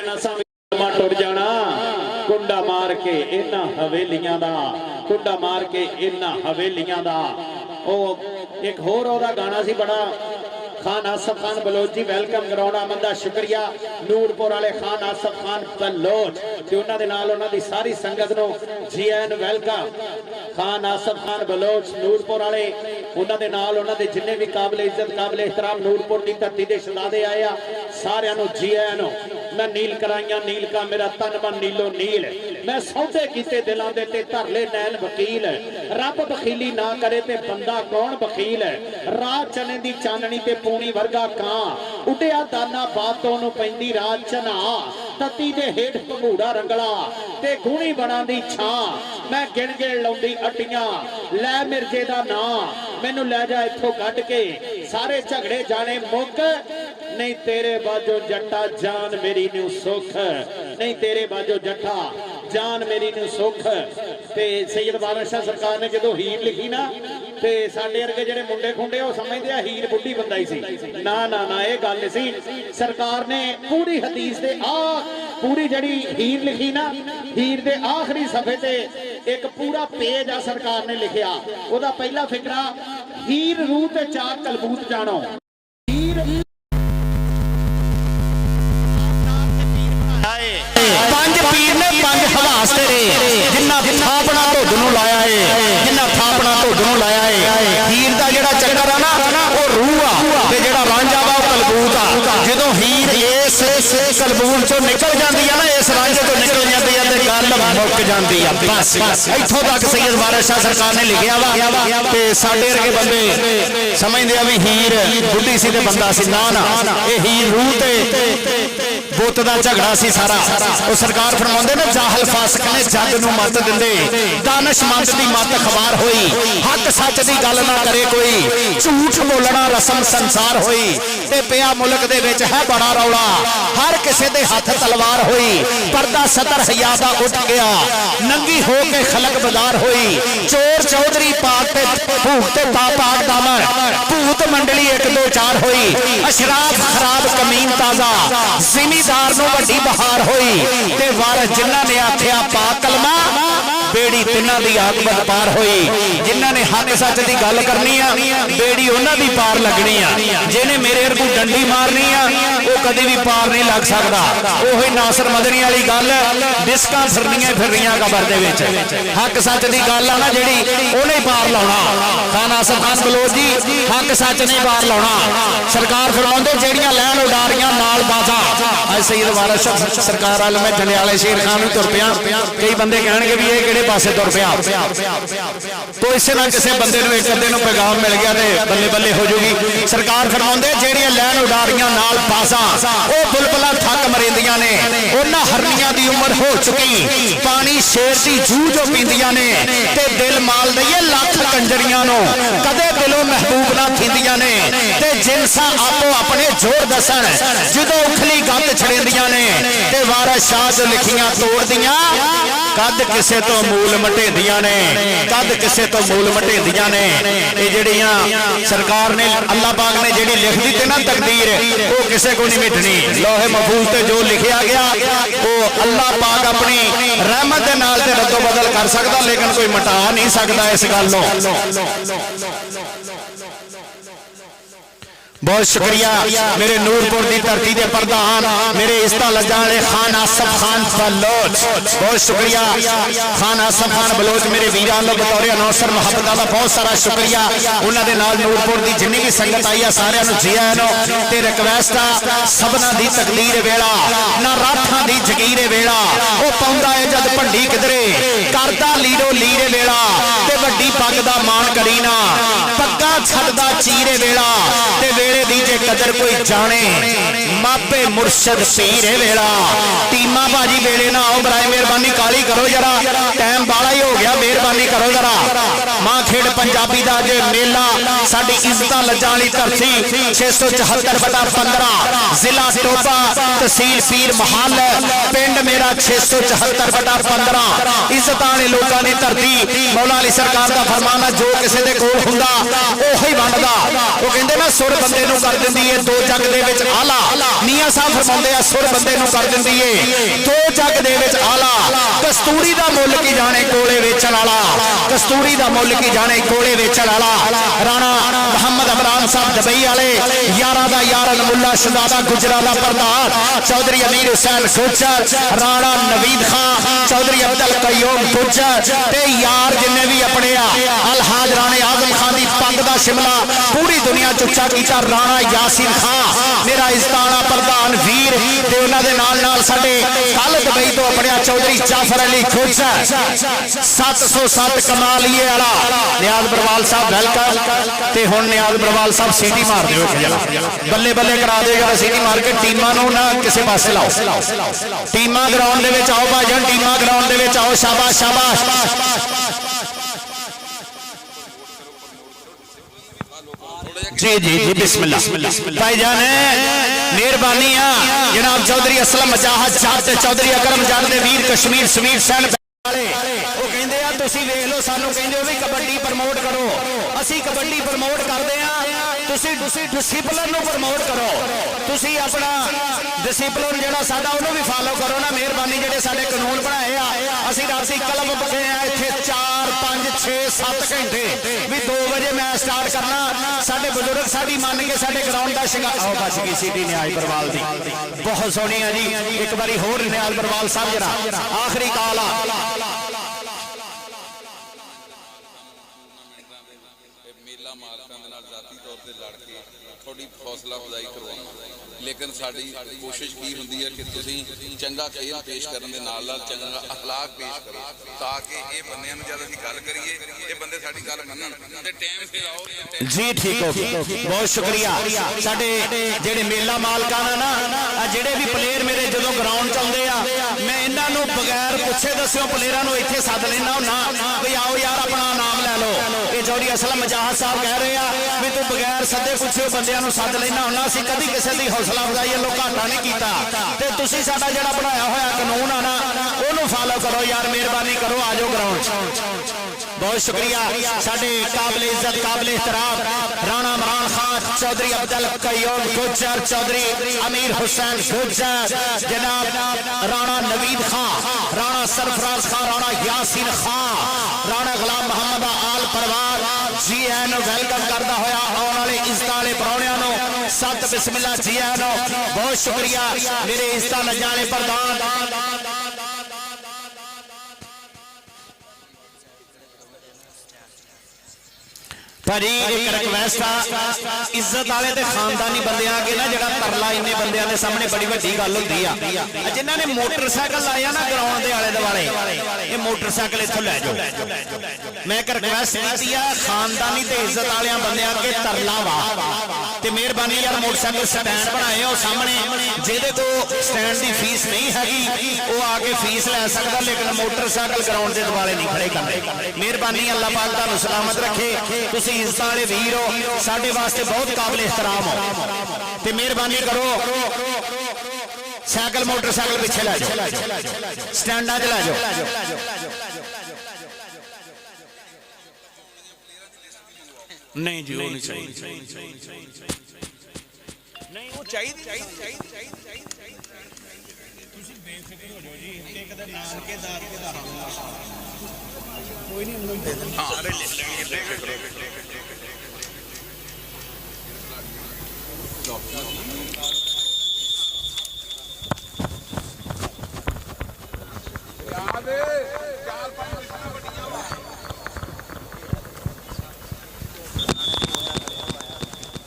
जाना सामा टुर जाना कुंडा मार के इन्हां हवेलियां दा कुंडा मार के इन्हां हवेलियां दा। ओ एक होर ओहदा गाना सी बड़ा खान आसफ खान बलोच जी वेलकम कराउणा मंदा शुक्रिया नूरपुर वाले खान आसफ खान बलोच ते उन्हां दे नाल उन्हां दी सारी संगत नूं जी आयन वेलकम। खान आसफ खान बलोच नूरपुर वाले उन्हां दे नाल उन्हां दे जिन्ने भी काबिल इज्जत काबिल एहतराम नूरपुर दी धरती दे शहजादे आए आ सारियां नूं जी आयन। मैं नील कराइयां नील का मेरा तन मन नीलो नील मैं सौदे कीते दिलां दे ते धर ले नैन वकील रब बखीली ना करे ते बंदा कौन बखील रात चने दी चाननी ते पूनी वर्गा कां उड्डिया दाना बातों नूं पैंदी रात चना तत्ती दे हेठ भंगूड़ा रंगला ते गुणी बना दी छां मैं गिण गिण लाउंदी अट्टियां लै मिर्जे दा नां मैनू लै जा इत्थों कढ के सारे झगड़े जाने मुक नहीं तेरे बाजो जट्टा जान मेरी न्यू सुख नहीं तेरे बाजो जट्टा जान मेरी न्यू सुख। ते सैयद बादशाह सरकार ने जो हीर लिखी ना ते साडे वर्गे जेडे मुंडे खुंडे वो समझते आ हीर बुढ़ी बंदा ही सी ना ना ना ये गल सी सरकार ने पूरी हदीस दे पूरी जड़ी हीर लिखी ना हीर दे आखिरी सफे ते एक पूरा पेज आ सरकार ने लिखिया ओदा पहला फिकरा हीर रूह ते चार कलबूत जानो हीर पंज पीर ने पंज खवास तेरे जिन्ना थापना ढुड नूं लाया है जिन्ना थापना ढुड नूं लाया है। हीर दा जेड़ा चक्कर आ ना वो रूह आ ते जेड़ा रांझा वा कलबूत आ जदों हीर इस कलबूत चों निकल जांदी है ना इस रांझे चों निकल जांदी है ते गल मुक जांदी है बस इत्थों तक सैयद बादशाह सरकार ने लिखिया वा ते साडे वर्गे बंदे समझदे आ भी हीर बुढ़ी सी ते बंदा सी ना ना ये हीर रूह ते बुत दा झगड़ा सी सारा। वो सरकार फरमाउंदे ने जाहल फासक ने जग नूं मत दिंदे दानिशमंद दी मत खबार होई हक सच दी गल ना करे कोई झूठ बोलना रसम संसार होई ते पिया मुल्क दे विच है बड़ा रौला हर किसे दे हथ तलवार होई पर्दा सतर हया दा उठ गया नंगी हो के खलक बाजार होई चोर चौधरी पाक ते भूख ते पाक दामन भूत मंडली एक दो चार होई अशराफ खराब कमीन ताजा जिमीदार नूं वड्डी बहार होई ते वारस जिन्हां ने आख्या पाक कलमा बेड़ी तिन्हां दी आकबत पार होई जिन्हां ने हक सच दी गल करनी आ बेड़ी उन्हां दी पार लगनी आ जिहने मेरे वर्गू डंडी मारनी आ वो कदी भी पार नहीं लग सकदा। ओही नासर मदनी वाली गल डिस्कां फिरनियां कबर दे विच हक सच दी गल आ ना जिहड़ी ओने पार लाउणा खान आसफ खान बलोच जी हक सच ने पार लाउणा। सरकार फरमाउंदे जेहड़ियां लैन उडारियां नाल बाजा अज सैयद बादशाह सरकार वाल मैं जंडियाले शेर खान नूं तुर पिया कई बंदे कहणगे भी ये किहड़े पासे तुर पिया तो इसे ना किसी बंदे नूं एक अद्धे नूं पैगाम मिल गया ते बल्ले बल्ले हो जूगी। सरकार फरमाउंदे जेहड़ियां लैन उडारियां नाल बाजा ओ बुलबुलां थक मरेंदियां ने उन्हां हरनियां दी उम्र हो चुकी पानी शेर दी जूह जो पींदियां ने ते दिल माल दईए लख कंजरियां नूं कदे दिलों महबूब ना थींदियां ने ते जिनसा आपो अपने जोर दसन जदों उखली गंद छड़ेंदियां ने ते वारस शाह जो लिखियां तोड़दियां कद किसे तो मूल मटेंदियां ने कद किसे तो मूल मटेंदियां ने। ये जड़ियां सरकार ने अल्लाह पाक ने जेड़ी लिख दी ना तकदीर वो किसे को नहीं मिटनी लोहे महफूज ते जो लिखिया गया वो अल्लाह पाक अपनी रहमत दे नाल ते रद्दो बदल कर सकदा लेकिन कोई मिटा नहीं सकदा इस गल नूं। बहुत शुक्रिया मेरे नूरपुर की धरती के प्रधान मेरे इस्ता लजाने खान आसफ खान बलोच बहुत शुक्रिया खान आसफ खान बलोच मेरे वीरां दा बतौर अनौसर मुहब्बत का बहुत सारा शुक्रिया उन्होंने नाल नूरपुर की जिन्नी भी संगत आई है सारियां नूं जी आयन ते रिक्वेस्ट आ सबना दी तकदीर वेला ना राठां दी जगीरे वेला वो पाउंदा है जद भंडी किधरे करदा लीरो लीरे वेला ते वड्डी पग दा मान करी ना पग्गा छड्डदा चीरे वेला ते वेले दी जे कदर कोई जाने मापे मुर्शद पीरे वेला टीमा भाजी वेले ना आओ बराए मेहरबानी काली करो जरा टाइम बाला ही हो गया मेहरबानी मेहरबानी करो जरा मां खेड़ पंजाबी दा जे मेला साडी इज्जतां लज्जां वाली धरती 674/15 जिला टोबा तहसील पीर महल पिंड मेरा 674/15 इज्जतां वाले लोकां दी धरती मौला अली सरकार दा फरमान है जो किसी दे कोल हुंदा ओही वंडदा वो कहंदे ना सुर बंदे नूं कर दिंदी है दो जग दे विच आला मियां साहब फरमाउंदे आ सुर बंदे नूं कर दिंदी है दो जग दे विच आला कस्तूरी दा मुल की जाने कोले वेचण वाला कस्तूरी दा मुल की जाने कोले वेचण वाला राणा मोहम्मद इमरान साहब दुबई वाले यारा दा यारन मुल्ला शहजादा गुजरा दा प्रधान चौधरी अमीर हुसैन गुज्जर राणा नवीद खान चौधरी अब्दुल कयूम गुज्जर ते यार जिन्ने भी अपने अलहाज राणे आजम खान दी पग दा शिमला पूरी दुनिया चुच्चा कीता राणा यासीन खान मेरा इस्ताना प्रधान वीर ते उन्हां दे नाल नाल साडे कल दुबई तो अपने चौधरी जाफर अली गुज्जर 707 कमालिए वाला नियाज बरवाल साहब वेलकम ते हुण नियाज बरवाल साहब सीटी मार दिओ जरा बल्ले बल्ले करा दिओ जरा सीटी मार के टीमां नूं ना किसे पासे लाओ टीमां ग्राउंड दे विच आओ भाईजान टीमां ग्राउंड दे विच आओ शाबाश शाबाश जी जी जी बिस्मिल्लाह भाईजान मेहरबानी जनाब चौधरी असलम मजाहद जाट चौधरी अकरम जाट दे वीर कश्मीर समीर सैन वाले वो कहंदे आ तुसी वेख लो सानू कहंदे हो भी कबड्डी प्रमोट करो असी कबड्डी प्रमोट करदे आ तुसी डिसिपलिन नु प्रमोट करो तुसी अपना डिसिपलिन जेड़ा साडा ओनू भी फॉलो करो ना मेहरबानी जेडे साडे कानून बनाए आ असी राती क्लब बखे आ इत्थे 4 5 6 7 घंटे भी 2 बजे मैच स्टार्ट करना साडे बुजुर्ग साडी मान के साडे ग्राउंड दा शिंगार आओ बच गई सीटी न्याज बरवाल दी बहुत सोहनी है जी एक बारी होर न्याज बरवाल साहब जरा आखिरी कॉल आ मेला मालकां दे नाल जाती तौर ते लड़ के थोड़ी हौसला अफजाई करवाउणा लेकिन साडी कोशिश की हुंदी है कि तुसीं चंगा खेल पेश करन दे नाल नाल चंगा अखलाक पेश करो ताकि ये बंदियां नूं जद असीं गल करिए ये बंदे साडी गल मन्नण ते टाइम सिर आओ जी ठीक हो बहुत शुक्रिया साडे जेडे मेला मालकां ना जेडे भी प्लेयर मेरे जदों ग्राउंड च आउंदे आ मैं इन्हां नूं बगैर पुछे दस्सिओ प्लेयरां नूं इत्थे सद लैंदा हुंदा भी आओ यार अपना नाम लै लो ये चौधरी असलम मजाहद साहब कह रहे हैं भी तू बगैर सदे पुछे बंदियां नूं सद लैंदा हुंदा असीं कदी किसी दी हौसला अफजाई लो घाटा नहीं कीता ते तुसीं साडा जेड़ा बनाया होया कानून आ ना ओनू फॉलो करो यार मेहरबानी करो आ जाओ ग्राउंड बहुत शुक्रिया साडे काबिल इज्जत काबिल एहतराम राणा इमरान खान चौधरी अब्दुल कयूम गुज्जर चौधरी अमीर हुसैन गुज्जर जनाब राणा नवीद खान राणा सरफराज खान राणा यासीन खान राणा गुलाम मोहम्मद आल परवार जी एन वेलकम करता होया आने वाले इज्जत वाले परौणियां नूं सत बिस्मिल्लाह जी एन बहुत शुक्रिया मेरे इज्जत लज्जा वाले प्रधान भाजी एक रिक्वेस्ट आ इज्जत वाले ते खानदानी बंदे आके ना जेड़ा तरला इन्ने बंदे के सामने बड़ी वड्डी गल हुंदी आ जिन्हां ने मोटरसाइकिल लाया ना ग्राउंड दे आले दुआले ये मोटरसाइकिल इत्थों लै जाओ मैं एक रिक्वेस्ट कीती आ खानदानी ते इज्जत वाले बंदे आके तरला वा ते मेहरबानी यार मोटरसाइकिल स्टैंड बनाए हो सामने जेदे को स्टैंड दी फीस नहीं हैगी वो आके फीस लै सकदा लेकिन मोटरसाइकिल ग्राउंड दे दुआले नहीं खड़े करदे मेहरबानी अल्लाह पाक तुहानू सलामत रखे तुसीं इज्जत वाले वीर हो साडे वास्ते बहुत काबिल एहतराम हो ते मेहरबानी करो साइकिल मोटरसाइकिल पीछे लै जाओ स्टैंडां च लै जाओ नहीं जी वो नहीं चाहिए नहीं वो चाहिए ਤੁਸੀਂ ਬੇਫਿਕਰ ਹੋ ਜਾਓ ਜੀ ਇੱਕ ਦਾ ਨਾਮ ਕੇ ਦਾਤ ਕੇ ਦਾ ਕੋਈ ਨਹੀਂ ਉਹਨਾਂ ਨੂੰ ਦੇ ਦੇਣਾ ਹਾਂ ਅਰੇ ਲਿਖ ਲੈਣਗੇ ਬੇਫਿਕਰ ਯਾਦ 4-5 ਨਿਸ਼ਾਨਾਂ ਵੱਡੀਆਂ ਵਾ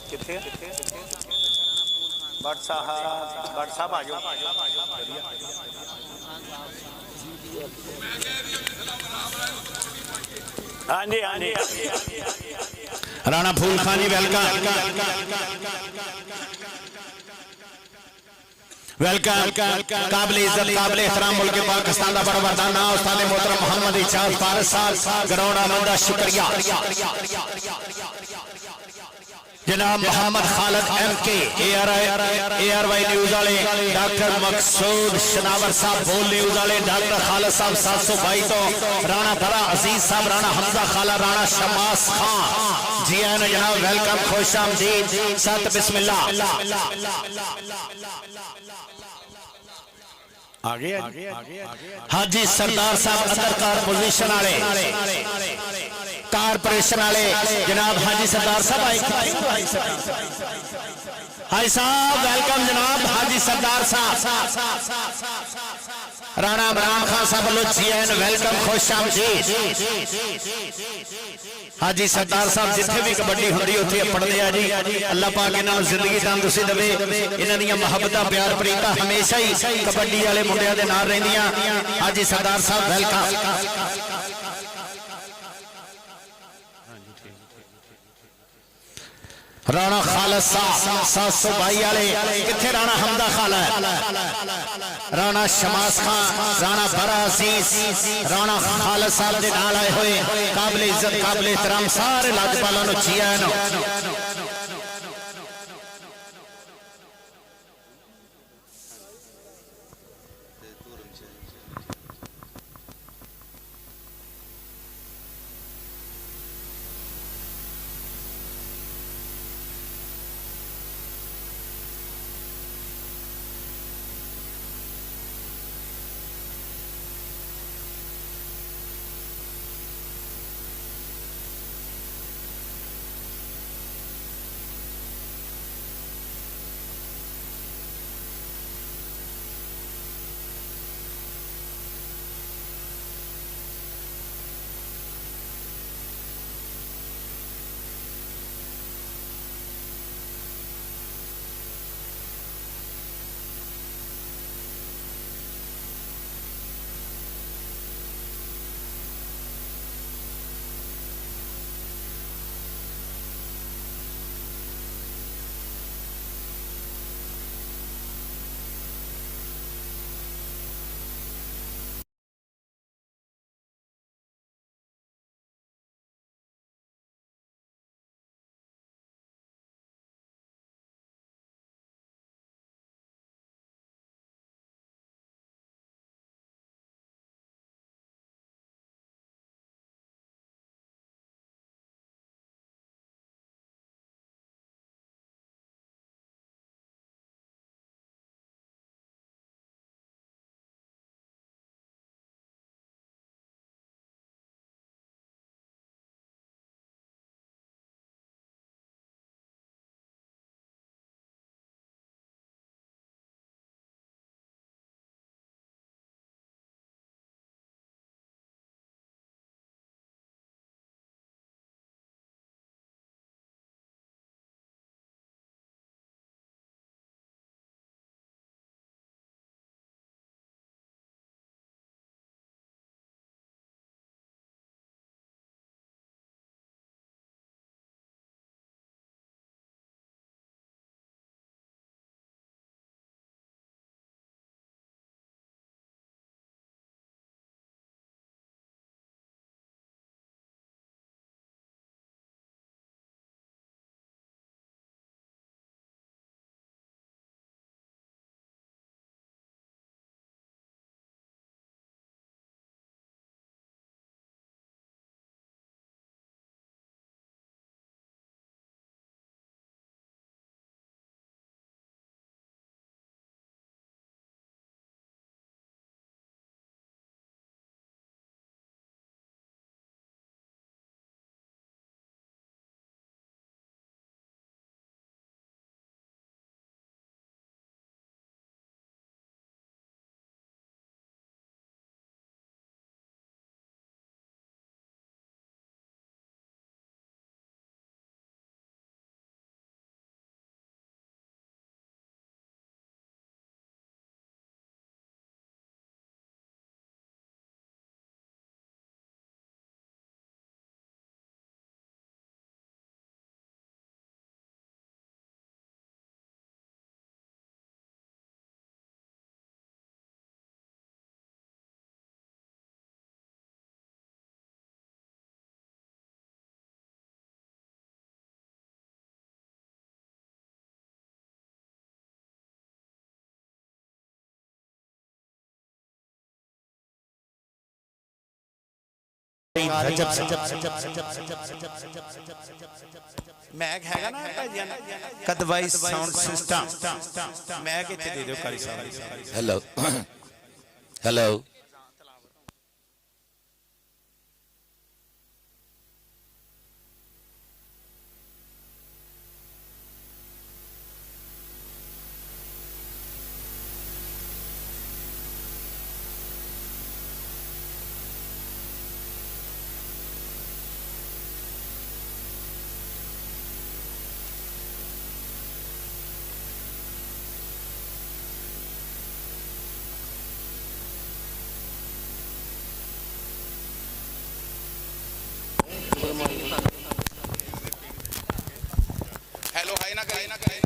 ਕਿੱਥੇ बट साहब आ जाओ हाँ जी राणा फूल खान जी वेलकम वेलकम काबिल इज्जत काबिल एहतराम मुल्क पाकिस्तान का बड़ा वरदाना उस्ताद मोहतरम मोहम्मद इजाज फारिस साहब ग्राउंड आमद का शुक्रिया जनाब Mohammad Khalid MK ARY news वाले डॉक्टर मकसूद शनावर साहब बोल न्यूज़ वाले डॉक्टर खालिद साहब 722 तो राणा धरा अजीज साहब राणा हमजा खाला राणा शमास खान जी आए जनाब वेलकम खुश आमदीद सत बिस्मिल्लाह आगे हाजी सरदार साहब अदरकार पोजीशन वाले कारपोरेशन वाले जनाब हाजी सरदार साहब आए हाजी साहब वेलकम जनाब हाजी सरदार साहब राणा इमरान खान साहब वालों जी वेलकम खुश आमदीद हाजी सरदार साहब जिथे भी कबड्डी होंदी उत्थे पढ़दे आ जी अल्लाह पाक इन्हां नूं जिंदगी तंदुरुस्ती देवे इन्हां दीयां मुहब्बतां प्यार प्रीतां हमेशा ही कबड्डी वाले मुंडियां दे नाल रहिंदियां हाजी सरदार साहब वेलकम राणा खालिद साहब 722 वाले किथे राणा हमदा खाला राणा शमास खान राणा बरा अजीज राणा खालिद साहब दे नाल आए हुए काबिल इज्जत काबिल एहतराम सारे लाजपालों नूं जी आए नो मैग हैगा ना भाजी कदवाई साउंड सिस्टम मैग इत्थे दे दिओ कारी साहब हेलो हेलो हेलो हाय ना करें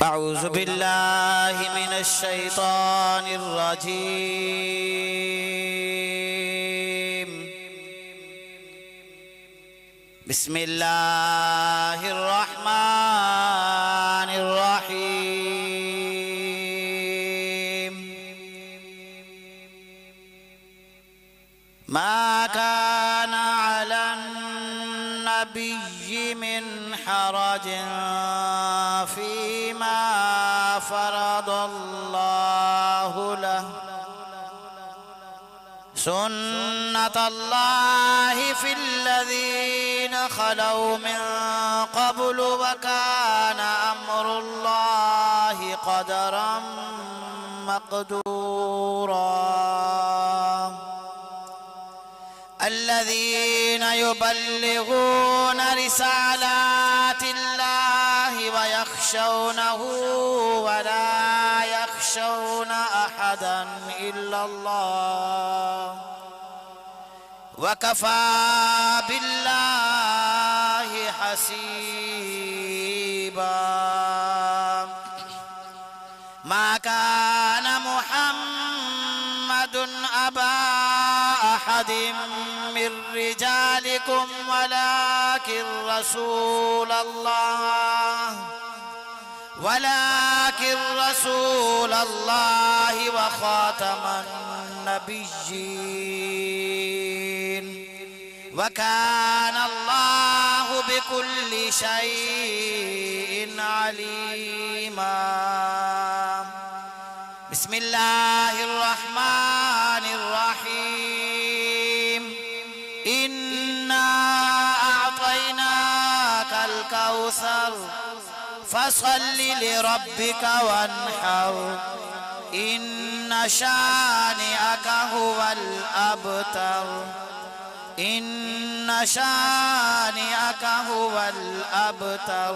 أعوذ بالله من الشيطان الرجيم بسم الله الرحمن الرحيم ما كان على النبي من حرج فيما فرض الله له سنة الله في الذين خلوا من قبل وكان أمر الله قدرا مقدورا الذين يبلغون رسالات الله ويخشونه ولا يخشون أحدا إلا الله वकफा बिल्लाहि हसीबा। मा कान मुहम्मदुन अबा अहदिम मिर रिजालिकुम वलाकिन रसूलल्लाह व खातमन नबिय्यीन व कान अल्लाहु बिकुल्लि शैइन अलीमा। बिस्मिल्लाहिर रहमानिर रहीम। इन्ना अअतैनाकल कौसर फसल्लि लिरब्बिका वन्हर। इन्न शानिअका हुवल अबतर। इन्न शानिअका हुवल अबतर।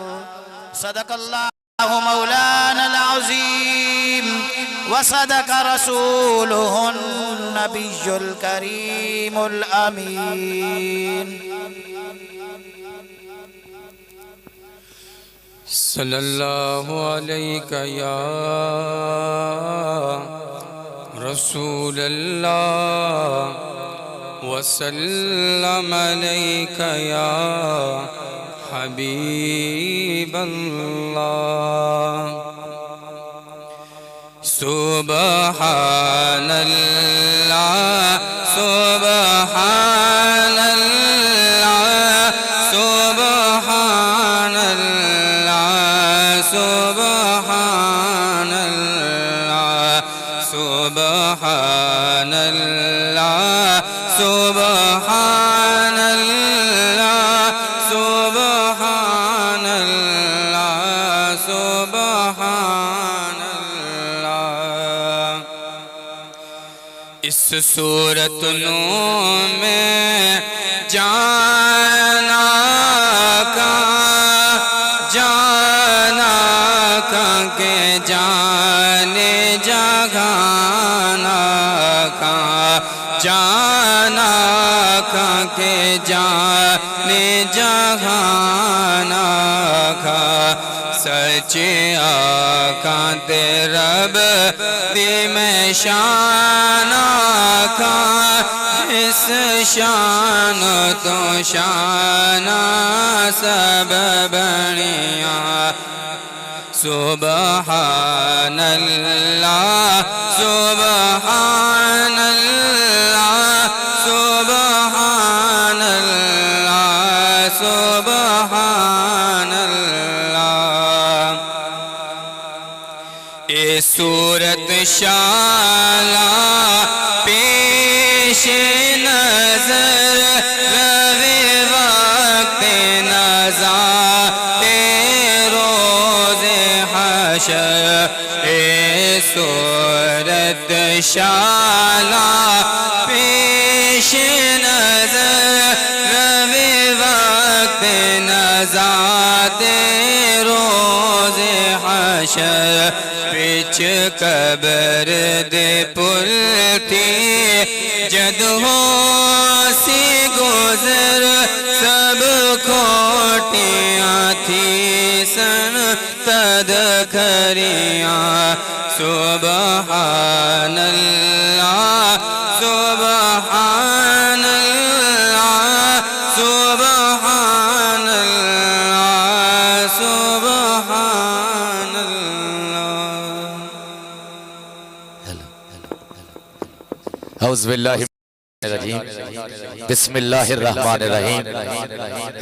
सदकल्लाहु मौलाना अज़ीम व सदक रसूलुहुन नबियुल करीमुल अमीन। सल्लल्लाहु अलैका या रसूलल्लाह वसल्लम अलैका या हबीबल्लाह। सुबहानल्लाह सुबहानल्लाह सुबहानल्लाह सुबहानल्लाह सुबहानल्लाह सुबहानल्लाह सुबहानल्लाह सुबहानल्लाह। इस सूरत में जाना के जाने जगाना का जाना के जाने जगाना का। सच्चे आका ते रब दे में शाना का। इस शान तो शाना सब बनिया। सुबहानल्लाह सुबहानल्लाह सुबहानल्लाह सुबहानल्लाह। ए सूरत शाला पेश नजर रवे वक्त नज़ा ए सूरत शाला पेश नजर रवे वक्त नज़ाते रोज़े हशर। पिछ कब्र दे पुलती जद हो सी गुजर। सब खोटियाँ थी सन तद खरियाँ। सुबहानल्लाह सुबहानल्लाह सुबहानल्लाह सुबहानल्लाह। औज़ु बिल्लाहि बिस्मिल्लाहिर्रहमानिर्रहीम।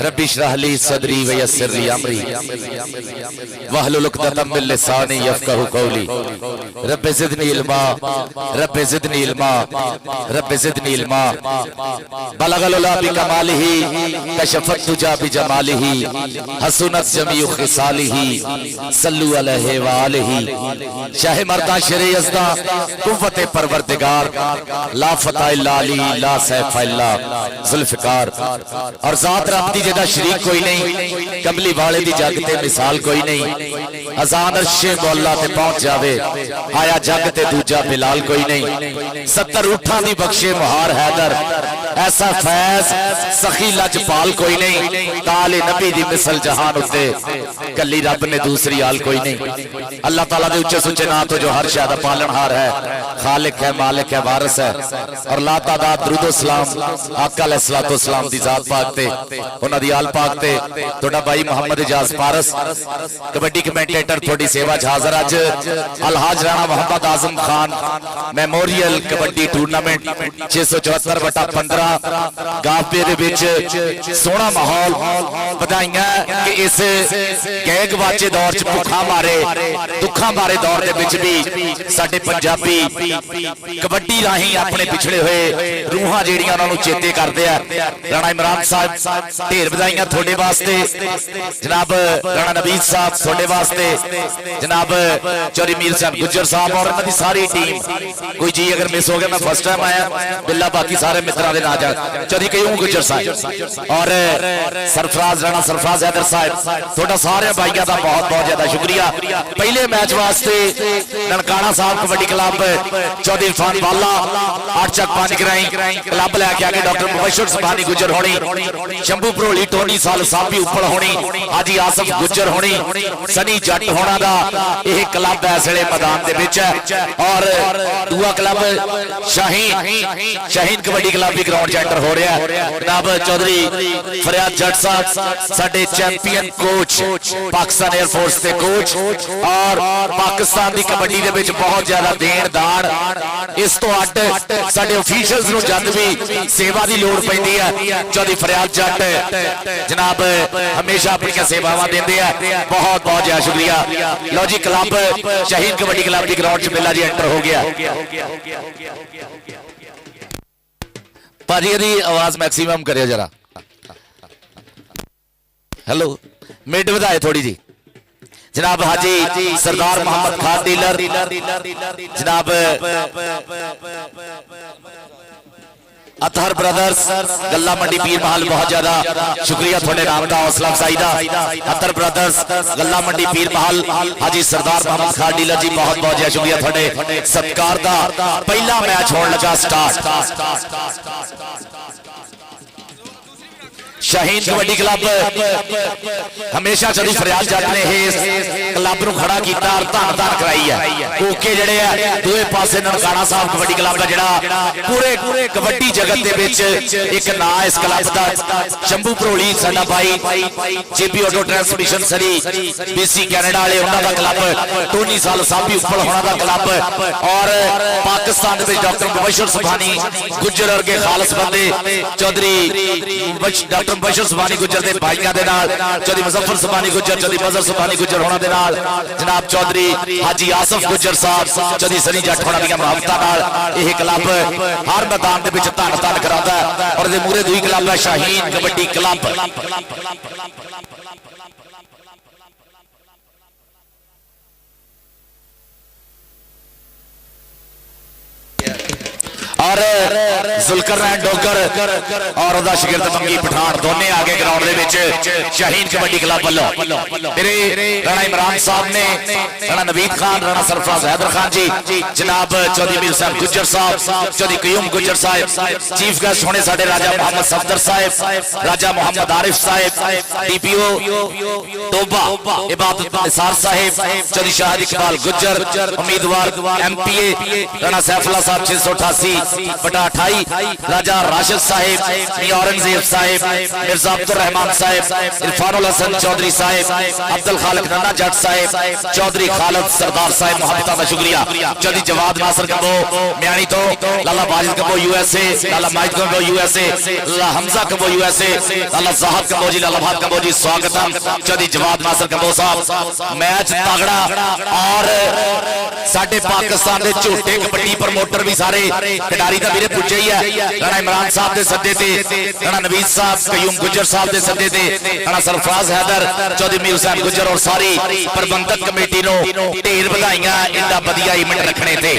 रब्बि इश्रह ली सदरी व यस्सिर ली अमरी वहलुल उक़दतम मिन लिसानी यफ़क़हू क़ौली। Rabbi ज़िदनी इल्मा rabbi ज़िदनी इल्मा rabbi ज़िदनी इल्मा। बलगल उला बिकमालिही कशफ़त तुजा बिजमालिही हसुनत जमीउ ख़िसालिही सल्लु अलैहि व आलिही। शाह मर्दा शेरे यज़दा कुव्वत परवरदिगार ला फता इल्ला अली ला सैफ इल्ला ज़ुल्फ़िकार। और ज़ात रब दी जेदा शरीक कोई नहीं। कमली वाले दी जग ते मिसाल कोई नहीं। अज़ान अर्शे मौला ते पहुंच जावे आया जग ते दूजा बिलाल कोई नहीं। 70 ऊठां दी बख्शे मुहार हैदर ऐसा फैज सखी लजपाल कोई नहीं, ताले नबी दी मिसल जहान उत्ते कली रब ने दूसरी आल कोई नहीं। अल्लाह ताला दे उच्चे सुच्चे नाम तो जो हर शय दा पालनहार है, खालिक है, मालिक है, वारिस है। और ला तादाद दुरूद सलाम आका अलैहिस्सलातु वस्सलाम दी जात पाक ते, उन्हां दी आल पाक ते। तुहाडा भाई मोहम्मद इजाज पारस कबड्डी कमेंटेटर थोड़ी सेवा च हाज़र। अज अलहाज राणा मोहम्मद आजम खान मैमोरियल कबड्डी टूर्नामेंट 674/15 गाफे दे विच सोहना माहौल, बधाइयां कि इस गए गवाचे दौर च भुखा मारे दुखा मारे दौर दे विच भी साडे पंजाबी कबड्डी राही अपने पिछड़े हुए रूहां जेड़ियां उन्हां नूं चेते करदे आ। राणा इमरान साहब ढेर बधाइयां थोड़े वास्ते, जनाब राणा नबीद साहब थोड़े वास्ते, जनाब चौधरी मीर साहब गुज्जर साहब और उन्हां दी सारी टीम। कोई जी अगर मिस हो गया, मैं फर्स्ट टाइम आया, बिल्ला बाकी सारे मित्रों के ना जा। चौधरी कयूं गुज्जर साहब और सरफराज राणा सरफराज हैदर साहब, थोड़ा सारे भाइयों का बहुत बहुत ज्यादा शुक्रिया। पहले मैच वास्ते ननकाना साहब कबड्डी क्लब चौधरी इरफान बाला 8 चक 5 ग्राई क्लब लैके आके डॉक्टर मुबशर सुभानी गुज्जर होनी, शंभू भरोली टोनी साल साबी उप्पड़ होनी, हाजी आसफ गुज्जर होनी, सनी जट होना दा यह क्लब है इस वेले मैदान दे विच है। और दूआ क्लब शाहीन कबड्डी क्लब भी ग्राउंड च एंटर हो रहा है। जनाब चौधरी फरियाद जट साहब साडे चैंपियन कोच, पाकिस्तान एयरफोर्स के कोच और पाकिस्तान की कबड्डी दे विच बहुत ज्यादा देन दान। इस तो अड साडे ऑफिशियल्स नूं जद भी सेवा की लोड़ पैंदी है, चौधरी फरियाद जट जनाब हमेशा अपनी सेवावां देंदे आ। बहुत बहुत ज्यादा शुक्रिया। लो G club Shaheen kabaddi club की ग्राउंड च बिल्ला जी एंटर हो गया। भाजी यदि आवाज मैक्सिमम करियो जरा। हेलो मिड ਵਧਾਏ थोड़ी जी। जनाब हाजी सरदार मोहम्मद खान डीलर, जनाब अतहर ब्रदर्स गल्ला मंडी पीर महल, बहुत ज्यादा शुक्रिया थोड़े नाम का हौसला अफजाई दा। अतहर ब्रदर्स गल्ला मंडी पीर महल, हाजी सरदार मोहम्मद खान डीलर जी बहुत बहुत ज्यादा शुक्रिया थोड़े सत्कार दा। पहला मैच होने लगा स्टार्ट। शाहीन कबड्डी क्लब हमेशा चौधरी फरियाद जट ने इस क्लब नूं खड़ा किया और धन धन कराई है। कोके जड़े है दूए पासे ननकाना साहब कबड्डी क्लब का जड़ा पूरे कबड्डी जगत दे विच एक ना इस क्लब का। शंभू भरोली साडा भाई जेपी ऑटो ट्रांसमिशन सरी बीसी कैनेडा वाले उन्हां दा क्लब, टोनी साल साबी उप्पड़ होना दा क्लब और पाकिस्तान दे डॉक्टर मुबशर सुभानी गुज्जर वर्गे खालस बंदे चौधरी डॉक्टर मुबशर सुभानी गुज्जर दे भाइयों दे नाल, चौधरी मुजफ्फर सुभानी गुज्जर, चौधरी मजहर सुभानी गुज्जर होना दे नाल, जनाब चौधरी हाजी आसफ गुज्जर साहब, चौधरी सनी जट होना दी मुहब्बतां नाल यह क्लब हर मैदान दे विच धन धन करांदा है। और दे मूरे दूई क्लब है शाहीन कबड्डी क्लब। और जुल्कर रैन डोगर और उहदा शागिर्द मंगी पठान दोने आगे ग्राउंड दे विच शाहीन कबड्डी क्लब वालों मेरे राणा इमरान साहब ने, राणा नवीद खान, राणा सरफराज हैदर खान जी, जनाब चौधरी मीर साहब गुज्जर साहब, चौधरी कयूम गुज्जर साहब, चीफ गेस्ट होने साडे राजा मोहम्मद सफदर साहब, राजा मोहम्मद आरिफ साहब, डीपीओ तोबा इबादत निसार साहब, चौधरी शाहिद इकबाल गुज्जर, उम्मीदवार एमपीए राणा सैफुल्लाह साहब 688/28, राजा राशिद साहिब, औरंगजेब साहिब, मिर्जा अब्दुल रहमान साहिब, इरफानुल हसन चौधरी साहिब, अब्दुल खालिक नन्ना जट साहिब, चौधरी खालिद सरदार साहिब, मोहब्बत का शुक्रिया। चौधरी जवाद नासर कम्बो म्याणी तो, लाला बाजिद कम्बो यूएसए, लाला माहिद combo USA, Lala Hamza combo USA, लाला जाहद कम्बो जी, लाला भाद कम्बो जी स्वागतम। चौधरी जवाद नासर कम्बो साहब मैच तगड़ा और साडे पाकिस्तान के झूठे कबड्डी प्रमोटर भी सारे खिडारी का मेरे पुजे ही है। राणा इमरान साहब के सदे ते, राणा नवीद साहब, कयूम गुज्जर साहब के सदे ते, राणा सरफराज हैदर, चौधरी मीर हुसैन गुज्जर और सारी प्रबंधक कमेटी नो ढेर बधाइयां इन्ना वधिया इवेंट रखने ते।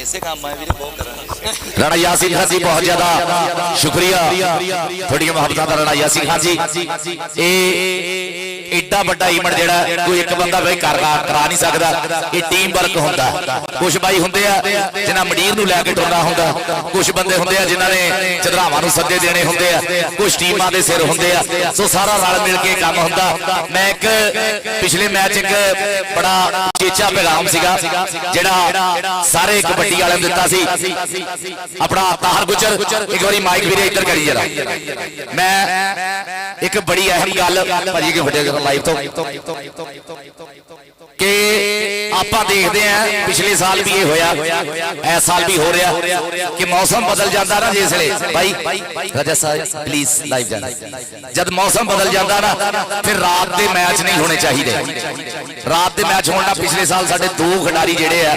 ਇਸੇ ਕੰਮ ਆਏ ਵੀਰੇ ਬਹੁਤ ਕਰਾਂਗੇ। राणा यासीन खान जी बहुत ज्यादा शुक्रिया थोड़ी मुहब्बत का राणा यासीन खान जी एडा बड़ा इवेंट जेड़ा कोई एक बंदा भाई करा नहीं सकता ये टीम वर्क होंदा कुछ भाई होंदे आ जिन्हां मंडीर नूं लैके टुरना होंदा कुछ बंदे होंदे आ जिन्हां ने चढ़ावां नूं सद्दे देने होंदे आ कुछ टीमां दे सिर होंदे आ सो सारा रल मिल के काम होंदा। मैं एक पिछले मैच एक बड़ा चेचा पैगाम सीगा जेड़ा सारे कबड्डी वालिआं नूं दित्ता सी अपना ताहर गुजर एक बारी माइक वीरे इधर करी जरा मैं एक बड़ी अहम गल भाजी के फटे लाइव तो कि ਆਪਾਂ देखते हैं पिछले साल भी ये होया इस साल भी हो रहा कि मौसम बदल जाता ना जिसले भाई राजा साहब प्लीज लाइव जाना जब मौसम बदल जाता ना फिर रात के मैच नहीं होने चाहिए रात के मैच होना पिछले साल साडे 2 खिडारी जेडे आ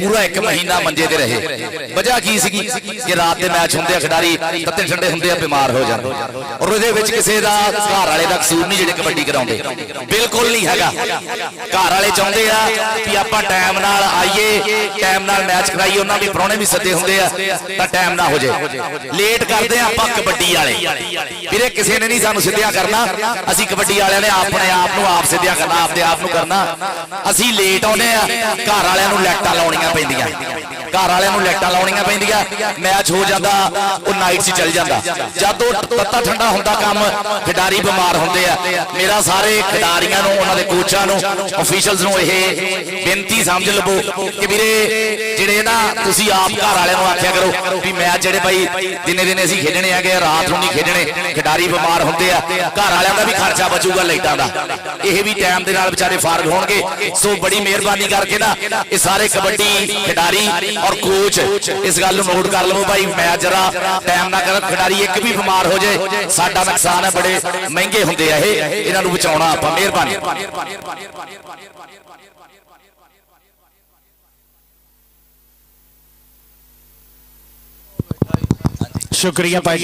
पूरा 1 महीना मंजे ते रहे वजह की सी कि रात के मैच होंदे खिडारी तत्ते ठंडे होंदे बीमार हो जाते और ਉਹਦੇ ਵਿੱਚ ਕਿਸੇ ਦਾ ਘਰ ਵਾਲੇ ਦਾ ਕਸੂਰ ਨਹੀਂ ਜਿਹੜੇ ਕਬੱਡੀ ਕਰਾਉਂਦੇ ਬਿਲਕੁਲ ਨਹੀਂ ਹੈਗਾ ਘਰ ਵਾਲੇ ਚਾਹੁੰਦੇ ਆ ਕਿ ਆਪਾਂ ਟਾਈਮ ਨਾਲ ਆਈਏ ਟਾਈਮ ਨਾਲ ਮੈਚ ਕਰਾਈਏ ਉਹਨਾਂ ਵੀ ਪ੍ਰਾਹੁਣੇ ਵੀ ਸੱਦੇ ਹੁੰਦੇ ਆ ਤਾਂ ਟਾਈਮ ਨਾ ਹੋ ਜਾਏ ਲੇਟ ਕਰਦੇ ਆ ਆਪਾਂ ਕਬੱਡੀ ਵਾਲੇ ਵੀਰੇ ਕਿਸੇ ਨੇ ਨਹੀਂ ਸਾਨੂੰ ਸਿੱਧਿਆ ਕਰਨਾ ਅਸੀਂ ਕਬੱਡੀ ਵਾਲਿਆਂ ਨੇ ਆਪਣੇ ਆਪ ਨੂੰ ਆਪ ਸਿੱਧਿਆ ਕਰਨਾ ਆਪਦੇ ਆਪ ਨੂੰ ਕਰਨਾ ਅਸੀਂ ਲੇਟ ਆਉਂਦੇ ਆ ਘਰ ਵਾਲਿਆਂ ਨੂੰ ਲੈਟਾਂ ਲਾਉਣੀਆਂ ਪੈਂਦੀਆਂ ਘਰ ਵਾਲਿਆਂ ਨੂੰ ਲੈਟਾਂ ਲਾਉਣੀਆਂ ਪੈਂਦੀਆਂ ਮੈਚ ਹੋ ਜਾਂਦਾ ਉਹ ਨਾਈਟ 'ਚ ਚੱਲ ਜਾਂਦਾ ਜਦ ਉਹ ਤੱਤਾ ਠੰਡਾ ਹੁੰਦਾ ਕੰਮ ਖਿਡਾਰੀ ਬਿਮਾਰ ਹੁੰਦੇ ਆ ਮੇਰਾ ਸਾਰੇ ਖਿਡਾਰੀਆਂ ਨੂੰ ਉਹਨਾਂ ਦੇ ਕੋਚਾਂ ਨੂੰ ਆਫੀਸ਼ੀਅਲਸ ਨੂੰ ਇਹ ਬੇਨਤੀ ਸਮਝ ਲਵੋ ਕਿ ਵੀਰੇ ਜਿਹੜੇ ਨਾ ਤੁਸੀਂ ਆਪ ਘਰ ਵਾਲਿਆਂ ਨੂੰ ਆਖਿਆ ਕਰੋ ਵੀ ਮੈਚ ਜਿਹੜੇ ਭਾਈ ਦਿਨੇ ਦਿਨੇ ਅਸੀਂ ਖੇਡਣੇ ਹੈਗੇ ਰਾਤ ਨੂੰ ਨਹੀਂ ਖੇਡਣੇ ਖਿਡਾਰੀ ਬਿਮਾਰ ਹੁੰਦੇ ਆ ਘਰ ਵਾਲਿਆਂ ਦਾ ਵੀ ਖਰਚਾ ਬਚੂਗਾ ਲਾਈਟਾਂ ਦਾ ਇਹ ਵੀ ਟਾਈਮ ਦੇ ਨਾਲ ਵਿਚਾਰੇ ਫਾਰਗ ਹੋਣਗੇ ਸੋ ਬੜੀ ਮਿਹਰਬਾਨੀ ਕਰਕੇ ਨਾ ਇਹ ਸਾਰੇ ਕਬੱਡੀ ਖਿਡਾਰੀ और कोच इस गल नोट कर लो भाई मैच जरा टाइम ना कर खिडारी एक भी बीमार हो जाए साडा नुकसान है बड़े महंगे होंगे इन्हां नूं बचाउणा आपां मेहरबानी शुक्रिया भाई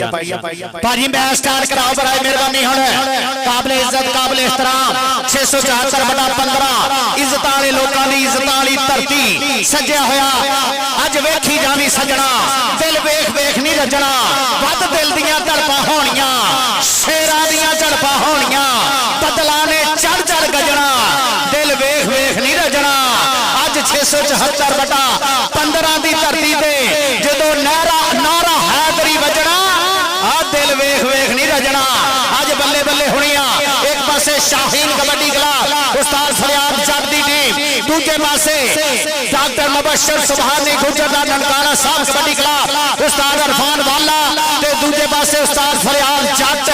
भाजी मैं स्टार्ट कराओ बराए मेहरबानी काबिल इज्जत काबिल एहतराम 674/15 इज्जत वाले लोगों की इज्जत वाली धरती सजया होया अज वेखी जावी सजना दिल वेख वेख नहीं रजना वध दिल दियां धड़पां होणियां शेरां दियां झड़पां होणियां बदला ने चढ़ चढ़ गजना दिल वेख वेख नहीं रजना अज 674/15 की धरती ते जदों नारा हैदरी वजना आ दिल वेख वेख नहीं रजना अज बल्ले बल्ले होनिया एक पासे शाहीन कबड्डी क्लब उस्ताद फरियाद जट दी टीम दूजे पासे डॉक्टर मुबशर सुभानी गुजर दा ननकाना साहब कबड्डी क्लब उस्ताद इरफान वाला ते दूजे पासे उस्ताद फरियाद जट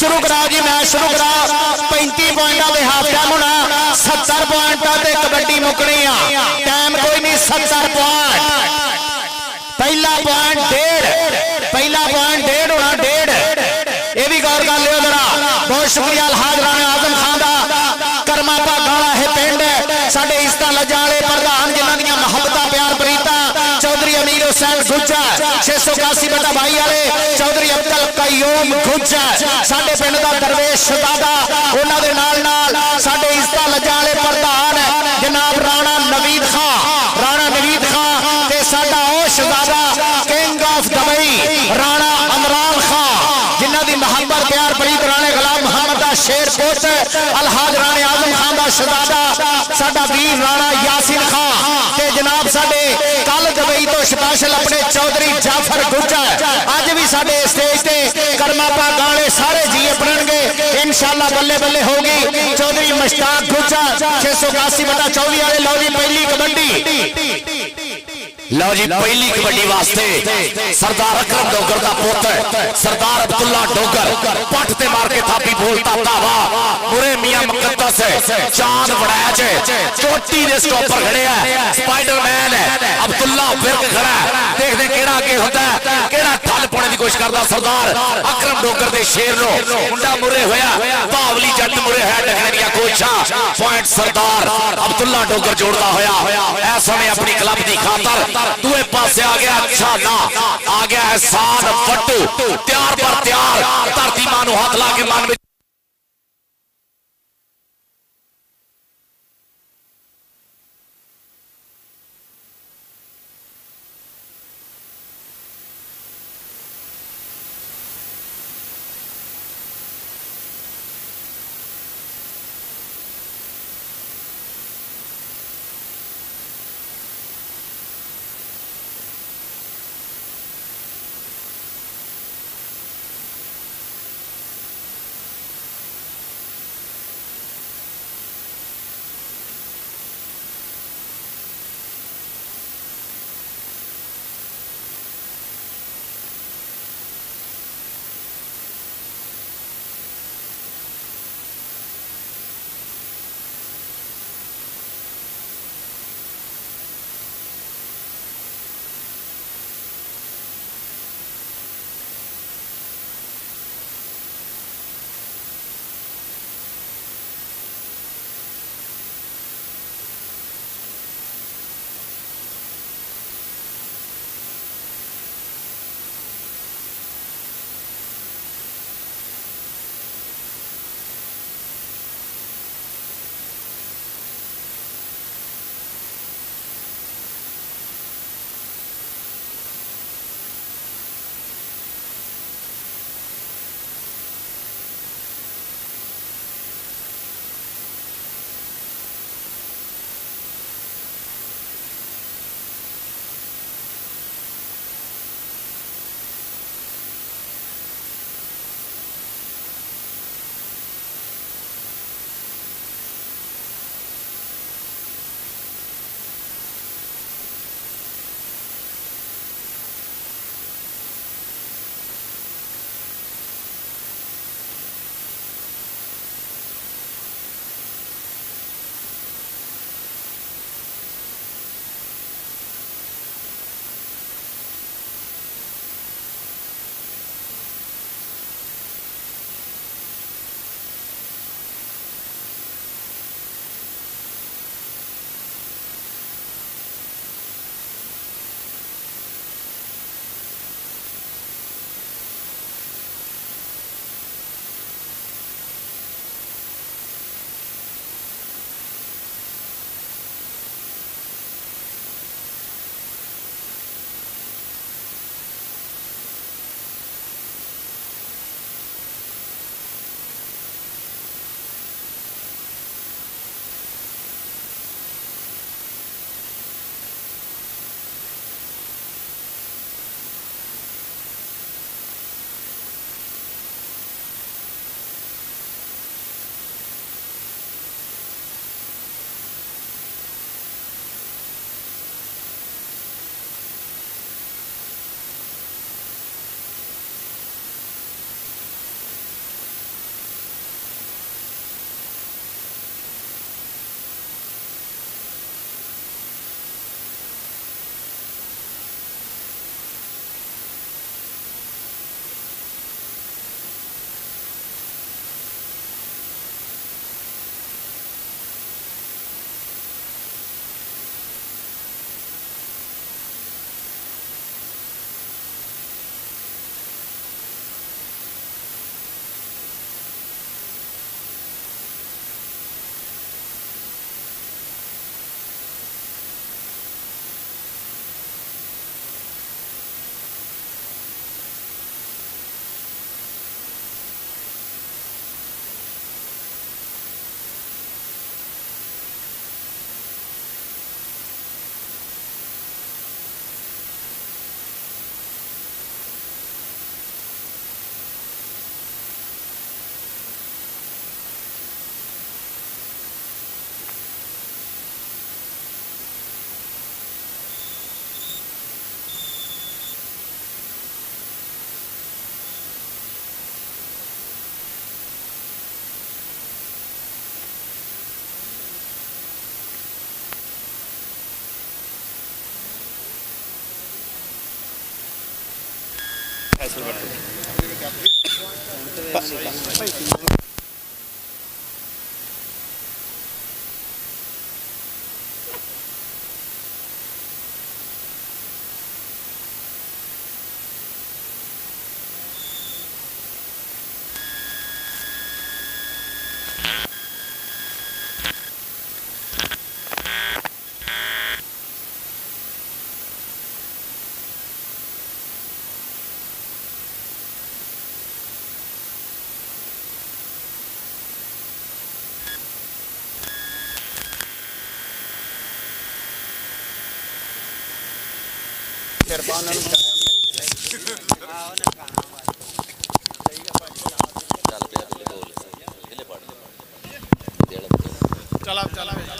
शुरू कराओ जी मैच शुरू कराओ 35 पॉइंटां दे हाफ टाइम होना 70 पॉइंटां ते कबड्डी मुकनी आ टाइम कोई नहीं 70 पॉइंट पहला पॉइंट डेढ़ होना डेढ़ ये भी गौर कर लियो जरा बहुत शुक्रिया अलहाज राणा आजम खान दा कर्मा भागा वाला है पिंड साडे इस्ता लजाले प्रधान जिन्हां दी मुहब्बतां प्यार प्रीता चौधरी अमीर हुसैन गुज्जर 681 भाई वाले चौधरी अब्दुल कयूम गुज्जर साडे पिंड दा दरवेश शहजादा उन्हां दे नाल नाल साडे इस्ता लजाले प्रधान जनाब राणा नवीद खां ते साडा ओ शहजादा king of Dubai Rana Imran Khan जिन्हां दी मुहब्बत प्यार प्रीत राणे गुलाम मोहम्मद दा शेर पुत अलहाज राणे आजम खान दा शहजादा साडा वीर राणा यासीन खां ते जनाब साडे कल दुबई तो स्पेशल अपने चौधरी जाफर गुज्जर अज भी साडे स्टेज ते कर्मा भागा वाले सारे जी बनणगे इंशाअल्लाह बल्ले बल्ले होगी चौधरी मुश्ताक गुज्जर 681/24 वाले लो जी पहली कबड्डी लो जी पहली कबड्डी वास्ते सरदार अकरम डोगर दा पुत्र सरदार अब्दुल्ला डोगर पट ते मार के थापी बोलता धावा मुरे मियां मुकद्दस चांद वड़ैच चोटी दे स्टॉपर खड़े है स्पाइडरमैन है अब्दुल्ला विरक खड़ा है देखदे केड़ा अगे हुंदा केड़ा ठल पाने दी कोशिश करदा सरदार अकरम डोगर दे शेर नो मुंडा मुरे होया बावली जट मुरे है डगने दियां कोशिशां पॉइंट सरदार अब्दुल्ला डोगर जोड़दा होया इस समय अपनी क्लब दी खातर दूए पासे आ गया अच्छा ना आ गया एहसान फट्टू तैयार पर तैयार धरती मां नूं हाथ ला के मन में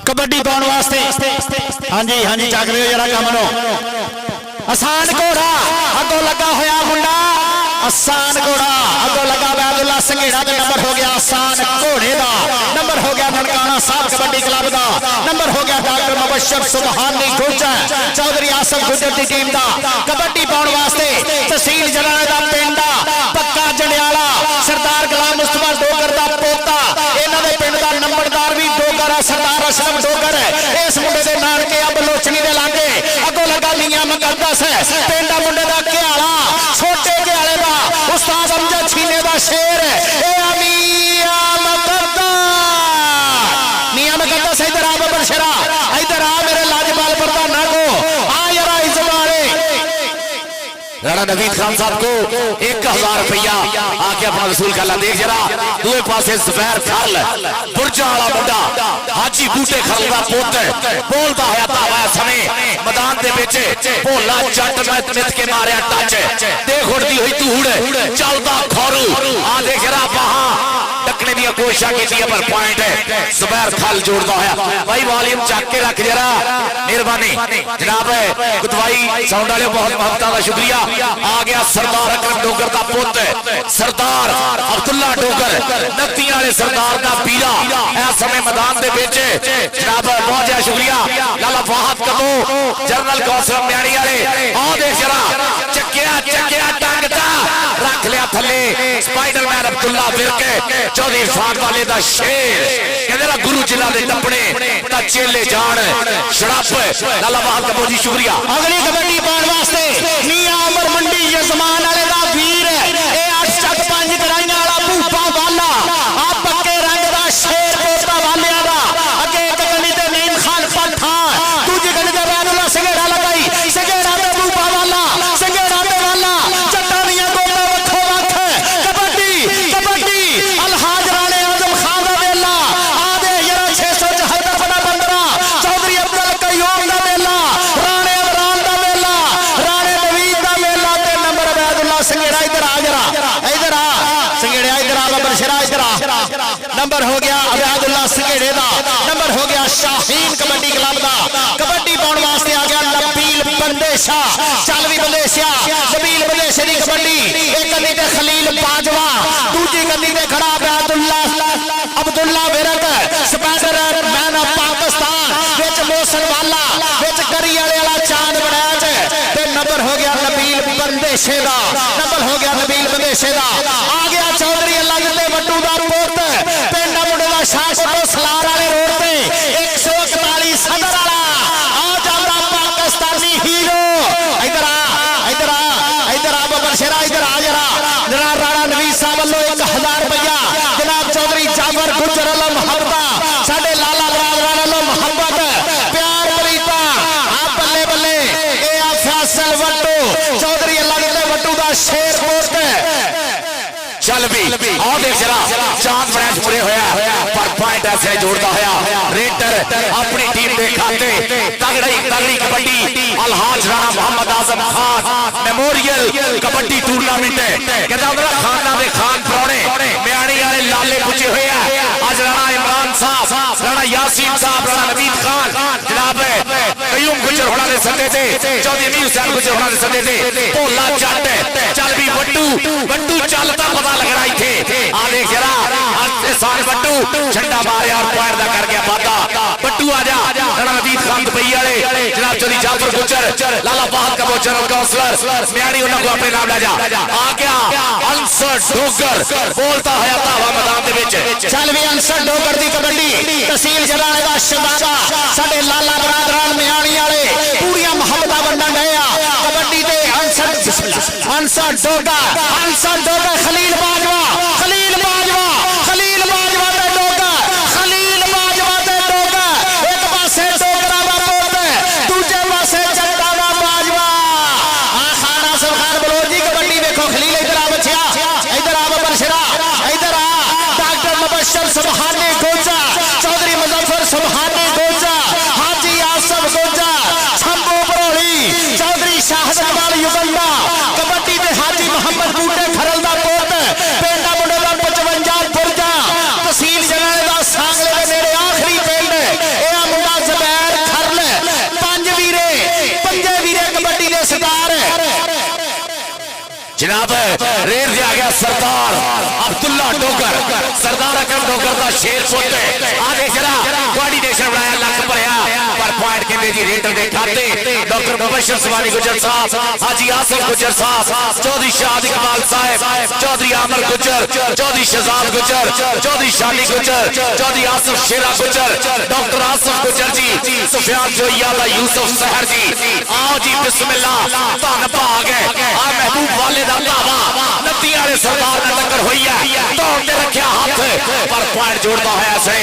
कबड्डी पाने वास्ते हाँ जी चक रहे हो जरा काम नो आसान घोड़ा अगो लगा होया मुंडा आसान घोड़ा अगो लगा अब्दुल्ला संघेड़ा का नंबर हो गया आसान घोड़े का नंबर हो गया ननकाना साहब कबड्डी क्लब का नंबर हो गया डॉक्टर मुबशर सुबहानी गुर्जर चौधरी आसफ गुर्जर की टीम का कबड्डी पाने वास्ते तहसील जलाने का पिंड पक्का जंडियाला सरदार गुलाम मुस्तफा डोगर का पोता इन्हों के पिंड का नंबरदार भी डोगर है सरदार अशरफ डोगर इस मुंडे के नानके अब लोचनी के लागे अगो लगा लिया मुकद्दस पिंड मुंडे का घियाला छोटे घियाले का उस्ताद अमजद छीने का शेर मियां मुकद्दस इधर आ बबर शेरा इधर आ मेरे लाजपाल प्रधाना को आ जरा इस बारे राणा नवीद खान साहब को 1000 रुपया आके अपना वसूल कर ला। देख जरा दूसरे पासे ज़ुबैर खरल बुरजा वाला मुंडा हाजी बूटे खरल का पुत्र बोलता होया धावा समय मैदान दे विच भोला जट में नित के मारिया टच देख उड़दी हुई धूड़ चलदा खोरू आ देख जरा वहां टकने दी कोशिश की पर पॉइंट ज़ुबैर खरल जोड़दा होया भाई वॉल्यूम चक के रख जरा मेहरबानी जनाब कुतवाई साउंड वाले बहुत मोहब्बत का शुक्रिया। आ गया सरदार अकरम डोगर का पुत्र सरदार अब्दुल्ला डोगर नत्ती वाले सरदार का पीरा इस समय मैदान दे विच जनाब बहुत ज्यादा शुक्रिया लाला फहद कबो जनरल कौसर म्याणी वाले आ देख जरा चक्किया टंगता रख लिया थले स्पाइडरमैन अब्दुल्ला विरके चौधरी इरफान वाले दा शेर कहंदे ना गुरु जिला दे टपने ता चेले जान शड़प लाला फहद कबो जी शुक्रिया। अगली कबड्डी पाने वास्ते मियां अमर मंडी यजमान वाले दा वीर ए 8 चक 5 कराइयां वाला भूपा वाला आ पक्के रंग दा शेर पोता वालिया दा अगे एक गली ते नीम खान पठा दूजी गली ते बैनुल्ला संघेड़ा लगाई संघेड़ा ते भूपा वाला संघेड़ा ते वाला चट्टा दियां गोला वखो वख कबड्डी अलहाज राणे आजम खान दा मेला आ दे जरा 674 बड़ा बंदरा चौधरी अब्दुल कयूम दा मेला राणे इमरान दा मेला राणे नवीद दा मेला ते नंबर अब्दुल्ला संघेड़ा इधर आ जरा इधर आ संघेड़ा इधर आ बबर शेरा इधर आ नंबर हो गया अब्दुल्ला संघेड़े दा नंबर हो गया शाहीन कबड्डी क्लब दा कबड्डी पाने वास्ते आ गया नबील बंदेशा चलवी बंदेशा नबील बंदेशे दी कबड्डी एक गली ते खलील बाजवा दूजी गली ते खड़ा Abdullah Virk Spiderman of Pakistan विच मोहसन वाला विच करी वाला चांद बड़ैच ते नंबर हो गया नबील बंदेशे दा नंबर हो गया नबील बंदेशे दा आ गया चौधरी अल्लाह जल्ले वड्डू दा पुत पिंड मुंडे दा शाहपुर सलार वाले रोड पे 141 सदर वाला आ जांदा पाकिस्तानी हीरो इधर आ बबर शेरा इधर आ जरा जनाब राणा नवीद साहब वालों 1000 रुपया जनाब चौधरी जावर गुजर अलम मोहब्बत साडे लाला बरादरां वालों मोहब्बत प्यार बरीता आ बल्ले बल्ले ए आ फैसल वट्टू चौधरी अल्लाह दे वट्टू दा शेर पोत चल भी आओ देख जरा चांद मैच पूरे होया पर पॉइंट ऐसे जोड़ता होया रेडर अपनी टीम के खाते तगड़ी कबड्डी अलहाज राणा मोहम्मद आजम खान मेमोरियल कबड्डी टूर्नामेंट कहता उधर खाना दे खान परौने म्याणी वाले लाले पुचे हुए आज राणा इमरान साहब राणा यासीन साहब राणा नवीद खान जनाब कयूम गुजर होना दे सदे थे चौधरी अमीर हुसैन गुजर होना दे सदे थे भोला जट चल भी वट्टू चलता पता लग रहा थे आ देख जरा सारे वट्टू झंडा मारे और पॉइंट दा कर गया वादा वट्टू आ जा राणा नवीद खान दुबई वाले जनाब चौधरी जाफर गुज्जर लाला बाहत का जनरल काउंसलर म्याणी उन्होंने अपने नाम ले जा आ गया अंसर डोगर बोलता है धावा मैदान दे विच चल भी अंसर डोगर दी कबड्डी तहसील जलाने दा शहजादा साडे लाला बरादरान म्याणी वाले पूरियां मोहब्बतां वंडण गए आ कबड्डी ते अंसर डोगर खलील बाजवा खलील बाजवा खलील बाजवा ते डोगर खलील बाजवा ते डोगर एक पासे डोगरा दा पुੱਤ दूजे पासे जट्टा दा बाजवा आ खाना सरकार बलोच दी कबड्डी देखो खलील इधर आ बच्चा इधर आ बरशरा इधर आ डॉक्टर मुबशर सुभानी गोजा चौधरी मुजफ्फर सुभानी गोजा हाजी आसफ गोजा शंभू बरोली चौधरी शाहजहां युगंडा कबड्डी ते हाजी मोहम्मद बूटे खरल दा पुੱਤ पेंडा मुंडे दा 55 फुरजा तहसील जलाने दा सांगले दे नेड़े आखिरी पिंड ए मुंडा ज़बैर खरल पंजे वीरे कबड्डी दे सरदार जनाब रेर दिया गया सरदार अब्दुल्ला डोगर सरदार अकरम डोगर का शेर पुੱਤ आगे जरा कोऑर्डिनेशन बनाया लग भरिया पर पॉइंट कहते जी रेडर के खाते डॉक्टर मुबशर सुभानी गुज्जर साहब हाजी आसिफ गुज्जर साहब चौधरी शाद इकबाल साहब चौधरी आमर गुज्जर चौधरी शहजाद गुज्जर चौधरी शाली गुज्जर चौधरी आसिफ शेरा गुज्जर डॉक्टर आसिफ गुज्जर जी सुफियान जोइया दा यूसुफ सहर जी आओ जी बिस्मिल्लाह धन भाग है आ महबूब वाले दा धावा नदी वाले सरदार ने टक्कर हुई है दौड़ के रखा हाथ पर पॉइंट जोड़ता है ऐसे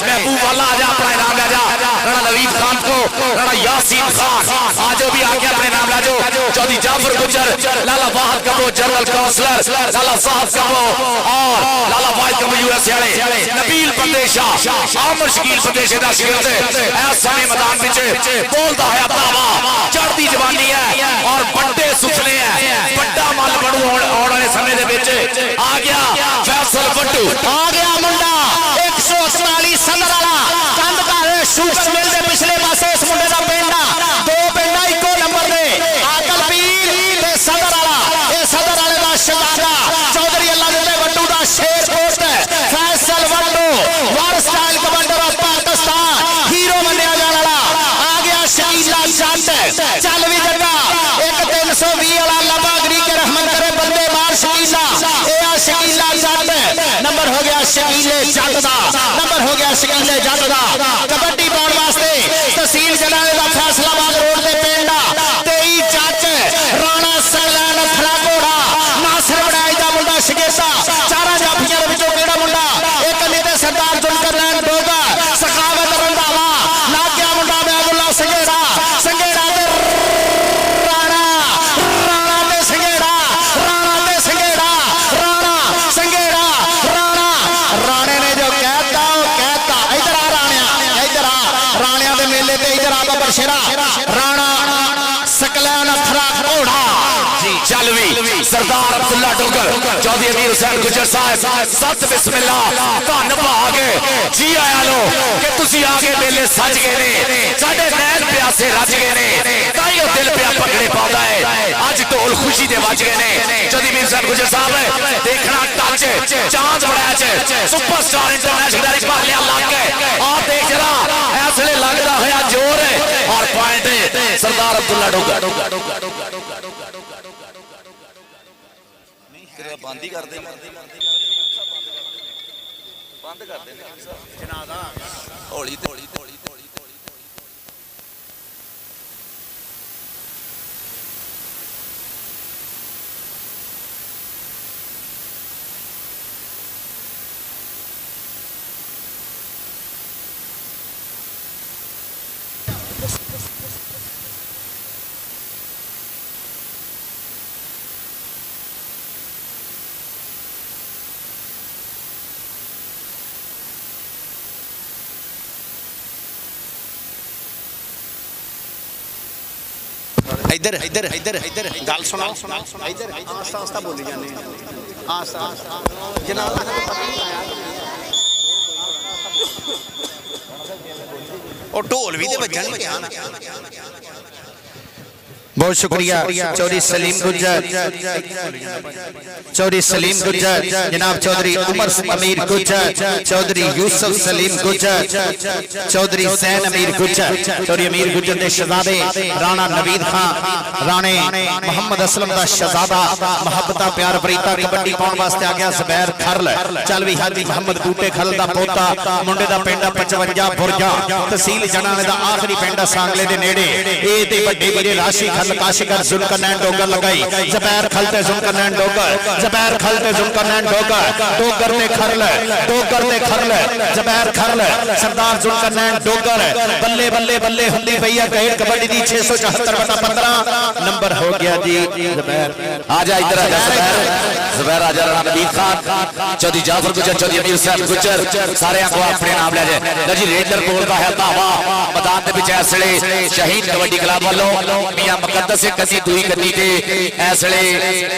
महबूब वाला आजा अपना इनाम ले जा राणा नवीद खान को राणा यासीन खान आज भी आके अपने नाम ले जाओ चौधरी जाफर गुज्जर लाला बाहत कबो जनरल काउंसलर लाला साहब कबो और लाला भाई कबो यूएस वाले नबील बंदेशा आमर शकील बंदेशे दा शिरत इस समय मैदान विच बोलता है दावा चढ़ती जवानी है और बड़े सुपने हैं बड़ा मल बनू आने वाले समय दे विच आ गया फैसल वड्डू आ गया मुंडा 148 सदर वाला कंध घर शुगर मिल दे पिछले पासे इस मुंडे दा पेंडा दो पेंडा इको नंबर दे आकल पीर ते सदर वाला ए सदर वाले दा शहजादा चौधरी अल्लाह दे वड्डू दा शेर पुੱਤ Faisal Waddu war style commander of Pakistan hero बनया जाने वाला आ गया शकीला जट चल भी जगा एक 320 वाला लबा गरी के रहमत करे बंदे मार शकीला ए आ शकीला जट नंबर हो गया शकीले जट दा नंबर हो गया शकीले जट दा कबड्डी पाउण वास्ते तहसील जलाने दा फैसलाबाद रोड ते पेंडा 23 जट राणा सैलान अथरा घोड़ा नासिर बनाई दा मुंडा शगेसा चारा जाफियां दे विचों केड़ा मुंडा एक नीते सरदार जुलकर लैन डोगा सखावत रंधावा नाग्या मुंडा महबुल्ला संगेड़ा संगेड़ा ते राणा ते संगेड़ा राणा ते संगेड़ा राणा संगेड़ा राणा राणे ने जो कहता वो कहता इधर आ राणिया दे मेले ते इधर आ बाबर शेरा राणा सकलैन अथरा घोड़ा चल भी सरदार अब्दुल्ला डोगर चौधरी अमीर हुसैन गुज्जर साहब सत बिस्मिल्लाह धन भाग जी आया लो कि तुसी आगे मेले सज गए ने साडे नैन प्यासे रज गए ने ताईओ दिल पिया भंगड़े पाउंदा है अज ढोल खुशी दे वज गए ने चौधरी अमीर हुसैन गुज्जर साहब देखना टच चांद बड़ा सुपरस्टार इंटरनेशनल इकबाल लग गए आ देख जरा ऐसले लगदा होया जोर और पॉइंट सरदार अब्दुल्ला डोगर बंद ही कर दे बंद कर दे हौली हौली इधर इधर इधर इधर गल सुनाओ इधर आस्ता आस्ता बोली जाने आस्ता जनाब और ढोल भी तो बजन बहुत शुक्रिया चौधरी सलीम गुज्जर, चौधरी सलीम गुज्जर, जनाब चौधरी उमर अमीर गुज्जर, चौधरी यूसुफ सलीम गुज्जर, चौधरी सैन अमीर गुज्जर, चौधरी अमीर गुज्जर के शहजादे राणा नवीद खान, राणे मोहम्मद असलम का शहजादा, मुहब्बता प्यार प्रीता कबड्डी पाउण वास्ते आ गया ज़ुबैर खरल, चल भी हाजी मोहम्मद बूटे खरल का पोता, मुंडे का पिंड 55 बुरजा, तहसील जनाने का आखिरी पिंड सांगले के नेड़े, ये ते वड्डे वीरे राशि खल काशिगर जुल्करनैन डोगर लगाई, ज़ुबैर खलते जुल्करनैन डोगर, ज़ुबैर खलते जुल्करनैन डोगर, डोगर ते खरल, डोगर ते खरल, ज़ुबैर खरल, सरदार जुल्करनैन डोगर, बल्ले बल्ले बल्ले हुंदी पई है खेड कबड्डी दी 674/15 नंबर हो गया जी ज़ुबैर। आजा इधर आजा ज़ुबैर आजा, राणा नवीद खान, चौधरी जाफर गुज्जर, चौधरी अमीर साहब गुज्जर, सारे को अपने नाम ले जाए जी। रेडर बोलता है धावा मैदान के विच इस वेले शहीद कबड्डी क्लब वालों मियां मुकद्दस कसी दूई गद्दी ते इस वेले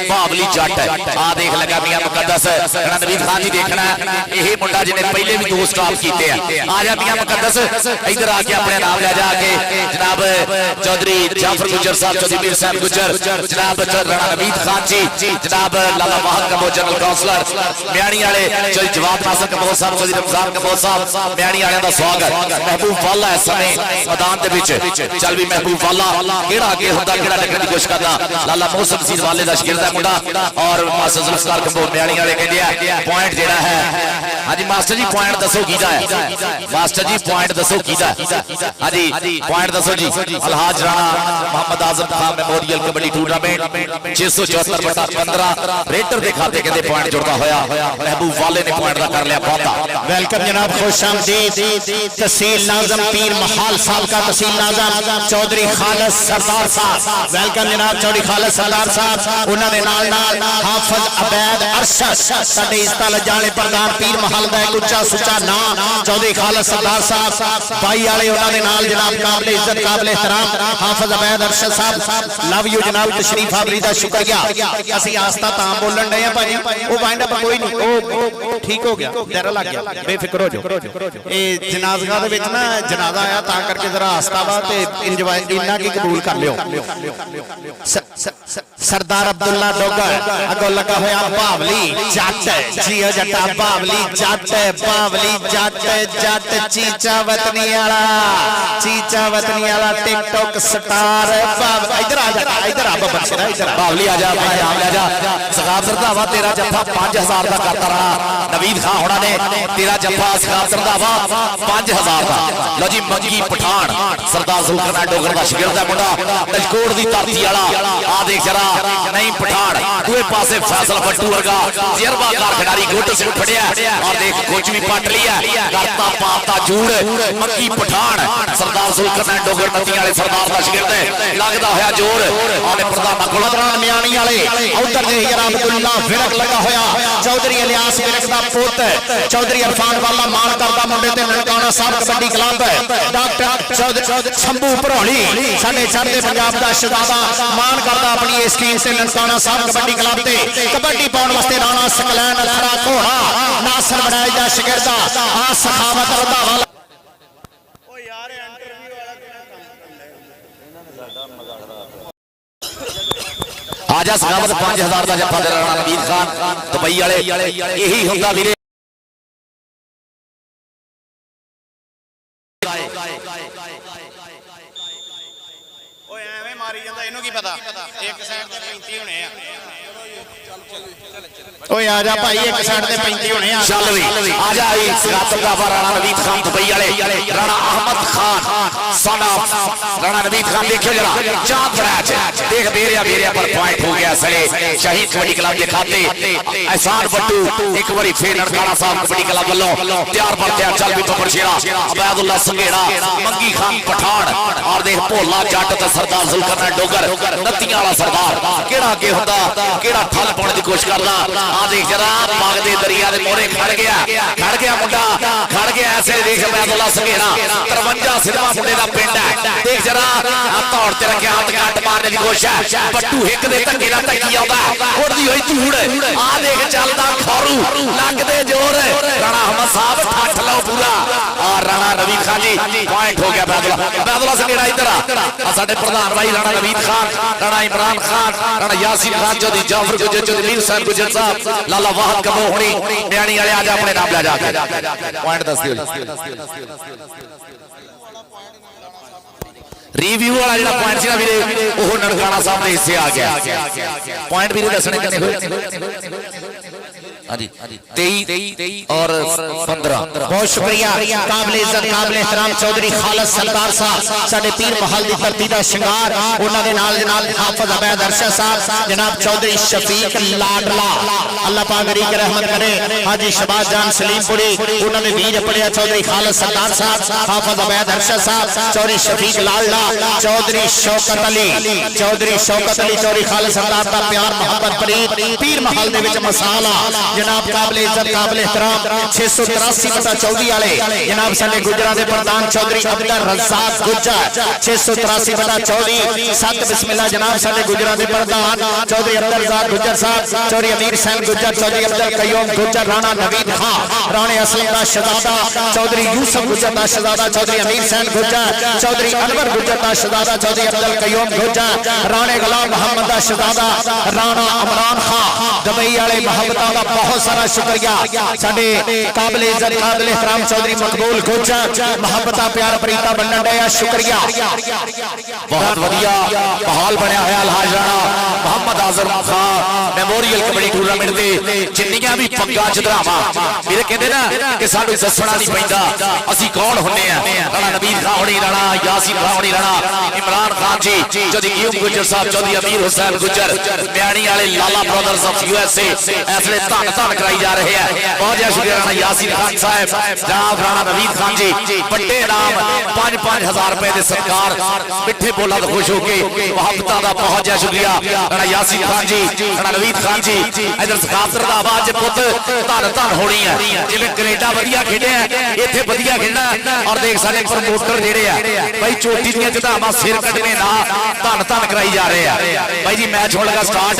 भावली जट आ देख लगा मियां मुकद्दस, राणा नवीद खान जी देखना यही मुंडा जिन्हें पहले भी 2 स्टॉप किए हैं। आजा मियां मुकद्दस इधर आके अपने नाम ले जाके जनाब चौधरी जाफर गुज्जर साहब, चौधरी अमीर साहब गुज्जर, जनाब राणा नवीद खान जी, जनाब लाला महक कबोज जनरल काउंसलर म्याणी वाले, चौधरी जवाब नासर कबोज साहब, चौधरी रमजान कबोज साहब म्याणी वाले का स्वागत। महबूब वाला इस समय मैदान के विच चल भी महबूब वाला केड़ा आगे होंदा केड़ा टक्कर की कोशिश करदा, लाला मौसम सीर वाले दा शागिर्द है मुंडा और मास्टर जुल्फकार कबोज म्याणी वाले कहंदे आ पॉइंट जेड़ा है। हां जी मास्टर जी पॉइंट दसो कीदा है, मास्टर जी पॉइंट दसो कीदा है। हां जी पॉइंट दसो जी। Alhaj Rana Mohammad Azam Khan memorial kabaddi tournament 674/15 raider के खाते कहते पॉइंट जुड़ता होया महबूब वाले ने पॉइंट का कर लिया वादा। वेलकम जनाब, खुशामदीद तहसील नाज़म पीर महाल साहब का तहसील नाज़म चौधरी खालिद सरदार साहब, वेलकम जनाब चौधरी खालिद सरदार साहब, उन्होंने नाल नाल हाफिज अबैद अरशद साडे इज्जत लजाने प्रधान पीर महल दा एक उच्चा सुच्चा नाम चौधरी खालिद सरदार साहब भाई वाले उन्होंने नाल जनाब काबिल इज्जत काबिल एहतराम हाफिज अबैद अरशद साहब, लव यू जनाब तशरीफ आवरी दा शुक्रिया। असी आस्था तां बोलन डे आ भाई वो वाइंड अप कोई नहीं ओ ठीक हो गया डर लग गया बेफिक्र हो जाओ। ये जनाज़ा दे विच ना जनाजा आया तां करके जरा आस्था वा ते इंजॉय इन्ना की कबूल कर लियो। सरदार अब्दुल्ला डोगर अगों लगा होया भावली जट जियो जटा भावली जट जट चीचा वतनी वाला टिकटॉक स्टार इधर आ जा इधर आ बच्चा इधर भावली आजा अपना नाम ले जा। सखाब सरदावा तेरा जत्था 5000 का करता रहा, नवीद खान होना ने तेरा जत्था सखाब सरदावा 5000 का। लो जी मंगी पठान सरदार जुल्करनैन डोगर का शागिर्द है मुंडा नजकोट दी धरती वाला आ देख जरा नहीं पठान दूए पासे फैसल बट्टू वर्गा तजर्बाकार खिडारी गुट से फड़िया और देख कुछ भी पट लिया करता पाता जूड़ मंगी पठान सरदार जुल्करनैन डोगर नदी वाले सरदार का शागिर्द है लगदा होया जोर आने प्रधान गुलदरान म्याणी वाले उधर दे यार अब्दुल्ला विरक लगा होया चौधरी इलियास विरक दा पुत चौधरी इरफान वाला मान करदा मुंडे ते ननकाना साहब कबड्डी क्लब डॉक्टर चौधरी शंभू भरौली साडे चढ़दे पंजाब दा शहजादा मान करदा अपनी इस टीम से ननकाना साहब कबड्डी क्लब ते कबड्डी पाउण वास्ते राणा सकलैन अखरा घोड़ा नासर बनाई दा शागिर्द आ सखावत रंधावा आजा सखावत 5000 का जत्था दे राणा नवीद खान दुबई वाले यही होंदा वीरे ओए एवें मारी ਜਾਂਦਾ ਇਹਨੂੰ ਕੀ ਪਤਾ ਇੱਕ ਸਾਈਡ ਤੇ 35 ਹੋਣੇ ਆ ओए आजा भाई एक साइड ते 35 होने आ चल भी आजा आई सखावत का राणा नवीद खान दुबई वाले राणा अहमद खान सन ऑफ राणा नवीद खान देखियो जरा चांद मैच देख बेरिया पर पॉइंट हो गया सरे शहीद कबड्डी क्लब के खाते एहसान बट्टू एक बारी फिर ननकाना साहब कबड्डी क्लब वालों तैयार पर तैयार चल भी तो परशेरा अबैदुल्ला संघेड़ा मंगी खान पठान और देख भोला जट ते सरदार जुल्करनैन डोगर नत्तियां वाला सरदार केड़ा के हुंदा केड़ा ठल पाने की कोशिश करदा आ देख जरा पागदे दरिया दे मोरे खड़ गया मुंडा खड़ गया ऐसे देख अबैदुल्ला संघेड़ा 53 सिरवा मुंडे दा पिंड है देख जरा तौड़ ते रखे हाथ काट मारने की कोशिश बट्टू हिक दे धक्के नाल धक्की आउंदा उड़दी होई धूड़ आ देख चलदा खौरू लगदे जोर राणा अहमद साहब ठठ लो पूरा और राणा नवीद खान जी पॉइंट हो गया बैदुल्ला से नेड़ा इधर आ साडे प्रधान भाई राणा नवीद खान राणा इमरान खान राणा यासीन खान चौधरी जाफर गुजर चौधरी मीर साहब गुजर साहब लाला वाहद कबो होनी म्याणी वाले आज अपने नाम ले जाके पॉइंट दस दियो रिव्यू वाला जो पॉइंट सी वीरे वो ननकाना साहब के हिस्से आ गया पॉइंट वीरे दसने कितने हुए हाँ जी 23 और 15 बहुत शुक्रिया काबिल इज्जत काबिल एहतराम चौधरी खालिद सरदार साहब साडे पीर महल दी धरती दा शिंगार उन्हां दे नाल जनाब हाफिज अबैद अरशद साहब जनाब चौधरी शफीक लाडला अल्लाह पाक गरीक रहमत करे हाजी शबाज जान सलीमपुरी उन्हां दे वीर पढ़िया चौधरी खालिद सरदार साहब हाफिज अबैद अरशद साहब चौधरी शफीक लाडला चौधरी शौकत अली चौधरी खालिद सरदार दा प्यार मोहब्बत प्रीत पीर महल दे विच मसाला जनाब काबिल इज्जत काबिल एहतराम 683/24 वाले जनाब साडे गुजरात दे प्रधान चौधरी अब्दुल रज़ाक गुज्जर 683/24 सत बिस्मिल्लाह जनाब साडे गुजरात दे प्रधान चौधरी अब्दुल रज़ाक गुज्जर साहब चौधरी अमीर हुसैन गुज्जर चौधरी अब्दुल कयूम गुज्जर राणा नवीद खान राणे असलम दा शहजादा चौधरी यूसुफ गुज्जर दा शहजादा चौधरी अमीर हुसैन गुज्जर चौधरी अनवर गुज्जर दा शहजादा चौधरी अब्दुल कयूम गुज्जर राणे गुलाम मोहम्मद दा शहजादा राणा इमरान खान दुबई वाले मोहब्बतां दा बहुत सारा शुक्रिया साडे काबिल इज्जत काबिल एहतराम चौधरी मकबूल गुज्जर मोहब्बतां प्यार प्रीता बनन दे शुक्रिया बहुत वधिया माहौल बनया होया अलहाज राणा मोहम्मद आजम खान मेमोरियल कबड्डी टूर्नामेंट दे जिन्नियां भी पग्गां चढ़ावा मेरे कहंदे ना कि सानू दसना नहीं पैंदा ਅਸੀਂ कौन ਹੁੰਨੇ ਆ राणा नवीद खान होनी राणा यासीन खान होनी राणा इमरान खान जी चौधरी यूम गुज्जर साहब चौधरी अमीर हुसैन गुज्जर म्याणी वाले लाला ब्रदर्स ऑफ यूएसए ऐसे धन धन कराई जा रहे हैं बहुत बहुत शुक्रिया राणा यासीन खान साहब जनाब राणा नवीद खान जी बड़े नाम 5-5 रुपए के सरकार मिठे बोला तो खुश होके मोहब्बत का बहुत बहुत शुक्रिया राणा यासीन खान जी राणा नवीद खान जी इधर सखातर का आवाज पुत धन धन होनी है जिवें कनेडा वधिया खेडे इत्थे वधिया खेलना और देख सारे प्रमोटर जेडे आ भाई चोटी दी चढ़ावा सिर कटने ना धन धन कराई जा रहे हैं भाई जी मैच होने लगा स्टार्ट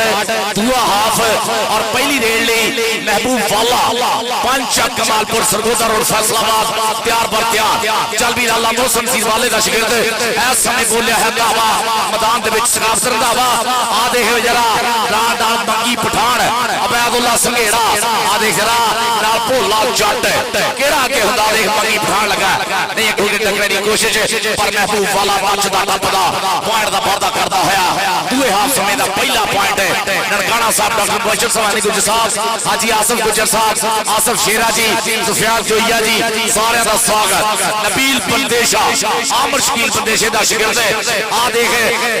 दूआ हाफ और पहली रेड ले महबूब वाला पंच कमालपुर सरगोदा रोड फैसलाबाद तैयार बर तैयार चल भी लाला मौसम सी वाले का शिगिर्द इस समय बोलिया है दावा मैदान दे विच सकाफ रंधावा आ देख जरा रात मंगी पठान अबैदुल्ला संघेड़ा आ देख जरा नाल भोला जट केड़ा के हुंदा देख मंगी पठान लगा नहीं अगे टकरे दी कोशिश पर महबूब वाला बचदा टपदा पॉइंट दा वादा करदा होया दूए हाफ समय दा पहला पॉइंट ननकाना साहब डॉक्टर मुबशर सवानी गुजर साहब हाजी आसिफ गुजर साहब आसिफ शेरा जी सुफियान जोइया जी सारे दा स्वागत नबील बंदेशा आमर शकील बंदेशे दा शिगिर्द आ देख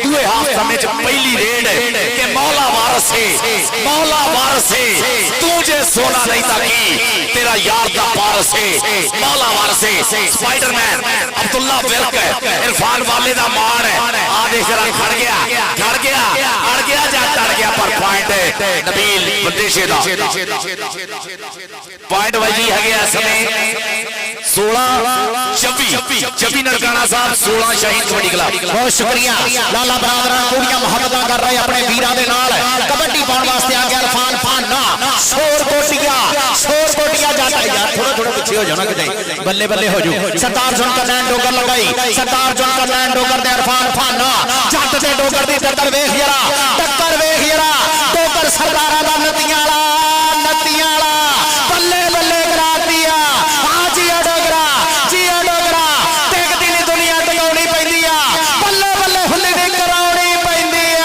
दूए हाफ समय च पहली रेड के मौला वारस है तू जे सोना नहीं ताकी तेरा यार दा पारस है मौला वारस है स्पाइडरमैन अब्दुल्ला विर्क इरफान वाले दा मान है आ देख जरा खड़ गया अड़ गया जा टड़ गया पर पॉइंट नबील बंदेशे दा पॉइंट वजी है समय 16-26 ननकाना साहब 16 शहीद कबड्डी क्लब बहुत शुक्रिया लाला बरादर कुड़ियां मोहब्बत कर रहे अपने वीरां दे नाल कबड्डी पाउण वास्ते आ गया इरफान फाना शोर कोटिया जाता यार थोड़ा पीछे हो जाना किते बल्ले बल्ले हो जो सरदार जुनकर नैन डोगर लगाई सरदार जुनकर नैन डोगर दे इरफान फाना जट ते डोगर दी टक्कर वेख जरा डोगर सरदारां दा नतियां वाला बल्ले बल्ले करा दिया हाजी डोगरा टेकदी नहीं दुनिया टकाउणी पैंदी आ बल्ले बल्ले हुल्ली दी कराउणी पैंदी आ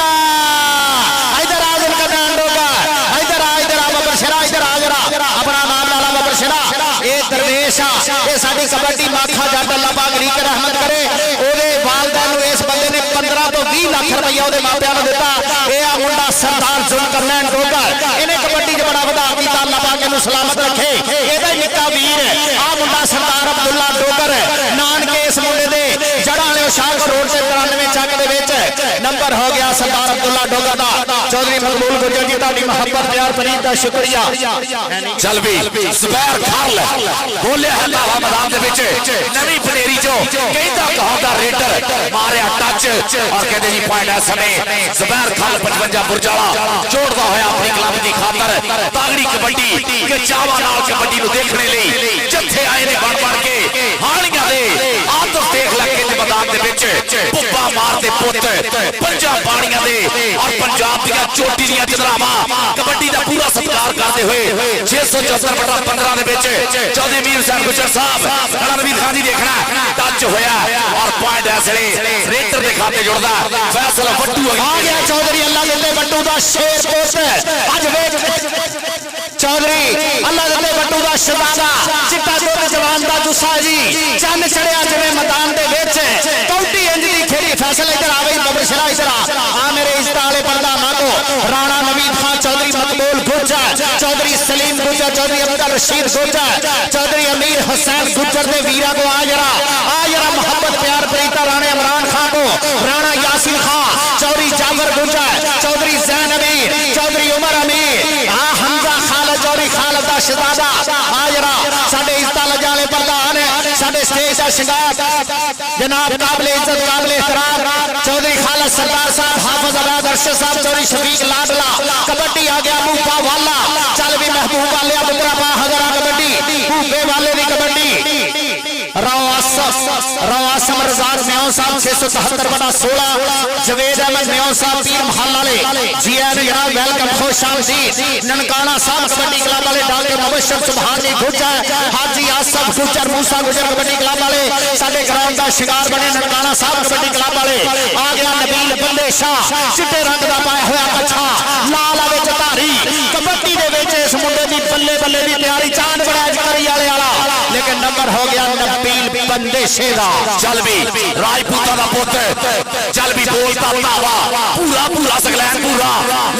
इधर आ जुनकर नैन डोगर इधर आ बबर शेरा इधर आ जरा अपना नाम लाला बबर शेरा ए दरवेश आ ए साडी कबड्डी माखा जट अल्लाह पाक रीक रहमत करे ओदे वालदैन नु इस बंदे ने 15 तो 20 लाख रुपया ओदे मापियां नु दिता ए आ मुंडा सरदार जुनकर नैन डोगर इने कबड्डी च बड़ा वधा कीता अल्लाह पाक इनु सलामत रखे एदा ही निक्का वीर आ मुंडा सरदार अब्दुल्ला डोगर नानके इस मुंडे दे जड़ा वाले शाहपुर रोड से 93 चक दे विच नंबर हो गया सरदार अब्दुल्ला डोगर दा चौधरी मकबूल गुजर जी ताड़ी मोहब्बत प्यार फरीद दा शुक्रिया। चल भी जुबैर खाल बोले हल्लावा मैदान दे विच नवी पनेरी चो कहता कहता रेडर मारिया टच और कहते जी पॉइंट है समय जुबैर खाल 55 बुरजाला जोड़दा होया अपनी क्लब की खातर तागड़ी कबड्डी के चावा नाल कबड्डी नु देखने लई जत्थे आए ने बन बन के हाणियां दे आदत देख लगे ते मैदान दे विच पुब्बा मारते पुत पंजाब बाणियां दे और पंजाब दी चोटी दी चदरावा कबड्डी दा पूरा सत्कार करते हुए 674/15 दे विच चौधरी मीर हुसैन गुजर साहब रणवीर खान जी देखना टच होया और पॉइंट ऐसले रेडर दे खाते जुड़दा फैसल वड्डू आ गया चौधरी अल्लाह दे वड्डू दा शेर पुत अज वेख चौधरी अल्लाह दे वड्डू दा शहजादा चिट्टा दुध जवान दा जुस्सा जी चंद चढ़िया जिवें मैदान दे विच कौडी इंज दी खेड़ी फैसल इधर आवे बबर शरा इधर आ मेरे इज्जत वाले बंदा ना को राणा नवीद खान चौधरी मकबूल गुजर चौधरी सलीम गुजर चौधरी अब्दुल रशीद गुजर चौधरी अमीर हुसैन गुजर दे वीरा को आ जरा मोहब्बत प्यार प्रीता राणे इमरान खान को राणा यासीन खान चौधरी जाफर गुजर चौधरी जैन अमीर चौधरी उमर अमीर आ हमजा खालिद चौधरी खालिद दा शहजादा आ जरा साडे इज्जत लजाले प्रधान साडे स्टेज दा शिंगार जनाब काबिल इज्जत काबिल एहतराम चौधरी खालिद सरदार साहब हाफिज अबाद अरशद साहब चौधरी शफीक लाडला कबड्डी आ गया मूफा वाला चल भी महबूब वाले बुकरा पा हजरा कबड्डी मूफे वाले दी कबड्डी रवासम रजाक म्याओ साहब 673/16 जवेद अहमद म्याओ साहब पीर महल वाले जी एन जनाब वेलकम खुश आमदीद ननकाना साहब कबड्डी क्लब वाले डॉक्टर मुबशर सुभानी गुजर हाजी आसफ गुजर मूसा गुजर कबड्डी क्लब वाले साडे ग्राउंड दा शिकार बने ननकाना साहब कबड्डी क्लब वाले आ गया नबील बंदे शाह चिट्टे रंग दा पाया होया कच्छा लाल विच धारी कबड्डी दे विच इस मुंडे दी बल्ले बल्ले दी तैयारी चांद बड़ा जकरी वाले वाला लेकिन नंबर हो गया नबील बंदे शेरा चल भी राजपूता दा पुत चल भी बोलता धावा पूरा पूरा सगलैन पूरा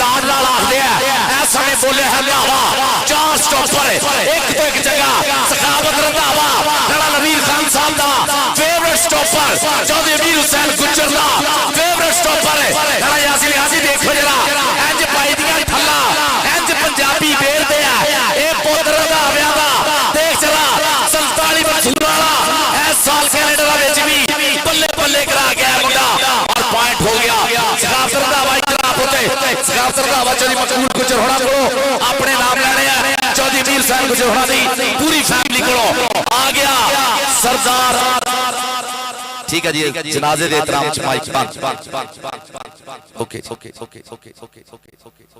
लाड लाल आखदे ऐ समय बोले है धावा 4 स्टॉपर एक तो एक जगह सखावत रंधावा राणा नवीर खान साहब दा फेवरेट स्टॉपर चौधरी मीर हुसैन गुजर दा फेवरेट स्टॉपर राणा यासीन हाजी देखो जरा इंज पाई दियां ठल्ला इंज पंजाबी बेरदे आ ए पुत्र रंधाविया दा देख जरा 47 मंसूर वाला इस साल कैनेडा विच भी बल्ले बल्ले करा गया मुंडा और पॉइंट हो गया सखावत रंधावा इतना पुते सखावत रंधावा चौधरी मकबूल गुजर होना को अपने नाम लेने चौधरी मीर हुसैन गुजर होना दी पूरी फैमिली को आ गया सरदार ठीक है जी जनाजे दे एहतराम च mic okay okay okay okay okay okay okay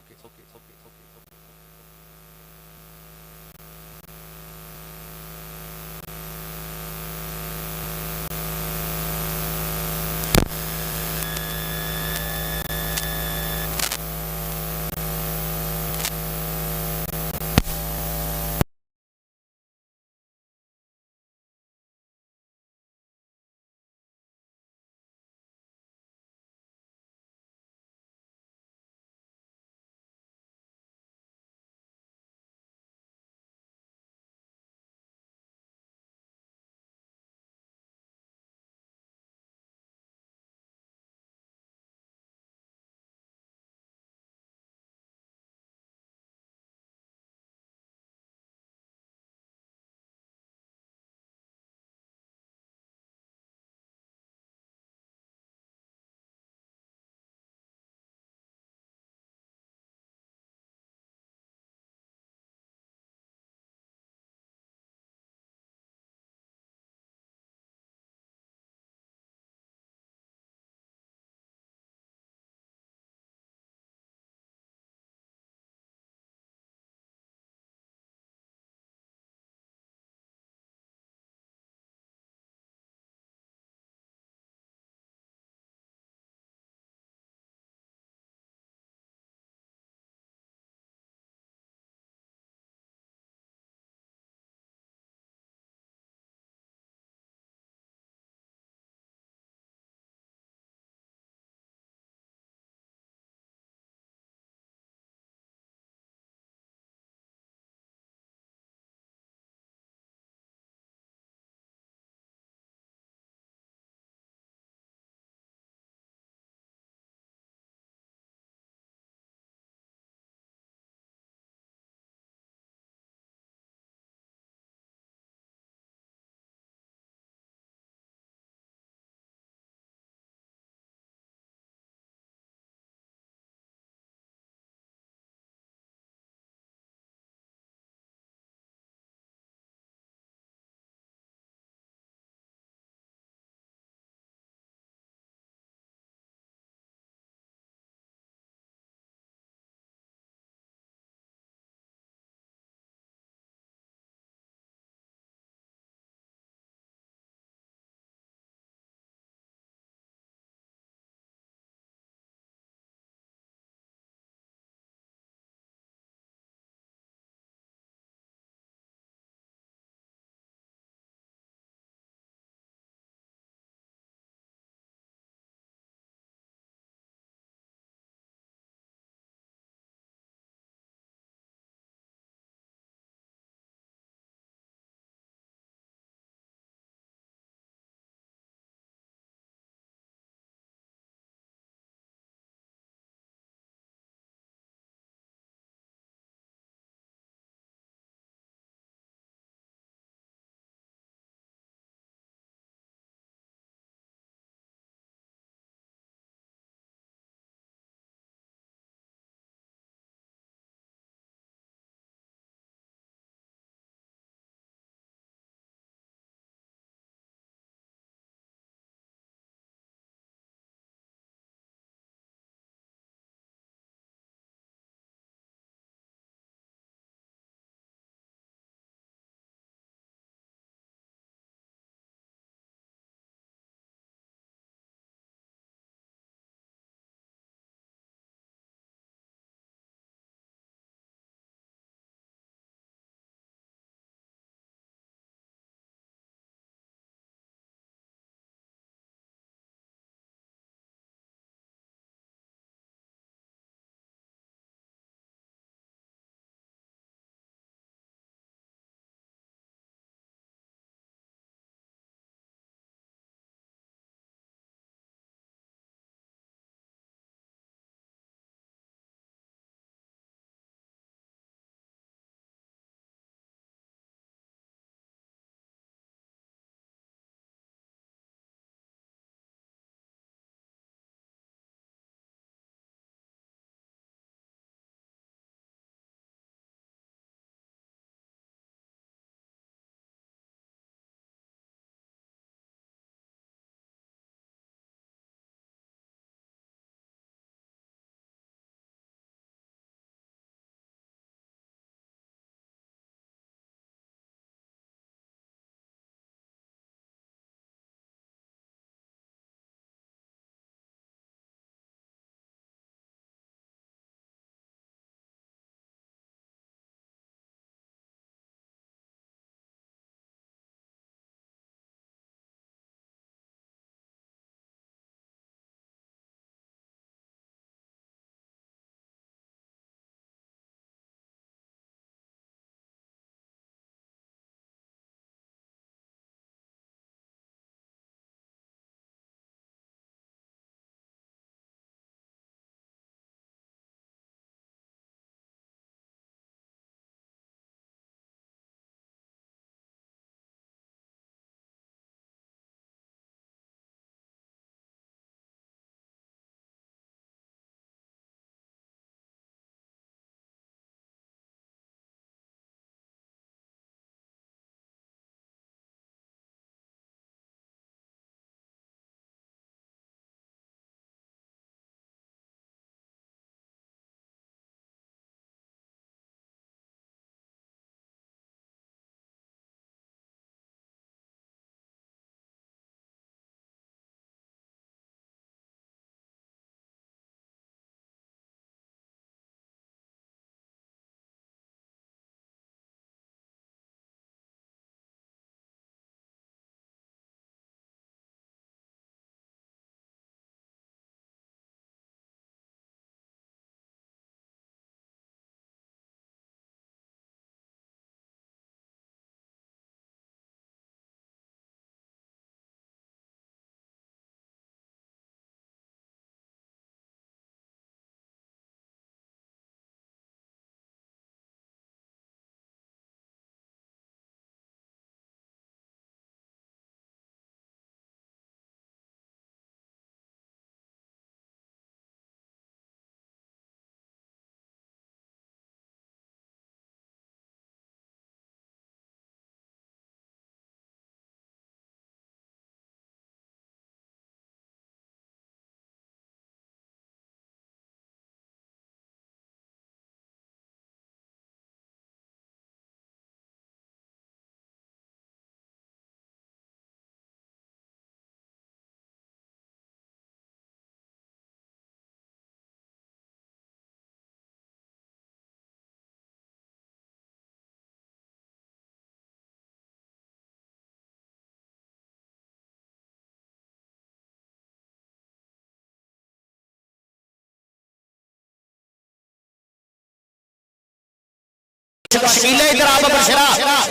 शकीले इधर आप बशरा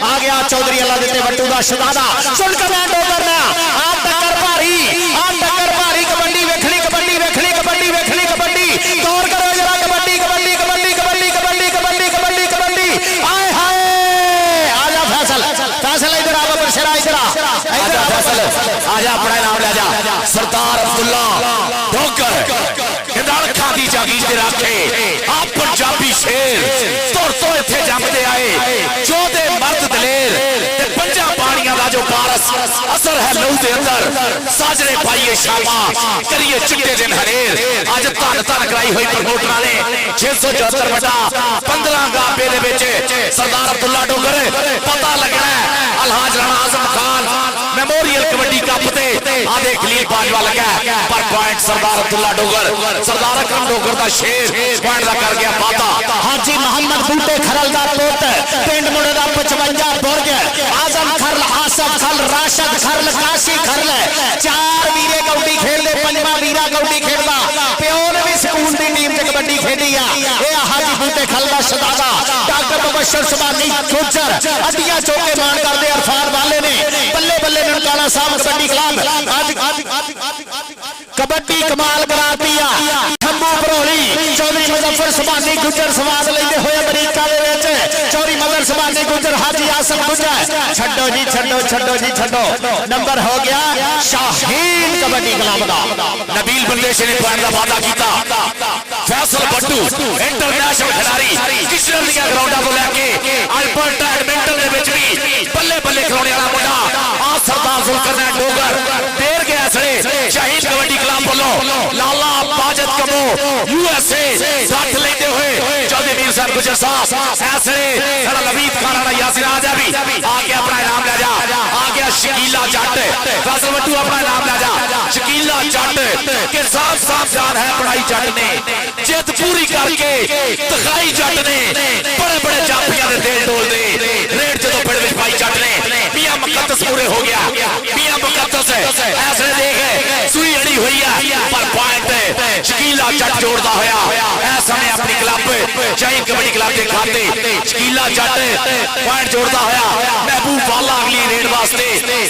आ गया चौधरी अल्लाह देते वट्टू दा शहजादा सुन कमांडो करना आ टक्कर भारी कबड्डी वेखनी कबड्डी दौड़ करो जरा कबड्डी आए हाय आजा फैसल इधर आप बशरा इधर फैसल आजा अपना नाम ले जा सरदार अब्दुल्ला डोगर अखा दी जागीर दे रखे आप पंजाबी शेर तुर तो इत्थे जमदे आए चौदे मर्द दलेर ते पंजा पानियां दा जो पारस असर है लहू दे अंदर साजरे पाइए शामा करिए चिट्टे दिन हरेर अज धन कराई हुई प्रमोटरां ने 674 बटा 15 गाबे दे विच सरदार अब्दुल्ला डोगर पता लगना है अलहाज राणा आजम खान मेमोरियल कबड्डी कप ते आ देख लिए बाजवा लगा पर पॉइंट सरदार अब्दुल्ला डोगर सरदार अकरम डोगर दा शेर पॉइंट दा कर गया वादा हाजी मोहम्मद बूटे खरल दा पुत पिंड मुंडे दा 55 बुर्ज आजम खरल आसफ खरल राशद खरल काशी खरल चार वीरे कबड्डी खेलदे पंजवा वीरा कबड्डी खेलदा प्यो ने भी स्कूल दी टीम ते कबड्डी खेली आ ए हाजी बूटे खरल दा शहजादा डॉक्टर मुबशर सुभानी गुजर अड्डियां चौके मान करदे अरफान वाले ने बल्ले बल्ले ननकाना साहब कबड्डी क्लब कबड्डी कमाल कराती आ खंबू भरोली चौधरी मुजफ्फर सुभानी गुजर स्वाद लेंदे होए अमेरिका दे विच चौधरी मगर सुभानी गुजर हाजी आसफ गुजर छड्डो जी छड्डो नंबर हो गया शाहीन कबड्डी क्लब दा नबील बंदेश ने पॉइंट दा वादा कीता फैसल बट्टू इंटरनेशनल खिलाड़ी किशोर दी ग्राउंडां तो लेके अल्बर्टा एडमिंटन दे विच भी बल्ले खिलाउने वाला मुंडा आ सरदार जुल्करनैन डोगर देर के असरे शहीद कबड्डी क्लब बोलो लाला बाजत कमो यूएसए साथ लेते हुए चौधरी मीर साहब गुजर साहब ऐसरे सारा लबीद खान वाला यासिर आजा भी आगे अपना इनाम ले जा आ गया शकीला जट फैसल बट्टू अपना इनाम ले जा शकीला जट के साफ जान है पढ़ाई जट ने जिद पूरी करके दिखाई जट ने बड़े जाफियां दे दिल डोल दे रेड जो पिंड विच पाई जट ने मियां मुकद्दस पूरे हो गया मियां मुकद्दस ऐसे देख सुई अड़ी हुई है पर पॉइंट शकीला जट जोड़दा होया ऐसा ने अपनी क्लब चाहे कबड्डी क्लब के खाते शकीला जट पॉइंट जोड़दा होया महबूब वाला अगली रेड वास्ते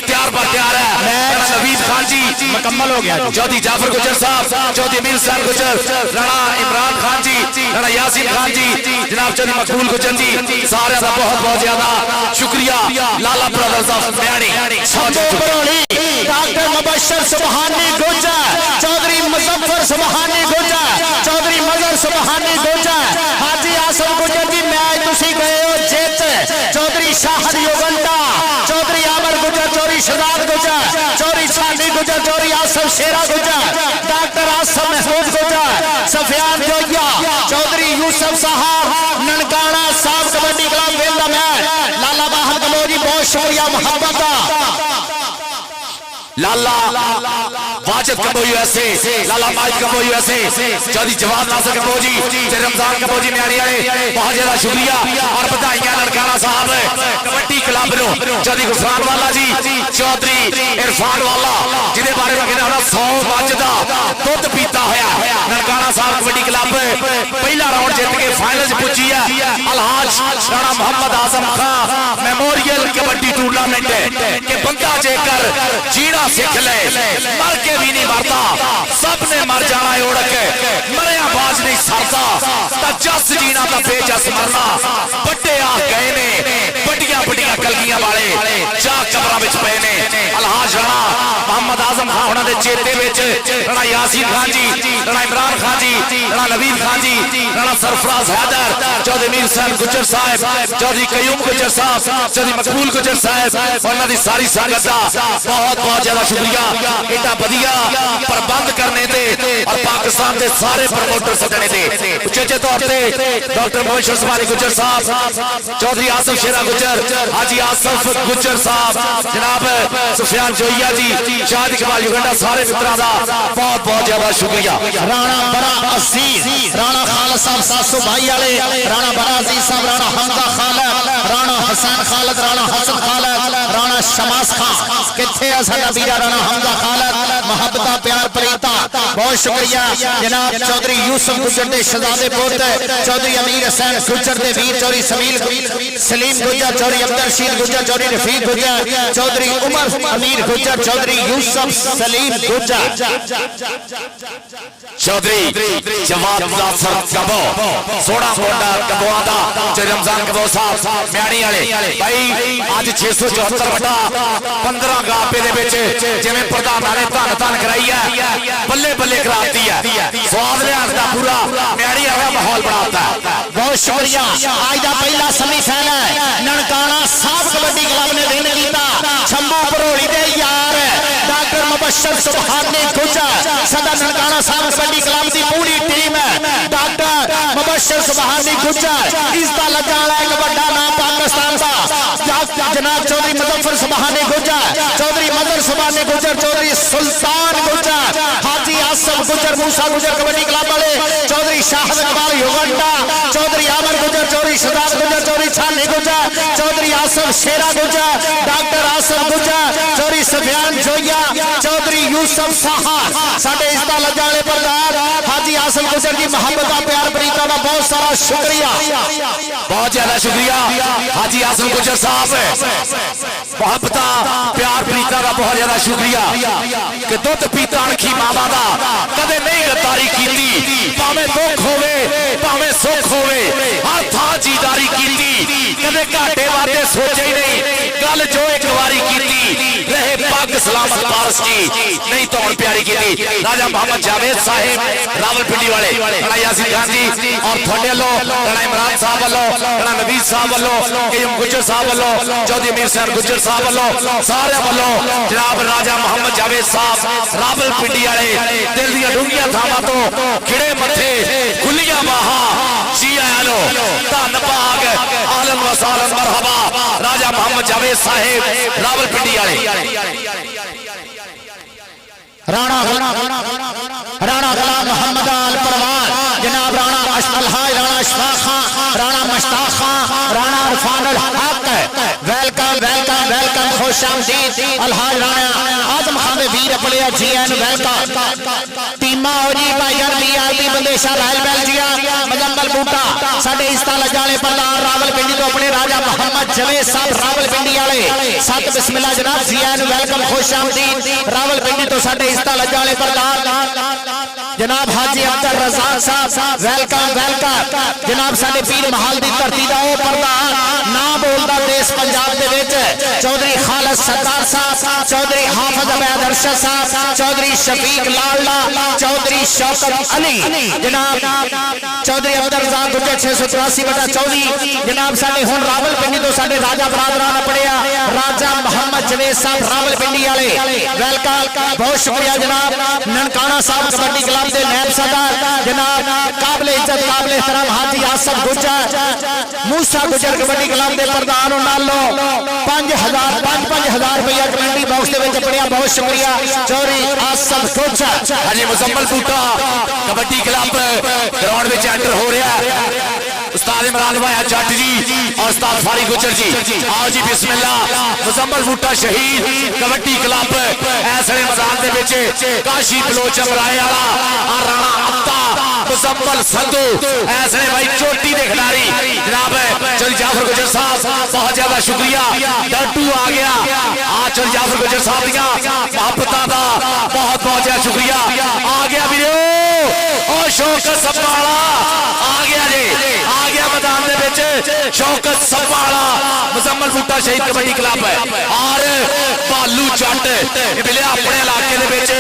तैयार है नवीद खान जी मुकम्मल हो गया चौधरी जाफर गुजर साहब चौधरी अमीर साहब गुजर राणा इमरान खान जी राणा यासीन खान जी जनाब चौधरी मकबूल गुजर जी सारे का बहुत ज्यादा शुक्रिया Lala brothers of Myani doctor Mubashar Subhani Gujjar Chaudhry Muzaffar Subhani Gujjar Chaudhary मजर सुभानी गुजर हाजी आसफ गुजर जी मैच तुसी गए हो जीत चौधरी शाहद योगंडा चौधरी आमर गुजर चौधरी शहजाद गुजर चौधरी सानी गुजर चौधरी आसफ शेरा गुजर डॉक्टर आसफ महमूद गुजर सफियान जोया चौधरी यूसुफ साहब ननकाना साहब कबड्डी क्लब वेंदा मैच लाला बाहर कमोजी बहुत शुक्रिया मोहब्बत लाला वाजिद कबो यूएसए लाला माजिद कबो यूएसए चौधरी जवाब नासिर कबो जी रमजान कबो जी म्याणी वाले बहुत ज्यादा शुक्रिया और बधाइयां ननकाना साहब कबड्डी क्लब नो चौधरी गुफरान वाला जी चौधरी इरफान वाला जिदे बारे में कहना 100 मज दा दुध पीता होया ननकाना साहब कबड्डी क्लब पहला राउंड जीत के फाइनल च पहुंची है अलहाज राणा मोहम्मद आजम खान मेमोरियल कबड्डी टूर्नामेंट के बंदा जेकर जीना सीख ले मर के भी नहीं मरता सबने मर जाना ओढ़ के मरिया बाज नहीं सरता जस जीना का बेजस मरना बड़े आ गए ने बड़िया कलगियां वाले जा कबरां विच पए ने अलहाज राणा मोहम्मद आजम खान होना दे चेते विच राणा यासीन खान जी राणा इमरान खान जी राणा नवीद खान जी राणा सरफराज हैदर चौधरी मीर साहब गुजर साहब चौधरी कयूम गुजर साहब चौधरी मकबूल गुजर साहब उन्हां दी सारी संगत दा बहुत ज्यादा शुक्रिया एडा वधिया प्रबंध करने ते और पाकिस्तान के सारे प्रमोटर सदने ते उचेचे तौर पे डॉक्टर मुबशर सुभानी गुजर साहब चौधरी आसफ शेरा गुजर हाजी आसफ गुजर साहब जनाब सुफियान जोइया जी शाद इकबाल युगंडा सारे मित्रों का बहुत ज्यादा शुक्रिया राणा बड़ा अजीज राणा खालिद साहब 700 भाई वाले राणा बड़ा अजीज साहब राणा हमजा खालिद राणा हसन खालिद राणा हसन खालिद राणा शमास खान के किथे है साडा वीरा राणा हमजा खालद मोहब्बता प्यार प्रीता बहुत शुक्रिया जनाब चौधरी यूसुफ गुजर दे शहजादे पुत्र चौधरी अमीर हुसैन गुजर दे वीर चौधरी सलीम गुजर चौधरी अब्दुल रशीद गुजर चौधरी रफीक गुजर चौधरी उमर अमीर गुजर चौधरी यूसुफ सलीम गुजर चौधरी जवाब जाफर कबो सोना मोटा कबोआ दा जो रमजान कबो साहब म्याणी वाले भाई आज 674 बटा 15 गापे दे विच जिवें प्रधानां ने धन धन कराई है बल्ले बल्ले कराती है स्वाद लिहाज दा पूरा म्याणी वाला माहौल बनाता है। बहुत शुक्रिया आज का पहला सेमीफाइनल है ननकाना साहब कबड्डी क्लब ने दिन कीता शंभू भरोली दे यार डॉक्टर मुबशर सुभानी गुजर सदा ननकाना साहब कबड्डी क्लब की पूरी टीम है डॉक्टर मुबशर सुभानी गुजर इसका लगा वाला एक बड़ा नाम पाकिस्तान का जनाब चौधरी मुजफ्फर सुभानी गुजर चौधरी मदर सुभानी गुजर चौधरी सुल्तान गुजर हाजी आसफ गुजर मूसा गुजर कबड्डी क्लब वाले चौधरी शाहद इकबाल युगंडा चौधरी आमर गुजर चौधरी शहजाद गुजर चौधरी छानी गुजर चौधरी आसफ शेरा गुजर डॉक्टर आसफ गुजर चौधरी सफियान जोया चौधरी यूसुफ साहा साडे इसदा लजाले प्रधान हाजी आसफ गुजर की मोहब्बत का प्यार प्रीता का बहुत सारा शुक्रिया बहुत ज्यादा शुक्रिया हाजी आसम गुजर साहब मोहब्बत प्यार प्रीता का बहुत ज्यादा शुक्रिया कि दुध पीता अणखी मावा दा कदे नहीं गद्दारी कीती भावें दुख होवे भावें सुख होवे हर थां जीदारी कीती कदे घाटे वादे सोचे ही नहीं गल जो एक बारी कीती रहे पग सलामत पारस की नहीं तो प्यारी कीती राजा मोहम्मद जावेद साहिब रावलपिंडी वाले राणा यासीन खान जी और थोड़े लो राणा इमरान साहब वालों राणा नवीद साहब वालों केएम गुजर साहब वालों चौधरी अमीर हुसैन गुजर साहब वालों सारे वालों जनाब राजा मोहम्मद जावेद साहब रावलपिंडी वाले दिल दी डूंगियां थावां तो खिड़े मथे खुलियां बाहां जी आया लो धन भाग आलन वसालन मरहबा राजा मोहम्मद जावेद साहिब रावलपिंडी वाले राणा गुलाम मोहम्मद अल परवान जनाब राणा अलहाज राणा अशफाक खान राणा मुश्ताक खान राणा इरफान अल हक welcome welcome welcome खुशामदीद Alhaj Rana Azam Khan दे वीर अपने जीएन वेलकम टीमा हो जी भाईजान वीआईपी बंदेशा लाल बेलजिया मजम्मल बूटा साडे इस्ता लजाले प्रधान रावलपिंडी तो अपने राजा मोहम्मद जवेद साहब रावलपिंडी वाले सत बिस्मिल्लाह जनाब जीएन वेलकम खुशामदीद रावलपिंडी तो साडे इस्ता लजाले प्रधान जनाब हाजी अब्दुल रज़ाक साहब वेलकम वेलकम जनाब साडे पीर महल दी धरती दा ओ प्रधान ना बोलदा देश पंजाब दे विच चौधरी खालिद सरदार साहब चौधरी हाफिज अबैद अरशद साहब चौधरी शफीक लाला चौधरी शौकत अली जनाब चौधरी अब्दुल रज़ाक गुजर 683 बटा 24 जनाब साडे हुण रावलपिंडी तो साडे राजा बरादरां ने पढ़िया राजा मोहम्मद जवेद साहब रावलपिंडी वाले वेलकम बहुत शुक्रिया जनाब ननकाना साहब कबड्डी क्लब दे नायब सदर जनाब काबिल इज्जत काबिल एहतराम हाजी आसफ गुजर मूसा गुजर कबड्डी क्लब दे प्रधान नालो 5000 रुपया कमेंट्री बॉक्स दे विच पड़िया बहुत शुक्रिया चौधरी आसफ गुजर हाजी मुजम्मल बूटा कबड्डी क्लब ग्राउंड में एंटर हो रहा है उस्ताद इमरान भाई जट जी और उस्ताद फारिक गुजर जी आओ जी बिस्मिल्लाह मुजम्मल बूटा शहीद कबड्डी क्लब ऐसे मैदान दे विच काशी बलोच अमराए वाला और राणा अत्ता मुजम्मल संधू ऐसे भाई चोटी के खिलाड़ी जनाब चौधरी जाफर गुजर साहब बहुत ज्यादा शुक्रिया डट्टू आ गया आज चौधरी जाफर गुजर साहब दियां मोहब्बतां दा बहुत बहुत ज्यादा शुक्रिया आ गया वीरो और शौकत सब्बाला आ गया जी आ गया मैदान दे विच शौकत सब्बाला मुजम्मल बूटा शहीद कबड्डी क्लब है और भालू जट मिले अपने इलाके दे विच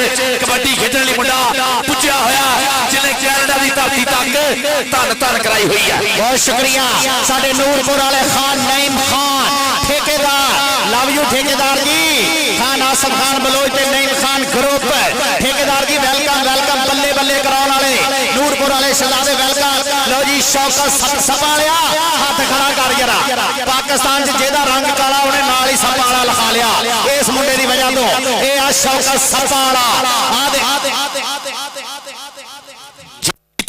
कबड्डी खेडण लई मुंडा पुज्जिया होया जिन्हें कैनेडा दी धरती तक धन धन कराई हुई है बहुत शुक्रिया साडे नूरपुर वाले खान नईम खान ठेकेदार लव यू ठेकेदार जी खान आसफ खान बलोच ते नईम खान ग्रुप ठेकेदार जी वेलकम वेलकम बल्ले बल्ले कराउण वाले नूरपुर वाले शहजादे वेलकम लो जी शौकत सबालिया हाथ खड़ा कर जरा पाकिस्तान च जेदा रंग काला उन्हें नाल ही सबाला लिखा लिया इस मुंडे दी वजह तो ये आ शौकत सबाला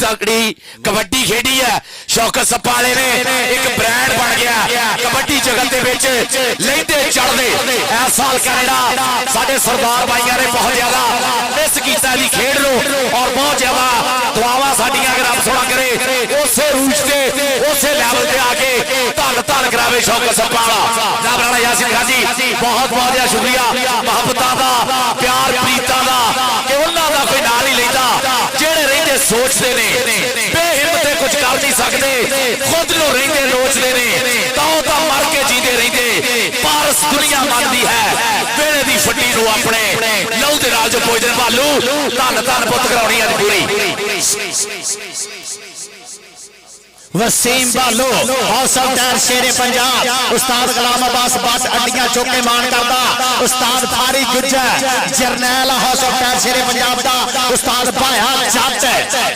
तगड़ी कबड्डी खेडी है शौकत सप्पा वाले ने एक ब्रांड बन गया कबड्डी जगत दे विच लैंदे चढ़दे इस साल कैनेडा साडे सरदार भाइयों ने बहुत ज्यादा मिस कीता दी खेड लो और बहुत ज्यादा दुआवां साडियां अगर रब सोना करे उसे रूज ते उसे लेवल ते आके धन धन करावे शौकत सप्पा वाला जनाब राणा यासीन खान जी बहुत बहुत ज्यादा शुक्रिया मुहब्बतां दा प्यार प्रीतां दा कि उन्हां दा कोई नाल नहीं लैंदा जेड़े रहिंदे सोचते ने बेहिम्मते कुछ कर नहीं सकते खुद नु रहिंदे लोचते ने तां मर के जींदे रहिंदे पारस दुनिया मनदी है वेले दी फट्टी नु अपने लहू दे नाल जो पुजदे भालू धन धन पुत कराउणी अज पूरी वसीम भालो हौसल tyre Shere Punjab Ustad Ghulam Abbas but अड्डियां चौके मान करदा उस्ताद फारी गुज्जर जरनैल हौसल टायर शेरे पंजाब दा उस्ताद भाया जट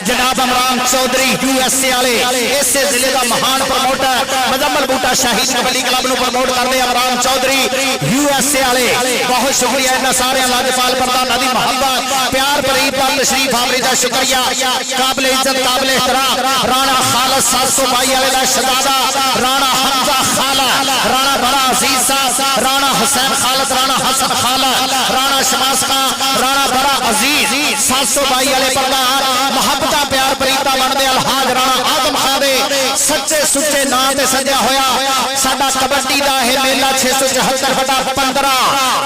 जनाब इमरान चौधरी यूएसए वाले इसे जिले का महान प्रमोटर मुजम्मल बूटा शहीद कबड्डी क्लब नु प्रमोट करदे इमरान चौधरी यूएसए वाले बहुत शुक्रिया इन्हां सारे लाजपाल प्रधानां दी मोहब्बत प्यार भरी पर तशरीफ आवरी दा शुक्रिया काबिल इज्जत काबिल एहतराम राणा खालिद 722 वाले दा शहजादा राणा हमजा खाला राणा बड़ा अजीज साहब राणा हुसैन खालिद राणा हसन खाला राणा शमास खान राणा बड़ा अजीज 722 वाले प्रधान मोहब्बत प्यार प्रीता बनदे अलहाज राणा आदम खान दे सच्चे सुच्चे नां ते सजया होया साडा कबड्डी दा है मेला 674/15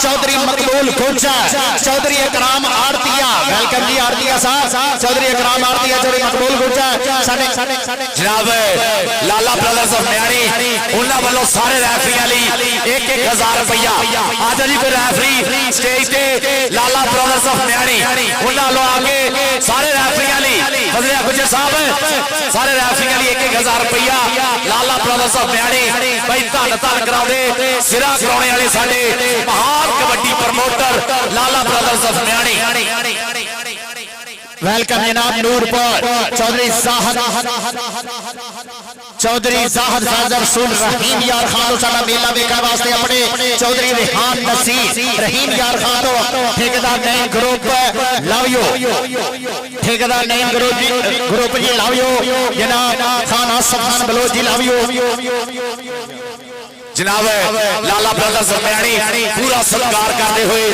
चौधरी मकबूल गुज्जर चौधरी इकराम आरतिया वेलकम जी आरतिया साहब चौधरी इकराम आरतिया चौधरी मकबूल गुज्जर साडे जनाब लाला ब्रदर्स ऑफ म्याणी उन्हां वालों सारे रैफरियां लई 1-1000 रुपया आज जी कोई रैफरी स्टेज ते लाला ब्रदर्स ऑफ म्याणी उन्हां वालों आके सारे रैफरियां लई फजलिया गुज्जर साहब सारे रैफरियां लई 1-1000 रुपया लाला ब्रदर्स ऑफ म्याणी भाई धन धन कराउंदे सिरा कराउणे वाले साडे महान kabaddi promoter Lala brothers of Myani welcome जनाब नूरपुर चौधरी जाहद फाजर सुन रहीम यार खान साडा मेला देखने वास्ते अपने चौधरी रेहान नसीर रहीम यार खान ठेकेदार नईम ग्रुप लव यू ठेकेदार Naeem group ji love you जनाब खान आसफ खान बलोच जी लव यू जनाब लाला ब्रदर्स म्याणी पूरा सत्कार करते हुए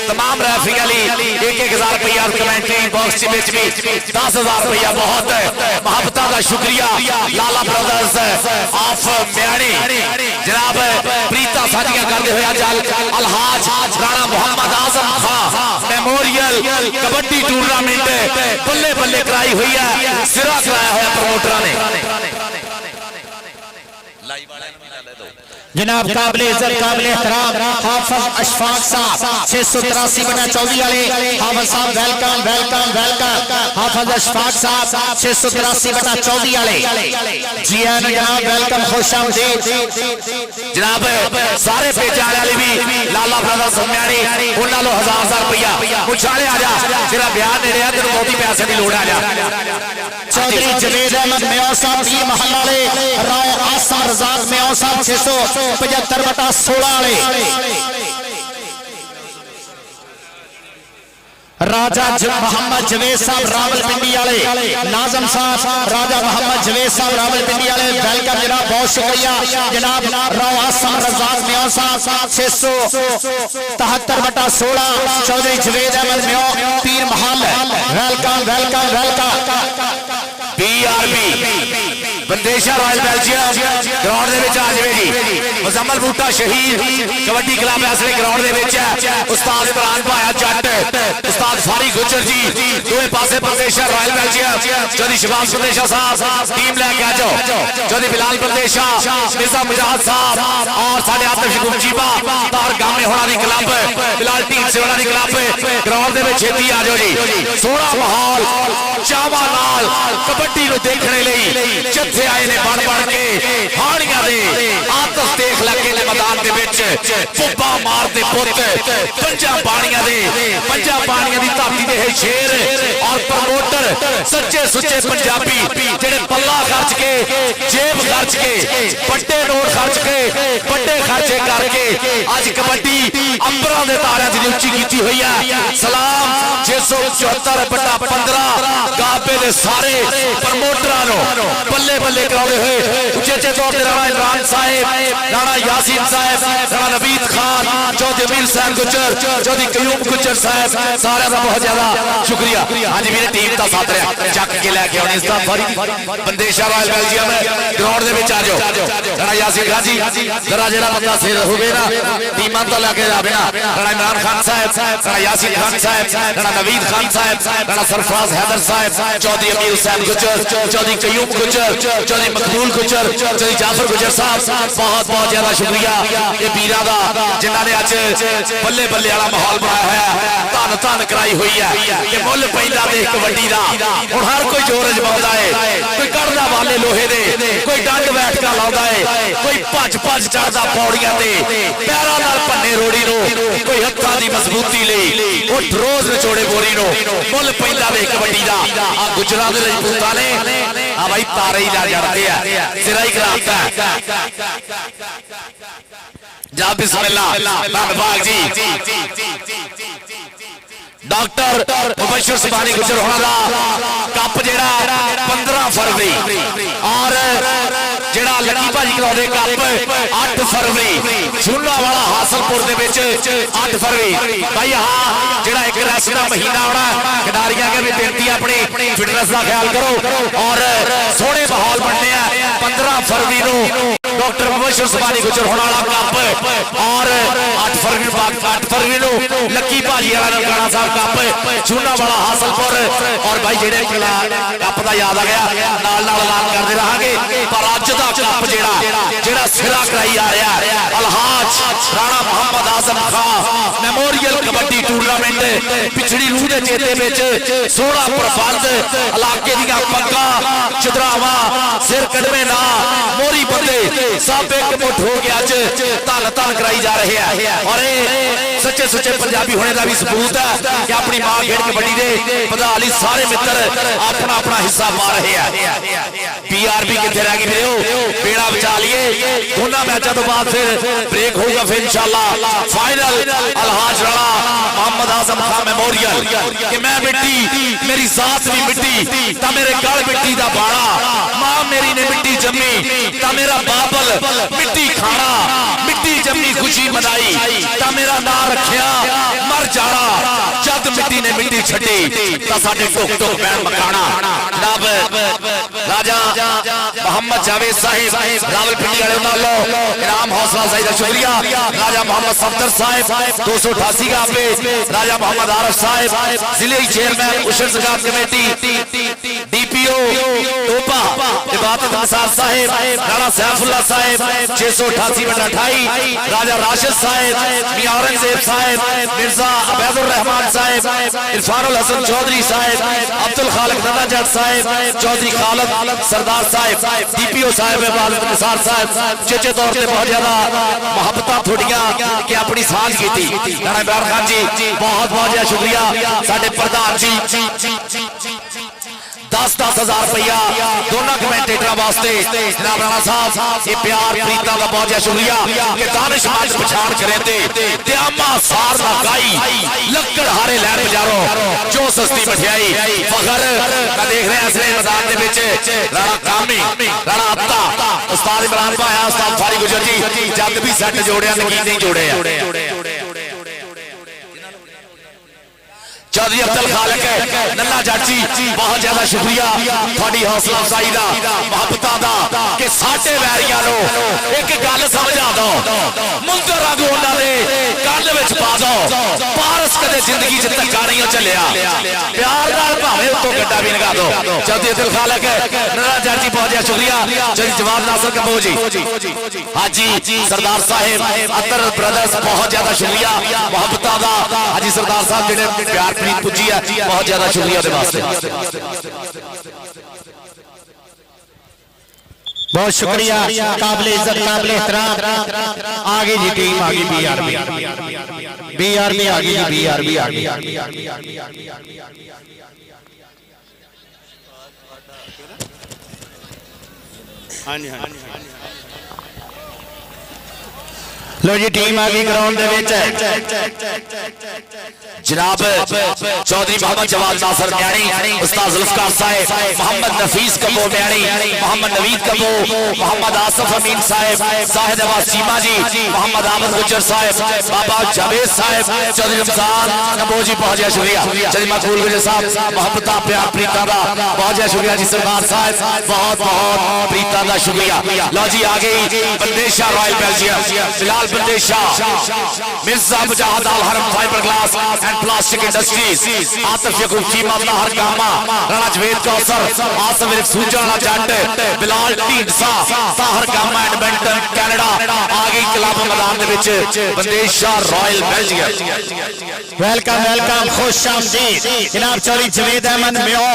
तमाम रैफरियां लई 1-1000 रुपया कमेंट्री बॉक्स विच भी 10,000 रुपया बहुत मोहब्बतां दा शुक्रिया लाला ब्रदर्स ऑफ म्याणी जनाब प्रीता साझियां करते हुए अज अलहाज राणा मोहम्मद आजम खान मेमोरियल कबड्डी टूर्नामेंट बल्ले बल्ले कराई हुई है सिरा कराया हुआ प्रमोटरां ने जनाब काबिल इज्जत काबिल एहतराम हाफिज अशफाक साहब 683/24 वाले हाफिज साहब वेलकम वेलकम वेलकम हाफिज अशफाक साहब 683/24 वाले जी आन जनाब वेलकम खुशामदीद जनाब सारे पेज वाले भी लाला ब्रदर्स म्याणी उन्हां लो 1000 रुपया मुछाले आ जा तेरा ब्याह नेड़े आ तेरे बहुती पैसे दी लोड़ आ जा चौधरी जवेद अहमद मेयर साहब की महल्ला वाले राव आसा रजाक मेयर साहब 675/16 वाले राजा मोहम्मद जवेद साहब रावलपिंडी वाले नाजम साहब राजा मोहम्मद जवेद साहब रावलपिंडी वाले वेलकम जनाब बहुत शुक्रिया जनाब राव आसम रजाक मेयर साहब 673/16 Chaudhary Javed Ahmad mayor Pir Mahal welcome welcome welcome PRB Bandesha royal Belgium ground दे विच आ जावेगी मुजम्मल बूटा शहीद कबड्डी क्लब असले ग्राउंड दे विच है उस्ताद इमरान भाया जट उस्ताद फारी गुज्जर जी दोए पासे बंदेशा रॉयल बेल्जियम चौधरी शबाब बंदेशा साहब टीम लेके आ जाओ चौधरी बिलाल बंदेशा मिर्जा मुजाहिद साहब और साडे आतिफ शकूब जीबा तार गामे होना दी क्लब बिलाल टीम से होना दी क्लब ग्राउंड दे विच छेती आ जाओ जी सोहना माहौल चावा नाल कबड्डी नु देखने लई जत्थे आए ने बन बन के हाड़ियां दे आतश देख लगे ने मैदान दे विच पुब्बा मारते पुत पंजा पानियां दी धरती दे है शेर और प्रमोटर सच्चे सुच्चे पंजाबी जेड़े पल्ला खर्च के जेब खर्च के बड़े नोट खर्च के बड़े खर्चे करके आज कबड्डी अंबरां दे तारियां च उच्ची कीती हुई है सलाम जे 674/15 गाबे दे सारे प्रमोटरां नूं बल्ले बल्ले कराउंदे होए उचेचे तौर ते राणा इमरान साहिब, राणा यासीन साहिब, राणा नवीद खान, चौधरी अमीर साहब गुज्जर, चौधरी कयूम गुज्जर साहब, सारे का बहुत ज्यादा शुक्रिया। हाँ जी, मेरी टीम का साथ रहा चक के लैके आने इस बंदेशा रॉयल बेल्जियम ग्राउंड के आ जाओ। राणा यासीन खान जी जरा जरा बंदा सिर होवे ना टीमां तो लैके जावे ना। राणा इमरान खान साहब, राणा यासीन खान साहब, राणा नवीद खान साहब, राणा सरफराज हैदर साहब, चौधरी अमीर साहब गुज्जर, चौधरी कयूम गुज्जर, चौधरी मकबूल गुज्जर, चौधरी जाफर गुज्जर साहब, बहुत बहुत ज्यादा शुक्रिया ये वीरां दा जिन्होंने अज बल्ले बल्ले वाला माहौल बनाया है। धन धन कराई हुई है कि मुल पैंदा देख कबड्डी दा हुण हर कोई जोर अजमाउंदा है, कोई कढ़दा वाले लोहे दे, कोई डंड बैठका लाउंदा है, कोई भज भज चढ़दा पौड़ियां ते पैरां नाल भन्ने रोड़ी नूं, कोई हत्थां दी मजबूती लई उठ रोज निचोड़े बोरी नूं मुल पैंदा देख कबड्डी दा। आ गुजरात दे रजपूतां ने आ भाई तारे ही ला जड़ते हैं, सिरा ही कराता है। जा बिस्मिल्लाह धन्नवाद जी। डॉक्टर मुबशर सुबानी गुजर होना दा कप जेड़ा 15 फरवरी और जेड़ा लकी भाजी कराउंदे कप 8 फरवरी सुन्ना वाला हासलपुर दे विच 8 फरवरी। भाई हाँ जेड़ा एक रेस्ट दा महीना आना खिडारियां के भी बेनती अपनी फिटनेस का ख्याल करो और सोहने माहौल बनने 15 फरवरी नूं डॉक्टर मुबशर सुबानी गुजर होना वाला कप और 8 फरवरी नूं लकी भाजी वाला ननकाना साहब कप चूना वाला हासलपुर। और भाई जेड़े कप दा याद आ गया नाल नाल ऐलान करदे रहांगे पर अज दा कप जेड़ा सिरा कराई आ रहा अलहाज राणा मोहम्मद आजम खां मेमोरियल कबड्डी टूर्नामेंट पिछड़ी रूह दे चेते विच 16 प्रबंध इलाके दीआं पग्गां चदरावां सिर कढवे ना मोरी बंदे सब एक मुठ हो गया अज धन धन कराई जा रहे हैं। और सच्चे सुच्चे पंजाबी होने का भी सबूत है कि अपनी मां खेड कबड्डी दे बधाली सारे मित्र अपना अपना हिस्सा पा रहे हैं। पीआरबी कितने रह गई मेरे बेड़ा बचा लिए दोनों मैचों तो बाद फिर ब्रेक होगा फिर इंशाल्लाह फाइनल अलहाज राणा मोहम्मद आजम खान मेमोरियल कि मैं मिट्टी मेरी जात भी मिट्टी ता मेरे गल मिट्टी दा बाड़ा मां मेरी ने मिट्टी जम्मी ता मेरा बाबल मिट्टी खाना मिट्टी जम्मी खुशी मनाई ता मेरा नाम रखिया मर जाना जद मिट्टी ने मिट्टी छड्डी ता साडे टुक टुक पैण मकाना। जनाब राजा मोहम्मद जावेद साहिब रावलपिंडी वाले नालों इनाम हौसला अफजाई का शुक्रिया। राजा मोहम्मद सफदर साहिब 288 का पे राजा मोहम्मद आरफ साहिब जिले चेयरमैन उशर ज़कात कमेटी डीपीओ टोपा इबादत अंसार साहिब राणा सैफुल्लाह साहिब 688/28 राजा राशिद साहिब मियां औरंगजेब साहिब मिर्जा अबैदुर रहमान साहिब इरफानुल हसन चौधरी साहिब अब्दुल खालिक नंदा जट साहिब चौधरी खालिद सरदार साहिब डीपीओ साहिब इबादत निसार साहिब चेचे तौर पे बहुत ज्यादा मोहब्बत थोड़ियां कि अपनी सांझ की राणा इमरान खान जी बहुत बहुत ज्यादा शुक्रिया। साडे प्रधान जी 10-10 हज़ार रुपया दोनों कमेंटेटर वास्ते जनाब राणा साहब ये प्यार प्रीता का बहुत ज्यादा शुक्रिया कि दानिशमंद पछाण करें ते आमा सार ना गाई लक्कड़ हारे लैन बजारो जो सस्ती मठियाई फखर मैं देख रहे हैं इसलिए मैदान दे विच राणा कामी राणा अत्ता उस्ताद इमरान भाया उस्ताद फारी गुजर जी जग भी सैट जोड़िया नगीन नहीं जोड़े चौधरी अब्दुल खालिक नन्ना जट जी बहुत ज्यादा शुक्रिया थोड़ी हौसला अफजाई का मोहब्बतां दा कि साडे वैरियां नूं एक गल समझा दो मुंदर रंग उन्हां दे कंध विच पा दो पारस कदे जिंदगी च धक्का नहीं चलिया प्यार नाल भावें उत्तों गड्ढा भी लगा दो। चौधरी अब्दुल खालिक नन्ना जट जी बहुत ज्यादा शुक्रिया। चौधरी जवाब नासिर कंबोज जी हाजी सरदार साहिब अतर ब्रदर्स बहुत ज्यादा शुक्रिया मोहब्बतां दा हाजी सरदार साहब जिहड़े प्यार प्रीत पुजी है बहुत ज्यादा शुक्रिया दे वास्ते बहुत शुक्रिया काबिल इज्जत काबिल एहतराम आगे जी टीम आगे बीआरबी आ गई जी बीआरबी आ गई। हाँ जी हाँ लो जी टीम आ गई ग्राउंड दे विच जनाब चौधरी मोहम्मद जवाद नासर म्याणी, उस्ताद जुल्फकार साहब, मोहम्मद नफीस कबो म्याणी, मोहम्मद नवीद कबो, मोहम्मद आसफ अमीन साहब, साहिद अब्बास चीमा जी, मोहम्मद आमद गुज्जर साहब, बाबा जावेद साहब, चौधरी रमजान कबो जी बहुत ज्यादा शुक्रिया। चौधरी मकबूल गुज्जर साहब मोहब्बत प्यार प्रीता का बहुत ज्यादा शुक्रिया जी। सरदार साहब बहुत बहुत प्रीता का शुक्रिया। लो जी आ गई बंदेशा रॉयल बेल्जियम, फिलहाल Bandesha Mirza Mujahid Al Haram fibreglass and plastic industries, Atif Yaqoob Cheema हर गामा, Rana Javed Kausar, Asaf Suja Jatt, Bilal Dhindsa, Tahir Gama and Benton Canada आ गई क्लब मैदान दे विच Bandesha royal Belgium. Welcome welcome, खुश आमदीद जनाब चौधरी जवेद अहमद म्यो,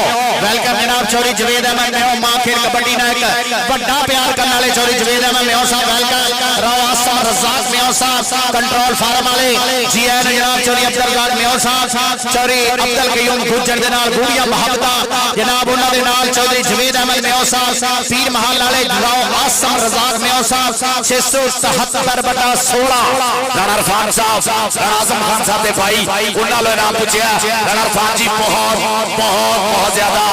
वेलकम जनाब चौधरी जवेद अहमद म्यो। मां खेल कबड्डी ना एक बड़ा प्यार करने वाले चौधरी जवेद अहमद म्यो साहब, वेलकम। राव आसम रज़ाक म्यो साहब कंट्रोल फार्म वाले जी एन जनाब चौधरी अब्दुल गाद म्यो साहब, चौधरी अब्दुल कयूम गुज्जर दे नाल गूढ़ियां मोहब्बतां जनाब उन्हां दे नाल चौधरी जवेद अहमद म्यो साहब, पीर महल वाले राव आसम रज़ाक म्यो साहब 677/16, राणा इरफान साहब, राणा आजम खान साहब दे भाई उन्हां लो नाम पूछया। राणा इरफान जी बहुत बहुत बहुत ज्यादा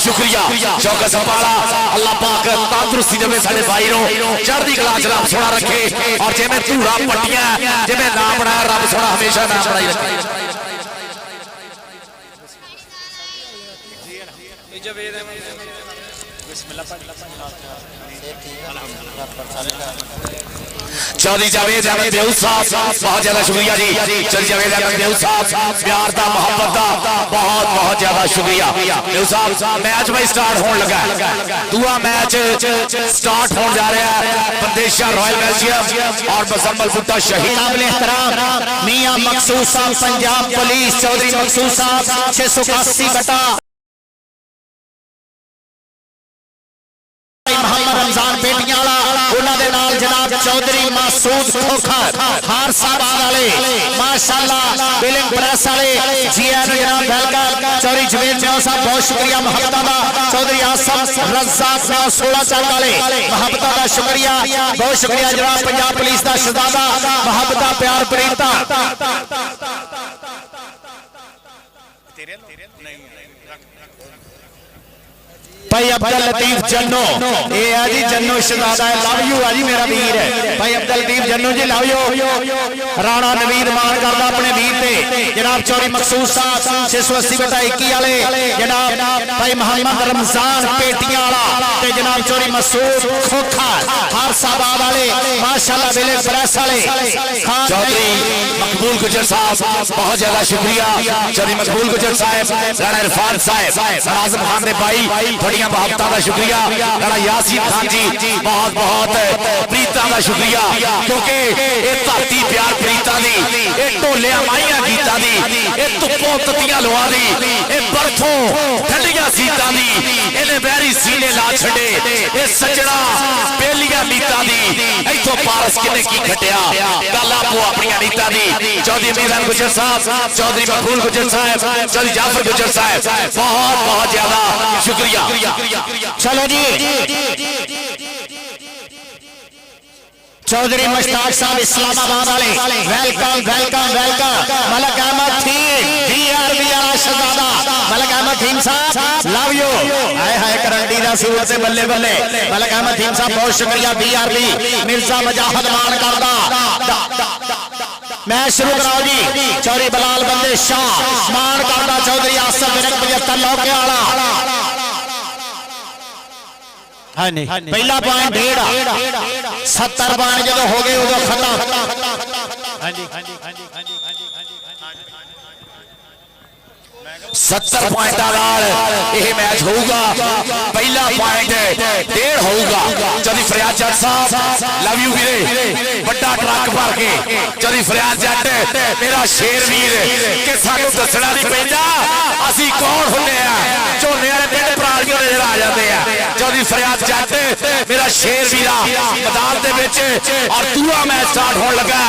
शुक्रिया। शौकत संभाला, अल्लाह पाक तंदुरुस्ती देवे साडे भाई नो, चढ़दी कला च रब सोना रखे, और जिवें धूड़ा पट्टियां जिवें नाम बनाया रब सोना हमेशा नाम बनाई रखे। चौधरी जावेद अहमद बेऊस साहब बहुत ज्यादा शुक्रिया जी। चौधरी जावेद अहमद बेऊस साहब प्यार दा मोहब्बत दा बहुत बहुत ज्यादा शुक्रिया। बेऊस साहब मैच भाई स्टार्ट होने लगा, दूसरा मैच स्टार्ट होने जा रहा है। बंदेशा रॉयल बेल्जियम और मुजम्मल भुट्टा शहीद काबिल एहतराम मियां मकसूद साहब पंजाब पुलिस, चौधरी मकसूद साहब 681 मोहम्मद रमजान पेटियाला, उन्हां दे नाल जनाब चौधरी मासूद खोखर हार साहब वाले माशाअल्लाह, बिलिंग प्रेस वाले जी एन जनाब वेलकम। चौधरी जवेद म्यो साहब बहुत शुक्रिया मोहब्बत दा। चौधरी आसम रज़ाक म्यो 16 चक वाले मोहब्बत दा शुक्रिया, बहुत शुक्रिया जनाब पंजाब पुलिस दा शहजादा मोहब्बत दा प्यार प्रीता। भाई अब्दुल लतीफ जन्नो, ये है जी जन्नो शहजादा है, लव यू है जी मेरा वीर है भाई अब्दुल लतीफ जन्नो जी, लव यू। राणा नवीद मान करदा अपने वीर ते जनाब चौधरी मकसूद साहब 680/21 वाले जनाब भाई मोहम्मद रमजान पेटियां वाला ते जनाब चौधरी मसूद खोखर हर साहब वाले माशाअल्लाह बिले प्रेस वाले चौधरी मकबूल गुज्जर साहब बहुत ज्यादा शुक्रिया। चौधरी मकबूल गुज्जर साहब, राणा इरफान साहब, आजम खान दे भाई बड़िया मोहब्बतां दा शुक्रिया। राणा यासीन खान जी बहुत बहुत प्रीतां दा शुक्रिया, क्योंकि ये धरती प्यार प्रीतां दी, ये ढोलियां माहियां गीतां दी, ये धुप्पों तत्तियां लोआं दी, ये बर्फों ठंडियां सीतां दी, इहने बहरी सीने ला छड़े, ये सजड़ा बेलियां नीतां दी, इथों पारस किने की खटिया गल आपो अपनियां नीतां दी। चौधरी अमीर गुज्जर साहब, चौधरी मकबूल गुज्जर साहब, चौधरी जाफर गुज्जर साहब बहुत बहुत ज्यादा शुक्रिया। चलो जी चौधरी मुश्ताक साहब इस्लामाबाद वाले welcome welcome welcome. Malak Ahmad Theem DRB वाला शहजादा मलक अहमद थीम साहब लव यू। हाय हाय करंडी दा सूरत से बल्ले बल्ले मलक अहमद थीम साहब बहुत शुक्रिया। DRB मिर्जा मुजाहिद मान करदा मैच शुरू कराओ जी। चौधरी बलाल बंदे शाह मान करदा चौधरी आसफ 75 लौके वाला। हाँ नहीं पहला पॉइंट 1.5 70 पॉइंट जो हो गए उदो खत्म। हाँ जी 70 पॉइंटां नाल यह मैच होगा। पहला पॉइंट 1.5 होगा। चौधरी फरियाद जट साहब लव यू वीरे, बड़ा ट्रक भर के चौधरी फरियाद जट मेरा शेर वीर कि सानू दसना नहीं पैंदा असीं कौन हुंदे आ। झोने वाले पिंड परालियों नजर आ जाते हैं। चौधरी फरियाद जट मेरा शेर वीरा मैदान दे विच और दूसरा मैच स्टार्ट होने लगा।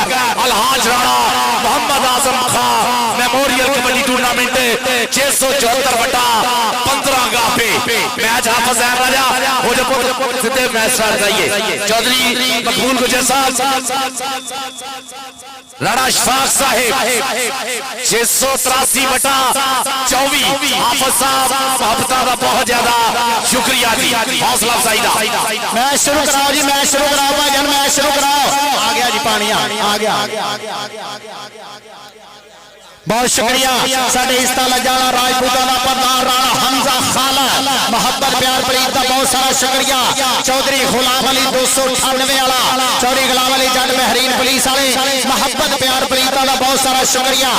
अलहाज राणा मोहम्मद आजम खान मेमोरियल कबड्डी टूर्नामेंट 674/15 गाफे मैच हाफिज अहमद राजा हो जो सीधे मैच स्टार्ट कराइए। चौधरी मकबूल गुज्जर साहब राणा अशफाक साहिब 683/24 हाफिज साहब मोहब्बत का बहुत ज्यादा शुक्रिया जी हौसला अफजाई का मैच शुरू कराओ जी मैच शुरू कराओ भाईजान मैच शुरू कराओ आ गया जी पानी आ गया बहुत शुक्रिया साडे इस ताला जाना राजपूतां दा प्रधान राणा हमजा खाला मोहब्बत प्यार प्रीत दा बहुत सारा शुक्रिया चौधरी गुलाम अली 298 वाला चौधरी गुलाम अली जट बहरीन पुलिस वाले मोहब्बत प्यार प्रीत दा बहुत सारा शुक्रिया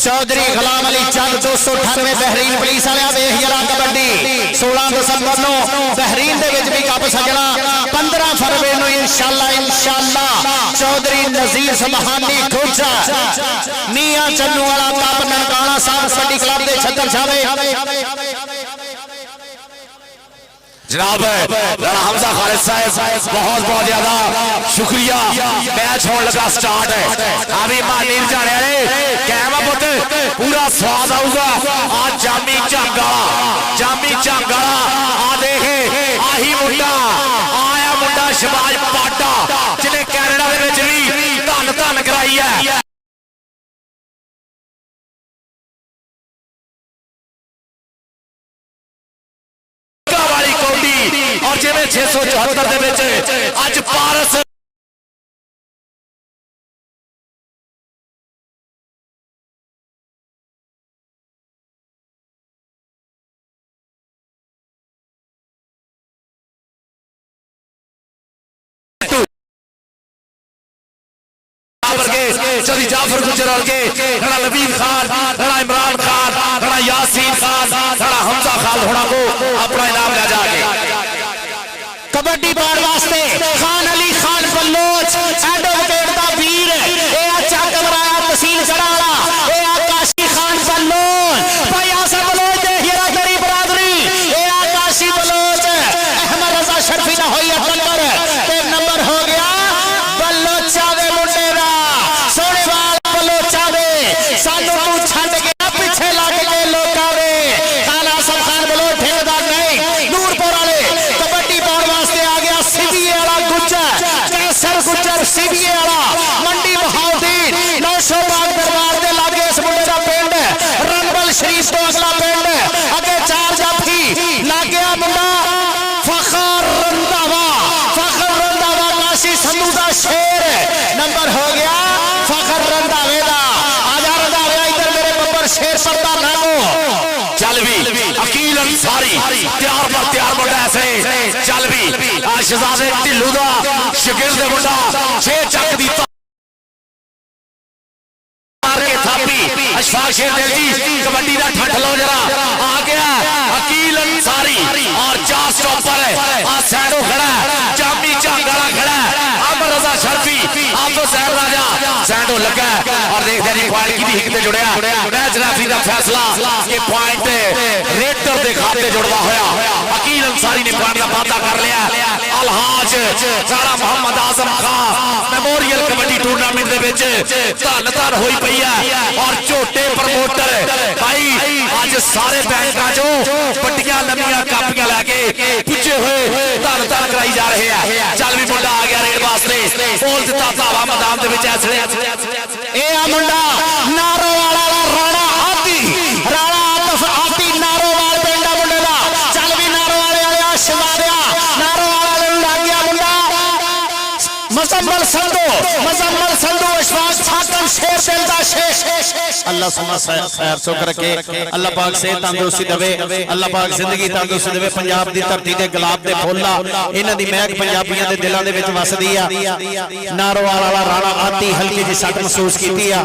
चौधरी गुलाम अली जट 298 बहरीन पुलिस वाले वेख जरा कबड्डी 16 दिसंबर नु बहरीन दे विच भी कप सजना 15 फरवरी नु इंशाअल्लाह चौधरी नजीर सुबहानी गुजर मियां चन्नू वाला कप ननकाना साहब कबड्डी क्लब दे छतर छावे जनाब राणा हमजा खालिद साहब बहुत बहुत ज्यादा शुक्रिया मैच होने लगा स्टार्ट है अभी मानीर जाने वाले कैम पुत पूरा स्वाद आऊगा आज जामी झांगाला आ देखे आही मुंडा आया मुंडा शबाज पाटा जिन्हें कैनेडा दे विच भी धन कराई है और जिवें 674 अज पारस चौधरी जाफर गुजर के राणा नवीन खान राणा इमरान खान राणा यासीन खान राणा हमजा खान होना को अपना इनाम ले जाके कबड्डी पार वास्ते खान अली खान बलोच एडवोकेट दा वीर ए अच्छा कमराया तहसील चढ़ाला ए आकाशी खान बलोच भाई आसर बलोच दे हीरा गरी बरादरी ए आकाशी बलोच अहमद रजा शर्फी ना होई टक्कर ते नंबर हो गया बलोचा दे मुंडे दा सोने वाल बलोचा दे सानू तू छड्ड गया पीछे लग के लोकां दे खान आसम खान बलोच ठेकेदार नहीं नूरपुर वाले कबड्डी पार वास्ते आ गया सीबीए वाला गुज्जर कैसर गुज्जर सीबीए वाला मंडी बहाउद्दीन नौशोबाग दरबार दे लागे इस मुंडे दा पिंड रनबल शरीफ तो अगला पिंड अगे चार जाफी लागे मुंडा फखर रंधावा काशी संधू दा शेर नंबर हो गया फखर रंधावे दा आजा रंधावे इधर मेरे बब्बर शेर सरदार नामो चल भी अकील अंसारी तैयार मुंडा ऐसे चल भी शहजादे ढिल्लू दा शगिर्द मुंडा 6 चक दी अशफाक शेर दिल जी कबड्डी का ठठ लो जरा आ गया अकील अंसारी और 4 स्टॉपर है सैनो खड़ा जामी झांगाला खड़ा अमर रजा शर्फी आप तो सैन राजा सैनो लगा और देखते हैं पॉइंट की हिक ते जुड़िया मैच रेफरी का फैसला कि पॉइंट रेटर दे खाते जुड़वा होया अकील अंसारी ने पॉइंट का वादा कर लिया अलहाज राणा मोहम्मद आजम खान मेमोरियल कबड्डी टूर्नामेंट दे विच धन होई पई है और झोटे प्रमोटर भाई आज सारे बैंकों चो पट्टियां लंबियां कापियां लैके पुजे हुए धन कराई जा रहे हैं चल भी मुंडा आ गया रेड वास्ते बोल दिता धावा मैदान दे विच ऐसे ए आ मुंडा नारोवाला राणा आतिफ आती नारोवाल पिंड मुंडे दा चल भी नारोवाले वाले आशवादिया नारोवाले नु लग गया मुंडा मजम्मल संधू अशफाक फातन शेर दिल दा शेर अल्लाह सुना खैर सुख रखे अल्लाह पाक से तंदुरुस्ती देवे अल्लाह पाक जिंदगी तंदुरुस्ती देवे पंजाब दी धरती ते गुलाब दे फुੱਲ इन्हां दी महक पंजाबियां दे दिलां दे विच वसदी आ नारोवाल वाला राणा आती हल्की जी सट महसूस कीती आ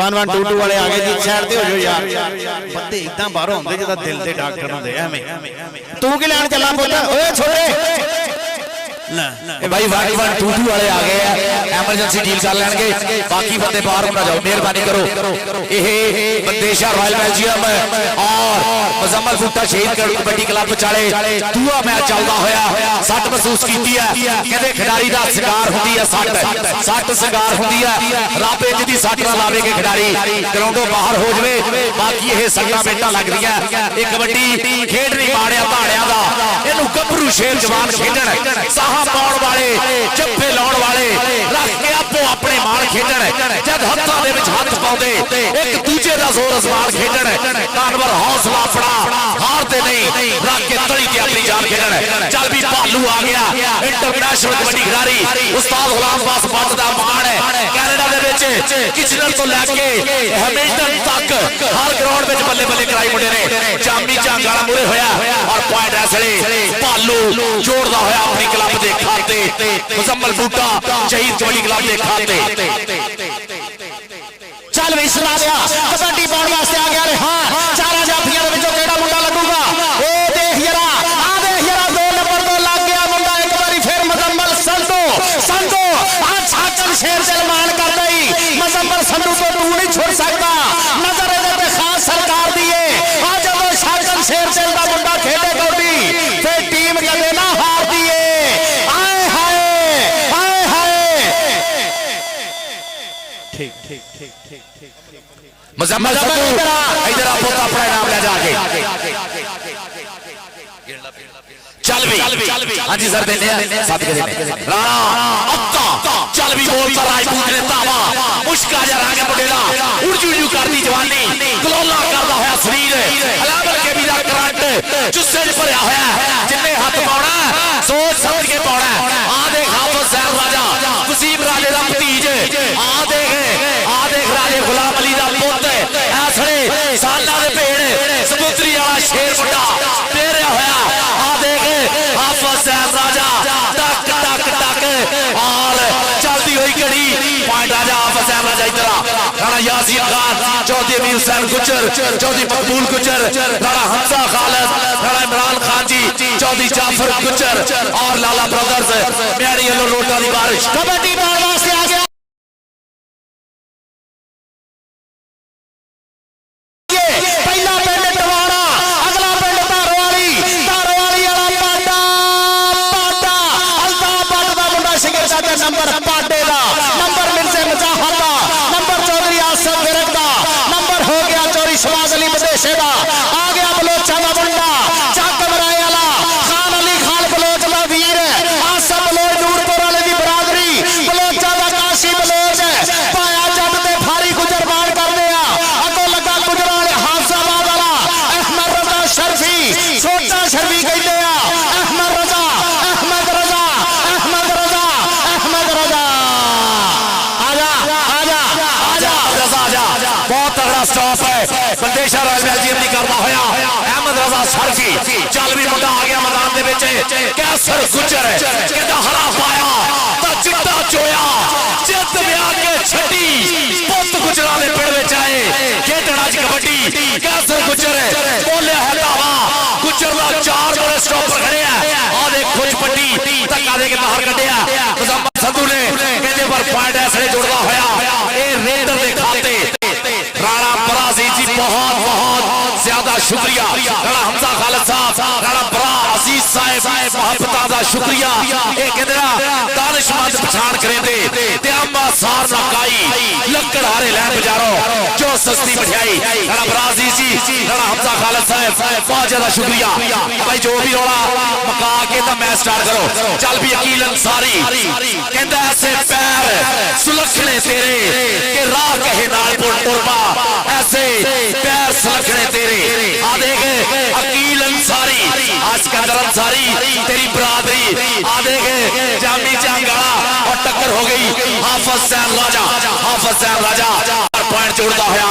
1122 वाले आ गए जी साइड ते हो जाओ यार बंदे इदां बाहरों आउंदे जिदा दिल दे डॉक्टर हुंदे एवें तू की लैण चला पुੱਤ ओए छोटे भाई 1122 वाले आ गए हैं ਐਮਰਜੈਂਸੀ ਡੀਲ ਕਰ ਲੈਣਗੇ ਬਾਕੀ ਬੰਦੇ ਬਾਹਰ ਨਾ ਜਾਓ ਮਿਹਰਬਾਨੀ ਕਰੋ ਇਹ ਬੰਦੇਸ਼ਾ ਰਾਇਲ ਬੈਲਜੀਅਮ ਔਰ ਮੁਜ਼ੰਮਲ ਬੂਟਾ ਸ਼ਹੀਦ ਕਬੱਡੀ ਕਲੱਬ ਵਿਚਾਲੇ ਦੂਆ ਮੈਚ ਚੱਲਦਾ ਹੋਇਆ ਸੱਟ ਮਹਿਸੂਸ ਕੀਤੀ ਹੈ ਕਹਿੰਦੇ ਖਿਡਾਰੀ ਦਾ ਸ਼ਿਕਾਰ ਹੁੰਦੀ ਹੈ ਸੱਟ ਸ਼ਿਕਾਰ ਹੁੰਦੀ ਹੈ ਰੱਬ ਇੰਜ ਦੀ ਸੱਟ ਨਾ ਲਾਵੇ ਕਿ ਖਿਡਾਰੀ ਗਰਾਊਂਡੋਂ ਬਾਹਰ ਹੋ ਜਾਵੇ ਬਾਕੀ ਇਹ ਸੱਟਾਂ ਬੇਟਾਂ ਲੱਗਦੀਆਂ ਇਹ ਕਬੱਡੀ ਖੇਡ ਨਹੀਂ ਮਾੜਿਆ ਧਾੜਿਆਂ ਦਾ ਇਹਨੂੰ ਗੱਭਰੂ ਸ਼ੇਰ ਜਵਾਨ ਖੇਡਣ ਸਾਹਾਂ ਪਾਉਣ ਵਾਲੇ ਜੱਫੇ ਲਾਉਣ ਵਾਲੇ ਰੱਖ ਕੇ ਆਪੋ ਆਪਣੇ ਮਾਣ ਖੇਡਣ ਜਦ ਹੱਥਾਂ ਦੇ ਵਿੱਚ ਹੱਥ ਪਾਉਂਦੇ ਇੱਕ ਦੂਜੇ ਦਾ ਜ਼ੋਰ ਅਜ਼ਮਾਨ ਖੇਡਣ ਤਾਨਵਰ ਹੌਸਲਾ ਆਪਣਾ ਹਾਰਦੇ ਨਹੀਂ ਰੱਖ ਕੇ ਤਲੀ ਤੇ ਆਪਣੀ ਜਾਨ ਖੇਡਣ ਚੱਲ ਵੀ ਭਾਲੂ ਆ ਗਿਆ ਇੰਟਰਨੈਸ਼ਨਲ ਕਬੱਡੀ ਖਿਡਾਰੀ ਉਸਤਾਦ ਗੁਲਾਮ ਅब्बास ਬੱਟ ਦਾ ਮਾਣ ਹੈ ਕੈਨੇਡਾ ਦੇ ਵਿੱਚ ਕਿਚਨਰ ਤੋਂ ਲੈ ਕੇ ਹੈਮਿਲਟਨ ਤੱਕ ਹਰ ਗਰਾਊਂਡ ਵਿੱਚ ਬੱਲੇ ਬੱਲੇ ਕਰਾਈ ਮੁੰਡੇ ਨੇ ਜਾਮੀ ਝਾਂਗਾਲਾ ਮੂਰੇ ਹੋਇਆ ਔਰ ਪੁਆਇੰਟ ਇਸ ਵੇਲੇ ਭਾਲੂ ਜੋੜਦਾ ਹੋਇਆ ਆਪਣੀ ਕਲੱਬ ਦੇ ਖਾਤੇ ਮੁਜ਼ੰਮਲ ਬੂਟਾ ਸ਼ਹੀਦ ਕਬੱਡੀ ਕਲੱਬ ਦੇ ਖਾਤੇ ਚੱਲ ਵੀ ਸੁਣਾ ਲਿਆ ਕਬੱਡੀ ਪਾਉਣ ਵਾਸਤੇ ਆ ਗਿਆ ਹਾਂ ਚਾਰਾਂ ਜਾਫੀਆਂ ਦੇ ਵਿੱਚੋਂ ਕਿਹੜਾ ਮੁੰਡਾ ਲੱਗੂਗਾ ਉਹ ਦੇਖ ਯਾਰਾ ਆ ਦੇਖ ਯਾਰਾ 2 ਨੰਬਰ ਤੋਂ ਲੱਗ ਗਿਆ ਮੁੰਡਾ ਇੱਕ ਵਾਰੀ ਫਿਰ ਮੁਜ਼ੰਮਲ ਸੰਧੂ ਆ ਛਾਕਰ ਸ਼ੇਰ ਦਿਲ ਮਾਨ ਕਰਦਾ ਹੀ ਮੁਜ਼ੰਮਲ ਸੰਧੂ ਤੋਂ ਤੂੰ ਨਹੀਂ ਛੁੱਟ ਸਕਦਾ ਨਜ਼ਰ ਇਹਦੇ ਤੇ ਖਾਸ ਸਰਕਾਰ ਦੀ ਏ ਆ ਜਦੋਂ ਛਾਕਰ ਸ਼ੇਰ ਦਿਲ ਦਾ ਮੁੰਡਾ ਖੇਡੇ ਕਬੱਡੀ ਫਿਰ ਟੀਮ ਕਦੇ ਨਾ ਹਾਰਦੀ ਏ ਆਏ ਹਾਏ ਠੀਕ मुजम्मल संधू इधर आप अपना नाम ले जाके चल भी हाँ जी सर देने साथ के देने राणा अक्का चल भी बोलता राजपूत ने तावा मुश्का जा रहा है मुंडेला उर्जू करती जवानी गलोला करता होया शरीर अलावर के भी करंट जुस्से च भरिया होया जिन्ने हाथ पाउणा सोच समझ के पाउणा आ देख हाफिज सैफ राजा वसीम राजे दा भतीज आ देख राजे गुलाम अली दा पुੱਤ ऐसड़े साला दे भेड़ समुद्री वाला शेर मुंडा पेरिया होया आ देख हाफिज सैफ राजा टक टक टक और चलती हुई घड़ी पॉइंट राजा हाफिज सैफ राजा इधर राणा यासीन खान चौधरी अमीर हुसैन गुज्जर चौधरी मकबूल गुज्जर राणा हमजा खालिद राणा इमरान खान जी चौधरी जाफर गुज्जर और लाला ब्रदर्स म्यारी येलो रोटा दी बारिश कबड्डी पाउण वास्ते आ गया पहला पिंड टवाड़ा अगला पिंड धारोवाली वाला पाटा अल्ताफ भट्ट दा मुंडा शिगर साहब नंबर पाटे दा नंबर मिर्जे मुजाहर दा नंबर चौधरी आसफ विरक दा नंबर हो गया चौधरी शवाज अली बदेशे दा आ गया बलोचा दा मुंडा चक मराए वाला खान अली खान बलोच दा वीर आसफ बलोच नूरपुर वाले दी बरादरी बलोचा दा काशी बलोच पाया जब ते फारी गुजर बाण करदे आ अगों लगा गुजरां छोटा शर्मी कहते हैं अहमद रजा आजा बहुत तगड़ा स्टॉप है बंदेशा रॉयल बेल्जियम नहीं करता होया अहमद रजा सरफी चल भी मुंडा आ गया मैदान दे विच कैसर गुजर कहता हरा पाया ता चिट्टा चोया जित विआ के छड्डी पुत गुजरां दे पिंड विच आए खेडण अज कबड्डी कैसर गुजर बोलिया है दावा गुजर दा 4 बड़े स्टॉपर खड़े हैं आ देख खुच पट्टी धक्का दे के बाहर कढिया मुजम्मल संधू ने कहते पर पॉइंट ऐसे जुड़दा होया ए रेडर दे खाते राणा बराजी जी बहुत ज्यादा शुक्रिया राणा हमजा खालिद साहब राणा बरा अजीज साहब मोहब्बत दा शुक्रिया ए कहंदा दानिशमंद पछाण करेंदे ते अम्मा सार ना काई लक्कड़ हारे लैन बजारो जो सस्ती मठियाई राणा बराजी जी राणा हमजा खालिद साहब बहुत ज्यादा शुक्रिया भाई जो भी रोला मका के ता मैच स्टार्ट करो चल भी अकील अंसारी कहंदा ऐसे पैर सुलखने तेरे के राह कहे नाल टुरबा ऐसे पैर सुलखने तेरे आ देख अकील अंसारी आज सिकंदर अंसारी तेरी बरादरी आ देख जामी चांगाला और टक्कर हो गई हाफिज सैफ राजा पॉइंट जोड़ता है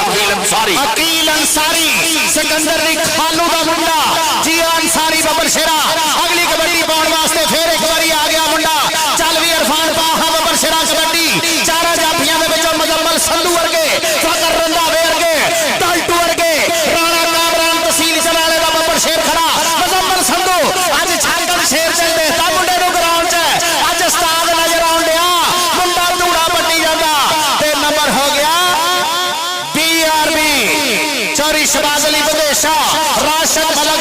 अकील अंसारी सिकंदर दी खानू दा मुंडा जिया अंसारी बबर शेरा अगली कबड्डी पाउण वास्ते फिर एक बारी आ गया मुंडा चल भी इरफान पाहा बबर शेरा कबड्डी चारा जाफियां दे विचों मुजम्मल संधू वर्गे फकर रंधावे वर्गे टाल्टू वर्गे राणा कामरान तहसील चलाले दा बबर शेर खड़ा मुजम्मल संधू अज छाकड़ शेर चल देखदा मुंडे नु ग्राउंड च अज उस्ताद नजर आउण दिया मुंडा धूड़ा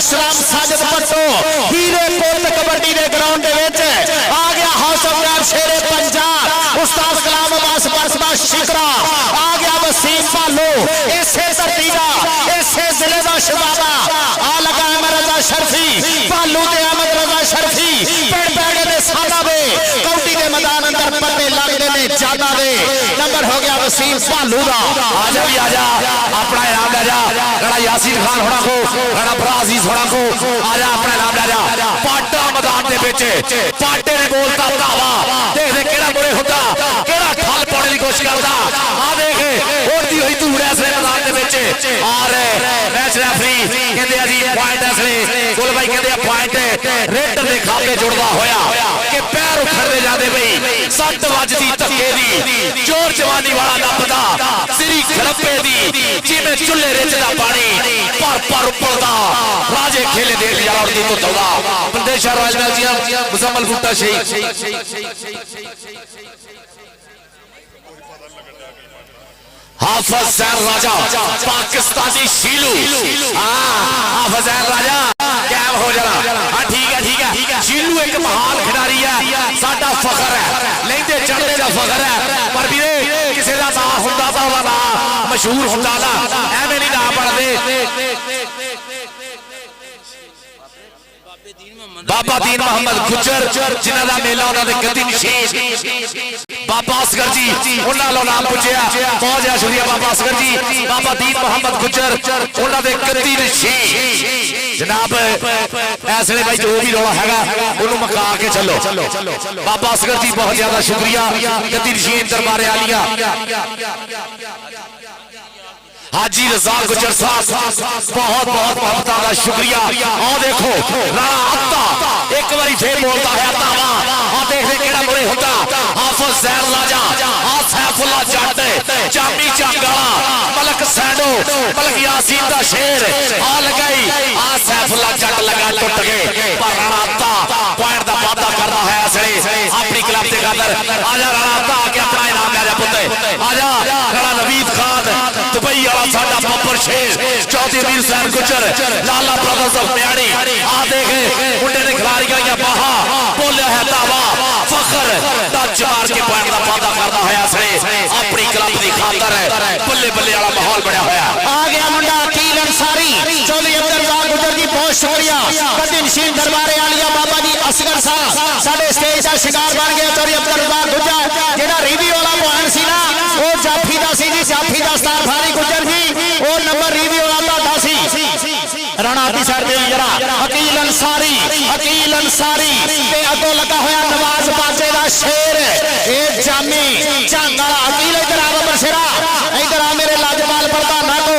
अशरफ साजिद पट्टो हीरे पुत कबड्डी के ग्राउंड आ गया हाउस ऑफ राज शेरे पंजाब उस्ताद कलाम अब्बास बरसबा शिकरा आ गया वसीम भालो इसे धरती का इसे जिले का शबाबा आ लगा अहमद रजा शरफी भालू ते अहमद रजा शरफी पेड़ पैड़े दे सादा वे कौटी के मैदान अंदर पत्ते लगते ने ज्यादा दे नंबर हो गया वसीम भालू का आजा भी आजा अपना इनाम ले जा गड़ा यासीन खान होना को गड़ा बड़ा अजीज होना को आजा अपना इनाम ले जा पाटा मैदान दे बेचे पाटे ने बोलता धावा देख दे केड़ा मुरे होता केड़ा ठल पाने की कोशिश करता आ देख उड़ती हुई धूड़ ऐसे मैदान दे बेचे और मैच रेफरी कहते हैं जी पॉइंट ऐसे गुल भाई कहते हैं पॉइंट रेडर दे खाते जुड़दा होया कि पैर उखड़दे जाते बई सट वजदी धक्के दी जोर जवानी वाला नपदा सिरी खड़प्पे दी जिवें चुल्हे रिचदा पानी पर उपलदा राजे खेले देख लिया और दी तो तौदा बंदेशा रॉयल बेल्जियम मुजम्मल बूटा हाफिज सैन राजा पाकिस्तानी शीलू हाफिज सैन राजा कैम हो जाना ठीक है शीलू एक महान खिडारी है साडा फखर है लेंदे चढ़दे दा फखर है पर वीरे किसी दा नाम हुंदा तां ओहदा नाम मशहूर हुंदा ना एवें नहीं नाम पढ़दे बाबा दीन मोहम्मद गुजर जिन्हां दा मेला उन्हां दे गद्दी नशीन बाबा असगर जी उन्हां लो नाम पुछया बहुत ज्यादा शुक्रिया बाबा असगर जी बाबा दीन मोहम्मद गुजर उन्हां दे गद्दी नशीन जनाब ऐसे भाई जो भी रोला हैगा उन्होंने मका के चलो बाबा असगर जी बहुत ज्यादा शुक्रिया गद्दी नशीन दरबारे आलिया हाजी रजा गुजर साहब बहुत मोहब्बत का शुक्रिया आओ देखो राणा अत्ता एक बारी फिर बोलता है तावा आ देख ले केड़ा मुरे होता हाफिज सैन राजा आ सैफुल्ला जट जामी चांगाला मलक सैडो मलक यासीन दा शेर आ लगाई आ सैफुल्ला जट लगा टूट गए पर राणा अत्ता पॉइंट दा वादा कर रहा है असले अपनी क्लब के खातर आजा राणा अत्ता आके अपना इनाम ले जा पुत्ते आजा राणा नवीद खान दुबई वाला साडा बब्बर शेर चौधरी अमीर हुसैन गुजर लाला ब्रदर्स ऑफ म्याणी आ देख मुंडे ने खिलाड़ी गया बाहा बोलिया है दावा फखर टच मार के पॉइंट का वादा करता है असले अपनी क्लब की खातर बल्ले बल्ले वाला माहौल बनया होया आ गया मुंडा अकील अंसारी चौधरी अब्दुल गुजर जी बहुत शुक्रिया गद्दी नशीन दरबारे आलिया बाबा जी असगर साहब साडे स्टेज का शिकार बन गया चौधरी अब्दुल गुजर जेड़ा रिव्यू वाला पॉइंट सी ना वो जाफी दा सी जी जाफी दा उस्ताद फारी गुजर जी वो नंबर रिव्यू वाला दा सी राणा दी साइड पे जरा अकील अंसारी ते अगो लगा होया नवाज बाजे दा शेर ए जामी झांगाला अकील इधर आ बब्बर शेरा इधर आ मेरे लाजवाल प्रधाना को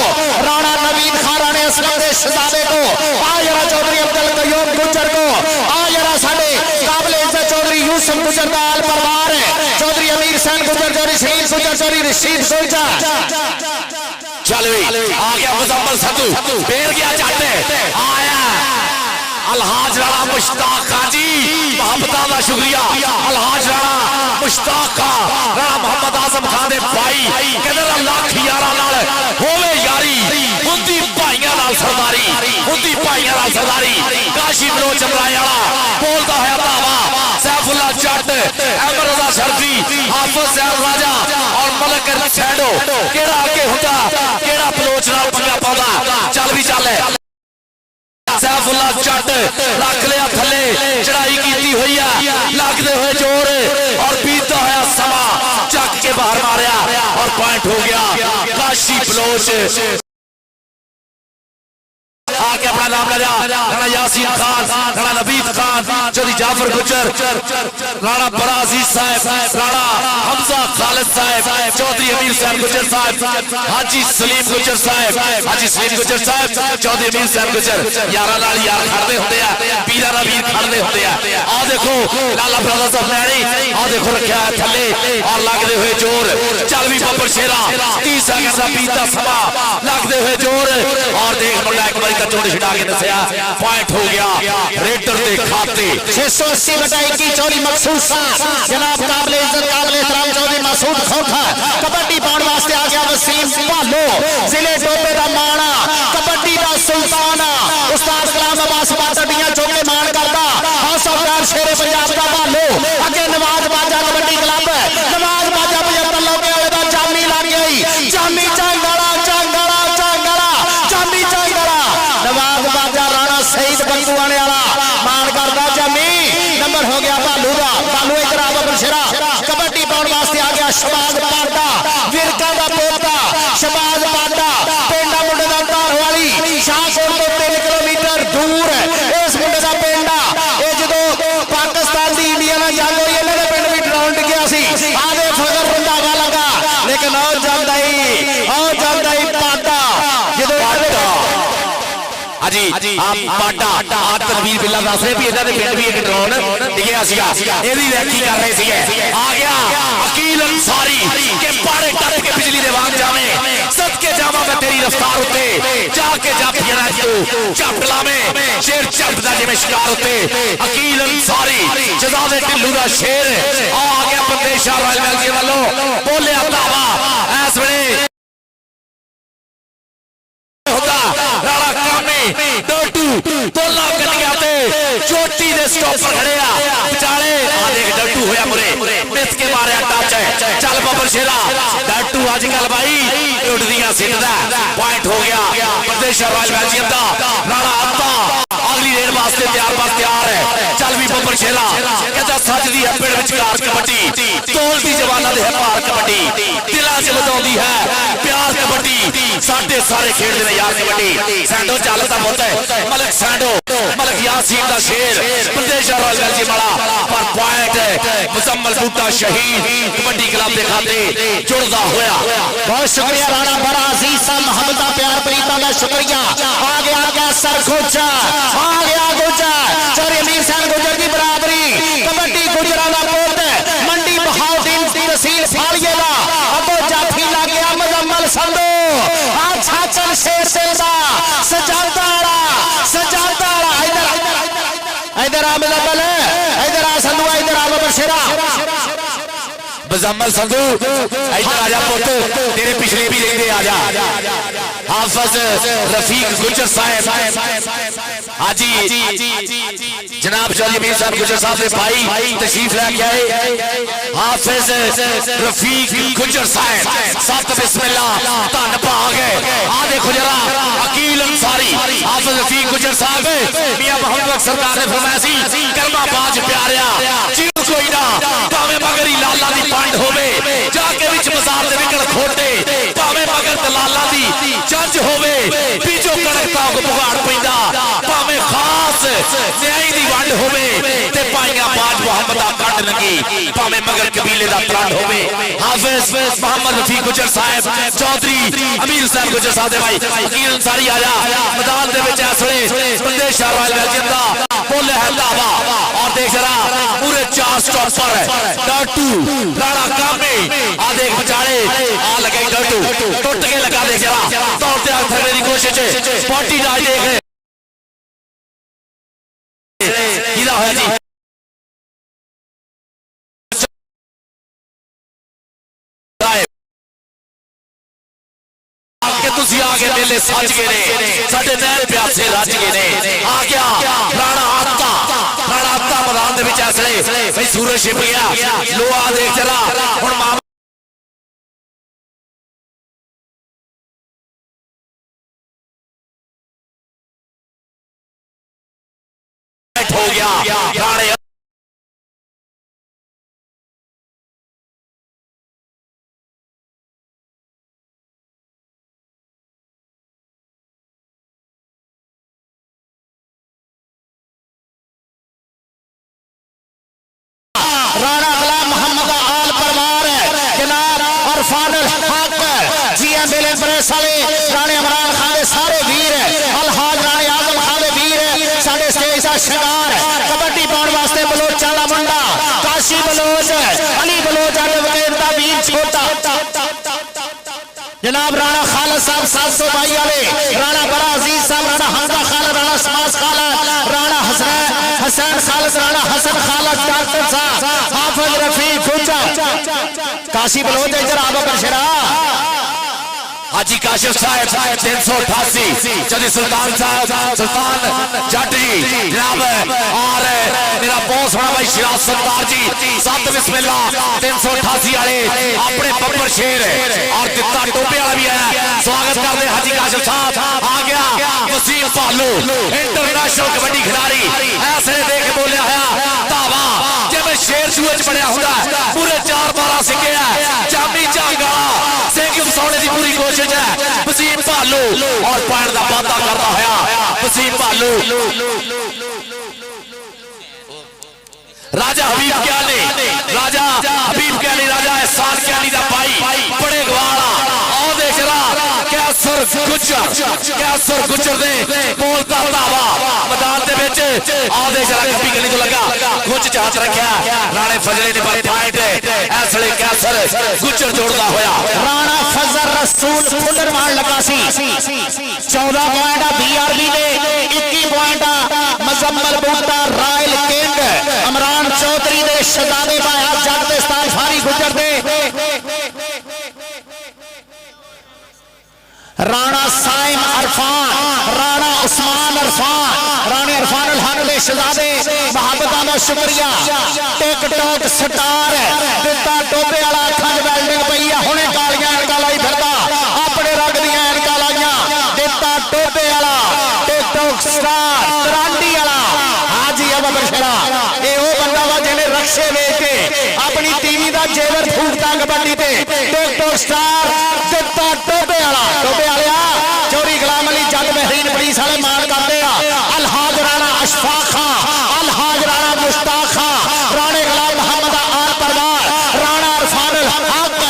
राणा नवीद खान राणे असलम दे शहजादे को आ जरा चौधरी अब्दुल कयूम गुजर को आ जरा साडे काबिल इज्जत चौधरी यूसुफ गुजर दा आल परिवार चौधरी अमीर हुसैन गुजर चौधरी सलीम गुजर चौधरी रशीद गुजर चल आ गया मुजम्मल सद्दू फेर गया जट आया अलहाज राणा मुश्ताक खान जी मोहब्बत का शुक्रिया अलहाज राणा मुश्ताक खान राणा मोहम्मद आजम खान दे भाई कहंदे लाख यारा नाल होवे यारी हुंदी भाइयां नाल सरदारी हुंदी भाइयां नाल सरदारी काशी बलोच चमराए वाला बोलदा है दावा सैफुल्ला जट अहमद रजा शरफी हाफिज सैन राजा और मलक सैडो केड़ा आगे हुंदा केड़ा बलोच नाल पंगा पाउंदा चल भी चल सैफुल्ला जट रख लिया थले चढ़ाई की हुई है लगते हुए जोर और बीतता हुआ समा चक के बाहर मारिया और पॉइंट हो गया काशी बलोच आके अपना नाम ले जा राणा यासीन खान राणा नवीद खान चौधरी जाफर गुजर राणा बड़ा अजीज साहब राणा हमजा खालिद साहब चौधरी अमीर हुसैन गुजर साहब हाजी सलीम गुजर साहब हाजी सलीम गुजर साहब चौधरी अमीर हुसैन गुजर यारा नाल यार खड़दे हुंदे आ पीरा दा वीर खड़दे हुंदे आ देखो लाला ब्रदर्स ऑफ मैणी आ देखो रखया है थले और लगदे हुए जोर चल भी बब्बर शेरा 30 सेकंड दा बीता समा लगदे हुए जोर और देख मुंडा एक बारी चोट छिड़ा के दसिया पॉइंट हो गया रेडर दे खाते 680/21 चौधरी मकसूद साहब जनाब काबिल इज्जत काबिल एहतराम चौधरी मसूद खोखा कबड्डी पाउण वास्ते आ गया वसीम भालो जिले डोबे दा माणा कबड्डी दा सुल्तान उस्ताद कलाम लेकिन आओ जाता ही पाटा जो हाजी पाटा तनवीर बिल्ला दस रहे भी इन्होंने पिंड भी एक ड्रोन डिगया एदी रैकी कर रहे थे आ गया अकील अंसारी के पाड़े टप के बिजली दे वांग जावे सदके जावा मैं तेरी रफ्तार उते जाके जा फिरना तू चपला में शेर चपदा जिवें शिकार उते अकील अंसारी शहजादे ढिल्लू दा शेर आ गया बंदेशा रॉयल बेल्जियम वालों बोलिया दावा इस वेले राणा कामे डोटू तोला कन्या ते चोटी दे स्टॉपर खड़े आ विचाले आ देख डोटू होया मुरे मिस के मारे टच है चल बबर शेरा डोटू आजकल भाई उड़दियां सिटदा पॉइंट हो गया प्रदेश रॉयल बेल्जियम दा राणा अत्ता अगली रेड वास्ते तैयार है चल भी बबर शेरा कहता सजदी है पेड़ विचकार कबड्डी तोलदी जवाना दे है पार कबड्डी दिलां च बजाउंदी है प्यार कबड्डी साडे सारे खेडदे ने यार कबड्डी सैंडो चलता बहुत है मलक सैंडो मलक यासीन दा शेर प्रदेश रॉयल बेल्जियम वाला पर पॉइंट मुजम्मल बूटा शहीद कबड्डी क्लब दे खाते जुड़दा होया बहुत शुक्रिया राणा बड़ा अजीज सा मोहम्मद दा प्यार प्रीता दा शुक्रिया आ गया सर गुज्जर आ गया गुज्जर चौधरी अमीर सैन गुज्जर दी बराबरी कबड्डी गुजरा दा पुत मंडी बहाउद्दीन तहसील फाड़िए दा अगो जाफी लग गया मुजम्मल संधू आ छाचल शेर सेदा सजादा वाला इधर आ मुजम्मल इधर आ संधू इधर आ बशरा मुजम्मल संधू इधर आजा पुत तेरे पिछले भी लेंदे आजा हाफिज रफीक गुजर साहब हाजी जनाब चौधरी अमीर साहब गुजर साहब ने भाई तशरीफ लेके आए हाफिज रफीक गुजर साहब सत बिस्मिल्लाह धन भाग आ देखो जरा अकील अंसारी हाफिज रफीक गुजर साहब मियां मोहम्मद सरकार ने फरमाया सी कलमा बाज प्यारिया चिर कोई ना भावे मगरी लाला दी पंड होवे जाके विच बाजार दे विकल खोटे भावे मगर दलाला दी जज होवे बीजो कड़क ताक पुगाड़ पैंदा भावे खास न्याय दी वंड होवे ते पाइयां बाज मोहम्मद दा कंड लगी भावे मगर कबीले दा प्लान होवे हाफिज मोहम्मद रफीक गुजर साहब चौधरी अमीर साहब गुजर साहब दे भाई अकील अंसारी आया मैदान दे विच इस वेले प्रदेश रॉयल बेल्जियम दा बोले है दावा और देख जरा पूरे 4 स्टॉपर डॉटू राणा कामे आ देख बचाड़े आ लगे डॉटू टूट के लगा देख जरा दौड़ते हाथ थकने की कोशिश स्पॉटी डाल देख कीदा होया जी तुसी आगे मेले सज गए ने साडे नहर प्यासे रज गए ने आ गया राणा अत्ता मैदान दे विच इसले भाई सूरज छिप गया लोहा देख जरा हुण हो गया राणे राणा गुलाम मोहम्मद आल परवार जनाब अरफान हक जीएम बेले प्रेस वाले राणे इमरान खान दे सारे वीर अलहाज राणे आजम खान दे वीर साडे स्टेज दा शिंगार कबड्डी पाउण वास्ते बलोच वाला मुंडा काशी बलोच अली बलोच एडवोकेट दा वीर छोटा जनाब राणा खालिद साहब 722 वाले राणा बड़ा अजीज साहब राणा हमजा खान राणा समाज खान राणा हसन खालिद राणा हसन खालिद डॉक्टर साहब हाफिज रफीक गुज्जर काशी बलोच इधर आबा बशरा हाजी काशिफ साहब 388 चौधरी सुल्तान साहब सुल्तान जट जी जनाब और मेरा बॉस बड़ा भाई शिराज सरदार जी 7 बिस्मिल्लाह 388 वाले अपने बब्बर शेर और दित्ता टोपे वाला भी आया स्वागत करते हाजी काशिफ साहब आ गया वसीम पालू इंटरनेशनल कबड्डी खिलाड़ी ऐसे देख के बोलिया है दावा जब शेर चूहे च बड़िया हुंदा पूरे 4-12 सिक्के जामी जांगा सिंह फसाने की पूरी कोशिश है वसीम भालू और पॉइंट का वादा करता है वसीम भालू राजा हबीब क्याली राजा एहसान क्याली दा भाई बड़े कैसर गुजर ने बोलता धावा मैदान दे विच आदे जरा खब्बी गली तो लगा कुछ चाहत रखा राणे फजले ने पर पॉइंट ऐसले कैसर गुजर जोड़दा होया राणा फजल रसूल फुलर मार लगा सी 14 पॉइंट बीआरबी दे 21 पॉइंट मुजम्मल बूटा रायल किंग इमरान चौधरी दे शहजादे भाया जग दे स्थान फारी गुजर दे राणा साइम अरफान राणा उस्मान अरफान राणे अरफान अल हक दे शहजादे मोहब्बतां दा शुक्रिया टिकटॉक स्टार दिता टोबे वाला अखां वेल्डिंग पई आ हुणे कालियां ऐनकां लाई फिरदा अपने रंग दियां ऐनकां लाइयां दिता टोबे वाला टिकटॉक स्टार तरांडी वाला हाजी अबू बशरा ए ओ बंदा वा जिहने रक्शे वेच के अपनी टीवी दा जेवर फूकता कबड्डी ते टिकटॉक स्टार दिता टोबे वाला टोबे वालिया चोरी गुलाम अली जग बहरीन पुलिस वाले मान करते अलहाज राणा अशफाक खां अलहाज राणा मुश्ताक खां राणे गुलाम मोहम्मद आल परवार राणा अरफान अल हक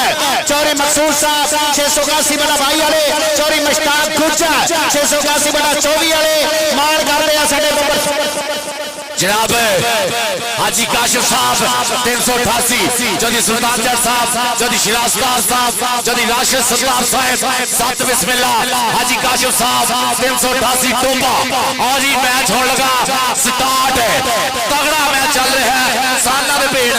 चोरी मकसूद साहब 681 बड़ा भाई वाले चोरी मुश्ताक गुज्जर 681 बड़ा 24 वाले मान करते साडे जनाब हाजी काशिफ साहब 388 जदी सुल्तान जट साहब जदी शिराजदार साहब जदी राशिद सत्तार साहब 7 बिस्मिल्लाह हाजी काशिफ साहब 388 टोपा और ये मैच होने लगा स्टार्ट तगड़ा मैच चल रहा है साना दे पेड़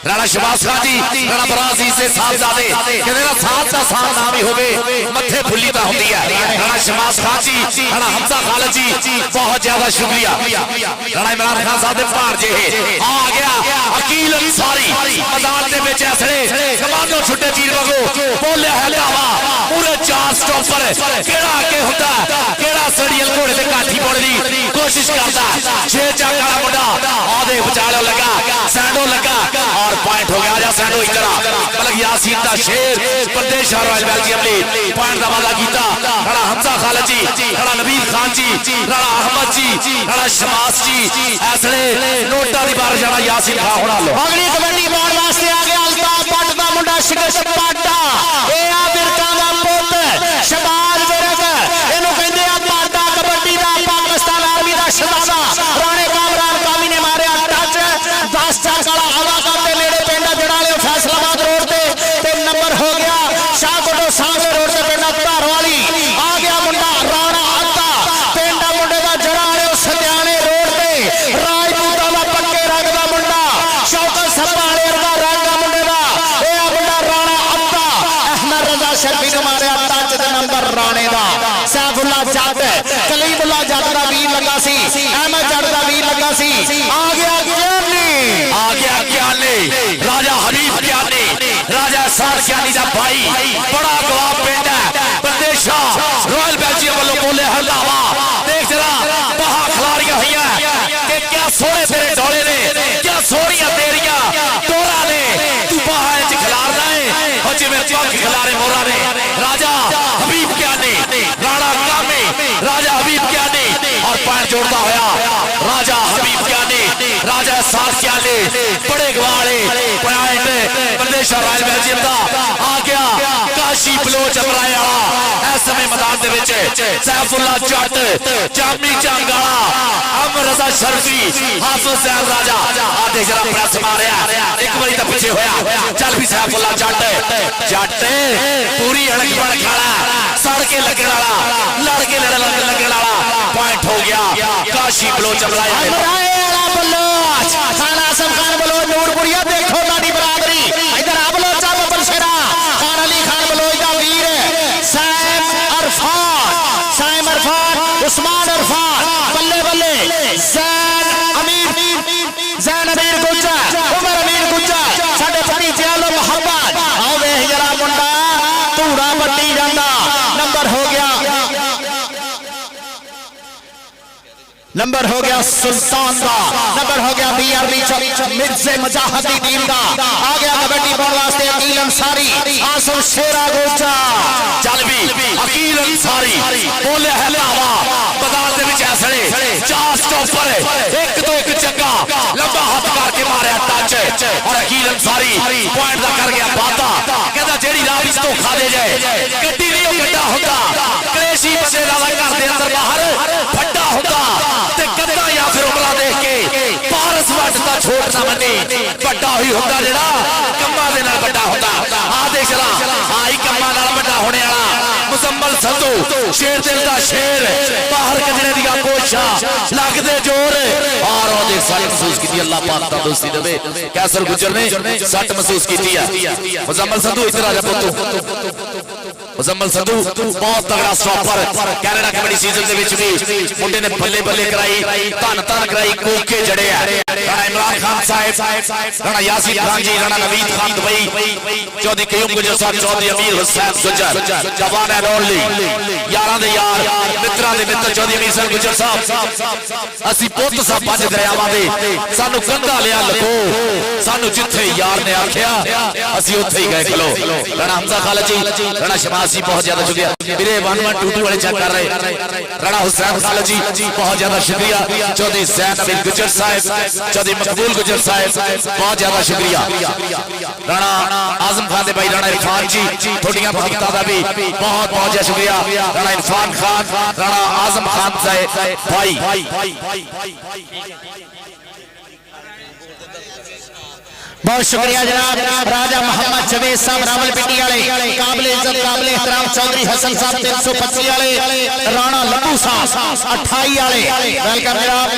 राणा शबाज खान जी राणा बराजी से साहबजादे कहते ना साथ का साथ नाम ही होवे मथे फुल्ली ता होती है राणा शबाज खान जी राणा हमजा खालिद जी बहुत ज्यादा शुक्रिया राणा इमरान खान साहब दे भांजे आ गया अकील अंसारी मैदान दे विच ऐसले कमांडो छुट्टे तीर वांगू बोले है लावा पूरे 4 स्टॉपर केड़ा आगे हुंदा केड़ा सड़ियल घोड़े ते काठी पाउण दी कोशिश करदा 6 चाक वाला मुंडा आदे बचालो लगा सैंडो लगा और पॉइंट हो गया सैंडो इकरा मतलब यासीन दा शेर प्रदेश रॉयल बेल्जियम ने पॉइंट दा वादा कीता राणा हमजा खालिद जी राणा नबील खान जी राणा अहमद जी राणा शमास जी ऐसले नोटा दी बार जाना यासीन खान होना लो अगली कबड्डी पाउण वास्ते आ गया अल्ताफ भट्ट दा मुंडा शिकश पाटा ए आ बिरका दा पुੱਤ शबाज विरक इहनू कहंदे आ पाटा कबड्डी दा पाकिस्तान आर्मी दा शहजादा राणे कामरान कामी ने मारिया टच 10 चाक वाला हवा करते नेड़े पिंड जड़ाले फैसलाबाद रोड ते नंबर हो गया शाहकोटो सांगवे रोड ते पिंड धारवाली आ गया मुंडा राणा अद्दा पिंड मुंडे दा जड़ाले सत्याने रोड ते राजपूतां दा पक्के रंग दा मुंडा शौकत सप्पाले दा रंग दा मुंडे दा ए आ मुंडा राणा अद्दा अहमद रजा शर्फी ने मारिया टच ते नंबर राणे दा सैफुल्ला जट कलीमुल्ला जट दा वीर लगा सी अहमद जट दा वीर लगा सी आ गया ज्ञानी राजा हबीब ज्ञानी राजा सार ज्ञानी दा भाई बड़ा गवाह पिंड है प्रदेशा रॉयल बेल्जियम वालों बोले हल्लावा देख जरा बहा खिलाड़ियां हुई कि क्या सोने तेरे डोले ने क्या सोनिया तेरिया टोरा ने तू बहा च खिलारदा है और जिवें पग खिलारे मोरा ने राजा हबीब ज्ञानी राणा कामी राजा हबीब ज्ञानी और पैर जोड़ता होया राजा हबीब ज्ञानी राजा सार ज्ञानी बड़े गवाले पॉइंट प्रदेश रॉयल बेल्जियम दा आ गया काशी बलोच अमराए वाला इस समय मैदान दे विच सैफुल्ला जट जामी चांगाला अमर रजा शर्फी हाफिज सैद राजा आधे जरा प्रेस मारिया एक बारी तो पीछे होया चल भी सैफुल्ला जट पूरी अड़क बड़ खाला सड़के लगने वाला लड़के लगने वाला पॉइंट हो गया काशी बलोच अमराए वाला बलोच खान आसम खान बलोच नूरपुरिया देखो दादी बरादरी इधर आ बलोच बबल शेरा खान अली खान बलोच दा वीर साइम अरफान उस्मान अरफान बल्ले बल्ले जैन अमीर गुज्जर उमर अमीर गुज्जर साडे भतीजे लो मोहब्बत आओ वे जरा मुंडा धूड़ा बट्टी जांदा नंबर हो गया सुल्तान का नंबर हो गया बीआरबी मिर्जे मुजाहिदी दीन का आ गया कबड्डी पाउण वास्ते अकील अंसारी आसम शेरा गोचा चल भी अकील अंसारी बोले है लावा मैदान दे विच ऐसले 4 स्टॉपर एक तो एक चंगा लंबा हाथ करके मारिया टच और अकील अंसारी पॉइंट दा कर गया वादा कहंदा जेड़ी राह इस तो धोखा दे जाए गड्डी नहीं वो गड्ढा होता कलेशी बंदे का घर के अंदर बाहर फड्डा होता ते गद्दा या फिर उमला देख के पारस वट का छोड़ ना मनी बड़ा ही होता जेड़ा कम्मा दे नाल बड़ा होता आ देख चला आई कम्मा नाल बड़ा होने वाला मुजम्मल संधू शेर दिल दा शेर बाहर कजने दिया कोशा लगदे जोर और ओ देख सट महसूस की अल्लाह पाक दा दोस्ती देवे कैसर गुजर ने सट महसूस की है मुजम्मल संधू इधर आ जा पुत्तू मुजम्मल संधू बहुत तगड़ा स्टॉपर कैनेडा कबड्डी सीजन दे विच भी मुंडे ने बल्ले बल्ले कराई धन धन कराई कोके जड़े राणा इमरान खान साहब राणा यासीन खान जी राणा नवीद खान दुबई चौधरी कयूम गुजर साहब चौधरी अमीर हुसैन गुजर जवान है रोली यारां दे यार मित्रां दे मित्र चौधरी अमीर हुसैन गुजर साहब असि पुੱਤ साहब पंज दरियावां दे सानू कंधा लिया लको सानू जिथे यार ने आख्या असि उत्थे ही गए खलो राणा हमजा खालिद जी राणा शमास जी बहुत ज्यादा शुक्रिया मेरे 1122 वाले चेक कर रहे राणा हुसैन खालिद जी बहुत ज्यादा शुक्रिया चौधरी जैन अमीर गुजर साहब चौधरी मकबूल गुजर साहब बहुत ज्यादा शुक्रिया राणा आजम खान दे भाई राणा इरफान जी थोड़ियां भक्तां दा भी बहुत बहुत ज्यादा शुक्रिया राणा इरफान खान राणा आजम खान साहब भाई बहुत शुक्रिया जनाब राजा मोहम्मद जवेद साहब रावलपिंडी वाले काबिल इज्जत काबिल एहतराम चौधरी हसन साहब 325 वाले राणा लड्डू साहब 28 वाले वेलकम जनाब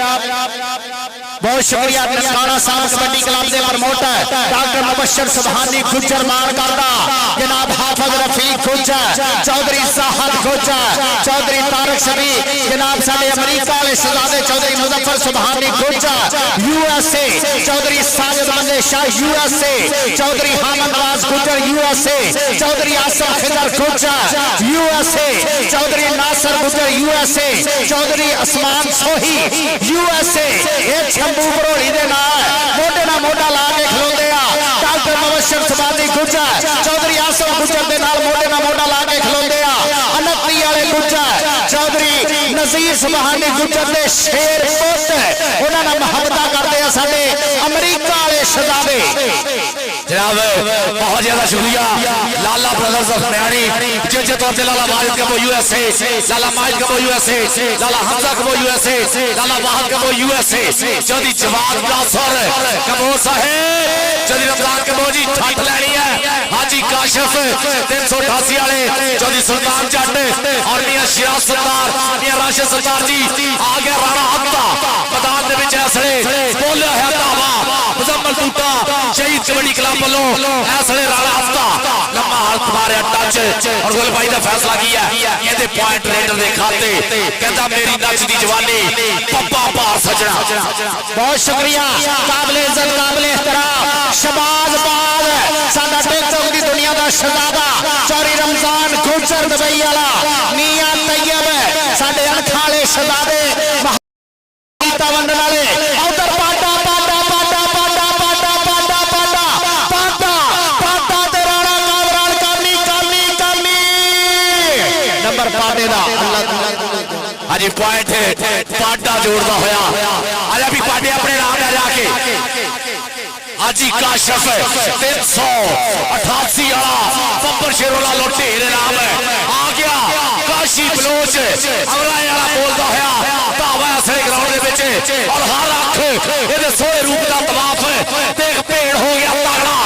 बहुत शुक्रिया ननकाना साहब कबड्डी क्लब के प्रमोटर डॉक्टर मुबशर सुबहानी गुजर मान करदा जनाब हाफिज रफीक गुजर चौधरी साहद गुजर चौधरी तारक शबी जनाब साडे अमेरिका वाले शहजादे चौधरी मुजफ्फर सुबहानी गुजर यूएसए चौधरी साजिद मंदे शाह यूएसए चौधरी हामद नवाज गुजर यूएसए चौधरी आसम खिदर गुजर यूएसए चौधरी नासर गुजर यूएसए चौधरी असमान सोही यूएसए ये शंभू भरोड़ी दे नाल मोढे नाल मोढा ला के खलोंदे आ डॉक्टर मुबशर सुबहानी गुजर चौधरी आसम गुजर दे नाल मोढे नाल मोढा ला के खलोंदे आ अनकरी वाले गुजर चौधरी नजीर सुबहानी गुजर दे शेर पुੱਤ उन्हां नाल मुहब्बत करदे आ साडे अमेरिका वाले शहजादे जनाब बहुत ज्यादा शुक्रिया लाला ब्रदर्स ऑफ नयानी जज तौर पे लाला माजिद कबो यूएसए लाला माजिद कबो यूएसए लाला हमजा कबो यूएसए लाला वाहद कबो यूएसए चौधरी जवाद कासर कबो साहेब चौधरी रमजान कबो जी ठट लेनी है हाजी काशिफ 388 वाले चौधरी सुल्तान जट और मियां शिराज सरदार मियां राशिद सरदार जी आ गया राणा हत्ता मैदान दे विच ऐसले बोलिया है दावा मुजम्मल टूटा शहीद कबड्डी क्लब वालों ऐसले राणा हत्ता लम्मा हाथ मारे टच और गोल भाई दा फैसला किया कहते पॉइंट रेडर दे खाते कहता मेरी नचदी जवानी पप्पा पार सजना बहुत शुक्रिया काबिल इज्जत काबिल एहतराम शबाज बाज साडा टिकटॉक दी दुनिया दा शहजादा चौधरी रमजान गुजर दुबई वाला मियां तैयब साडे अणखां वाले शहजादे महाता वंडन वाले उधर पाटा पाटा पाटा पाटा पाटा पाटा पाटा पाटा पाटा ते राणा कामरान करनी करनी करनी नंबर पाटे दा अल्लाह अजी पॉइंट पाटा जोड़दा होया अरे भी पाटे अपने नाम ले जाके हाजी काशिफ 388 वाला बब्बर शेरोला लोटे नाम है आ गया काशी बलोच अमरा वाला बोलदा होया धावा असले ग्राउंड दे विच और हर अख इहदे सोहे रूप दा तवाफ देख भेड़ हो गया तगड़ा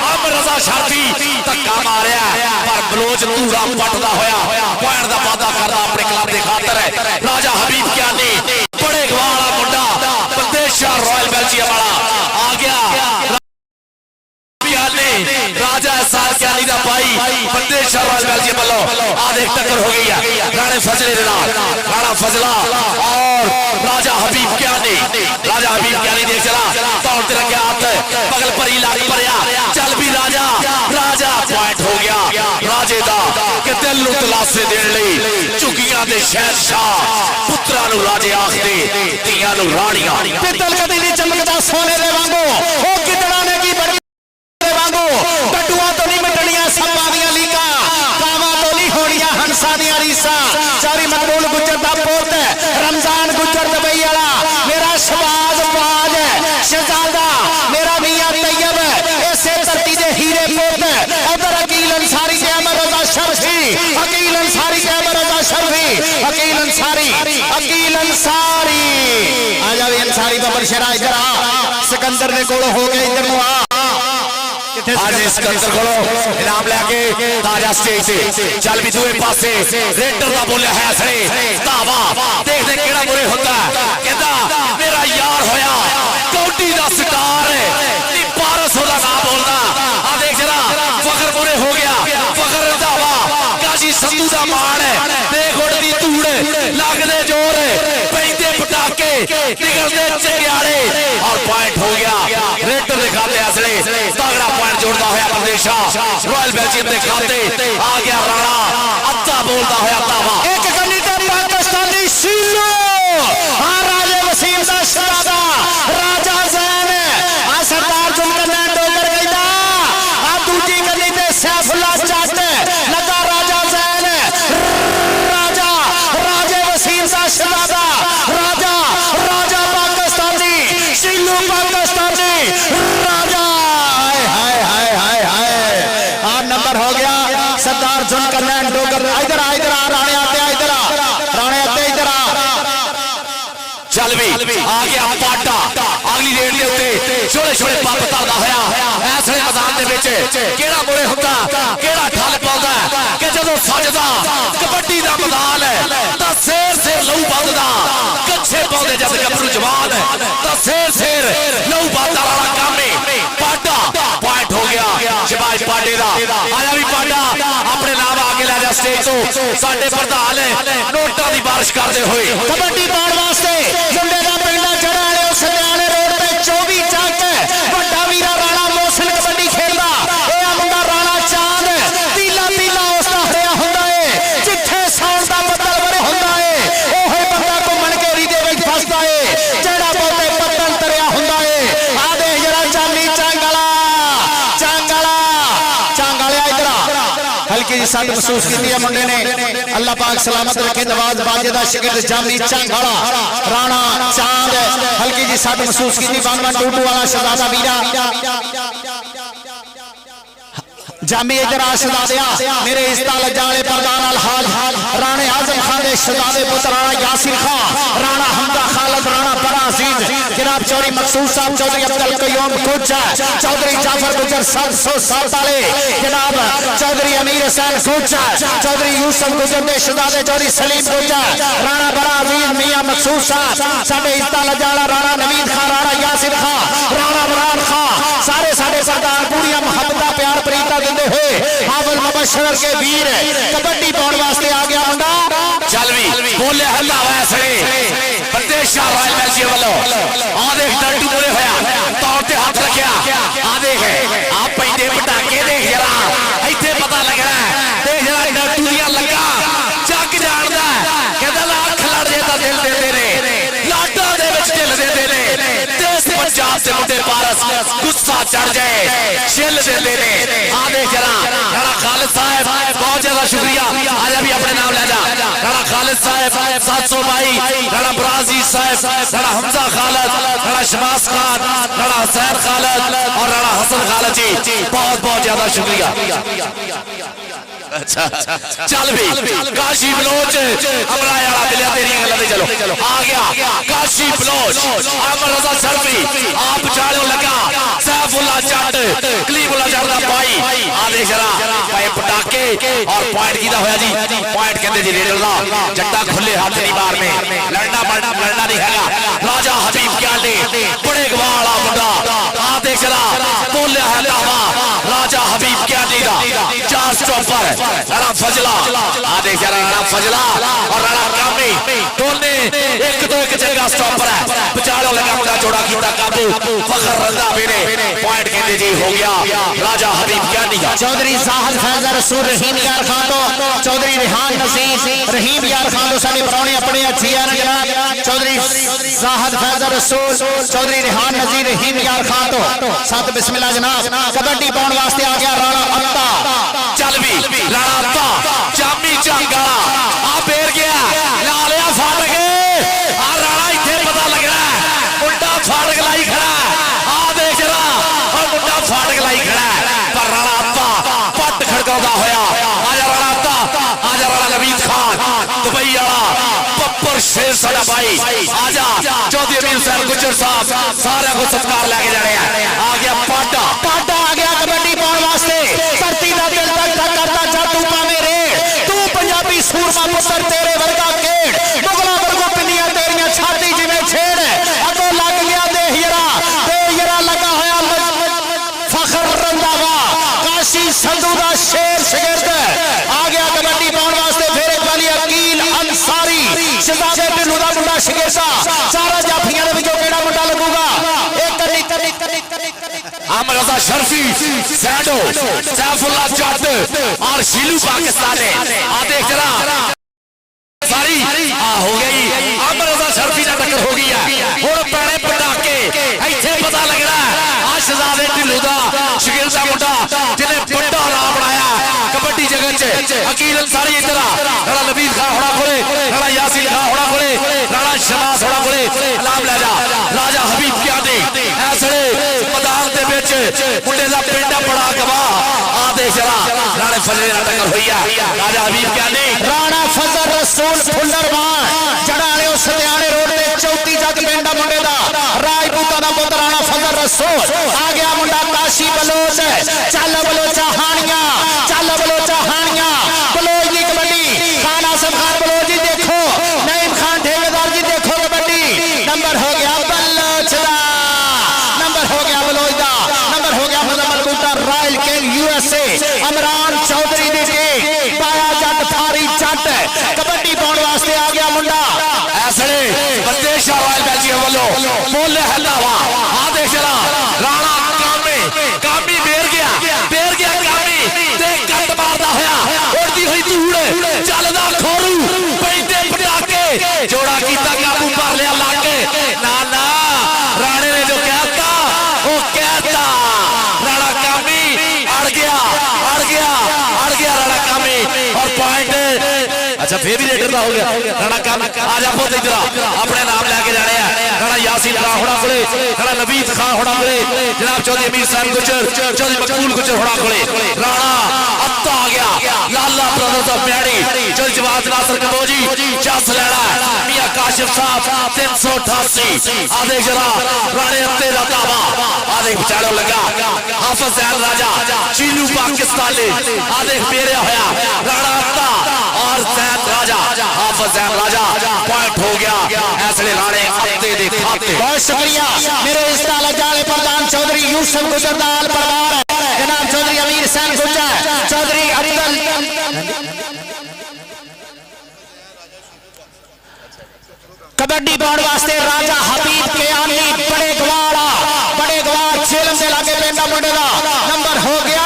अम रजा शर्फी धक्का मारिया पर बलोच पूरा पटदा होया पॉइंट दा वादा करदा अपने क्लब दे खातर राजा हबीब क्यानी बड़े गवाला मुंडा बंदेशा रॉयल बेल्जियम वाला आ गया राजा एहसान क्यानी दा भाई बंदेशा रॉयल बेल्जियम वालों आज एक टक्कर हो गई है राणे फजले दे नाल राणा फजला और राजा हबीब क्यानी देख चला तौर ते रखा हाथ बगल भरी लाग भरिया चल भी राजा राजा पॉइंट हो गया राजे दा कि दिल नूं तलाशे देण लई झुगियां दे शहनशाह पुत्रां नूं राजे आखदे धीआं नूं राणियां पित्तल कदी नहीं चमकदा सोने दे वांगू ओ कितना ने की बड़ी वांगू कटुआ तो नहीं मिटणियां सप्पा दियां लीका कावा तो नहीं होणियां हंसा दियां रीसा चौधरी मकबूल गुजर दा पुੱਤ रमजान गुजर दुबई वाला मेरा शबाज बाज शहजादा मेरा मियां तैयब इसे धरती दे हीरे पुੱਤ उधर अकील अंसारी ते अमर अकील अंसारी, अकील अंसारी आ जा भी अंसारी बबर शेरा इधर आ सिकंदर दे कोल हो गए इधर नु आ आज सिकंदर को इनाम लैके ताजा स्टेज से चल भी दूए पासे रेडर का बोलिया है सड़े धावा देख दे केड़ा मुरे होता कहता मेरा यार होया कौटी दा सितार नी पारस होदा ना बोलदा आ देख जरा फखर मुरे हो गया फखर धावा काजी संधू दा मान है देख उड़दी धूड़ लगदे जोर पैंदे पटाके निकलदे चंगियाड़े और पॉइंट हो गया रेडर दे खाते असले तगड़ा पॉइंट जोड़ता होया प्रदेशा रॉयल बेल्जियम दे खाते आ गया राणा अच्छा बोलता होया तावा एक गली ते पाकिस्तानी शीलो हां राजे वसीम दा शहजादा राजा जैन आ सरदार जुल्करनैन डोगर गईदा आ दूजी गली ते सैफुल्ला जट लगा राजा जैन राजा राजे वसीम दा शहजादा राजा राजा पाकिस्तानी शीलो पाकिस्तानी राजा हाय हाय हाय हाय आ नंबर हो गया सरदार जुल्करनैन डोगर इधर आ राणे आते इधर आ राणे आते इधर आ चल भी आ गया पाटा अगली रेड के उत्ते छोटे छोटे पंप तरदा होया ऐसे मैदान दे विच केड़ा मुरे हुंदा केड़ा ठल पाउंदा कि जदों सजदा कबड्डी दा मैदान है तां शेर शेर लहू बगदा कच्छे पाउंदे जद गभरू जवान तां शेर शेर लहू बगदा वाला काम है पाटा पॉइंट हो गया शिवाज पाटे दा आया भी पाटा अपने नाम आगे लै जा स्टेज तो साडे प्रधान नोटां दी बारिश करदे होए कबड्डी पाउण वास्ते मुंडे दा पिंडा जड़ा वाले उस हरियाणे रोड पे 24 चक वड्डा वीरा राणा मोशन कबड्डी खेलदा ए आ मुंडा राणा चांद तीला तीला उस दा हरिया हुंदा है जिथे सौण दा बदल वरे हुंदा है ओहे बंदा घुमण घेरी दे विच फसदा है जेड़ा बोते पत्तन तरिया हुंदा है आ देख जरा चांदी चांगला इधर आ हल्की जी सट महसूस की है मुंडे ने अल्लाह पाक सलामत रखे नवाज बाजे दा शिगिर्द जामी चांगला राणा चांद हल्की जी सट महसूस की बानवन टूटू वाला शहजादा वीरा जामी इधर आ शहजादिया मेरे इस्ता लजाले प्रधान अलहाज राणे आजम खान दे शहजादे पुत्र राणा यासिर खान राणा हमदा खालिद राणा बड़ा अजीज जनाब चौधरी मकसूद साहब चौधरी अब्दुल कयूम कोचा चौधरी जाफर गुजर 707 वाले जनाब चौधरी अमीर हुसैन कोचा चौधरी यूसुफ गुजर दे शहजादे चौधरी सलीम कोचा राणा बड़ा अजीज मियां मकसूद साहब साडे इस्ता लजाला राणा नवीद खान राणा यासिर खान राणा इमरान खान सारे साडे सरदार पूरी मोहब्बत प्यार प्रीता देंदे हुए हाफिज मुबशर के वीर कबड्डी पाउण वास्ते आ गया मुंडा चल भी बोले हल्ला वैसे प्रदेशा रॉयल बेल्जियम वालों आ देख डंडू बोले होया तौर ते हाथ रखया आ देख आप पैंदे पटाके देख जरा इथे पता लग रहा है देख जरा डंडू दियां लगा जग जानदा कहदा लाख लड़ जे ता दिल देंदे ने लाडा दे विच दिल देंदे ने देश पंजाब दे मुंडे पारस गुस्सा चढ़ जाए छिल देंदे ने आ देख जरा राणा खालिद साहब बहुत ज्यादा शुक्रिया आज भी अपने नाम ले जा राणा खालिद साहब 700 भाई राणा ब्राजी साहब राणा हमजा खालिद राणा शमास खान राणा हुसैन खालिद और राणा हसन खालिद जी बहुत बहुत ज्यादा शुक्रिया अच्छा चल भी काशी बलोच अमरा यारा मिलिया तेरी गल्लां ते चलो आ गया काशी बलोच अमर रजा सरफी आप चालों लगा सैफुल्ला जट कलीमुल्ला जट दा भाई आ देख जरा भाई पटाके और पॉइंट कीदा होया जी पॉइंट कहंदे जी रेडर दा जट्टा खुले हाथ नहीं मार में लड़ना नहीं हैगा राजा हबीब क्याले बड़े गवाला मुंडा आ देख जरा बोलिया है दावा राजा हबीब क्याले दा 4 स्टॉपर राणा फजला आ देख जरा राणा फजला और राणा कामी दोने एक तो एक जगह स्टॉपर है बचाड़ो लगा मुंडा जोड़ा जोड़ा काबू फखर रंदा बेने पॉइंट कहते जी हो गया राजा हबीब क्यानी चौधरी जाहद फैजल रसूल रहीम यार खान तो चौधरी रिहान नजीर रहीम यार खान तो साडे परौणे अपने अच्छी है जनाब चौधरी जाहद फैजल रसूल चौधरी रिहान नजीर रहीम यार खान तो साथ बिस्मिल्लाह जनाब कबड्डी पाउण वास्ते आ गया राणा अत्ता चल भी राणा अत्ता जामी चांगाला आ पेर गया लालिया फाड़ गए आ राणा इथे पता लग रहा है मुंडा फाड़ गलाई खड़ा आ देख जरा और मुंडा फाड़ गलाई खड़ा पर राणा अत्ता पट खड़काउंदा होया आजा राणा अत्ता आजा राणा नवीद खान दुबई वाला गब्बर शेर साडा भाई आजा चौधरी अमीर हुसैन गुज्जर साहब सारे को सत्कार लेके जाने आ गया पाटा पाटा आ गया कबड्डी पाउण वास्ते धरती दा दिल धड़का करदा जादू पावे रे तू पंजाबी सूरमा पुत्र तेरे वर्गा केड़ मुगला वर्गो पिंदियां तेरियां छाती जिवें छेड़ अगो लग गया देख यरा लगा होया फखर रंधावा काशी संधू दा शेर शिगिर्द आ गया कबड्डी पाउण वास्ते फिर एक वाली अकील अंसारी शहजादे ढिल्लू दा मुंडा शिगिर्दा चारा जाफियां दे विचों केड़ा मुंडा लगूगा एक अहमद रजा शर्फी सैडो सैफुल्लाह जट और शीलू पाकिस्तानी आ देख जरा सारी हो गई अहमद रजा शर्फी ना टक्कर हो गई है हुण पैणे पटाके इत्थे पता लगना आ शहजादे ढिल्लू दा शिगिर्द दा मुंडा जिन्हें बड़ा नाम बनाया कबड्डी जगत च अकील अंसारी इधर राणा नबीद खान होना कोले राणा यासीन खान होना कोले राणा शमास होना कोले नाम ले जा राजा हबीब क्या दे ऐसड़े मैदान दे विच मुंडे दा पिंडा बड़ा गवाह आ देख जरा राणे फजले नाल टक्कर होई है राजा हबीब क्या दे राणा फजल रसूल फुल्लरवान जड़ाले सत्याने रोड ते चौथी जग पिंडा मुंडे दा राजपूतां दा पुत्र राणा फजल रसूल आ गया मुंडा काशी बलोच चल बलोचा हानियां चल बलोचा हानियां बलोच दी कबड्डी खान आसफ खान बलोच जी देखो नईम खान ठेकेदार जी देखो कबड्डी नंबर हो गया बलोच दा नंबर हो गया बलोच दा नंबर हो गया Muzammil Boota royal king USA Imran Chaudhry दी टीम पाया जट थारी जट कबड्डी पाउण वास्ते आ गया मुंडा ऐसड़े बंदेश रॉयल बेल्जियम वालों मोले हल्लावा आ देख जरा राणा कामी बेर गया कामी ते कट मारदा होया उड़दी हुई धूड़ चलदा खोरू पैंदे पटाके जोड़ा कीता काबू कर लिया लाके ना ना राणे ने जो कहता वो कहता राणा कामी अड़ गया राणा कामी और पॉइंट अच्छा फिर भी रेडर का हो गया राणा कामी आ जा पुत इधर अपने नाम लेके जाने हैं राणा यासीन खान होना कोले राणा नबीद खान होना कोले जनाब चौधरी अमीर साहब गुज्जर चौधरी मकबूल गुज्जर होना कोले राणा अत्ता आ गया लाला ब्रदर्स ऑफ मैडी चौधरी जवाद नासर कबोजी चस लेना मियां काशिफ साहब 388 आ देख जरा राणे अत्ते दा दावा आ देख विचारो लगा हाफिज जैन राजा चीलू पाकिस्तानी आ देख मेरे होया राणा अत्ता और जैन राजा हाफिज जैन राजा पॉइंट हो गया ऐसे राणे अत्ते दे खाते बहुत शुक्रिया मेरे इस ताला जाले प्रधान चौधरी यूसुफ गुजरदाल परिवार जनाब चौधरी अमीर हुसैन गुज्जर चौधरी अब्दुल कबड्डी पाउण वास्ते राजा हबीब के आनी बड़े गवार छेलम दे लागे पेंडा मुंडे दा नंबर हो गया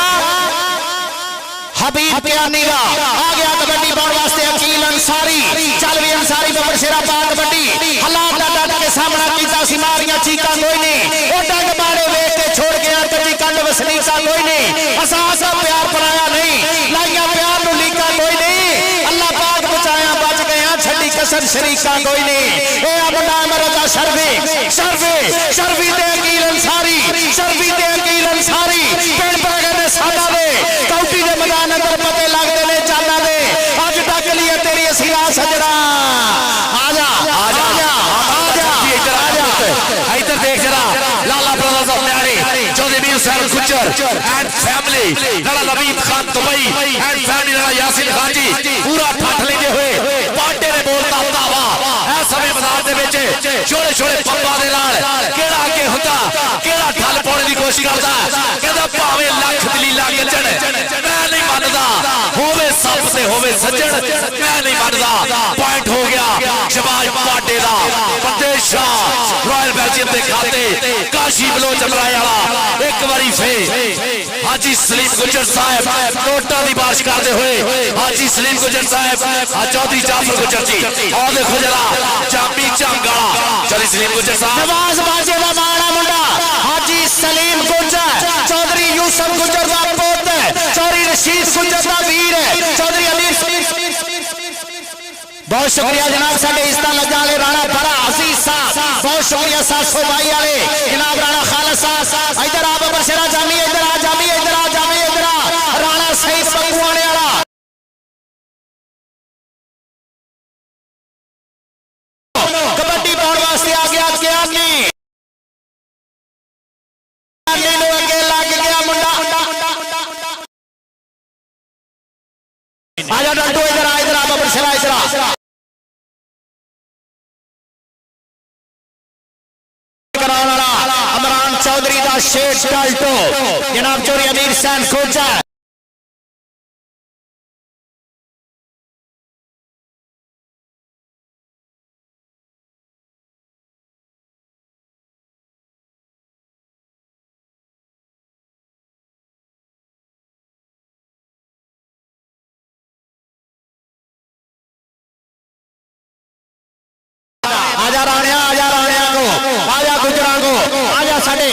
हबीब के आनी दा आ गया कबड्डी पाउण वास्ते अकील अंसारी चल भी अंसारी बबर शेरा पा कबड्डी हालात दा डट के सामना कीता सी मारियां चीकां कोई नहीं ओ डंग बाड़े वेख के छोड़ गया कदी कंड वसनीका कोई नहीं असा प्यार पराया नहीं लाइया प्यार नु लीका कोई नहीं अल्लाह पाक बचाया बच गया छड़ी कसर शरीका कोई नहीं ए मुंडा मरदा शर्फी ते अकील अंसारी पिंड पैगे ने साडा दे कौटी दे मैदान अंदर पते लगदे ने चाला दे अज तक लिए तेरी असीरा सजड़ा आजा इधर देख जरा Lala brothers of Maddi Chaudhry Amir Hussain Gujjar and family Rana Naveed Khan Dubai and family Rana Yasin Khan ji पूरा ठठ लेते हुए पाटे ने बोलता दावा ऐ समय मैदान दे विच छोटे छोटे पंपा दे नाल केड़ा अगे हुंदा केड़ा ढल पाने दी कोशिश करदा कहंदा भावे लख दलीला गजण मैं नहीं मानदा होवे सप ते होवे सज्जण मैं नहीं मानदा पॉइंट हो गया शबाज पाटे दा बंदेश रॉयल बेल्जियम दे खाते काशी बलोच अमराए वाला एक बारी फिर हाजी सलीम गुज्जर साहब नोटा दी बारिश करते हुए हाजी सलीम गुज्जर साहब चौधरी जाफर गुज्जर जी और देखो जरा जामी चंगाला चौधरी सलीम गुज्जर साहब नवाज बाजे दा माड़ा मुंडा हाजी सलीम गुज्जर चौधरी यूसुफ गुज्जर दा पुत चौधरी रशीद गुज्जर दा वीर चौधरी अमीर बहुत शुक्रिया जनाब साडे इस्ता लजाले राणा बड़ा अजीज साहब बहुत शुक्रिया 700 भाई वाले जनाब राणा खालिद साहब इधर आ बबर शेरा जामी इधर आ राणा सईद बकुआने वाला आजा डंटो इधर आ, इधर आ बबर शरा, इधर आ इमरान चौधरी का शेर डल्टो जनाब चोरी अमीर सैन कोचा आजा राणिया, आजा राणिया को, आजा गुजरा को, आजा साडे।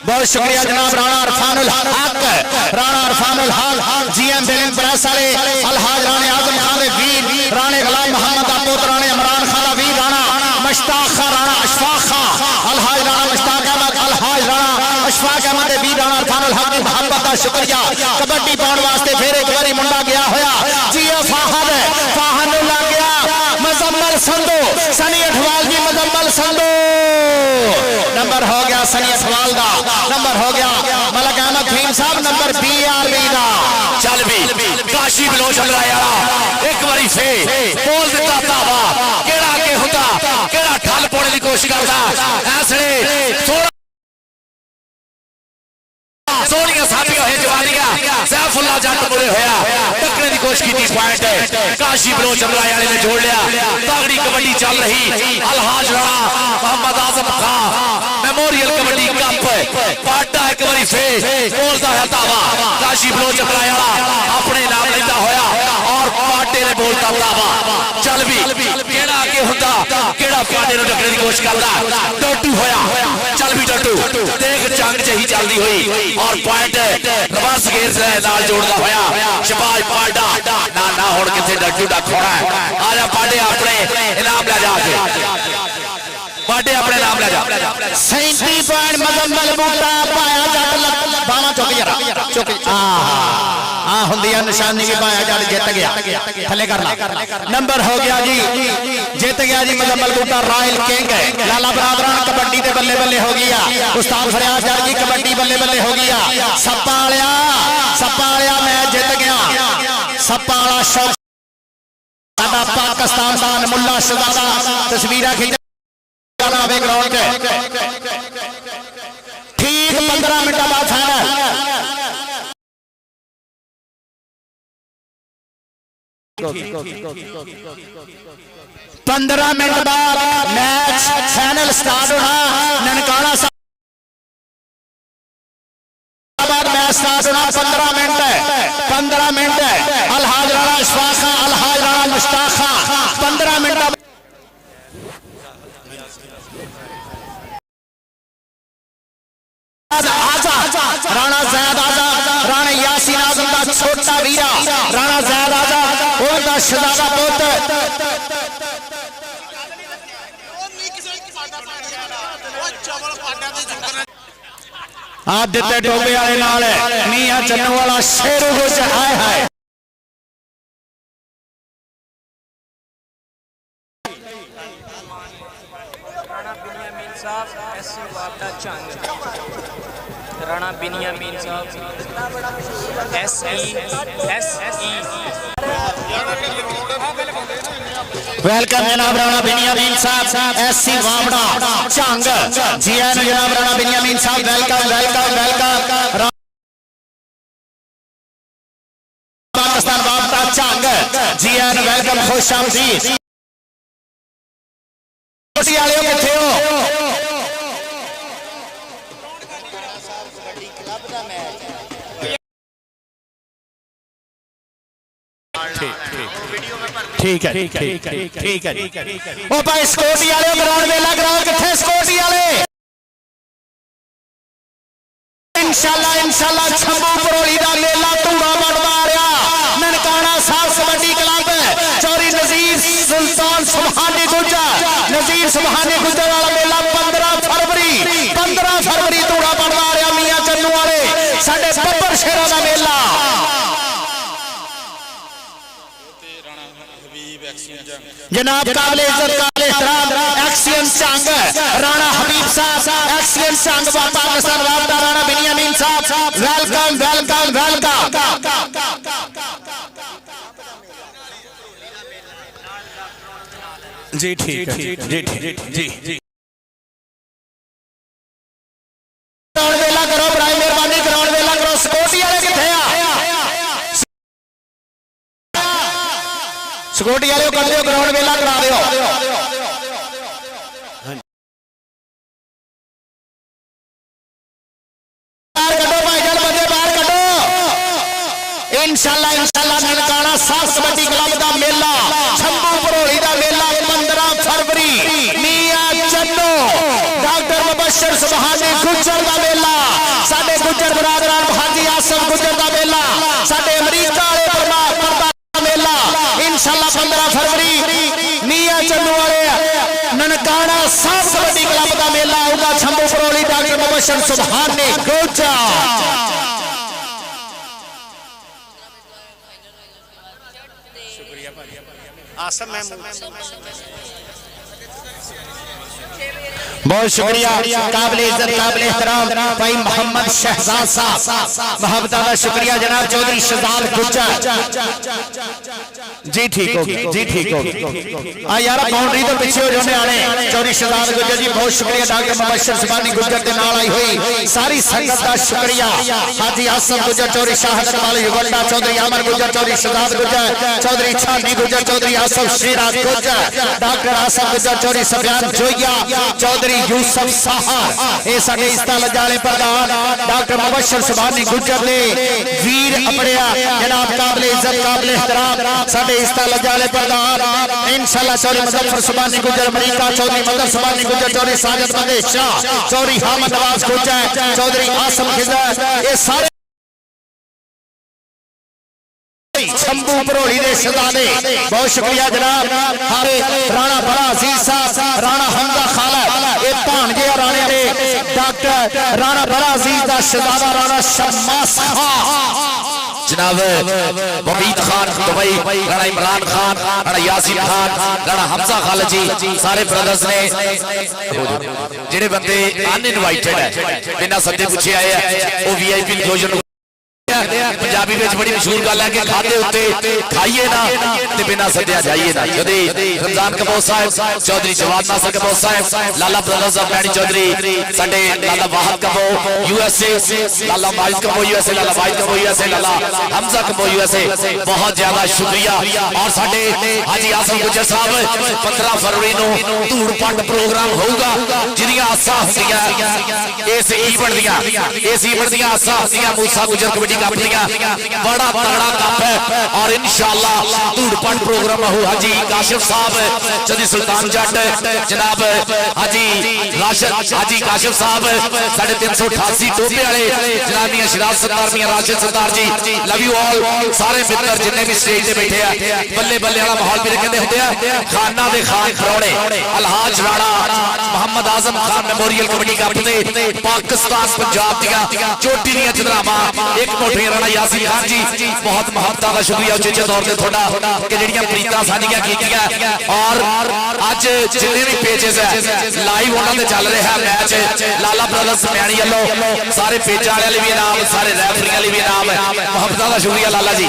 बहुत शुक्रिया जनाब राणा अरफानुल हक, राणा अरफानुल हक जीएम बिलिंग प्रेस वाले अलहाज राणे आजम खान दे वीर, राणे गुलाम मोहम्मद दा पुत्र राणे इमरान खान दा वीर, राणा मुश्ताक खान, राणा अशफाक खान, अलहाज राणा मुश्ताक अहमद, अलहाज राणा अशफाक अहमद दे वीर, राणा अरफानुल हक दी मोहब्बत दा शुक्रिया। कबड्डी पाउण वास्ते फिर एक बारी मुंडा गया होया जी फाहद, फाहद नु लग गया मुजम्मल संधू, सनी अठवाल जी मुजम्मल संधू, नंबर हो गया सनी अठवाल दा, नंबर हो गया मलक अहमद भीम साहब, नंबर BRB दा। चल भी काशी बलोच यारा एक बारी फे बोल दिता तावा केड़ा के हुंदा केड़ा ठल पाने की कोशिश करदा ऐसले सोनिया साथी होए जवानिया सैफुल्लाह जट बुरे होया टकरे की कोशिश की पॉइंट काशी बलोच वाले ने जोड़ लिया। तगड़ी कबड्डी चल रही अलहाज राणा मोहम्मद आजम खान मेमोरियल कबड्डी कप पाटा एक बारी फे बोलता है तावा काशी बलोच वाला अपने नाम लेता होया और पाटे ने बोलता तावा चल भी केड़ा के हुंदा केड़ा पाटे नु टकरे की कोशिश करदा डोटू होया चल भी डोटू देख जंग जही चलदी हुई और पॉइंट रिवर्स गेयर से नाल जोड़दा होया शबाज पाटा ना ना हुण किथे डट्टू दा खोड़ा है आजा पाटे अपने इनाम ले जाके पाटे अपने नाम ले जा 37 पॉइंट मुजम्मल बूटा पाया जट बावा चुक जरा चुक आ हुंदी है निशानी भी पाया जट जित गया थले कर ला नंबर हो गया जी जित गया जी मुजम्मल बूटा रॉयल किंग लाला बरादरान कबड्डी दे बल्ले बल्ले हो गया उस्ताद फरियाद जट जी कबड्डी बल्ले बल्ले हो गया सप्पा वाला मैच जित गया सप्पा वाला शौक पाकिस्तान दा मुल्ला शहजादा तस्वीर खींच ग्राउंड ठीक 15 मिनट बाद फाइनल 15 मिनट बाद मैच फाइनल स्टार्ट होना ननकाना बाद मैच स्टार्ट होना 15 मिनट अलहाज राणा अशफाक खान अलहाज राणा मुश्ताक खान 15 मिनट राणा जैद आजा राणा यासीन आजम का छोटा वीरा राणा जैद आजा उनका शहजादा पुत्र आदित्य डोबे वाले नाल मियां चन्नू वाला शेरू गुज हाय हाय राणा बिनियामीन साहब SE वेलकम जनाब राणा बिनियामीन साहब SC वावड़ा चंग जी एन जनाब राणा बिनियामीन साहब welcome welcome welcome Pakistan Vawda चंग जी एन वेलकम खुश आमदीद छोटी वाले किथे हो ठीक है ठीक है ओ भाई स्कोटी वाले ग्राउंड वेला ग्राउंड किथे स्कोटी वाले इंशाल्लाह छब्बू परोली दा मेला धूड़ा बनवा रहा ननकाना साहब कबड्डी क्लब चौरी नजीर सुल्तान सुभानी गुजर नजीर सुभानी गुजर वाला मेला 15 फरवरी धूड़ा बनवा रहा मियां चन्नू वाले साडे बब्बर शेरा दा मेला जनाब काबिल इज्जत काबिल एहतराम एक्सीएम संघ राणा हबीब साहब एक्सीएम संघ पाकिस्तान वापदा राणा बिनियामीन साहब वेलकम वेलकम वेलकम जी ठीक है जी ठीक जी जी वेला करो बराए मेहरबानी ग्राउंड वेला करो सिक्योरिटी वाले किथे आ सिक्योरिटी वाले कर दियो ग्राउंड वेला करा दियो इंशाल्लाह इंशाल्लाह ननकाना साफ कबड्डी क्लब का मेला शंभू भरोली का मेला 15 फरवरी मियां चन्नो डॉक्टर मुबशर सुभानी गुजर का मेला साडे गुजर बरादरान हाजी आसम गुजर का मेला साडे अमरीका वाले परदा का मेला इंशाल्लाह 15 फरवरी मियां चन्नो वाले ननकाना साफ कबड्डी क्लब का मेला होगा शंभू भरोली डॉक्टर मुबशर सुभानी गुजर आसम बहुत शुक्रिया काबिल इज्जत काबिल एहतराम भाई मोहम्मद शहजाद साहब मोहब्बत का शुक्रिया जनाब चौधरी शहजाद गुज्जर जी ठीक हो जी ठीक हो आ यार बाउंड्री तो पीछे हो जाने आने चौधरी शहजाद गुज्जर जी बहुत शुक्रिया डॉक्टर मुबशर सुभानी गुज्जर के नाल आई हुई सारी संगत का शुक्रिया हाजी आसम गुज्जर चौधरी शाहद कमाल युगंडा चौधरी अमर गुज्जर चौधरी शहजाद गुज्जर चौधरी छानी गुज्जर चौधरी आसम शेराज गुज्जर डॉक्टर आसम गुज्जर चौधरी सफियान जोइया चौधरी यूसुफ साहब ये साडे इस्ता लजाले प्रधान डॉक्टर मुबशर सुभानी गुज्जर ने वीर अपड़िया जनाब काबिल इज्जत काबिल एहतराम साडे इस्ता लजाले प्रधान इंशाल्लाह चौधरी मुजफ्फर सुभानी गुज्जर अमरीका चौधरी मदर सुभानी गुज्जर चौधरी साजिद मदे शाह चौधरी हामद नवाज गुज्जर चौधरी आसम खिजर ये सारे शंभू भरोली दे शहजादे बहुत शुक्रिया जनाब हारे राणा बड़ा अजीज साहब राणा हमजा खालद ये भाणजे राणे दे डॉक्टर राणा बड़ा अजीज दा शहजादा राणा शम्मास खान जनाब वमीद खान दुबई राणा इमरान खान राणा यासीन खान राणा हमजा खालद जी सारे ब्रदर्स ने जेडे बंदे अनइनवाइटेड है बिना सद्दे पूछे आए हैं वो वीआईपी भोजन पंजाबी में बड़ी मशहूर गल है कि खाते उत्ते खाइए ना ते बिना सद्या जाइए ना यदि रमजान कपूर साहब चौधरी जवाद नासर कपूर साहब Lala brothers of Maini Chaudhry Sunday Lala Wahad Kapoor USA Lala Majid Kapoor USA Lala Wahid Kapoor USA Lala Hamza Kapoor USA बहुत ज्यादा शुक्रिया और संडे हाजी आसम गुजर साहब 15 फरवरी नु धूड़ पंड प्रोग्राम होगा जिदियां आसां हुंदियां इस ईवेंट दियां आसां हुंदियां मूसा गुजर कबड्डी बड़ा तगड़ा कप है और इंशाअल्लाह धूड़पंड प्रोग्राम हो हाजी काशिफ साहब चौधरी सुल्तान जट जनाब हाजी राशिद हाजी काशिफ साहब 388 टोपे वाले जनाबियां शिराज सरदार मियां राशिद सरदार जी लव यू ऑल सारे मित्र जिन्ने भी स्टेज पे बैठे हैं बल्ले बल्ले वाला माहौल भी कहते होते हैं खाना दे खान खरौड़े अलहाज राणा मोहम्मद आजम खान मेमोरियल कबड्डी कप दे पाकिस्तान पंजाब दियां चोटी दियां चंद्रामा एक राणा यासीन खान जी बहुत महत्ता का शुक्रिया उचेचे तौर पे थोड़ा कि ਜਿਹੜੀਆਂ ਪ੍ਰੀਤਾਂ ਸਾਡੀਆਂ ਕੀਤੀਆਂ और ਅੱਜ जितने भी पेजेस है लाइव ਉਹਨਾਂ ਦੇ ਚੱਲ ਰਿਹਾ मैच लाला ब्रदर्स मैनी ਵੱਲੋਂ सारे पेज वाले भी इनाम सारे रेफरी वाले भी इनाम मोहब्बत का शुक्रिया लाला जी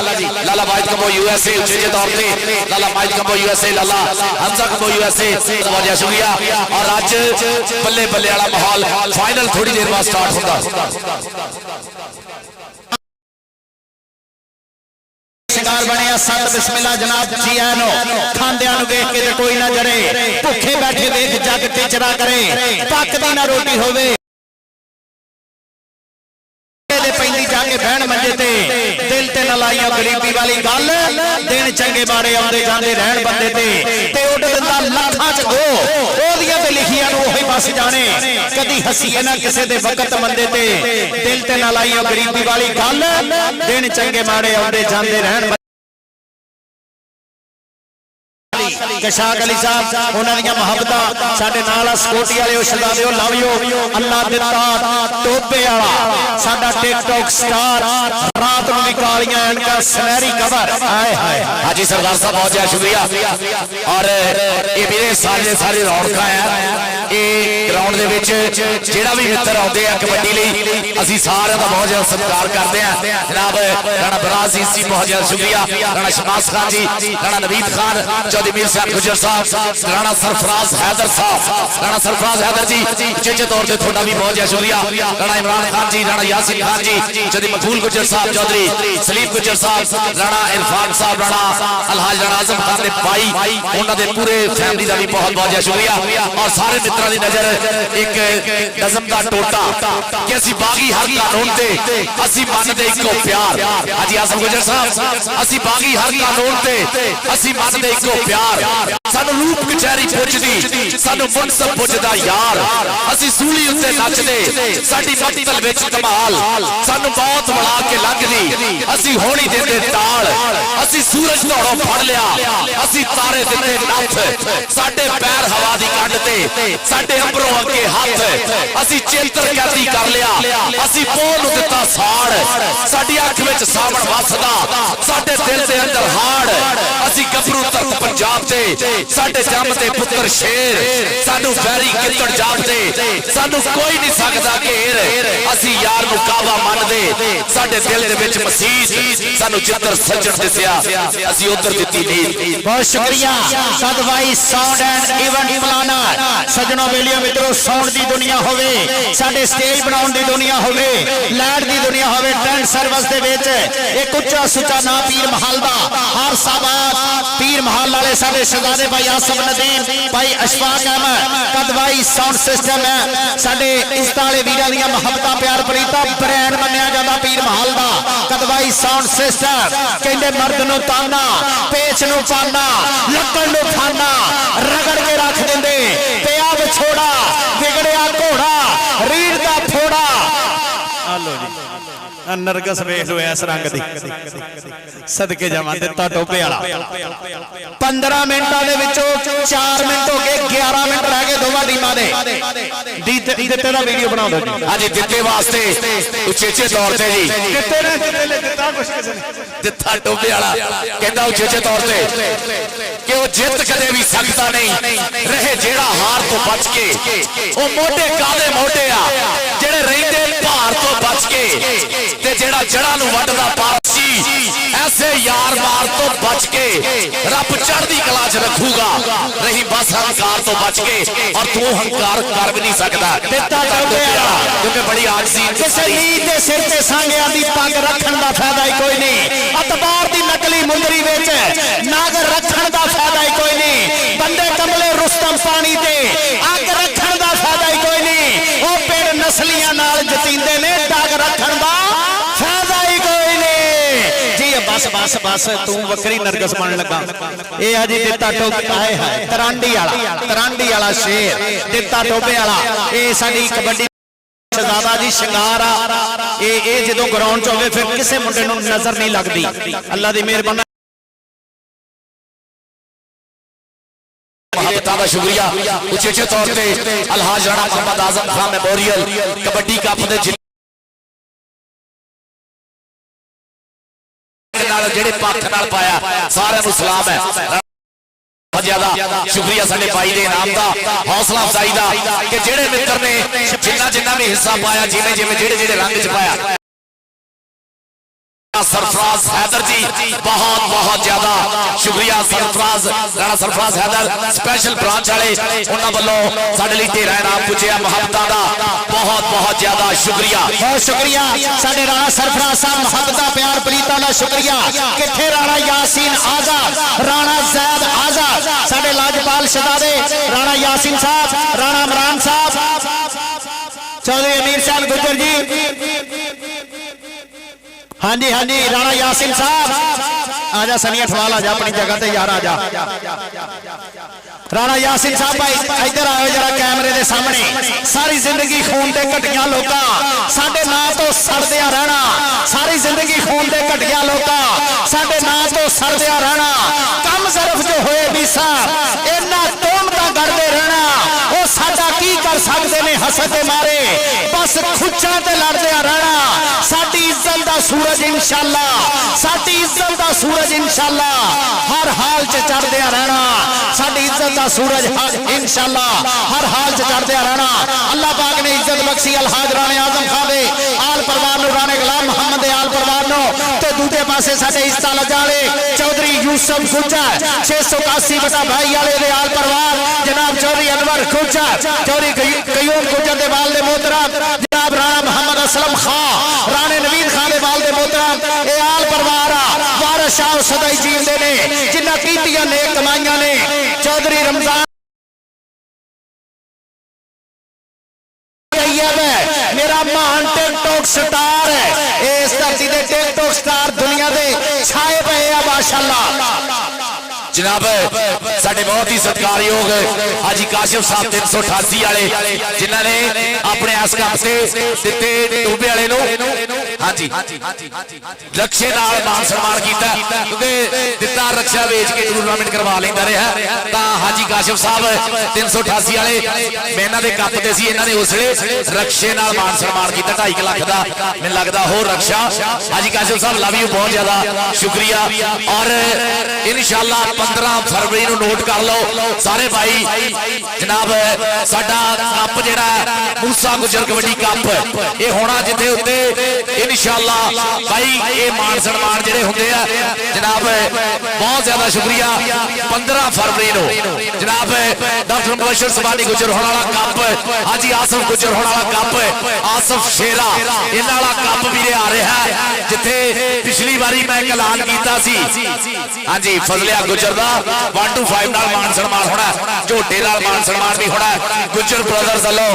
लाला वाहिद कपूर यूएसए उचेचे तौर पे लाला वाहिद कपूर यूएसए लाला हमजा कपूर यूएसए बहुत शुक्रिया और आज बल्ले बल्ले वाला माहौल फाइनल थोड़ी देर बाद स्टार्ट होगा शिकार बने सत बिस्मिल्लाह जनाब जी आनो खांदियां नु देख के कोई ना जरे भूखे बैठे देख जग टिचरा करे पकदी ना रोटी होवे पैंदी जाके बहन मंजे ते दिल ते न लाइया गरीबी वाली गल दिन चंगे मारे आउंदे जांदे रहन बंदे ते उड दिंदा लाखां च गो ओदियां ते लिखियां नु ओही बस जाने कदी हसीए ना किसे दे वक्त मंदे ते दिल ते न लाइया गरीबी वाली गल दिन चंगे मारे आउंदे जांदे रहन कशाक अली साहब उन्होंने मुहब्बतां साडे नाल स्कूटी वाले शहजादे लव यू अल्लाह दिता टोपे वाला साडा टिकटॉक स्टार रात में कालियां इनका सुनहरी कवर हाय हाय हाजी सरदार साहब बहुत शुक्रिया और ये मेरे सारे रौनक है ਇਹ ਗਰਾਊਂਡ ਦੇ ਵਿੱਚ ਜਿਹੜਾ ਵੀ ਮਿੱਤਰ ਆਉਂਦੇ ਆ ਕਬੱਡੀ ਲਈ ਅਸੀਂ ਸਾਰਿਆਂ ਦਾ ਬਹੁਤ ਜ਼ਿਆਦਾ ਸਤਿਕਾਰ ਕਰਦੇ ਆ। ਜਨਾਬ ਰਾਣਾ ਬਰਾਜ਼ ਜੀ ਬਹੁਤ ਜ਼ਿਆਦਾ ਸ਼ੁਕਰੀਆ, ਰਾਣਾ ਸ਼ਮਾਸ ਖਾਨ ਜੀ, ਰਾਣਾ ਨਵੀਦ ਖਾਨ, ਚੌਧਰੀ ਮੀਰ ਸਾਹਿਬ ਗੁਜਰ ਸਾਹਿਬ, ਰਾਣਾ ਸਰਫਰਾਜ਼ हैदर साहब, राणा सरफराज हैदर जी उचेचे तौर पर थोड़ा भी बहुत ज्यादा शुक्रिया, राणा इमरान खान जी, राणा यासीन खान जी, चौधरी मकबूल गुजर साहब, चौधरी सलीम गुजर साहब, राणा इरफान साहब, राणा अलहाज राणा आजम खान ने भाई उन्होंने पूरे फैमिली का भी बहुत बहुत ज्यादा शुक्रिया। और सारे मित्रों की नजर एक नज़म का टोटा कि असी बागी हर कानून ते असी मानते इको प्यार। हाजी आजम गुजर साहब असी बागी हर कानून ते असी मानते इको प्यार। सानू रूप कचहरी पुछदी सानू मुनसब पुछदा यार, असी सूली उत्ते नचदे साडी मक्तल विच कमाल, सानू बहुत बड़ा के लंघदी असी होनी देंदे ताल, असी सूरज दौड़ों फड़ लिया असी तारे दिंदे नथ, साडे पैर हवा दी कंड ते साडे अंबरों अगे हथ, असी चिंतर कैदी कर लिया असी पोह नूं दित्ता साड़, साडी अख विच सावण वसदा साडे दिल दे अंदर हाड़, असी गभरू तरत पंजाब ते साडे जमदे पुत्र शेर, सानू वैरी कितड़ जापदे सानू कोई नहीं सकदा घेर, असी यार नू कावा मनदे साडे दिल दे विच मसीत, सानू जिधर सज्जण दिसिया असी उधर दित्ती नीर। बहुत शुक्रिया सदवाई साउंड एंड इवेंट प्लानर। सजनों वेलियो मित्रों, साउंड दी दुनिया होवे, साडे स्टेज बनाउण दी दुनिया होवे, लाइट दी दुनिया होवे, टेंट सर्विस दे विच एक उच्चा सुचा ना पीर महल दा हर साबात पीर महल वाले साडे शहजादे भाई आसफ नदीम भाई अशफाक अहमद कदवाई साउंड सिस्टम है साडे इस वाले वीरां दी मुहब्बतां प्यार प्रीता ब्रांड मन्निया जांदा पीर महल दा कदवाई साउंड सिस्टम। कहंदे मर्द नूं ताना पेच नूं पाना लक्कड़ नूं फाना रगड़ के रख दिंदे, पिया विछोड़ा बिगड़िया घोड़ा रीढ़ दा फोड़ा। आलो जी नरगस वेख लो इस रंग दी सदके जावां दित्ता टोपे वाला 15 मिनटां दे विचों 4 मिनट हो गए, 11 मिनट रह गए दोवां टीमां दे। दित्ते दा वीडियो बना दो जी। हां जी दित्ते वास्ते उचेचे तौर ते जी दित्ते ने दित्ता कुछ किसी ने दित्ता टोपे वाला कहंदा उचेचे तौर ते कि वो जित कदे भी सकदा नहीं रहे जेड़ा हार तो बच के, ओ मोटे काले मोटे आ जेड़े रहिंदे भार तो बच के ते जेड़ा जड़ा नूं वड्डदा पासी ऐसे यार मार तो बच के रब चढ़दी कला च रखूगा, रही बस हंकार तो बच के और तू हंकार कर भी नहीं सकदा। दित्ता टोपे वाला क्योंकि बड़ी आजी शहीद दे सिर ते सांगिया दी पग रखण दा फायदा ही कोई नहीं, अतबार दी नकली मुंदरी विच नाग रखण दा फायदा ही कोई नहीं, बंदे कमले रुस्तम पानी ते अग रखण दा फायदा ही कोई नहीं, ओ पेड़ नस्लियां नाल जतींदे ने डग रखण दा फायदा ही कोई नहीं जी। बस बस बस तू वक्री नरगस बन लगा। ये अजी दित्ता टोपे आए है तरांडी वाला शेर दित्ता टोपे वाला, ये साडी कबड्डी शहजादा जी शिंगार आ। ये जदों ग्राउंड च होवे फिर किसी मुंडे नूं नजर नहीं लगदी। अल्लाह दी मेहरबानी मुहब्बतां दा शुक्रिया उचेचे तौर ते अलहाज राणा मोहम्मद आजम खान मेमोरियल कबड्डी कप दे जेड़े पक्ष नाल पाया सारे नूं सलाम है। बहुत ज्यादा शुक्रिया साडे भाई दे इनाम दा हौसला अफजाई दा कि जेड़े मित्र ने जिन्ना भी हिस्सा पाया जिवें जेड़े रंग च पाया। सरफराज हैदर जी बहुत बहुत ज्यादा शुक्रिया। सरफराज राणा सरफराज हैदर स्पेशल ब्रांच वाले उन्हां वल्लों साडे लई तेरा इनाम पुछया मुहब्बतां दा बहुत बहुत ज्यादा शुक्रिया। बहुत शुक्रिया साडे राणा सरफराज साहब मुहब्बतां प्यार प्रीतां दा शुक्रिया। किथे राणा यासीन आजाद राणा जैद आजाद साडे लाजपाल शहजादे राणा यासीन साहब राणा इमरान साहब चौधरी अमीर साहब गुजर जी हाँ जी राणा यासीन साहब आजा सनी अठवाल आजा अपनी जगह ते यार आजा। राणा यासीन साहब भाई इधर आओ जरा कैमरे दे सामने। सारी जिंदगी खून दे घटिया लोका साडे नां तो सड़दिया रहना, सारी जिंदगी खून दे घटिया लोका साडे नां तो सड़दिया रहना, कम सिर्फ जो होए भी सा इन्ना तोहमतां करदे रहना, ओ साडा की कर सकते हैं हसद के मारे, बस खुच्चां ते लड़दे रहना। साडी इज्जत दा सूरज इंशाअल्लाह, साडी इज्जत दा सूरज इंशाअल्लाह हर हाल च चढ़दे रहना। साडी इज्जत दा सूरज इंशाअल्लाह हर हाल च चढ़दे रहना। अल्लाह पाक ने इज्जत बख्शी अलहाज राणे आजम खान दे आल परवार नूं, राणे गुलाम मोहम्मद दे आल परवार नूं, ते दूजे पासे साडे इस्ता लजाले चौधरी यूसुफ गुज्जर 681 बटा भाई वाले दे आल परवार जनाब चौधरी अनवर गुज्जर, चौधरी कयूम गुज्जर दे वाल दे मोहतरम जनाब राणा मोहम्मद असलम खां, राणे नवीद खान दे वाल दे मोहतरम ए आल परवार वारिस शाह सदाई जींदे ने जिन्हां कीतियां नेक कमाईयां ने। चौधरी रमजान मेरा महान टिकटॉक स्टार है, इस धरती दे टिकटॉक स्टार दुनिया दे छाए पे है माशाअल्लाह। जनाब साडे बहुत ही सत्कारयोग हाजी काशिफ साहब 388 वाले जिन्होंने अपने इस काम से दिते टोबे वाले नो हाँ जी रक्षे नाल मान सम्मान किया, क्योंकि दिता रक्षा वेच के टूरनामेंट करवा लेंदा रहा। तो हाजी काशिफ साहब 388 वाले मैं इन्हां दे कप ते सी, इन्हां ने उसले रक्षे नाल मान सम्मान किया 2.5 लाख का मैनूं लगदा हो रक्षा। हाजी काशिफ साहब लव यू, बहुत ज्यादा शुक्रिया। और इंशाअल्लाह 15 फरवरी नूं नोट कर लो सारे भाई। जनाब साडा कप जिहड़ा मूसा गुजर कबड्डी कप ये होना जिथे उत्ते इंशाअल्लाह भाई ये मान सम्मान जिहड़े हुंदे आ जनाब बहुत ज्यादा शुक्रिया। 15 फरवरी नूं जनाब डॉक्टर मुबशर सुबानी गुजर होने वाला कप, हाजी आसफ गुजर होने वाला कप, आसफ शेरा इन्हां वाला कप भी आ रहा है जिथे पिछली बारी मैं ऐलान किया सी। हाँ जी फजलिया गुजर का 1 to 5 नाल मान सम्मान होना, झोटे नाल मान सम्मान भी होना, गुजर ब्रदर्स वालों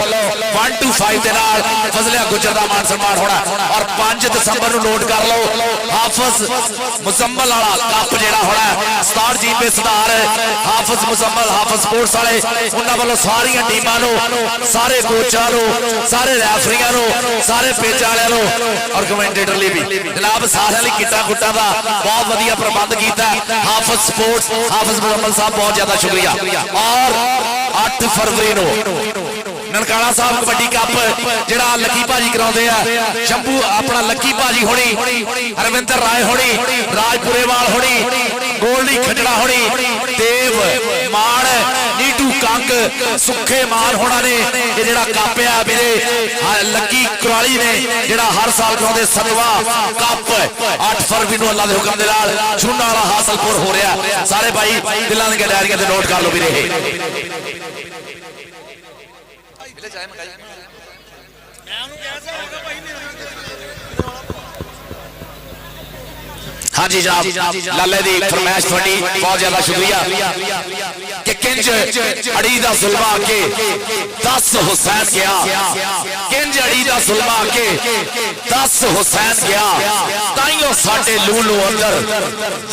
1 to 5 दे नाल फजलिया गुजर का मान सम्मान होना। और 5 दिसंबर नूं नोट कर लो हाफिज मुजम्मल वाला कप जिहड़ा होना 67 जीपे सुधार हाफिज मुजम्मल हाफिज स्पोर्ट्स वाले उन्हां वालों सारियां टीमां नूं, सारे कोचां नूं, सारे रैफरियां नूं, सारे पिच वालियां नूं और कमेंटेटर लिए भी जनाब सारियां लई किट्टां कुट्टां दा बहुत वधिया प्रबंध कीता हाफिज स्पोर्ट्स हाफिज मुजम्मल साहब बहुत ज्यादा शुक्रिया। और 8 फरवरी नूं ननकाना साहब कबड्डी कप जिहड़ा लकी भाजी कराउंदे आ, शंभू अपना लकी भाजी होनी, हरविंदर राय होनी, राजपुरेवाल होनी, गोल्डी खजड़ा होनी, देव मान नीटू कंग सुखे मान होना ने ये जिहड़ा कप आ मेरे लकी कुराली ने जिहड़ा हर साल कराउंदे 7वां कप 8 फरवरी नूं अल्लाह दे हुक्म दे नाल छुन्ना वाला हासलपुर हो रहा। सारे भाई दिलां दी डायरियां ते नोट कर लो वीरे। हाँ जी जनाब लाले दी फरमाइश थोड़ी बहुत ज्यादा शुक्रिया कि किंज अड़ी दा जुल्मा के 10 हुसैन गया, किंज अड़ी दा जुल्मा के 10 हुसैन गया, ताइयों साडे लूलू अंदर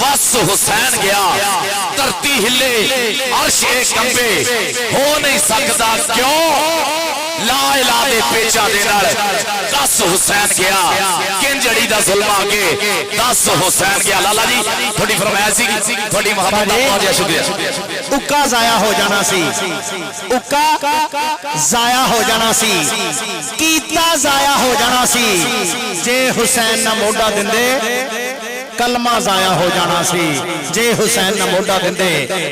बस हुसैन गया। धरती हिले अर्श कंबे हो नहीं सकता क्यों, ला इला दे पेचा दे नाल 10 हुसैन गया, किंज अड़ी दा जुल्मा के 10 हुसैन गया। लाला जी थोड़ी फरमाइश सी, थोड़ी मोहब्बत दा बहुत ज्यादा शुक्रिया। उक्का जाया हो जाना सी, उक्का जाया हो जाना सी, कीता जाया हो जाना सी, जे हुसैन ना मोड़ा दिंदे कलमा जाया हो जाना सी, जे हुसैन ना मोड़ा दिंदे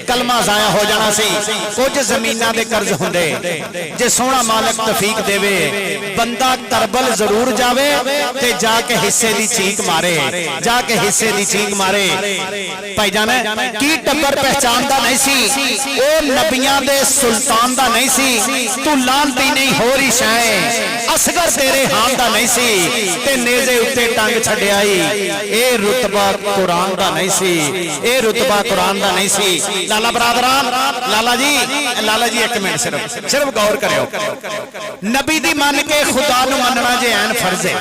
कलमा जाया हो जाना सी। कुछ जमीनां दे कर्ज हुंदे जे सोहना मालिक तौफीक देवे बंदा करबल जरूर जावे ते जाके हिस्से दी चीख मारे, जाके हिस्से दी चीख मारे। भाईजान की टब्बर पहचानदा नहीं सी, ओ नबियां दे सुल्तान दा नहीं सी, तू लानती नहीं हो रही शै असगर तेरे हां दा नहीं सी, ते नेज़े उत्ते टंग छड्याई ए रुतबा कुरान दा नहीं सी, ए रुतबा कुरान दा नहीं सी। लाला बरादरान लाला जी एक मिनट सिर्फ गौर करियो। नबी दी मन के खुदा नू मनना जे ऐन फर्ज है,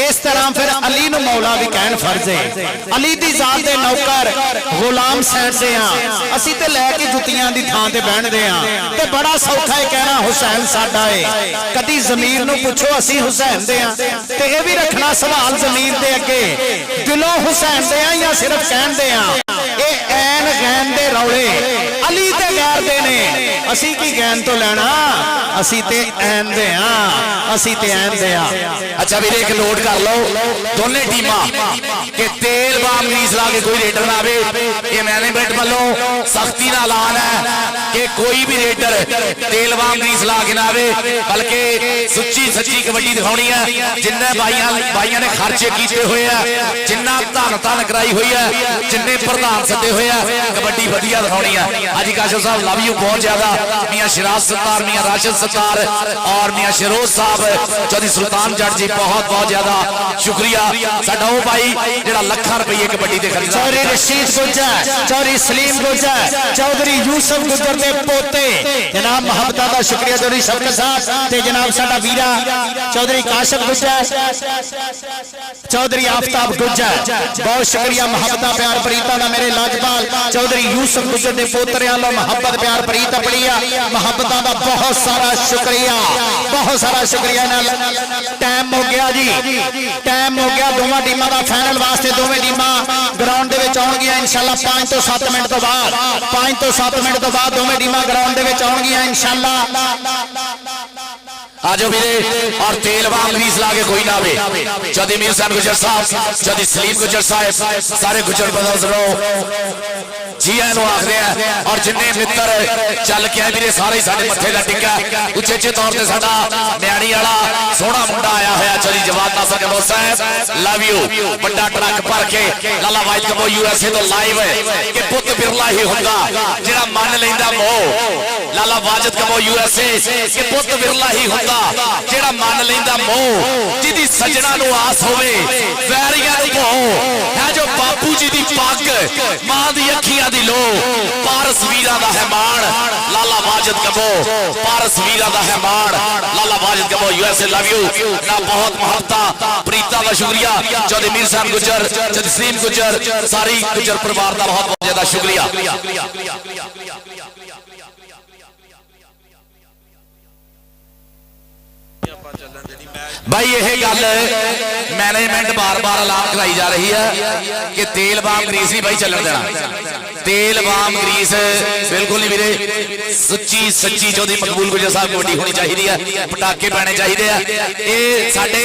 इस तरह फिर अली नू मौला भी कहन फर्ज है। अली दी जात दे नौकर गुलाम सैंडदे हां, असी ते लैके जुत्तियां दी थां ते बैठदे हां, ते बड़ा सौखा है कहना हुसैन साडा है। कदी ज़मीर नू पुछो असी हुसैन दे हां, ते ये भी रखना सवाल ज़मीर दे अगे दिलों हुसैन दे हां या सिर्फ कहन दे हां। ए ऐन गैन दे रौले अली ते गैर दे ने, ਅਸੀਂ ਕੀ ਗੈਨ ਤੋਂ ਲੈਣਾ, ਅਸੀਂ ਤੇ ਐਨ ਦੇ ਆ, ਅਸੀਂ ਤੇ ਐਨ ਦੇ ਆ। अच्छा वीरे एक नोट कर लो दोने टीमां कि तेल बाम ग्रीस ला के कोई रेडर ना आवे। ये मैनेजमेंट वालों सख्ती ना ऐलान है कि कोई भी रेडर तेल बाम ग्रीस ला के ना आवे, बल्कि सुच्ची सच्ची कबड्डी दिखानी है। जिन्ने भाइयों ने खर्चे किए हुए हैं, जिन्ना धन धन कराई हुई है, जिन्ने प्रधान सदे हुए हैं, कबड्डी वधिया दिखानी है। अज काशफ साहब लव यू बहुत ज्यादा, मियां शिराज सत्तार, मियां राशिद सत्तार और मियां शिरोज साहब चौधरी सुल्तान जट जी बहुत बहुत ज्यादा शुक्रिया। साडा वो भाई जिहड़ा लाखां रुपये कबड्डी दे खरीदा, चौधरी रशीद गुज्जर, चौधरी सलीम गुज्जर, चौधरी यूसुफ गुज्जर दे पोते जनाब मोहब्बत का शुक्रिया चौधरी शफकत साहब ते जनाब साडा वीरा चौधरी काशिफ गुज्जर, चौधरी आफ्ताब गुज्जर, बहुत शुक्रिया मोहब्बत प्यार प्रीता का मेरे लाजपाल चौधरी यूसुफ गुज्जर दे पोतरे वालों मोहब्बत प्यार प्रीत अपनिया मोहब्बत का बहुत सारा शुक्रिया, बहुत सारा शुक्रिया। टाइम हो गया जी, टाइम हो गया। दोवां टीमां दा फाइनल वास्ते दोवें टीमां ग्राउंड दे विच आउणगीਆਂ इंशाअल्लाह 5 ਤੋਂ 7 मिनट तो बाद, 5 ਤੋਂ 7 मिनट तो बाद दोवें टीमां ग्राउंड दे विच आउणगीਆਂ इंशाअल्लाह। आ जाओ वीरे और तेल बाम ग्रीस ला के कोई ना आवे। चौधरी मीर हुसैन गुजर साहब, चौधरी सलीम गुजर साहब, सारे गुजर ब्रदर्स नो जी आनू आखदे हैं। और जिन्ने मित्र चल के आए वीरे सारे साडे मत्थे दा टिक्का उचेचे तौर ते साडा न्याणी वाला सोहना मुंडा आया होया चौधरी जवाद नासर कबो साहब लव यू। बड़ा ट्रक भर के लाला वाहिद कबो यूएसए तो लाइव है कि पुत बिरला ही हुंदा जेड़ा मन लैंदा मोह। लाला वाजिद कबो यूएसए कि पुत बिरला ही हुंदा जेड़ा मन लैंदा मोह। जिदी सजना नू आस होवे वैरियां नू मोह है जो बापू जी दी पग मां दी अखियां दी लो। पारस वीरां दा है मान लाला वाजिद कबो, पारस वीरां दा है मान लाला वाजिद कबो यूएसए लव यू। ना बहुत मोहब्बत प्रीता दा शुक्रिया चौधरी मीर साहब गुजर, चौधरी सलीम गुजर, सारी गुजर परिवार दा बहुत बहुत ज्यादा शुक्रिया। भाई यह गल मैनेजमेंट बार बार ऐलान कराई जा रही है कि तेल बाम ग्रीस नहीं भाई चलन देना। तेल बाम ग्रीस बिल्कुल नहीं वीरे, सच्ची सच्ची चौधरी मकबूल गुजर साहब कबड्डी होनी चाहिए है, पटाके पैने चाहिए है। ये साडे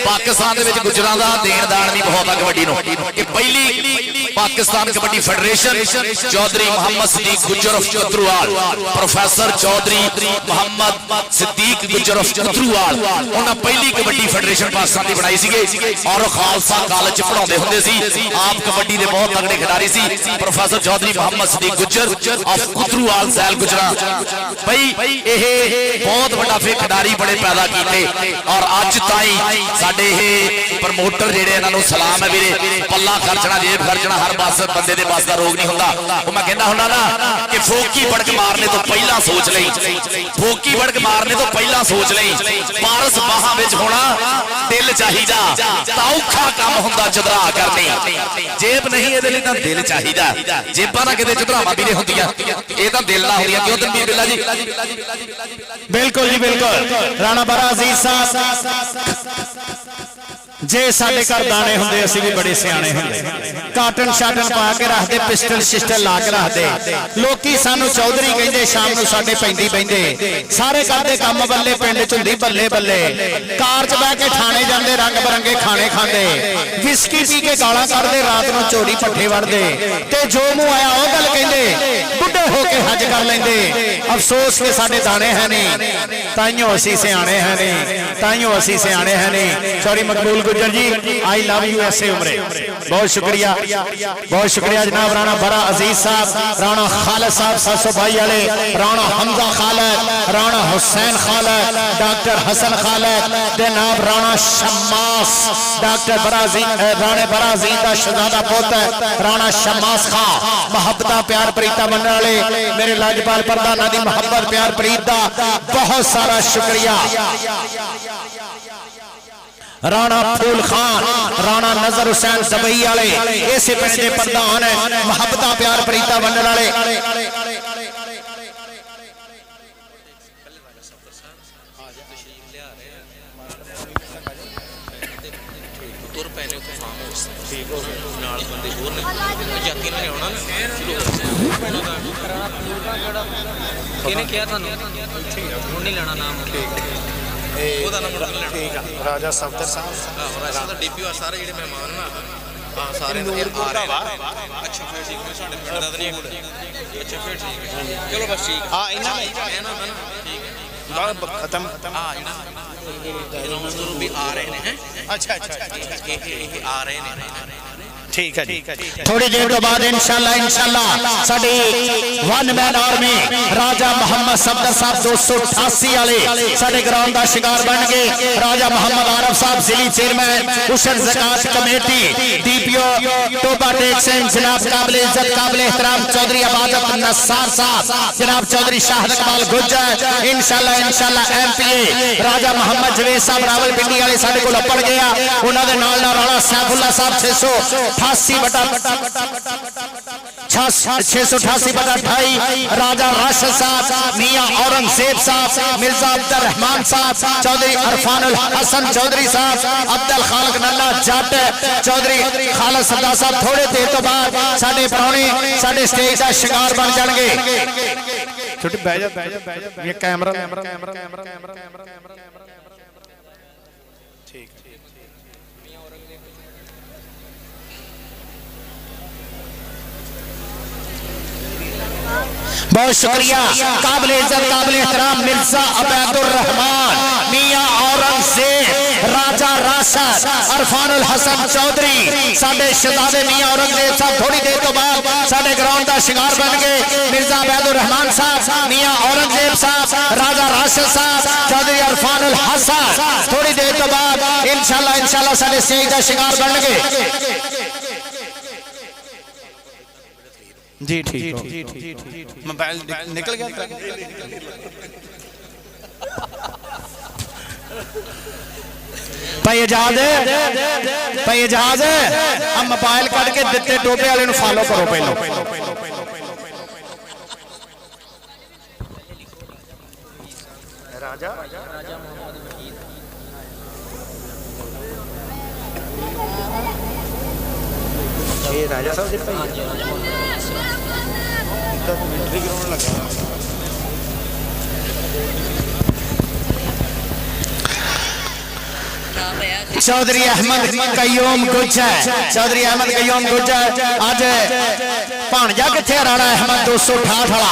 पाकिस्तान दे विच गुजरां दा देन दान भी बहुत है कबड्डी नूं कि पहली पाकिस्तान कबड्डी फेडरेशन चौधरी मोहम्मद सिद्दीक गुजर ऑफ कतरूवाल, प्रोफेसर चौधरी मोहम्मद सिद्दीक गुजर ऑफ कतरूवाल उन्होंने पहली कबड्डी फेडरेशन पाकिस्तान की बनाई सी और खालसा कॉलेज च पढ़ाते होंगे सी। आप कबड्डी के बहुत तगड़े खिडारी सी। प्रोफेसर चौधरी मोहम्मद सिद्दीक गुजर ऑफ कतरूवाल सैल गुजरा भाई ये बहुत बड़ा फिर खिडारी बड़े पैदा किए और अज ताई साडे प्रमोटर जेडे इन्होंने सलाम है वीरे। पल्ला खर्चना जेब खर्चना हर बस बंदे दे बस का रोग नहीं होंदा। वो मैं कहना हुंदा ना कि फोकी बड़क मारने तो पहला सोच लई, फोकी बड़क मारने तो पहला सोच लई। पारस बाहां विच होना दिल चाहिदा तां औखा काम हुंदा चदरा करनी। जेब नहीं इहदे लई तां दिल चाहिदा। जेबां ना किते चदरावां वीरे हुंदियां, इह तां दिल ना हुंदियां। क्यों तनवीर बिल्ला जी? बिल्कुल जी बिल्कुल। राणा बड़ा अजीज साहब जे साडे घर दाने हुंदे असीं भी बड़े सियाणे हुंदे। काटन शाटन पा के रखते, पिस्टल शिस्टल ला के रखते। लोकी सानू चौधरी कहंदे, शाम नूं साडे पैंदी पैंदे सारे करदे काम बल्ले पिंड च हुंदी बल्ले बल्ले। कार च बैठ के थाने जांदे, रंग बरंगे खाने खांदे, विस्की पी के गालां कढदे, रात नूं चोरी पट्ठे वड़दे ते जो मुंह आया ओ गल कहंदे, बुढ़े हो के हज कर लैंदे। अफसोस के साडे दाने है नहीं, ताइयों असीं सियाणे है नहीं, ताइयों असीं सियाणे है नहीं। सॉरी मकबूल गुजर जी, आई लव यू ऐसे उम्रे, बहुत शुक्रिया, बहुत शुक्रिया जनाब। राणा बड़ा अजीज साहब, राणा खालिद साहब 700 भाई वाले, राणा हमजा खालिद, राणा हुसैन खालिद, डॉक्टर हसन खालिद, जनाब राणा शम्मास, डॉक्टर बराजी राणे बराजी का शहजादा पुत्र राणा शम्मास खां, मोहब्बत प्यार प्रीता बनने वाले मेरे लाजपाल प्रधाना दी मोहब्बत प्यार प्रीत दा बहुत सारा शुक्रिया। राणा फूल खान, राणा नजर हुसैन सबई वाले इसे पिंड के प्रधान है, मोहब्बत प्यार प्रीता बनने वाले। ਠੀਕ ਹੋ ਗਿਆ ਨਾਲ ਬੰਦੇ ਹੋਰ ਨੇ ਜਾਤੀ ਨੇ ਆਉਣਾ ਨਾ ਉਹਨਾਂ ਦਾ ਕਿਹਨੇ ਕਿਹਾ ਤੁਹਾਨੂੰ ਹੁਣ ਨਹੀਂ ਲੈਣਾ ਨਾਮ ਉਹਦਾ ਨਾਮ ਨਹੀਂ ਲੈਣਾ ਠੀਕ ਆ ਰਾਜਾ ਸਫਦਰ ਸਾਹਿਬ ਆਹ ਰਾਜਾ ਦਾ ਡੀਪੀਓ ਆ ਸਾਰੇ ਜਿਹੜੇ ਮਹਿਮਾਨ ਨਾ ਹਾਂ ਸਾਰੇ ਨੂਰਪੁਰ ਦਾ ਵਾ ਅੱਛਾ ਫਿਰ ਠੀਕ ਹੈ ਸਾਡੇ ਪਿੰਡ ਦਾ ਤਾਂ ਨਹੀਂ ਅੱਛਾ ਫਿਰ ਠੀਕ ਹੈ ਚਲੋ ਬਸ ਠੀਕ ਹਾਂ ਇਹਨਾਂ ਨੇ ਇਹਨਾਂ ਦਾ ਨਾ ਠੀਕ ਹੈ ਖਤਮ ਆ ਜਿਹੜਾ ਇਹਨਾਂ ਵੀ ਆ ਰਹੇ ਨੇ ਹੈ ਅੱਛਾ ਇਹ ਆ ਰਹੇ ਨੇ ਠੀਕ ਹੈ ਜੀ थोड़ी देर तो बाद इंशाल्लाह साडी वन मैन आर्मी राजा मोहम्मद सफदर साहब 288 वाले साडे ग्राउंड का शिकार बन गए। राजा मोहम्मद आरफ साहब जिली चेयरमैन उशर ज़कात कमेटी डीपीओ टोबा टेक्सन जनाब काबिल इज्जत काबिल एहतराम चौधरी अबादत नस्सार साहब जनाब चौधरी शाहिद इकबाल गुज्जर इंशाल्लाह एमपीए राजा मोहम्मद जवेद साहब रावलपिंडी वाले साडे कोल पड़ गया। उन्हां दे नाल राणा सैफुल्ला साहब 688/28 राजा राशिद साहब मियां औरंगजेब साहब मिर्जा अब्दुल रहमान साहब चौधरी अरफानुल हसन चौधरी साहब अब्दुल खालिक नल्ला जट चौधरी खालिद सरदार साहब थोड़े देर तो बाद साडे प्राहुणे साडे स्टेज का शिकार बन जाएंगे। छोटे बैठ जा ये कैमरा बहुत शुक्रिया काबिल इज्जत काबिल एहतराम मिर्जा अबैदुर रहमान मियां औरंगजेब राजा राशिद अरफानुल हसन चौधरी साडे शहजादे मियां औरंगजेब साहब थोड़ी देर तो बाद साडे ग्राउंड का शिकार बन गए। मिर्जा अबैदुर रहमान साहब मियां औरंगजेब साहब राजा राशिद साहब चौधरी अरफानुल हसन थोड़ी देर तो बाद इंशाल्लाह साडे स्टेज का शिकार बन गए। जी ठीक मोबाइल निकल गया भाई इजाज हम मोबाइल कट के दिते टोपे वाले फॉलो करो पहले राजा ये राजा साहब जी मिलिट्री ग्राउंड लगा चौधरी अहमद कयूम गुज्जर चौधरी अहमद कयूम गुज्जर आज भाणजा किथे राणा अहमद 268 वाला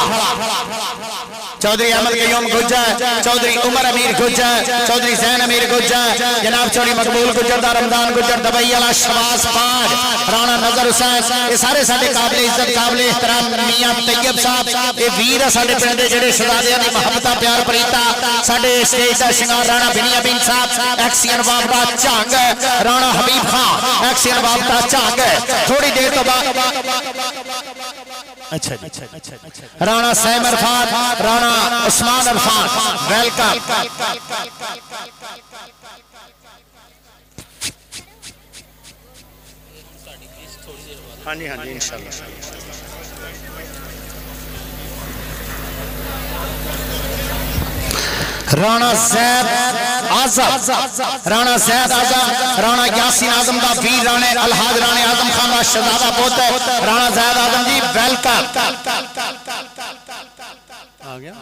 चौधरी अहमद कयूम गुज्जर चौधरी उमर अमीर गुज्जर चौधरी जैन अमीर गुज्जर जनाब चौधरी मकबूल गुज्जर दा रमजान गुज्जर दबई वाला शबाज पाज राणा नजर हुसैन ये सारे साडे काबिल इज्जत काबिल एहतराम मियां तैयब साहब ये वीर है साडे पिंड दे जेडे शहजादियां दी मोहब्बतां प्यार प्रीता साडे स्टेज दा शिंगार राणा बिनियामीन साहब एक्सियन बाबा झंग राणा हबीब खान एक्सियन बाबा झंग थोड़ी देर तो बाद अच्छा राणा सैम अरफान राणा उस्मान अरफान वेलकम हाँ जी इंशाल्लाह राणा जैद आजम राणा यासीन आजम का वीर राणे अलहाज राणे आजम खान का शहजादा पुत्र राणा जैद आजम जी वेलकम आ गया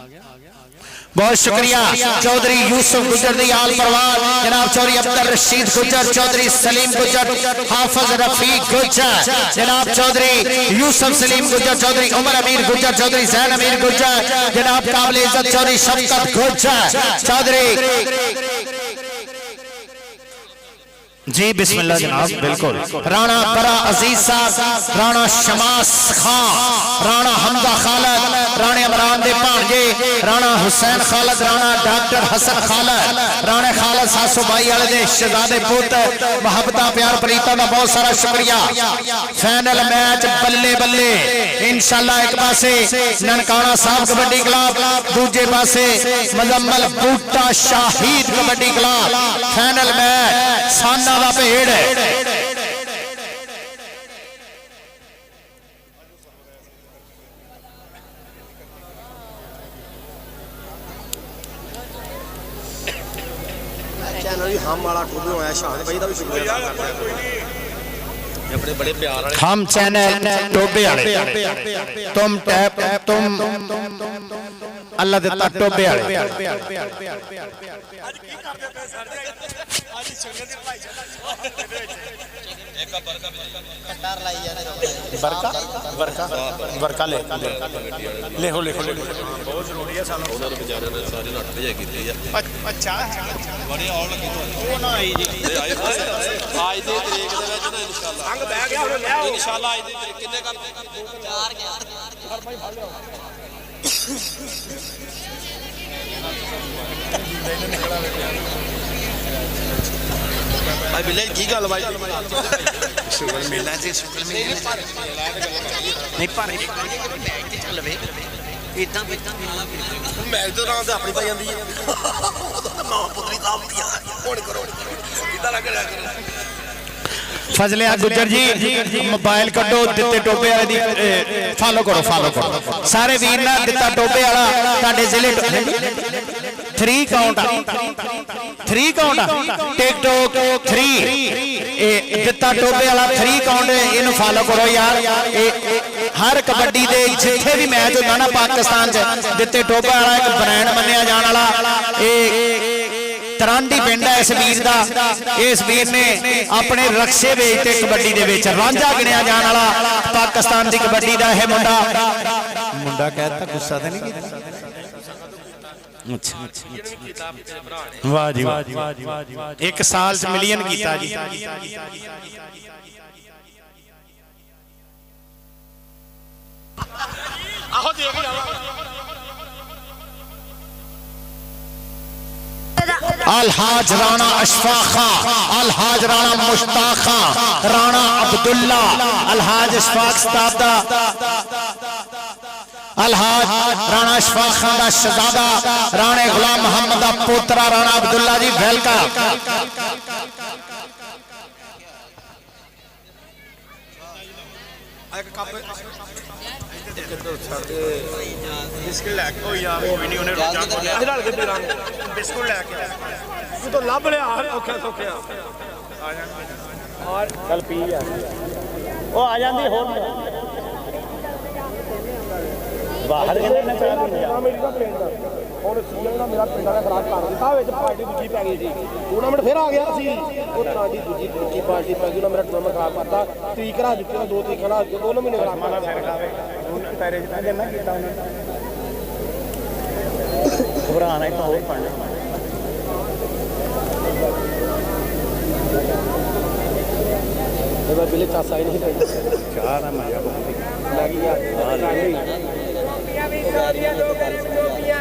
बहुत शुक्रिया चौधरी यूसुफ गुज्जर दी आल परवार जनाब चौधरी अब्दुल रशीद गुज्जर चौधरी सलीम गुज्जर हाफिज रफीक गुज्जर जनाब चौधरी यूसुफ सलीम गुज्जर चौधरी उमर अमीर गुज्जर चौधरी जैन अमीर गुज्जर जनाब काबिल इज्जत चौधरी शफकत गुज्जर चौधरी जी बिस्मिल्लाह जनाब बिल्कुल राणा बरा अजीज साहब राणा शमास खान राणा हमजा खालिद राणे इमरान दे भांजे राणा हुसैन खालिद राणा डॉक्टर हसन खालिद राणे खालिद 722 वाले दे शहजादे पुत्र मोहब्बतां प्यार प्रीतां दा बहुत सारा शुक्रिया। फाइनल मैच बल्ले बल्ले इंशाल्लाह एक पासे ननकाना साहब कबड्डी क्लब दूजे पासे Muzammil Boota Shaheed kabaddi club final match साना दा भेड़ चैनल भी हम वाला टूबे होया शाहद भाई का भी शुक्रिया अदा करता है। अपने बड़े प्यार वाले हम चैनल टोबे वाले तुम टैप तुम अल्लाह दिता टोबे वाले बरका बरका बरका ले लिखो लिखो बहुत जरूरी है सानू ਉਹਨਾਂ ਦੇ ਵਿਚਾਰਿਆਂ ਨੇ ਸਾਰੇ ਨੱਠ ਭਜਾਈ ਕੀਤੀ ਆ अच्छा ਬੜੇ ਆਉਣ ਲੱਗੇ ਉਹ ਨਾ ਆਈ ਜੀ ਅੱਜ ਦੀ ਤਰੀਕ ਦੇ ਵਿੱਚ ਨਾ ਇਨਸ਼ਾਅੱਲਾ ਅੰਗ ਬਹਿ ਗਿਆ ਹੁਣ ਲਿਆਓ ਇਨਸ਼ਾਅੱਲਾ ਅੱਜ ਦੀ ਤਰੀਕ ਕਿੰਨੇ ਕਰਦੇ 4 भाई बिल्ले की गल भाई शुगर मेला जी शुगर मेला नहीं पर बैग ते चल वे इतना मैं तो नाम से अपनी पाई जाती है मां पुत्री साहब दिया कौन करो कितना लग रहा है फजलिया गुजर जी मोबाइल कड्डो दिते टोबे वाले दी फॉलो करो सारे वीर ना दिता टोबे वाला ਤੁਹਾਡੇ ਜ਼ਿਲ੍ਹੇ 3 काउंट टिकटॉक 3 दिता टोबे वाला 3 काउंट इनू फॉलो करो यार हर कबड्डी दे जिथे भी मैच होता ना पाकिस्तान च दिते टोबे वाला एक ब्रांड मन्निया जाने वाला तरांडी पिंड है इस वीर दा इस वीर ने अपने रक्शे बेचते कबड्डी दे विच रांझा गिणिया जाने वाला पाकिस्तान दी कबड्डी दा है मुंडा कहता गुस्सा ते नहीं कीता वाह जी वाह एक साल च मिलियन कीता जी आहो देख जाओ अलहाज राणा अशफाक खां अलहाज राणा मुश्ताक खां राणा अब्दुल्ला अलहाज अशफाक सादा अलहाज राणा अशफाक खान दा शहजादा राणे गुलाम मोहम्मद दा पोतरा राणा अब्दुल्ला जी वेलकम बिस्कुट लैके हो यार वो भी नहीं उन्हें रल के पीरां बिस्कुट लैके तू तो लभ लिया औखे सौखे और चल पी यार ओ आ जांदी होर बाहर के ना चाह मेरी का प्लेन दा और सीएम ना मेरा पिंड वाला खराब कर दिता विच पार्टी दूजी पै गई थी टूर्नामेंट फिर आ गया सी ਉਹ ਤਰ੍ਹਾਂ ਦੀ ਦੂਜੀ ਪਾਰਟੀ ਪੈ ਗਈ ਨਾ ਮੇਰਾ ਟੂਰਨਾਮੈਂਟ ਖਰਾਬ ਕਰਤਾ ਤਰੀਕ ਰਾ ਦਿੱਤੀ 2 ਤਰੀਕ ਖੜਾ 2 ਮਹੀਨੇ ਖਰਾਬ ਕਰਤਾ ਫਿਰ ਖਾਵੇ ਉਹਨੇ ਪੈਰੇ ਜਿੱਤਾਂ ਦੇਣਾ ਕੀਤਾ ਉਹਨੇ ਘਬਰਾਣਾ ਹੀ ਤਾਂ ਹੋਰ ਪੜ ਇਹ ਬਿਲੇ ਚਾਸਾ ਹੀ ਨਹੀਂ ਪੈਂਦਾ ਚਾਹ ਨਾ ਮੈਂ ਲੱਗ ਗਿਆ ਵੀ ਸਾਰੀਆਂ ਦੋ ਗਰੀਬੀਆਂ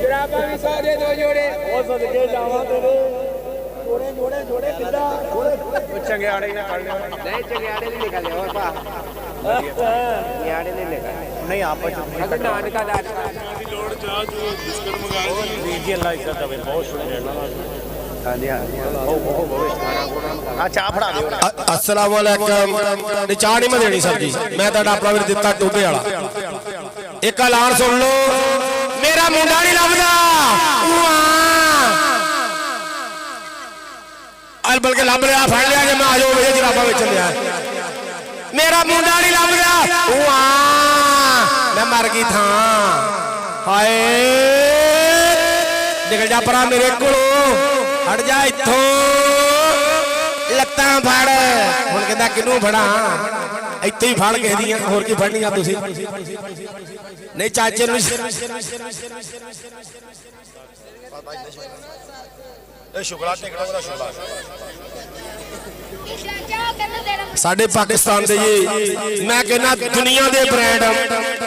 ਜਰਾਬਾਂ ਵੀ ਸਾਰੇ ਦੋ ਜੋੜੇ ਉਹ ਸਦਕੇ ਜਾਵਾਂ ਤੇਰੇ ਜੋੜੇ ਕਿੱਦਾਂ ਚੰਗਿਆੜੇ ਨਾ ਕੱਢ ਲਿਆ ਨਹੀਂ ਚੰਗਿਆੜੇ ਨਹੀਂ ਨਿਕਲ ਲਿਆ ਭਾ ਚੰਗਿਆੜੇ ਨਹੀਂ ਨਿਕਲ ਨਹੀਂ ਆਪਸ ਚ ਨਾਨਕਾ ਦਾ ਦੀ ਲੋੜ ਜਾ ਜੋ ਬਿਸਕਟ ਮੰਗਾ ਜੀ ਜੀ ਅੱਲਾਹ ਇੱਜ਼ਤ ਦੇਵੇ ਬਹੁਤ ਸ਼ੁਕਰੀਆ ਹਾਂਜੀ ਹਾਂਜੀ ਆ ਚਾਹ ਫੜਾ ਦਿਓ अस्सलाम वालेकुम चाह नहीं मैं देनी सर जी मैं अपना भी दिता टोबे वाला एक ऐलान सुन लो मेरा मुंडा नहीं लभदा बल्कि लभ लिया फड़ लिया मैं आ जाओ जराबा बेचन लिया मेरा मुंडा नहीं लभदा मैं मर गई था हाय निकल जा परा मेरे को हट जा इत्थों ਲੱਤਾਂ ਫੜ ਹੁਣ ਕਹਿੰਦਾ ਕਿਨੂੰ ਫੜਾਂ ਇੱਥੇ ਹੀ ਫੜ ਕੇ ਦੀਆਂ ਹੋਰ ਕੀ ਫੜਨੀਆਂ ਤੁਸੀਂ ਨਹੀਂ ਚਾਚੇ ਨੂੰ ਇਹ ਸ਼ੁਕਲਾ ਟਿਕਟੋਕ ਦਾ ਸ਼ੁਕਲਾ ਸਾਡੇ ਪਾਕਿਸਤਾਨ ਦੇ ਜੀ ਮੈਂ ਕਹਿੰਦਾ ਦੁਨੀਆ ਦੇ ਬ੍ਰਾਂਡ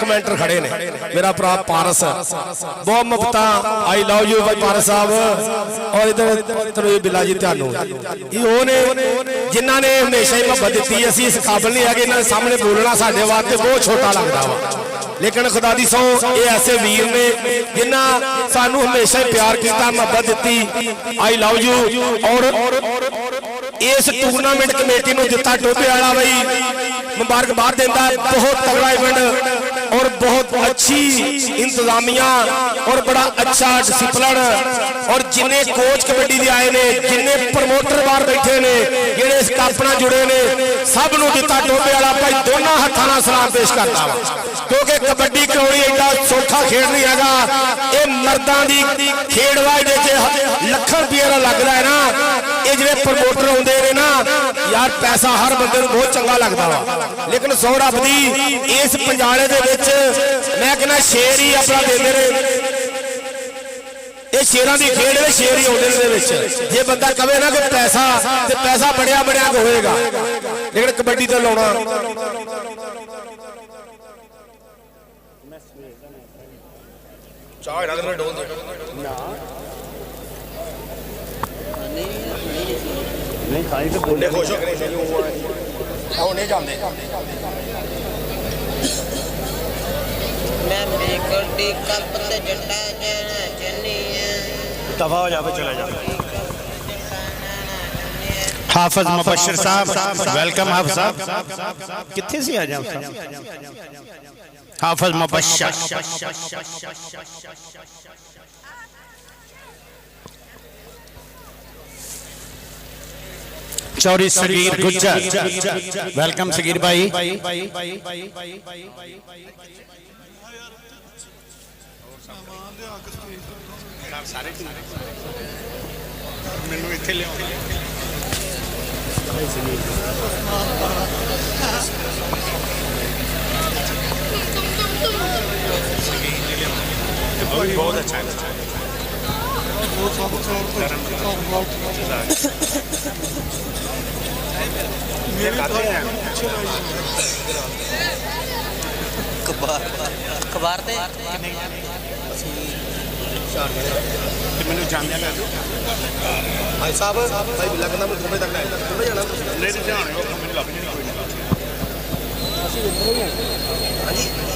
ਕਮੈਂਟਰ ਖੜੇ ਨੇ ਮੇਰਾ ਭਰਾ ਪਾਰਸ ਬਹੁਤ ਮੁਫਤਾ ਆਈ ਲਵ ਯੂ ਭਾਈ ਪਾਰਸ ਸਾਹਿਬ ਔਰ ਇਧਰ ਤਰਵੀਰ ਬਿੱਲਾ ਜੀ ਤੁਹਾਨੂੰ ਇਹ ਉਹ ਨੇ ਜਿਨ੍ਹਾਂ ਨੇ ਹਮੇਸ਼ਾ ਹੀ ਮੁਹੱਬਤ ਦਿੱਤੀ ਅਸੀਂ ਇਸ ਕਾਬਲ ਨਹੀਂ ਹੈਗੇ ਇਹਨਾਂ ਦੇ ਸਾਹਮਣੇ ਬੋਲਣਾ ਸਾਡੇ ਵਾਸਤੇ ਬਹੁਤ ਛੋਟਾ ਲੱਗਦਾ ਵਾ लेकिन खुदा दी सौ ये ऐसे वीर ने जिन्हें सानू हमेशा प्यार किया मुहब्बत दी आई लव यू और इस टूरनामेंट कमेटी को दिता टोबे वाला भाई मुबारकबाद देता बहुत तगड़ा इवेंट और बहुत अच्छी इंतजामिया और बड़ा अच्छा डिसिपलिन और जिन्हें कोच कबड्डी दे आए ने जिन्हें प्रमोटर बाहर बैठे ने जेडे इस कप नाल जुड़े ने सब नूं दिता टोबे वाला भाई दोनों हाथों नाल सलाम पेश करता वा क्योंकि कबड्डी कराउणी एडा सौखा खेड नहीं हैगा ये मर्दां दी खेड वा इहदे च ਲੱਖਾਂ रुपये का लगता है ना ये जो प्रमोटर आते हैं ना यार पैसा हर बंदे को बहुत चंगा लगता वा लेकिन सौ रब दी इस पंजाले दे विच मैं कहना शेर ही अपना देंदे ने ये शेरां दी खेड है शेर ही आउंदे ने विच जे बंदा कहे ना कि पैसा बढ़िया बढ़िया होएगा लेकिन कबड्डी ते लाउणा चाह रख डोल दे ना नहीं खाई तो बोले खुश होने जाते मैं मेरी कप ते जट्टा चन्नी दफा हो जावे चला जावे हाफिज मुबशर साहब वेलकम हाफिज साहब कितने से आ जाओ हाफिज मुबशर चौरी सगीर गुज्जर वेलकम सगीर भाई मैनू इत्थे लिया बहुत अच्छा है कबार ते मैनू जान भाई साहब भाई बिल्ला कहना मैं तुम्हें तक तुम्हें जाना नहीं ध्यान मैनू लग नहीं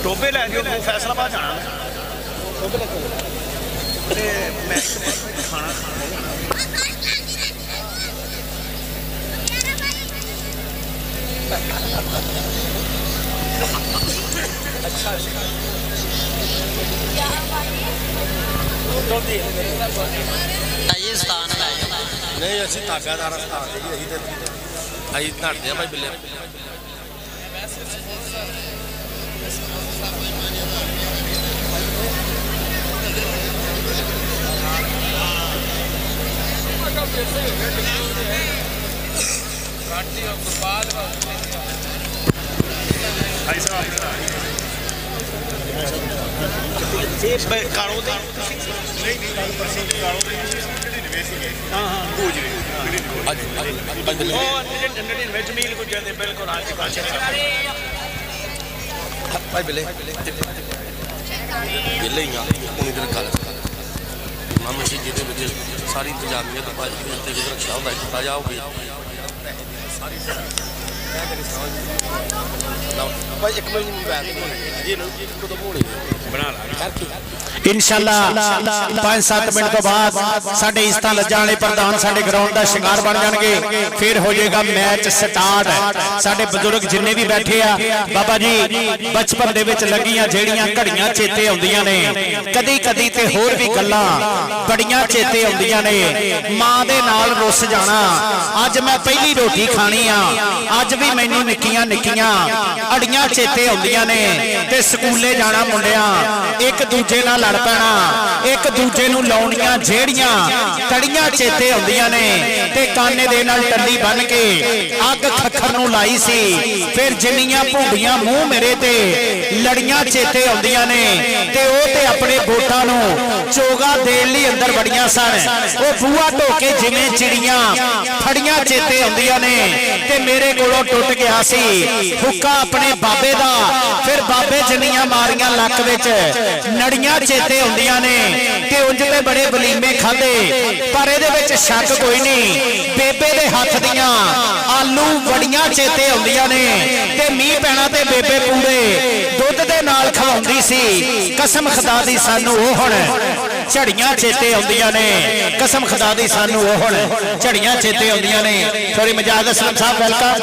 टोबे लै जाओ फैसलाबाद जाना मैं खाना अच्छा नहीं असी तागादार स्थान अभी नहाते हैं भाई बिल्ले जमील गुजर बिल्कुल भाई बिल्ले बिल्ले ही इधर खा मामा जी जी सारी इंतजामिया तो रक्षा होता जाओगे भाई एक बना इंशाअल्लाह 5-7 मिनट तो बाद साडे इस्ता लज्जा वाले प्रधान साडे ग्राउंड का शिकार बन जाएंगे फिर हो जाएगा मैच स्टार्ट साडे बुजुर्ग जिन्ने भी बैठे आ बाबा जी बचपन दे विच लगियां जेड़ियां घड़ियां चेते आउंदियां ने कदी कदी ते होर भी गल्लां बड़ियां चेते आउंदियां ने मां दे नाल रुस जाना अज मैं पहली रोटी खानी आ अज भी मैनू निक्कियां निक्कियां अड़ियां चेते आउंदियां ने ते स्कूले जाना मुंडियां एक दूजे नाल लड़ पैना एक दूजे नूं लाउणियां जेड़ियां कड़ियां चेते आउंदियां ने ते काने दे नाल टल्ली बन के अग खखर नूं लाई सी फिर जिन्नियां भुंडियां मूंह मेरे ते लड़ियां चेते आउंदियां ने ते ओ ते अपने वोटां नूं चोगा देण लई अंदर वड़ियां सन ओ बूहा ढोके जिवें चिड़ियां फड़ियां चेते आउंदियां ने ते मेरे कोलों टुट गया सी हुक्का अपने बाबे दा फिर बाबे जिन्नियां मारियां लक विच नड़ियां चेते आउंदियां ने ते उंज ते बड़े बलीमे खाधे पर इहदे विच शक कोई नहीं बेबे दे हत्थ दियां आलू वड़ियां चेते आउंदियां ने ते मींह पैना ते बेबे पूरे दुध दे नाल खवाउंदी सी कसम खुदा दी सानू ओ हुण झड़ियां चेते आउंदियां ने कसम खुदा दी सानू ओ हुण झड़ियां चेते आउंदियां ने सॉरी मजाद असलम साहब वेलकम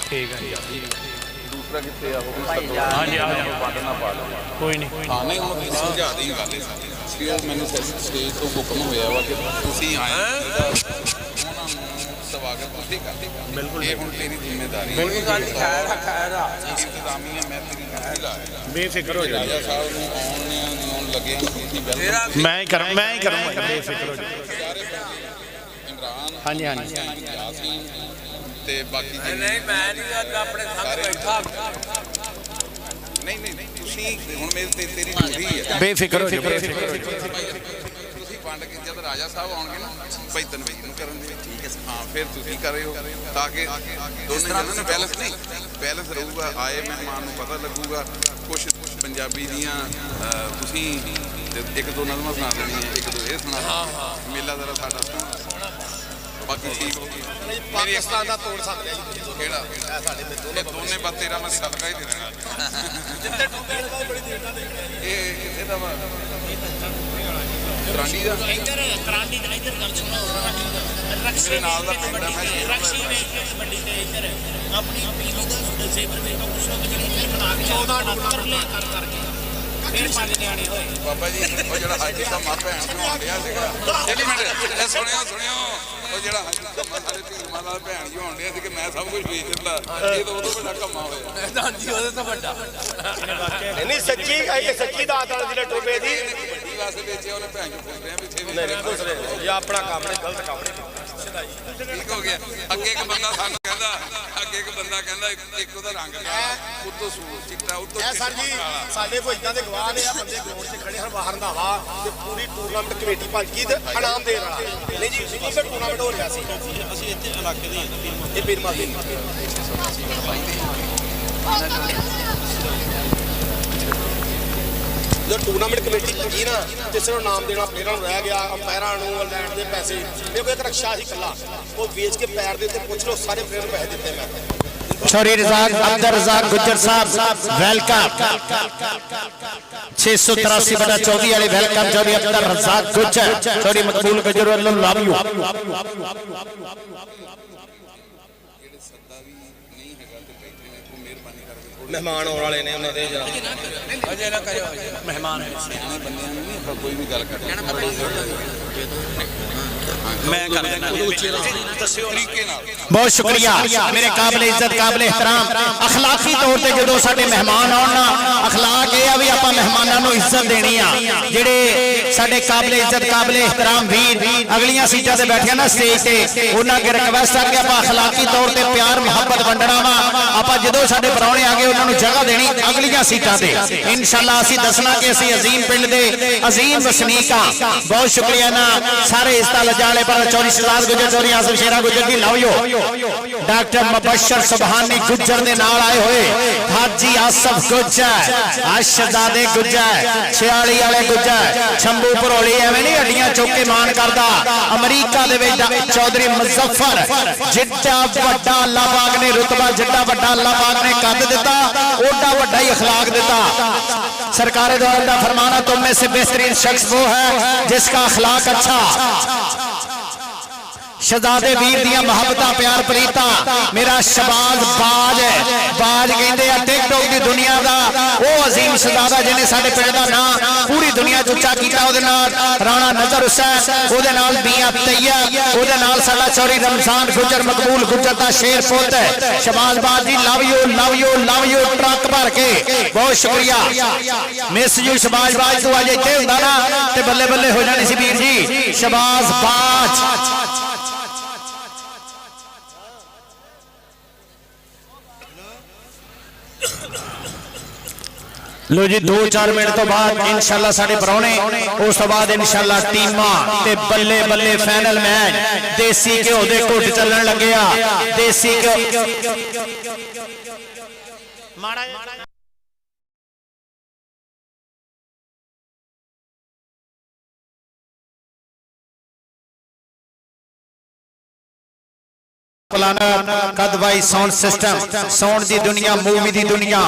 ਠੀਕ ਹੈ ਦੂਸਰਾ ਕਿੱਥੇ ਆ ਉਹ ਹਾਂਜੀ ਬੰਦ ਨਾ ਪਾ ਲਓ ਕੋਈ ਨਹੀਂ ਹਾਂ ਨਹੀਂ ਹੁਣ ਤੁਸੀਂ ਸਮਝਾ ਦੇਈ ਗੱਲ ਕਿ ਉਹ ਮੈਨੂੰ ਸਟੇਜ ਤੋਂ ਹੁਕਮ ਹੋਇਆ ਵਾ ਕਿ ਤੁਸੀਂ ਆਏ ਉਹਨਾਂ ਨੂੰ ਸਵਾਗਤ ਤੁਸੀਂ ਕਰਦੇ ਬਿਲਕੁਲ ਇਹ ਹੁਣ ਤੇਰੀ ਜ਼ਿੰਮੇਵਾਰੀ ਬਿਲਕੁਲ ਗੱਲ ਖੈਰ ਇੰਤਜ਼ਾਮੀਆ ਮੈਂ ਤੇਰੀ ਜ਼ਿੰਮੇਵਾਰੀ ਲਾ ਰਿਹਾ ਬੇਫਿਕਰ ਹੋ ਜਾ ਰਾਜਾ ਸਾਹਿਬ ਨੂੰ ਆਉਣ ਲੱਗੇ ਤੁਸੀਂ ਬਿਲਕੁਲ ਮੈਂ ਹੀ ਕਰਾਂ ਬੇਫਿਕਰ ਹੋ ਜਾ ਇਮਰਾਨ ਹਾਂਜੀ ਹਾਂਜੀ ਯਾਸੀਨ ਤੇ ਬਾਕੀ ਨਹੀਂ ਮੈਂ ਨਹੀਂ ਆਪਣੇ ਸਾਹਮਣੇ ਬੈਠਾ ਨਹੀਂ ਤੁਸੀਂ ਹੁਣ ਮੇਰੇ ਤੇਰੀ ਡਿਊਟੀ ਹੈ ਬੇਫਿਕਰ ਹੋ ਜਾ ਤੁਸੀਂ ਵੰਡ ਕੇ ਜਦ ਰਾਜਾ ਸਾਹਿਬ ਆਉਣਗੇ ਨਾ ਭਾਈ ਤਨਵੀਰ ਨੂੰ ਕਰਨ ਦੇ ਠੀਕ ਹੈ ਹਾਂ ਫਿਰ ਤੁਸੀਂ ਕਰਿਓ ਤਾਂ ਕਿ ਦੋਨੇ ਜਣਾਂ ਨੂੰ ਬੈਲੈਂਸ ਰਹੂਗਾ ਆਏ ਮਹਿਮਾਨ ਨੂੰ ਪਤਾ ਲੱਗੂਗਾ ਕੁਝ ਪੰਜਾਬੀ ਦੀਆਂ ਤੁਸੀਂ ਇੱਕ ਦੋ ਨਜ਼ਮਾਂ ਸੁਣਾ ਦੇਣੀਆਂ ਇੱਕ ਦੋ ਇਹ ਸੁਣਾ ਮੇਲਾ ਜ਼ਰਾ ਸਾਡਾ ਸੋਹਣਾ ਬਾਕੀ ਠੀਕ ਹੋ ਗਈ ਪਾਕਿਸਤਾਨ ਦਾ ਤੋੜ ਸਕਦੇ ਕਿਹੜਾ ਇਹ ਦੋਨੇ ਬਾਤ ਤੇਰਾ ਮੈਂ ਸਦਕਾ ਹੀ ਦੇ ਦੇਣਾ ਜਿੱਤੇ ਟੁੱਟੇ ਦਾ ਬੜੀ ਦੇਰ ਦਾ ਇਹ ਕਿੱਥੇ ਦਾ ਵਾ ਕਰਾਂਡੀ ਦਾ ਇੱਧਰ ਕਰਾਂਡੀ ਦਾ ਇੱਧਰ ਗੱਲ ਸੁਣੋ ਮੇਰੇ ਨਾਲ ਦਾ ਪਿੰਡ ਆ ਮੈਂ ਰਕਸ਼ੀ ਵੇਖ ਕੇ ਵੱਡੀ ਤੇ ਇੱਧਰ ਆਪਣੀ ਪੀਵੀ ਦਾ ਸੇਵਰ ਵੇਖ ਕੇ ਕੁਛ ਲੋਕ ਜਿਹੜੇ ਇੱਧਰ ਬਣਾ ਕੇ 14 ਟਰਲੇ ਕਰਕੇ ਫਿਰ ਪੰਜ ਨਿਆਣੇ ਹੋਏ ਬਾਬਾ ਜੀ ਉਹ ਜਿਹੜਾ ਹਾਜੀ ਦਾ ਮਾਂ ਭੈਣ ਨੂੰ ਆਉਂਦਿਆ ਸੀਗਾ ਇੱਕ ਮਿੰਟ ਇਹ ਸੁਣਿਓ ਉਹ ਜਿਹੜਾ ਸਾਰੇ ਧੀਰਮਾਂ ਨਾਲ ਭੈਣ ਜੀ ਹੋਣ ਡਿਆ ਸੀ ਕਿ ਮੈਂ ਸਭ ਕੁਝ ਵੇਚ ਦਿੱਤਾ ਇਹ ਤਾਂ ਉਦੋਂ ਵੱਡਾ ਕੰਮਾ ਹੋਇਆ ਹਾਂਜੀ ਉਹਦੇ ਤੋਂ ਵੱਡਾ ਨਹੀਂ ਸੱਚੀ ਇਹ ਸੱਚੀ ਦਾਤ ਵਾਲੀ ਜਿਹੜੇ ਟੋਬੇ ਦੀ ਵੱਡੀ ਵਾਸਤੇ ਵੇਚਿਆ ਉਹਨੇ ਭੈਣ ਚੋਂ ਪੁੱਛ ਰਿਹਾ ਪਿੱਛੇ ਨਹੀਂ ਦੂਸਰੇ ਇਹ ਆਪਣਾ ਕੰਮ ਨਹੀਂ ਗਲਤ ਕੰਮ ਠੀਕ ਹੋ ਗਿਆ ਅੱਗੇ ਇੱਕ ਬੰਦਾ ਸਾਨੂੰ ਕਹਿੰਦਾ ਇੱਕ ਉਹਦਾ ਰੰਗ ਕਾਲਾ ਉੱਤੋਂ ਸੂਟ ਚਿੱਟਾ ਉੱਤੋਂ ਸਰ ਜੀ ਸਾਡੇ ਕੋਲ ਇਦਾਂ ਦੇ ਗਵਾਹ ਨੇ ਆ ਬੰਦੇ ਗਰਾਊਂਡ 'ਚ ਖੜੇ ਹਨ ਬਾਹਰ ਦਾ ਵਾ ਤੇ ਪੂਰੀ ਟੂਰਨਾਮੈਂਟ ਕਮੇਟੀ ਭੱਜ ਗਈ ਤੇ ਇਨਾਮ ਦੇਣ ਵਾਲਾ ਨਹੀਂ ਜੀ ਸਿੱਧੀ ਫਿਰ ਟੂਰਨਾਮੈਂਟ ਹੋ ਰਿਹਾ ਸੀ ਅਸੀਂ ਇੱਥੇ ਇਲਾਕੇ ਦੇ ਇਹ ਪੀਰਮਾ ਦੇ ਜੋ ਟੂਰਨਾਮੈਂਟ ਕਮੇਟੀ ਲੱਗੀ ਨਾ ਜਿਸ ਨੂੰ ਨਾਮ ਦੇਣਾ ਪਲੇਅਰਾਂ ਨੂੰ ਰਹਿ ਗਿਆ ਅੰਪਾਇਰਾਂ ਨੂੰ ਲੈਣ ਦੇ ਪੈਸੇ ਇਹ ਕੋਈ ਇੱਕ ਰਕਸ਼ਾ ਹੀ ਇਕੱਲਾ ਉਹ ਵੇਚ ਕੇ ਪੈਰ ਦੇ ਉੱਤੇ ਪੁੱਛ ਲਓ ਸਾਰੇ ਪਲੇਅਰ ਨੂੰ ਪੈਸੇ ਦਿੱਤੇ ਮੈਂ छोरी रजाक अब्दुल रजाक गुज्जर साहब वेलकम 683 बटा 24 वाले वेलकम छोरी अब्दुल रजाक गुज्जर छोरी मकबूल गुज्जर वालों लव यू ਮਹਿਮਾਨ ਆਉਣ ਵਾਲੇ ਨੇ ਉਹਨਾਂ ਦੇ ਜਰਾ ਅਜੇ ਨਾ ਕਰਿਓ ਮਹਿਮਾਨ ਸਿਆਣੇ ਬੰਦਿਆਂ ਨੂੰ ਨਹੀਂ ਆਪਾਂ ਕੋਈ ਵੀ ਗੱਲ ਕਰਦੇ ਮੈਂ ਕਰ ਦੇਣਾ ਦੱਸਿਓ ਤਰੀਕੇ ਨਾਲ बहुत शुक्रिया मेरे काबिल इज्जत काबिल एहतराम अखलाकी तौर ते जो साडे मेहमान आउण ना अखलाक ये आ भी आपां मेहमानां नूं इज्जत देनी आ जेड़े साडे काबिल इज्जत काबिल एहतराम वीर अगलियां सीटां ते बैठे ना स्टेज ते उन्हां अगे रिक्वेस्ट आ कि आपां अखलाकी तौर ते प्यार मुहब्बत वंडना वा आपां जदों साडे परौणे आ गए उन्हां नूं जगह देनी अगलियां सीटां ते इंशाअल्लाह असीं दसना कि असीं अजीम पिंड दे अजीम वसनीक आ बहुत शुक्रिया ना सारे इज्जत लजाले पर चौरी शहजाद गुजर चौरी आसिफ शेरा गुजर दी love you doctor Mubashar Subhani Gujjar दे नाल आए हुए हाजी आसफ गुज्जर शहजादे गुज्जर 46 वाले गुज्जर शंभू भरोली एवें नहीं हड्डियां चुक के मान करदा अमरीका दे विच चौधरी मुजफ्फर जिड्डा वड्डा अल्लाह पाक ने रुतबा जिड्डा वड्डा अल्लाह पाक ने कद दिता ओडा वड्डा ही अखलाक दिता सरकार दो आइंदा फरमाना तुम में से बेहतरीन शख्स वो है जिसका अखलाक अच्छा शहजादे वीर दियां मोहब्बतां प्यार प्रीता मेरा शबाज बाज बाज कहंदे आ टिकटॉक दी दुनिया दा ओ अजीम शहजादा जिन्हें साडे पिंड दा नाम पूरी दुनिया च उच्चा कीता ओदे नाल राणा नजर हुसैन ओदे नाल मियां तैयब ओदे नाल साडा चौरी रमजान गुजर मकबूल गुजर दा शेर पुत शबाज बाज जी लव यू ट्रक भर के बहुत शुक्रिया मिस यू शबाज बाज तू अज इत्थे हुंदा ना ते बल्ले बल्ले हो जानी सी वीर जी शबाज बाज लो जी 2-4 मिनट तो बाद इंशाल्लाह साडे परौणे उस तो बाद इंशाल्लाह टीमां ते बल्ले बल्ले फाइनल मैच देसी घ्यो दे घुट चलण लगे आ देसी घ्यो प्लानर कदवाई साउंड सिस्टम साउंड दी दुनिया मूवी दी दुनिया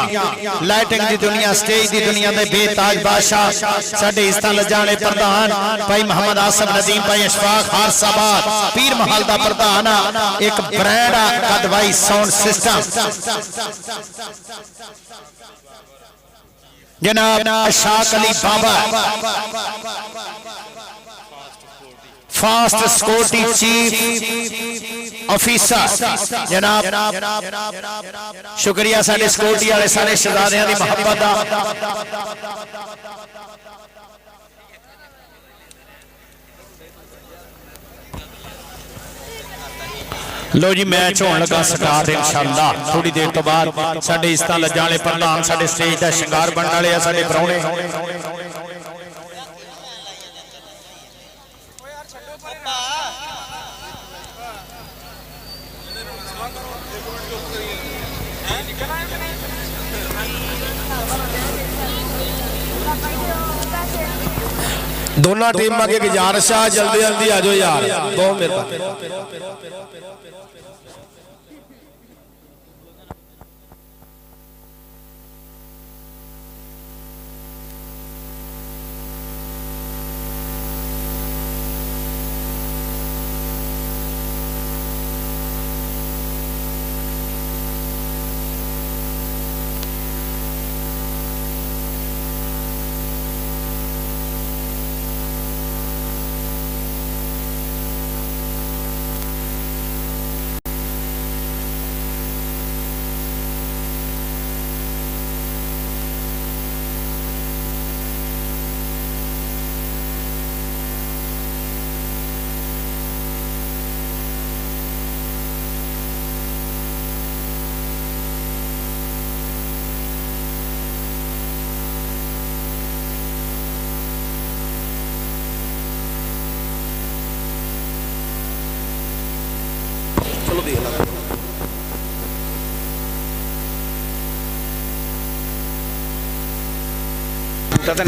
लाइटिंग दी दुनिया स्टेज दी दुनिया दे बेताज बादशाह साडे इस्ता लजाने प्रधान भाई मोहम्मद आसिफ नदीम भाई अशफाक हारसाबाद पीर महल दा प्रधान एक ब्रांड आ कदवाई साउंड सिस्टम जनाब अशाक अली बाबा फास्ट सिक्योरिटी चीफ ऑफिसर जनाब शुक्रिया साडे सिक्योरिटी वाले सारे शहजादियां दी मोहब्बत दा लो जी मैच होने लगा स्टार्ट इंशाअल्लाह थोड़ी देर तो बाद साडे इस्ता लजाने प्रधान साडे स्टेज दा शिंगार बनने वाले आ साडे प्राहुणे दोनों टीम अगे गुजारिश है जल्दी जल्दी आ जाओ यार दो मेहरबानी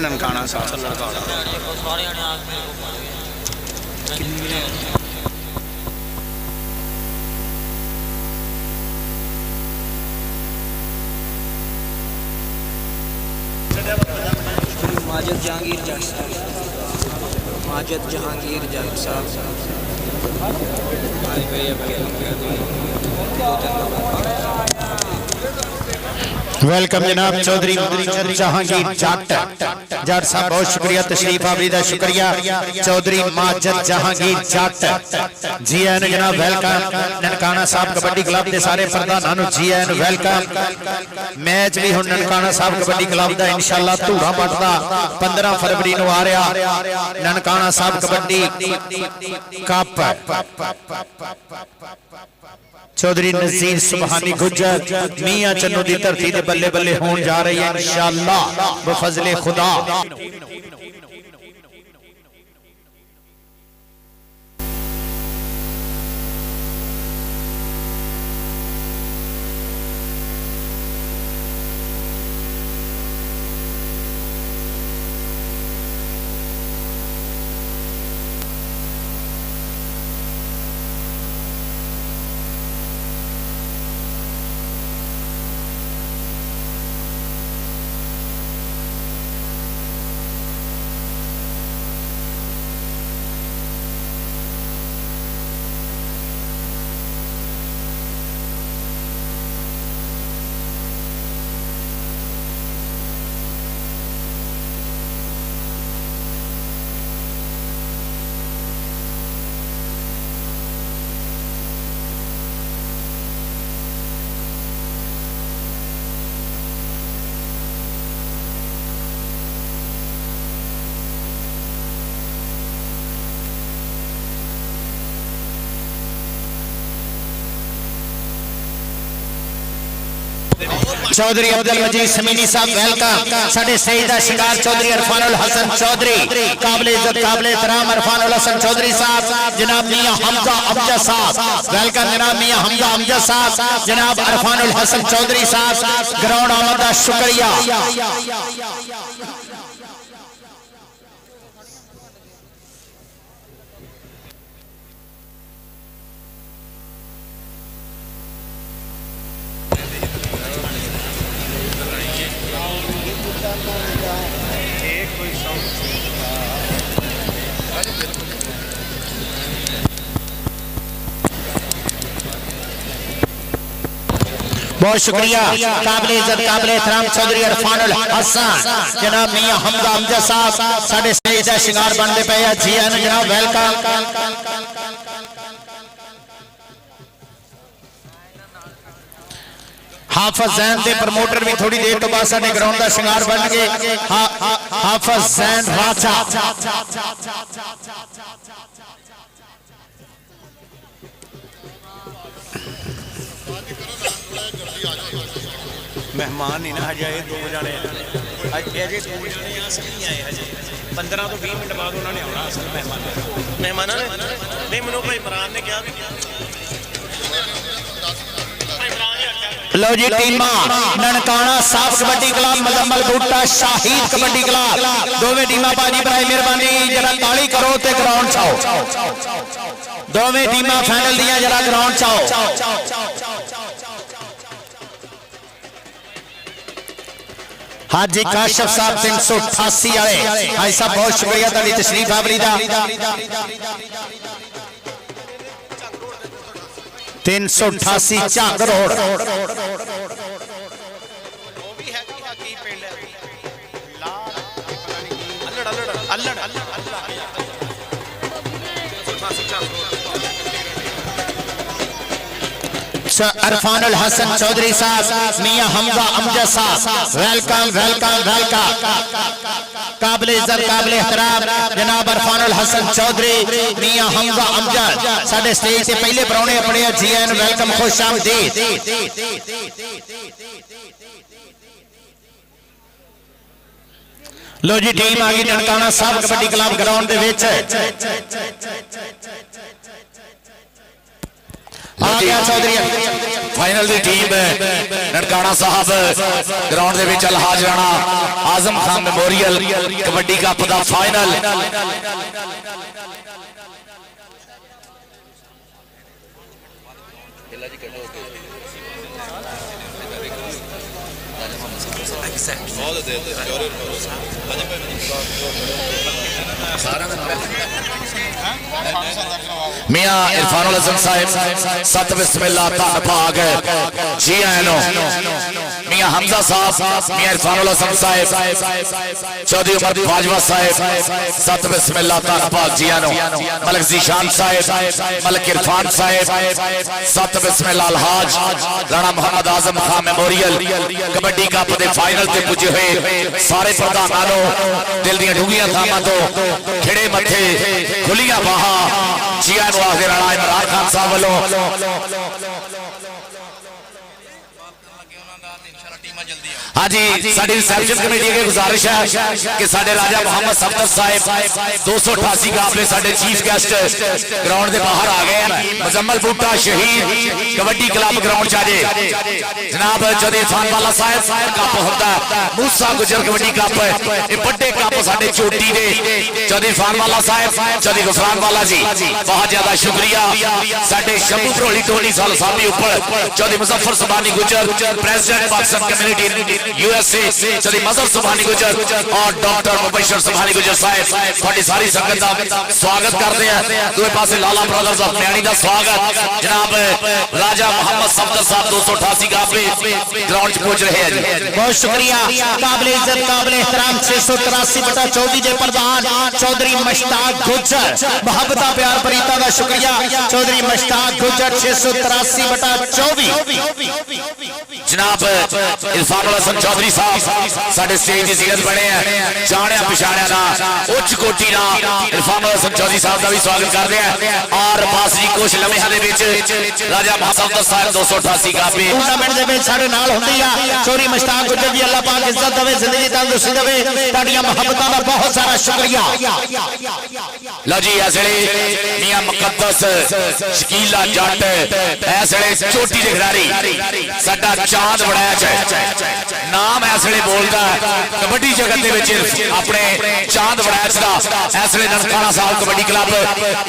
ननकाना माजिद जहांगीर जट साहब माजिद जहांगीर जट साहब वेलकम जनाब चौधरी जहांगीर जट जट साहब बहुत शुक्रिया तशरीफ आवरी दा शुक्रिया चौधरी माजिद जहांगीर जट जी आए जनाब वेलकम ननकाना साहब कबड्डी क्लब के सारे प्रधानों नु जी आए वेलकम मैच भी हुण ननकाना साहब कबड्डी क्लब दा इंशाअल्लाह धूड़ा पटदा 15 फरवरी नु आ रहा ननकाना साहब कबड्डी कप चौधरी नजीर सुबहानी गुज्जर मियां चन्नू दी धरती दे बल्ले बल्ले होन जा रही है इंशाअल्लाह बफजले खुदा चौधरी अब्दुल मजीद समीनी साहब वेलकम साडे स्टेज दा शिकार चौधरी अरफानुल हसन चौधरी काबिले इज्जत काबिले एहतराम अरफानुल हसन चौधरी साहब जनाब मियां हमजा अमजद साहब वेलकम जनाब मियां हमजा अमजद साहब जनाब अरफानुल हसन चौधरी साहब ग्राउंड आमद दा शुक्रिया बहुत शुक्रिया काबिल इज्जत काबिल एहतराम चौधरी इरफानुल हसन जनाब मियां हमजा अमजद साहब साडे स्टेज का शिंगार बनते पे जी आन जनाब वेलकम। हाफिज जैन के प्रमोटर भी थोड़ी देर तो बाद साडे ग्राउंड का शिंगार बन गए। हाफिज जैन राजा मेहमान नहीं ना हजे आए, 2 जने अजे 2 जने असल नहीं आए हजे 15 तो 20 मिनट बाद उन्होंने आना असल मेहमान ने नहीं मैनू भाई इमरान ने कहा लो जी टीमा ननकाना साफ कबड्डी क्लब मजम्मल बूटा शाहीद कबड्डी क्लब दोवें टीमा बाजी बनाई मेहरबानी जरा ताली करो ते ग्राउंड चाओ दोवें टीमा फाइनल दियां जरा ग्राउंड चाओ। हाजी काशिफ साहब 388 वाले भाई साहब बहुत शुक्रिया तुहाडी तशरीफ आवरी दा 388 झांग रोड इरफानुल हसन चौधरी साहब मियां हमजा अमजद साहब वेलकम वेलकम वेलकम। काबिल इज्जत काबिल एहतराम जनाब इरफानुल हसन चौधरी मियां हमजा अमजद साडे स्टेज से पहले परौने अपने जी आन वेलकम खुश आमदीद। लो जी टीम आ गई ननकाना साहब कबड्डी क्लब ग्राउंड दे विच आ गया चौधरी फाइनल दी टीम ननकाना साहब ग्राउंड दे विच अलहाज राणा आजम खान मेमोरियल कबड्डी कप दा फाइनल मियां इरफानुल हसन साहब सत बिस्मिल्लाह धन भाग जी आनो मियां हमजा साहब मियां इरफानुल हसन साहब चौधरी उमर बाजवा साहब सत बिस्मिल्लाह धन भाग जी आनो मलिक जीशान साहब मलिक इरफान साहब सत बिस्मिल्लाह अलहाज राणा मोहम्मद आजम खान मेमोरियल कबड्डी कप दे फाइनल ते पुजे हुए सारे प्रधानां नूं दिल दी डूंघियां थामां तो खिड़े मथे खुलियां बाहां जी आनो आखिर राणा इमरान खान साहब वालों हाँ जी साडी रिसेप्शन कमेटी की गुजारिश है कि साडे राजा मोहम्मद सफदर साहब 288 काफले साडे चीफ गेस्ट ग्राउंड के बाहर आ गए हैं। मुजम्मल बूटा शहीद कबड्डी क्लब ग्राउंड चाजे जनाब चौधरी इरफान वाला साहब कप होता मूसा गुजर कबड्डी कप ये बड़े कप साडे चोटी दे चौधरी इरफान वाला साहब चौधरी गुफरान वाला जी बहुत ज्यादा शुक्रिया। साडे शंभू भरोली टोली साल साहब ऊपर Chaudhary Muzaffar Subhani Gujjar president Pakistan community USA Chaudhry Mazhar Subhani Gujjar और डॉक्टर मुबशर सुभानी गुजर साहब थोड़ी सारी संगत का स्वागत करते हैं। दूसरे पासे लाला ब्रदर्स ऑफ म्याणी का स्वागत जनाब राजा मोहम्मद सफदर साहब 288 काफले ग्राउंड पहुंच रहे हैं। बहुत शुक्रिया काबिल इज्जत काबिल एहतराम 683/24 के प्रधान चौधरी मुश्ताक गुजर मोहब्बत प्यार प्रीता का शुक्रिया चौधरी मुश्ताक गुजर 683/24 जनाब इरफानुल हसन चौधरी साहब साडे स्टेज की जिगत बने हैं जानिया पछाणिया ना उच्च कोटि ना इरफानुल हसन चौधरी साहब का भी स्वागत करते हैं। और पास जी कुछ लम्हे दे विच राजा मोहम्मद साहब 288 काफी टूर्नामेंट दे विच साडे नाल हुंदी आ चौधरी मुश्ताक गुजर जी अल्लाह पाक इज्जत देवे जिंदगी तंदुरुस्ती देवे तुहाडीਆਂ ਮੁਹੱਬਤਾਂ ਦਾ बहुत सारा शुक्रिया। लो जी ऐसे मियां मुकद्दस शकीला जट ऐसे चोटी दे खिडारी साडा चांद बड़ैच नाम ऐसे बोलता कबड्डी जगत दे अपने चांद बड़ैच का ऐसे ननकाना साहब कबड्डी क्लब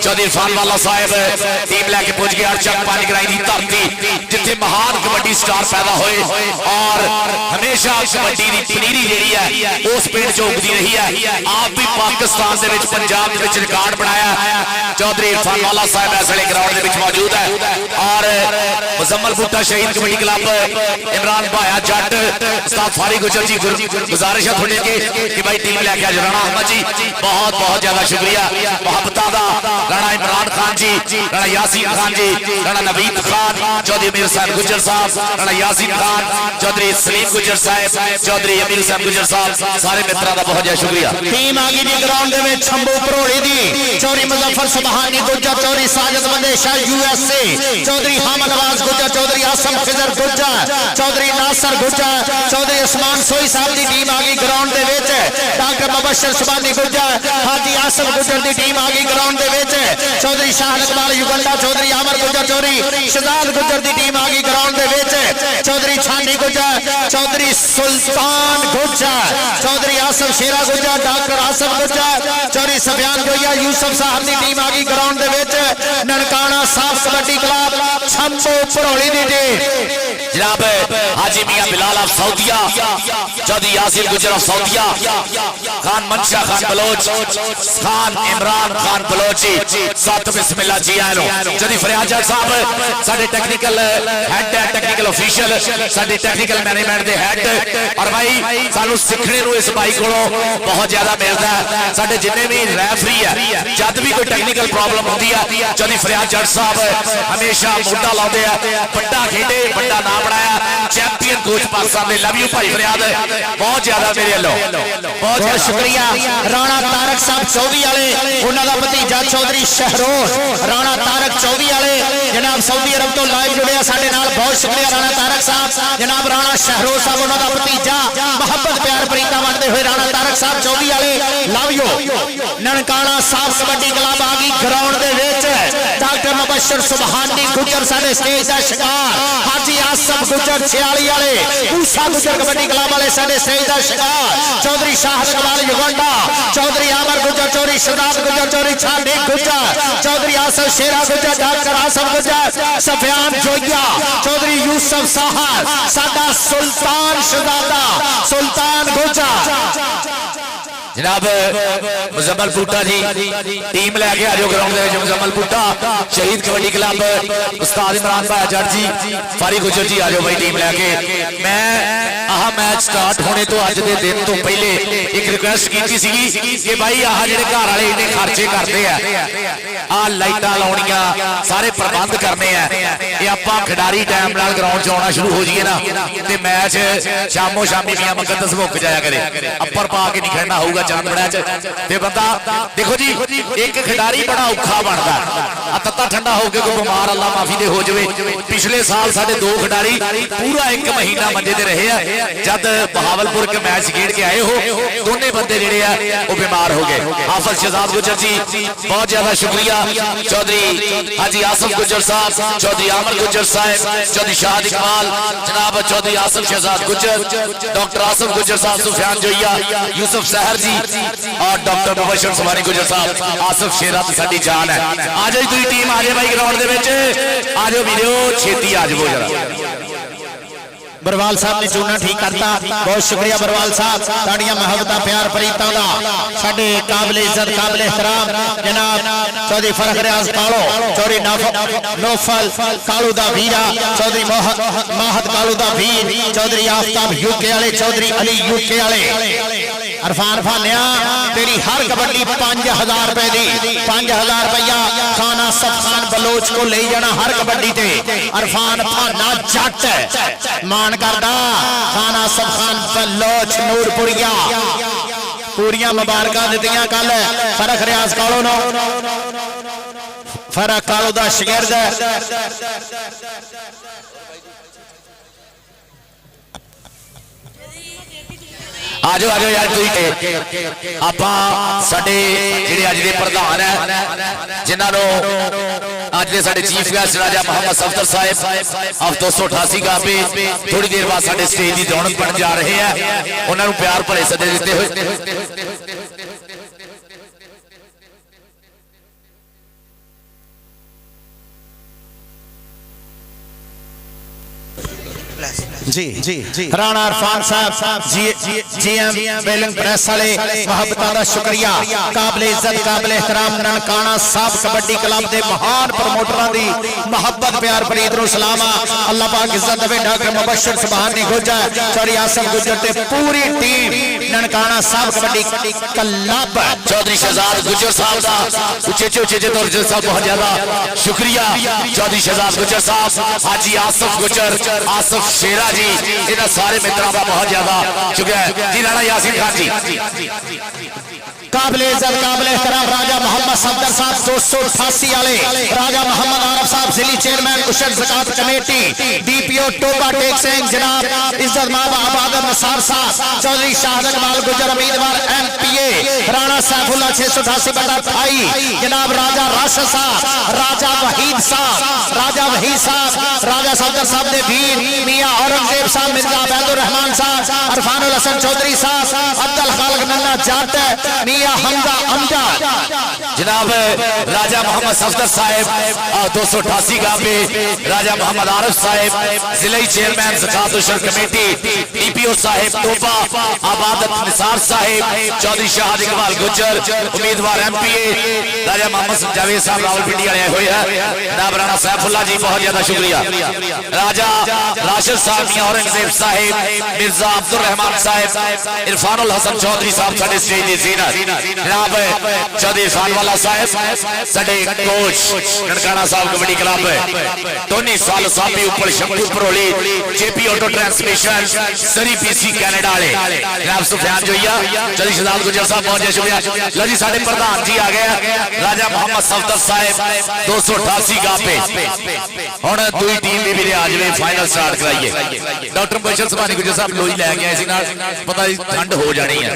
चौधरी इरफान वाला साहब टीम लैके पहुंच गया चक पानी कराई दी धरती जिथे महान कबड्डी स्टार पैदा होए और हमेशा कबड्डी की पनीरी जी है उस पिंड च उगती रही है। आप भी पाकिस्तान दे विच पंजाब दे विच रिकॉर्ड बनाया चौधरी इरफान मौला साहब इस वेले ग्राउंड के मौजूद है और मुजम्मल बूटा शहीद कबड्डी क्लब इमरान भाया जट उस्ताद फारिक गुजर जी गुजारिश है थोड़ी कि भाई टीम लैके आज राणा अहमद जी बहुत बहुत ज्यादा शुक्रिया मोहब्बत का राणा इमरान खान जी राणा यासीन खान जी राणा नवीद खान चौधरी अमीर साहब गुजर साहब राणा यासीन खान चौधरी सलीम गुजर साहब चौधरी अमीर साहब गुजर साहब सारे मित्रों का बहुत ज्यादा शुक्रिया। टीम आ गई जी ग्राउंड में शंभू भरोड़ी दी चौधरी मुजफ्फर सुबहानी गुज्जर चौधरी साजिद बंदेशा USA चौधरी हामद नवाज गुज्जर चौधरी आसम खिजर गुज्जर चौधरी नासर गुज्जर चौधरी उस्मान सोई साहब की टीम आ गई ग्राउंड के विच डॉक्टर मुबशर सुबहानी गुज्जर हाजी आसम गुज्जर की टीम आ गई ग्राउंड के विच चौधरी शाह इकबाल युगंडा चौधरी आमर गुज्जर चौधरी शहजाद गुज्जर की टीम आ गई ग्राउंड के विच चौधरी छानी गुज्जर चौधरी सुल्तान गुज्जर चौधरी आसम शेरा गुज्जर डॉक्टर आसम गुज्जर चौधरी सफियान गोया यूसुफ साहब की टीम आ गई ग्राउंड के विच ननकाना साफ कबड्डी क्लब शंभू भरोड़ी की टीम जनाब हाजी मियां बिलाल ऑफ सऊदिया चौधरी यासिर गुजर ऑफ सऊदिया खान मनशा खान बलोच खान इमरान खान बलोची साथ बिस्मिल्लाह जी आए लो चौधरी फरियाद जट साहब साडे टेक्निकल हेड है टेक्निकल ऑफिशियल साडे टेक्निकल मैनेजमेंट दे हेड और भाई सानू सीखने नु इस भाई कोलों बहुत ज्यादा मिलता है साडे जिन्ने भी रेफरी है जब भी कोई टेक्निकल प्रॉब्लम होती है चौधरी फरियाद जट साहब हमेशा मोटा लाते हैं बड़ा खेडे बड़ा नाम बनाया champion coach Pakistan they love you भाई फरियाद बहुत ज्यादा मेरे लो बहुत शुक्रिया राणा तारक साहब 24 वाले उन्हां दा भतीजा चौधरी शहरोज राणा तारक 24 वाले जनाब सऊदी अरब तो लाइव जुड़े साडे नाल बहुत शुक्रिया राणा तारक साहब जनाब राणा शहरोज साहब उन्हां दा भतीजा मोहब्बत प्यार प्रीता वंडदे हुए राणा तारक साहब 24 वाले लव यू ननकाना साफ कबड्डी क्लब आ गई ग्राउंड दे विच डॉक्टर मुबशर सुबहानी गुजर साडे स्टेज दा शिकार हाजी आसम गुजर 46 वाले मूसा गुजर कबड्डी क्लब वाले साडे स्टेज दा शिकार चौधरी शाह इकबाल युगंडा चौधरी आमर गुजर चौधरी शहजाद गुजर चौधरी छानी गुजर चौधरी आसम शेरा गुजर डॉक्टर आसम गुजर सफियान जोया चौधरी यूसुफ साहब साडा सुल्तान शहजादा सुल्तान गुजर जनाब मुजम्मल बूटा जी टीम लैके आ जाओ ग्राउंड में मुजम्मल बूटा शहीद कबड्डी क्लब उस्ताद इमरान भाई जट जी फारिक गुजर जी आ जाओ भाई टीम लैके मैं आह मैच स्टार्ट होने तो अज के दिन तो पहले एक रिक्वेस्ट की सी कि भाई आह जेडे घर वाले इन्ने खर्चे करते हैं आ लाइटां लाउणियां सारे प्रबंध करने हैं ये आपां खिडारी टाइम नाल ग्राउंड च आउणा शुरू हो जाइए ना ते मैच शामो शामी मियां मुकद्दस मुक जाया करे अपर पा के नहीं खेलना होगा चांद बड़ा ते बंदा देखो जी एक खिडारी बड़ा औखा बनता तत्ता ठंडा हो गया कोई बीमार अल्लाह माफी दे हो जाए पिछले साल साडे 2 खिडारी पूरा 1 महीना मंजे ते रहे हैं जब बहावलपुर के मैच खेल के आए हो दोनों बंदे जेडे आ वो बीमार हो गए हाफिज शहजाद गुजर जी बहुत ज्यादा शुक्रिया चौधरी हाजी आसम गुजर साहब चौधरी आमर गुजर साहब चौधरी शाह इकबाल जनाब चौधरी आसम शहजाद गुजर डॉक्टर आसम गुजर साहब सुफियान जोया यूसुफ सहर जी और डॉक्टर मुबशर सुबहानी गुजर साहब आसफ शेरा तो साडी जान है आ जाओ तुम टीम आ जाए भाई ग्राउंड दे विच आ जाओ वीडियो छेती आ जाओ जरा बरवाल साहब ने चूना ठीक करता बहुत शुक्रिया बरवाल साहब साड़ियां मोहब्बत प्यार प्रीतां दा साडे काबिल इज्जत काबिल एहतराम जनाब चौधरी फरख रियाज कालो चौधरी नौफल कालू दा वीरा चौधरी माहत कालू दा वीर चौधरी आफ्ताब यूके वाले चौधरी अली यूके वाले अरफान फानिया तेरी हर कबड्डी 5000 रुपए दी 5000 रुपया खाना सब खान बलोच को ले जाना हर कबड्डी ते अरफान फाना जट मान करदा खाना सब खान बलोच नूरपुरिया पूरियां मुबारकां दित्तियां कल फरख रियाज कालो नो फरख कालो दा शागिर्द आजो आजो यार आप साडे जिहड़े अज दे प्रधान है जिन्होंने अज दे साडे चीफ गेस्ट राजा मोहम्मद सफदर साहब अब 288 गाबे थोड़ी देर बाद साडे स्टेज की रौनक बन जा रहे हैं उन्होंने प्यार भरे सदे दिते हुए जी राणा इरफान साहब जीएम वेलिंग प्रेस वाले मोहब्बत का शुक्रिया काबिल इज्जत काबिल एहतराम ननकाना साहब कबड्डी क्लब के महान प्रमोटरां दी मोहब्बत प्यार फरीद नूं सलाम अल्लाह पाक इज्जत देवे डॉक्टर मुबशर सुभानी गुजर चौधरी आसफ गुजर ते पूरी टीम ननकाना साहब कबड्डी क्लब चौधरी शहजाद गुजर साहब का उचे तौर साहब बहुत ज्यादा शुक्रिया चौधरी शहजाद गुजर साहब हाजी आसफ गुजर आसफ शेरा जी इन्हां सारे मित्रों का बहुत ज्यादा शुक्रिया जी राणा यासीन खान जी काबिल इज्जत काबिल एहतराम राजा मोहम्मद सफदर साहब 288 वाले राजा मोहम्मद आरफ साहब जिली चेयरमैन उशर ज़कात कमेटी डीपीओ टोबा टेक सिंह जनाब इज्जत माब आबादत नसार साहब चौधरी शाहद इकबाल गुजर उम्मीदवार एमपीए राणा सैफुल्ला 688/28 जनाब राजा राशिद साहब राजा वहीद साहब राजा सफदर साहब दे वीर मियां औरंगजेब साहब मिर्जा अबैदुर रहमान साहब अरफानुल हसन चौधरी साहब अब्दुल खालिक नन्ना जाट हमजा जनाब राजा मोहम्मद सफदर साहब 288 गावे राजा मोहम्मद आरफ साहब जिले चेयरमैन ज़कात उशर कमेटी डीपीओ साहब टोबा आबादत निसार साहब चौधरी शाहद इकबाल गुजर उम्मीदवार एमपीए राजा मोहम्मद जावेद साहब रावलपिंडी आए हुए हैं जनाब राणा सैफुल्ला जी बहुत ज्यादा शुक्रिया राजा राशिद साहब मियां औरंगजेब साहब मिर्जा अब्दुल रहमान साहब इरफानुल हसन चौधरी साहब साडे स्टेज दी जीनत जनाब चौधरी इरफान वाला साहब साडे coach Nankana Sahib kabaddi club Tony साल साहबी ऊपर Shambhu Paroli JP auto transmission सरी पीसी कनाडा वाले जनाब सुफियान जोइया चौधरी शहजाद गुजर साहब बहुत शुक्रिया लो जी साडे प्रधान जी आ गए राजा मोहम्मद सफदर साहब 288 गापे हुण दूई टीम भी मेरे आज में फाइनल स्टार्ट कराइए डॉक्टर मुबशर सुभानी गुजर साहब लोई लैके आए सी नाल पता ठंड हो जानी है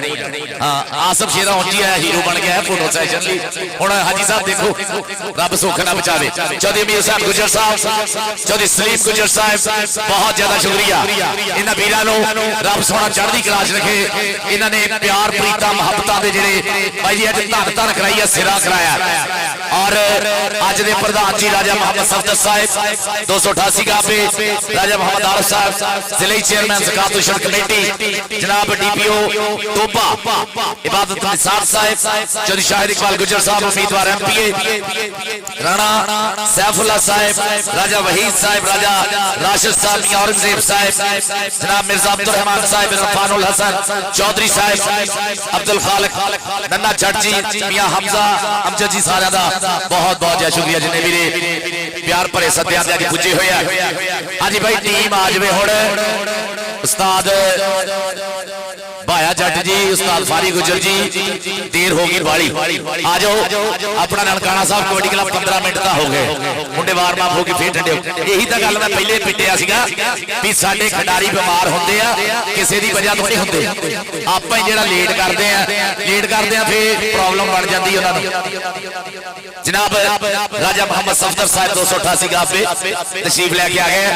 हाँ आसफ शेरा पहुंची है हीरो बन गया है फोटो सेशन ली हुण हाजी साहब देखो रब सुख ना बचावे चौधरी अमीर साहब गुजर साहब चौधरी सलीम गुजर साहब बहुत ज्यादा शुक्रिया इन्हां वीरां नूं रब सोहना चढ़दी कला च रखे इन्हां ने प्यार प्रीता मुहब्बतां दे जिहड़े भाई जी अज धन कराई है सिरा कराया और अज दे प्रधान जी राजा मोहम्मद सफदर साहब 288 गावे राजा मोहम्मद आरफ साहब जिले चेयरमैन ज़कात उशर कमेटी जनाब डीपीओ टोबा इबादत निसार साहब चौधरी शाहिद इकबाल गुजर साहब उम्मीदवार एमपीए राणा सैफुल्ला साहब राजा वहीद साहब राजा राशिद साहब मियां औरंगजेब साहब जनाब मिर्जा अब्दुल रहमान साहब इरफानुल हसन चौधरी साहब अब्दुल खालिक नन्ना जट जी मियां हमजा अमजद जी सारा दा बहुत बहुत ज्यादा शुक्रिया जिन्हें मेरे प्यार भरे सद्दे आंदे अज पुजे होए हाँ जी भाई टीम आ जाए हुण उस्ताद भाया जट जी उस्ताद फारी गुजर जी देर हो गई वाली आ जाओ अपना ननकाना साहब कबड्डी क्लब 15 मिनट का हो गए मुंडे वार्म अप होके फिर ठंडे यही तो गल मैं पहले पिटिया सीगा भी साडे खिडारी बीमार होंदे आ किसी दी वजह तो नहीं होंदे आपां ही जेड़ा लेट करदे आ फिर प्रॉब्लम बन जाती है उन्हां जनाब राजा मोहम्मद सफदर साहब 288 गाफे तशरीफ लेके आ गए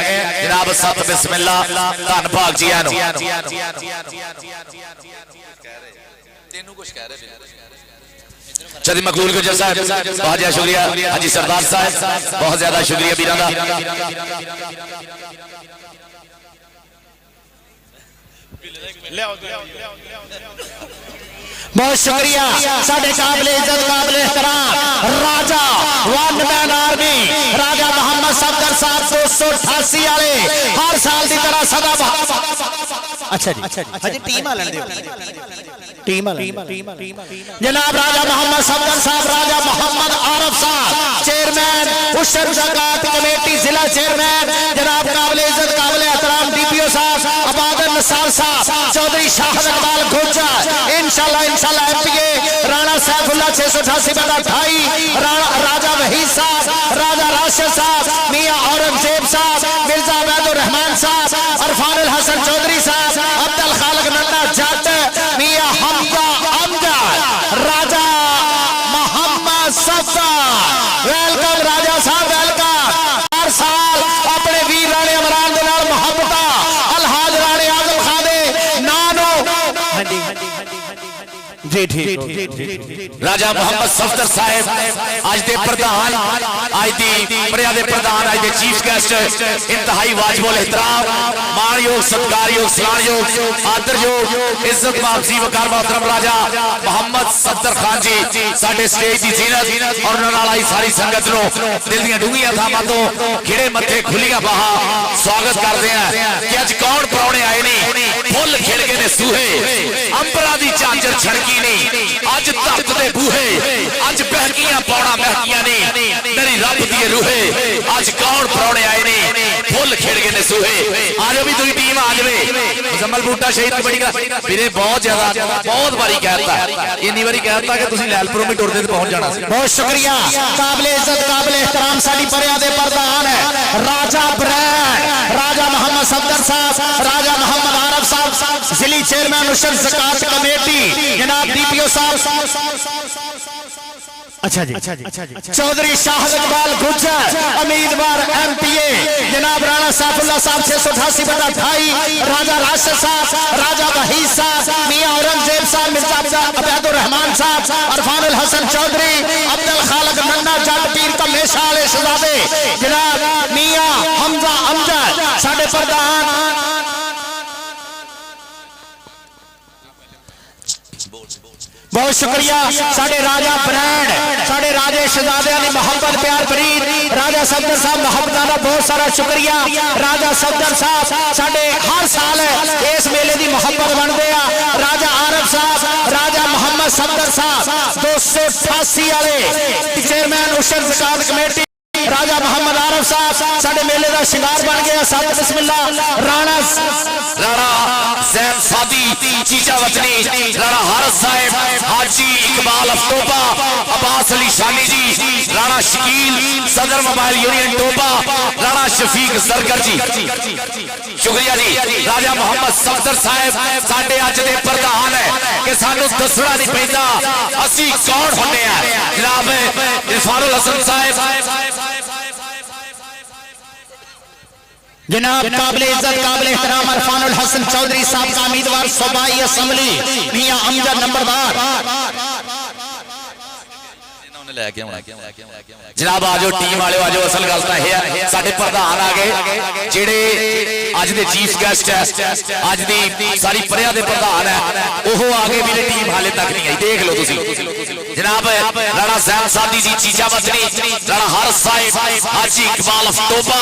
जनाब सत बिस्मिल्लाह धन भाग जी आनो तेनू कुछ कह रहे चौधरी मकबूल गुजर साहब बहुत ज्यादा शुक्रिया हाजी सरदार साहब बहुत ज्यादा शुक्रिया वीरां दा बहुत शुक्रिया साडे काबिल इज्जत काबिल एहतराम राजा वन मैन आर्मी राजा मोहम्मद सफदर साहब 288 वाले हर साल की तरह सदा अच्छा जी हजे टीम आ लैण टीम जनाब राजा मोहम्मद सफदर साहब राजा मोहम्मद आरफ साहब चेयरमैन उशर ज़कात कमेटी जिला चेयरमैन जनाब काबिल इज्जत काबिल एहतराम डीपीओ साहब अबादत नसार साहब चौधरी शाहद इकबाल गुजर इंशाल्लाह एमपीए राणा सैफुल्ला 688/28 राजा वहीद साहब राजा राशिद साहब मियां औरंगजेब साहब मिर्जा अबैदुर रहमान साहब अरफानुल हसन चौधरी साहब अब्दुल खालिक नन्ना जट मियां हमजा अमजद राजा मोहम्मद सफदर वेलकम राजा साहब वेलकम हर साल अपने वीर राणे इमरान दे नाल मुहब्बत अलहाज राणे आजम खान दे नानो जी ठीक राजा मोहम्मद सफदर साहब अज के प्रधान, अज की परिया के प्रधान, अज के चीफ गेस्ट, इंतहाई वाजिबुल एहतराम, मानयोग, सत्कारयोग, सलाहयोग, आदरयोग, इज्जत माफी वकार मोहतरम राजा मोहम्मद सफदर खान जी साडे स्टेज की जीनत और उन्हां आई सारी संगत नो दिल दी डूंघियां थावां तो खिड़े मत्थे खुलियां बाहां स्वागत करते हैं कि अज कौन प्राहुणे आए ने। फुल खिड़ गए ने सूहे, अंबरा दी झांजर छड़की नहीं, अज धरत दे बूहे, अज बहकियां पौड़ा महकियां ने मेरी रब दी रूहे। अज कौन प्राहुणे आए ने, फुल खिड़ गए ने सूहे। आज भी तुम टीम आ जाए। मुजम्मल बूटा शहीद कबड्डी का वीरे बहुत ज्यादा बहुत बारी कहता है, इन्नी बारी कहता कि तुम लैलपुरों में टुरदे पहुंच जाना। बहुत शुक्रिया, काबिले इज्जत काबिले एहतराम साडी परिया दे प्रधान है राजा ब्रांड, राजा मोहम्मद सफदर साहब, राजा मोहम्मद आरफ साहब, जिली चेयरमैन नुशर ज़कात कमेटी जनाब डीपीओ साहब, अच्छा जी चौधरी शाहद इकबाल गुज्जर उम्मीदवार एमपीए जनाब राणा सैफुल्लाह साहब 688/28, राजा राशिद साहब, राजा वहीद साहब, मियां औरंगजेब साहब, मिर्जा अबैदुर रहमान साहब, अरफानुल हसन चौधरी, अब्दुल खालिक नन्ना जट पीर का मेशा वाले शहजादे जनाब मियां हमजा अमजद साडे प्रधान। बहुत शुक्रिया साडे राजा ब्रांड, साडे राजे शहजादियां दी मोहब्बत प्यार प्रीत राजा सफदर साहब मोहब्बतां दा बहुत सारा शुक्रिया। राजा सफदर साहब साडे हर साल इस मेले दी मोहब्बत बनदे आ। राजा आरफ साहब, राजा मोहम्मद सफदर साहब 288 वाले चेयरमैन नुशर ज़कात कमेटी, राजा मोहम्मद आरफ साहब साडे मेले का शिंगार बन गया। सत बिस्मिल्लाह। राणा जैन सादी चीचा वतनी, राणा हारस साहब, हाजी इकबाल अफ्तोबा, अब्बास अली शानी जी, राणा शकील सदर मोबाइल यूनियन टोबा, राणा शफीक सरगर जी शुक्रिया जी। राजा मोहम्मद सफदर साहब साडे अज दे प्रधान है कि सानू दसना नहीं पैंदा असी कौन होने हैं। जनाब इरफानुल हसन साहब जनाब काबिले इज्जत काबिले एहतराम अरफानुल हसन चौधरी साहब का उम्मीदवार सूबाई असेंबली मियां अमजद नंबरदार। जनाब आजो टीम वाले आजो। असल गल तो यह है साडे प्रधान आ गए जेडे अज दे चीफ गेस्ट है, अज दी सारी परिया दे प्रधान है, ओह आ गए। मेरी टीम हाले तक नहीं आई, देख लो तुसी। जनाब राणा जैन सादी जी चीचा वतनी, राणा हर साहिब, हाजी इकबाल अफ्तोबा,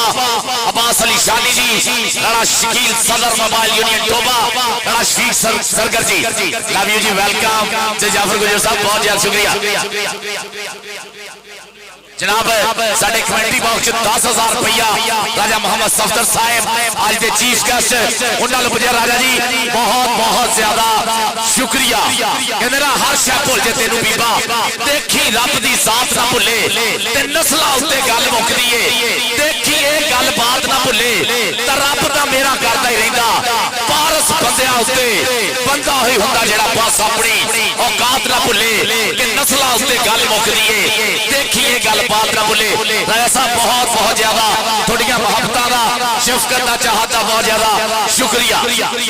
अब्बास अली शानी जी, राणा शकील सदर mobile union Toba, Rana Shafiq Sargar ji love you जी, वेलकम। जाफर गुजर साहब बहुत ज्यादा शुक्रिया। जनाब साडे कमेटी बॉक्स 10,000 रुपया राजा मोहम्मद सफदर साहब आज के चीफ गेस्ट उन्होंने पुजे। राजा जी बहुत बहुत ज्यादा शुक्रिया। कहते ना हर शह भुल जे तेनू बीबा, देखी रब दी जात ना भुले ते नस्लां उत्ते गल मुकदी है, देखी ये गल बात ना भुले ते रब दा मेरा करदा ही रहिंदा। पारस बंदियां उत्ते बंदा ही हुंदा जेड़ा बस अपनी औकात ना भुले कि नस्लां उत्ते गल मुकदी है, देखी ये गल बात ना भुले। राजा साहब बहुत बहुत ज्यादा थोड़िया मोहब्बतां दा शफकत दा चाहता बहुत ज्यादा शुक्रिया।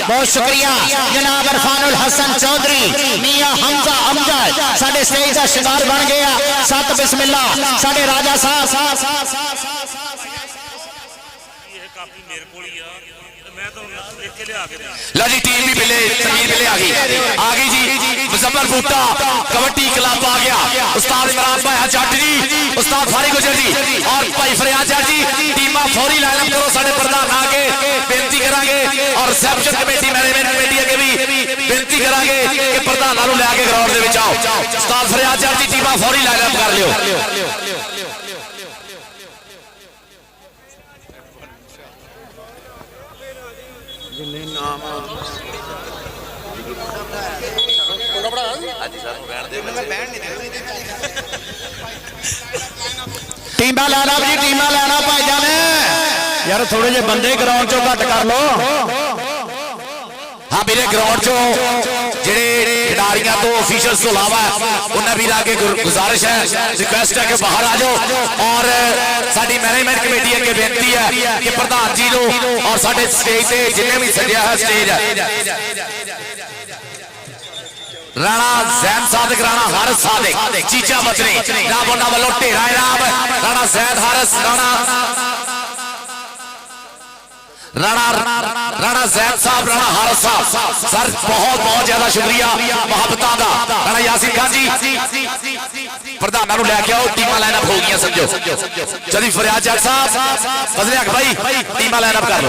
बहुत शुक्रिया जनाब अरफानुल हसन चौधरी मियां हमजा अमजद साडे स्टेज का शिंगार बन गया। सत बिस्मिल्लाह साडे राजा साहब। ला जी टीम भी मिले, तमीर मिले आ गई जी। मुजम्मल बूटा कबड्डी क्लब आ गया, उस्ताद इमरान भाई जट जी, उस्ताद फारिक गुजर जी और भाई फरियाद जट जी। टीमां फौरी लाइनअप करो, साडे प्रधान आके बेनती करांगे और रिसेप्शन कमेटी मैनेजमेंट कमेटी अगे भी बेनती करांगे कि प्रधानां नूं लैके ग्राउंड दे विच आओ। उस्ताद फरियाद जट जी टीमां फौरी लाइनअप कर लियो। टीमा लैना जी, टीमा लैना भाईजान यार, थोड़े जे बंदे ग्राउंड चो घट कर लो। हाँ मेरे ग्राउंड चो जेडे खिडारियां तो ऑफिशियल्स तो अलावा उन्हें भी आगे गुजारिश है, रिक्वेस्ट है कि बाहर आ जाओ और साडी मैनेजमेंट कमेटी अगे बेनती है कि प्रधान जी नो और साडे स्टेज से जिन्हें भी सजिया है स्टेज है राणा जैन सादिक राणा हारिस सादिक चीचा बचने जनाब उन्होंने वालों ढेरा इनाम राणा जैन हारिस राणा जैन साहब राणा हारिस साहब सर बहुत बहुत ज्यादा शुक्रिया मोहब्बत का राणा यासीन खान जी प्रधाना लैके आओ टीमां लाइनअप हो गई समझो चली फरियाद जट साहब फजले हक भाई टीमां लाइनअप कर लो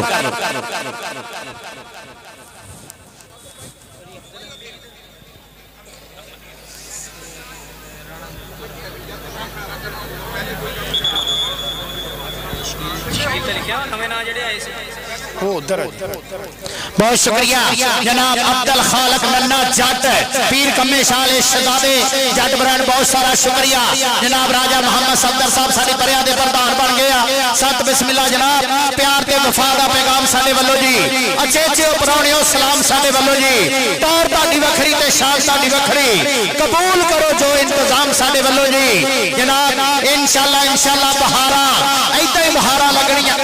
बहुत शुक्रिया जनाब अब्दुल खालक नन्ना जट पीर कम्मे शाल शहजादे जट ब्रांड बहुत सारा शुक्रिया जनाब राजा मोहम्मद सफदर साहब साडे परिया दे प्रधान बन गया सत बिस्मिल्लाह जनाब प्यार ते वफा दा पैगाम साडे वल्लों जी अच्छे अच्छे उपराणियों सलाम साडे वल्लों जी तौर ताडी वखरी ते शाल ताडी वखरी कबूल करो जो इंतजाम साडे वल्लों जी जनाब इंशाअल्लाह बहारा ऐदा ही बहारा लगनियां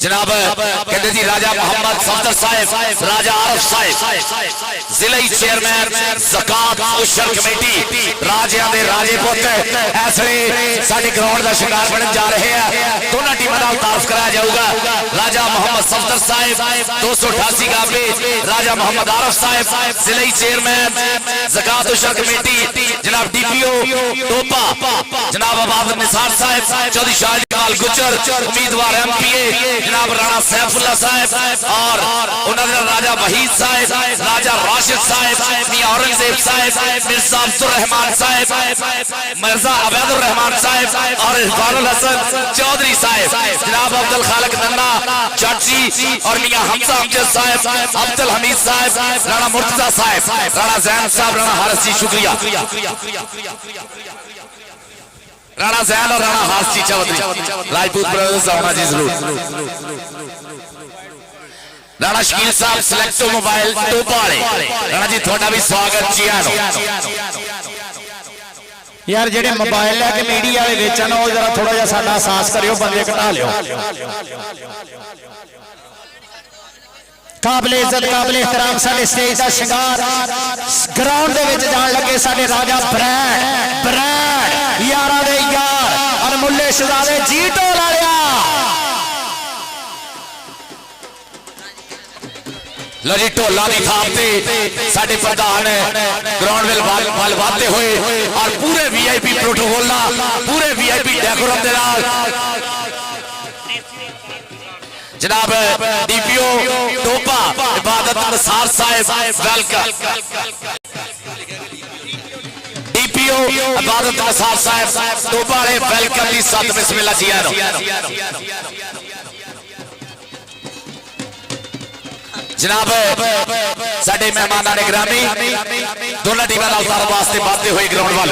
जनाब कहते जी राजा मोहम्मद सफदर साहब राजा आरफ साहब जिले चेयरमैन ज़कात उशर कमेटी राजियां दे राजे पुत ऐसे साडे ग्राउंड का शिकार बनने जा रहे हैं दोनों टीमों का तारफ कराया जाऊगा राजा मोहम्मद सफदर साहब 288 गाबे राजा मोहम्मद आरफ साहब जिले चेयरमैन ज़कात उशर कमेटी जनाब डीपीओ टोपा जनाब आबाद निसार साहब चौधरी शाहजलाल गुजर उम्मीदवार एमपीए जनाब राणा सैफुल्लाह साहब और उन्होंने राजा वहीद साहब राजा राशिद साहब मियां औरंगजेब साहब मिर्जा अब्दुल रहमान साहब मिर्जा अबैदुर रहमान साहब और इरफानुल हसन चौधरी साहब जनाब अब्दुल खालक नन्ना चाची और मियां हमजा अमजद साहब अब्दुल हमीद साहब राणा मुर्तजा साहब राणा जैन साहब राणा हारिस जी शुक्रिया राणा जैन और राणा हारिस जी चौधरी राजपूत ब्रदर्स आना जी जरूर राणा शकील साहब सिलेक्टो मोबाइल टोपा वाले राणा जी थोड़ा भी स्वागत जी यार जेडे मोबाइल लैके मीडिया वाले बेचन वो जरा थोड़ा जिहा साडा एहसास करियो बंदे घटा लियो काबिले इज्जत काबिले एहतराम साडे स्टेज का शिंगार ग्राउंड दे विच जान लगे साडे राजा ब्रांड यारा दे यार और मुल्ले शहजादे जीतो लालिया लो जी ढोला की थाप से साडे प्रधान ग्राउंड वाल वादते हुए और पूरे वीआईपी प्रोटोकॉल पूरे वीआईपी डेकोरम दे नाल जनाब डीपीओ टोपा इबादत निसार साहब वेलकम डीपीओ इबादत निसार साहब टोपा वाले वेलकम जी सत बिस्मिल्लाह जी जनाब साडे मेहमाना ने ग्रामी दोनों टीमों का उतार वास्ते बढ़ते हुए ग्राउंड वाल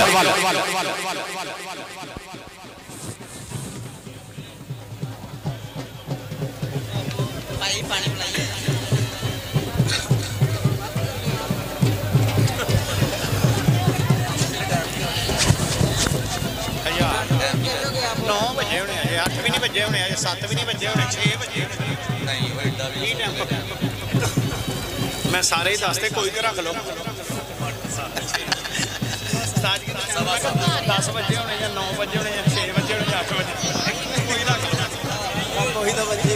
बजे होने 8 भी नहीं बजे होने 7 भी नहीं बजे होने 6 बजे मैं सारे ही दसते कोई तो रख लो 10 बजे होने या 9 बजे होने या 6 बजे होने या 8 बजे कोई रख लो कोई तो बजे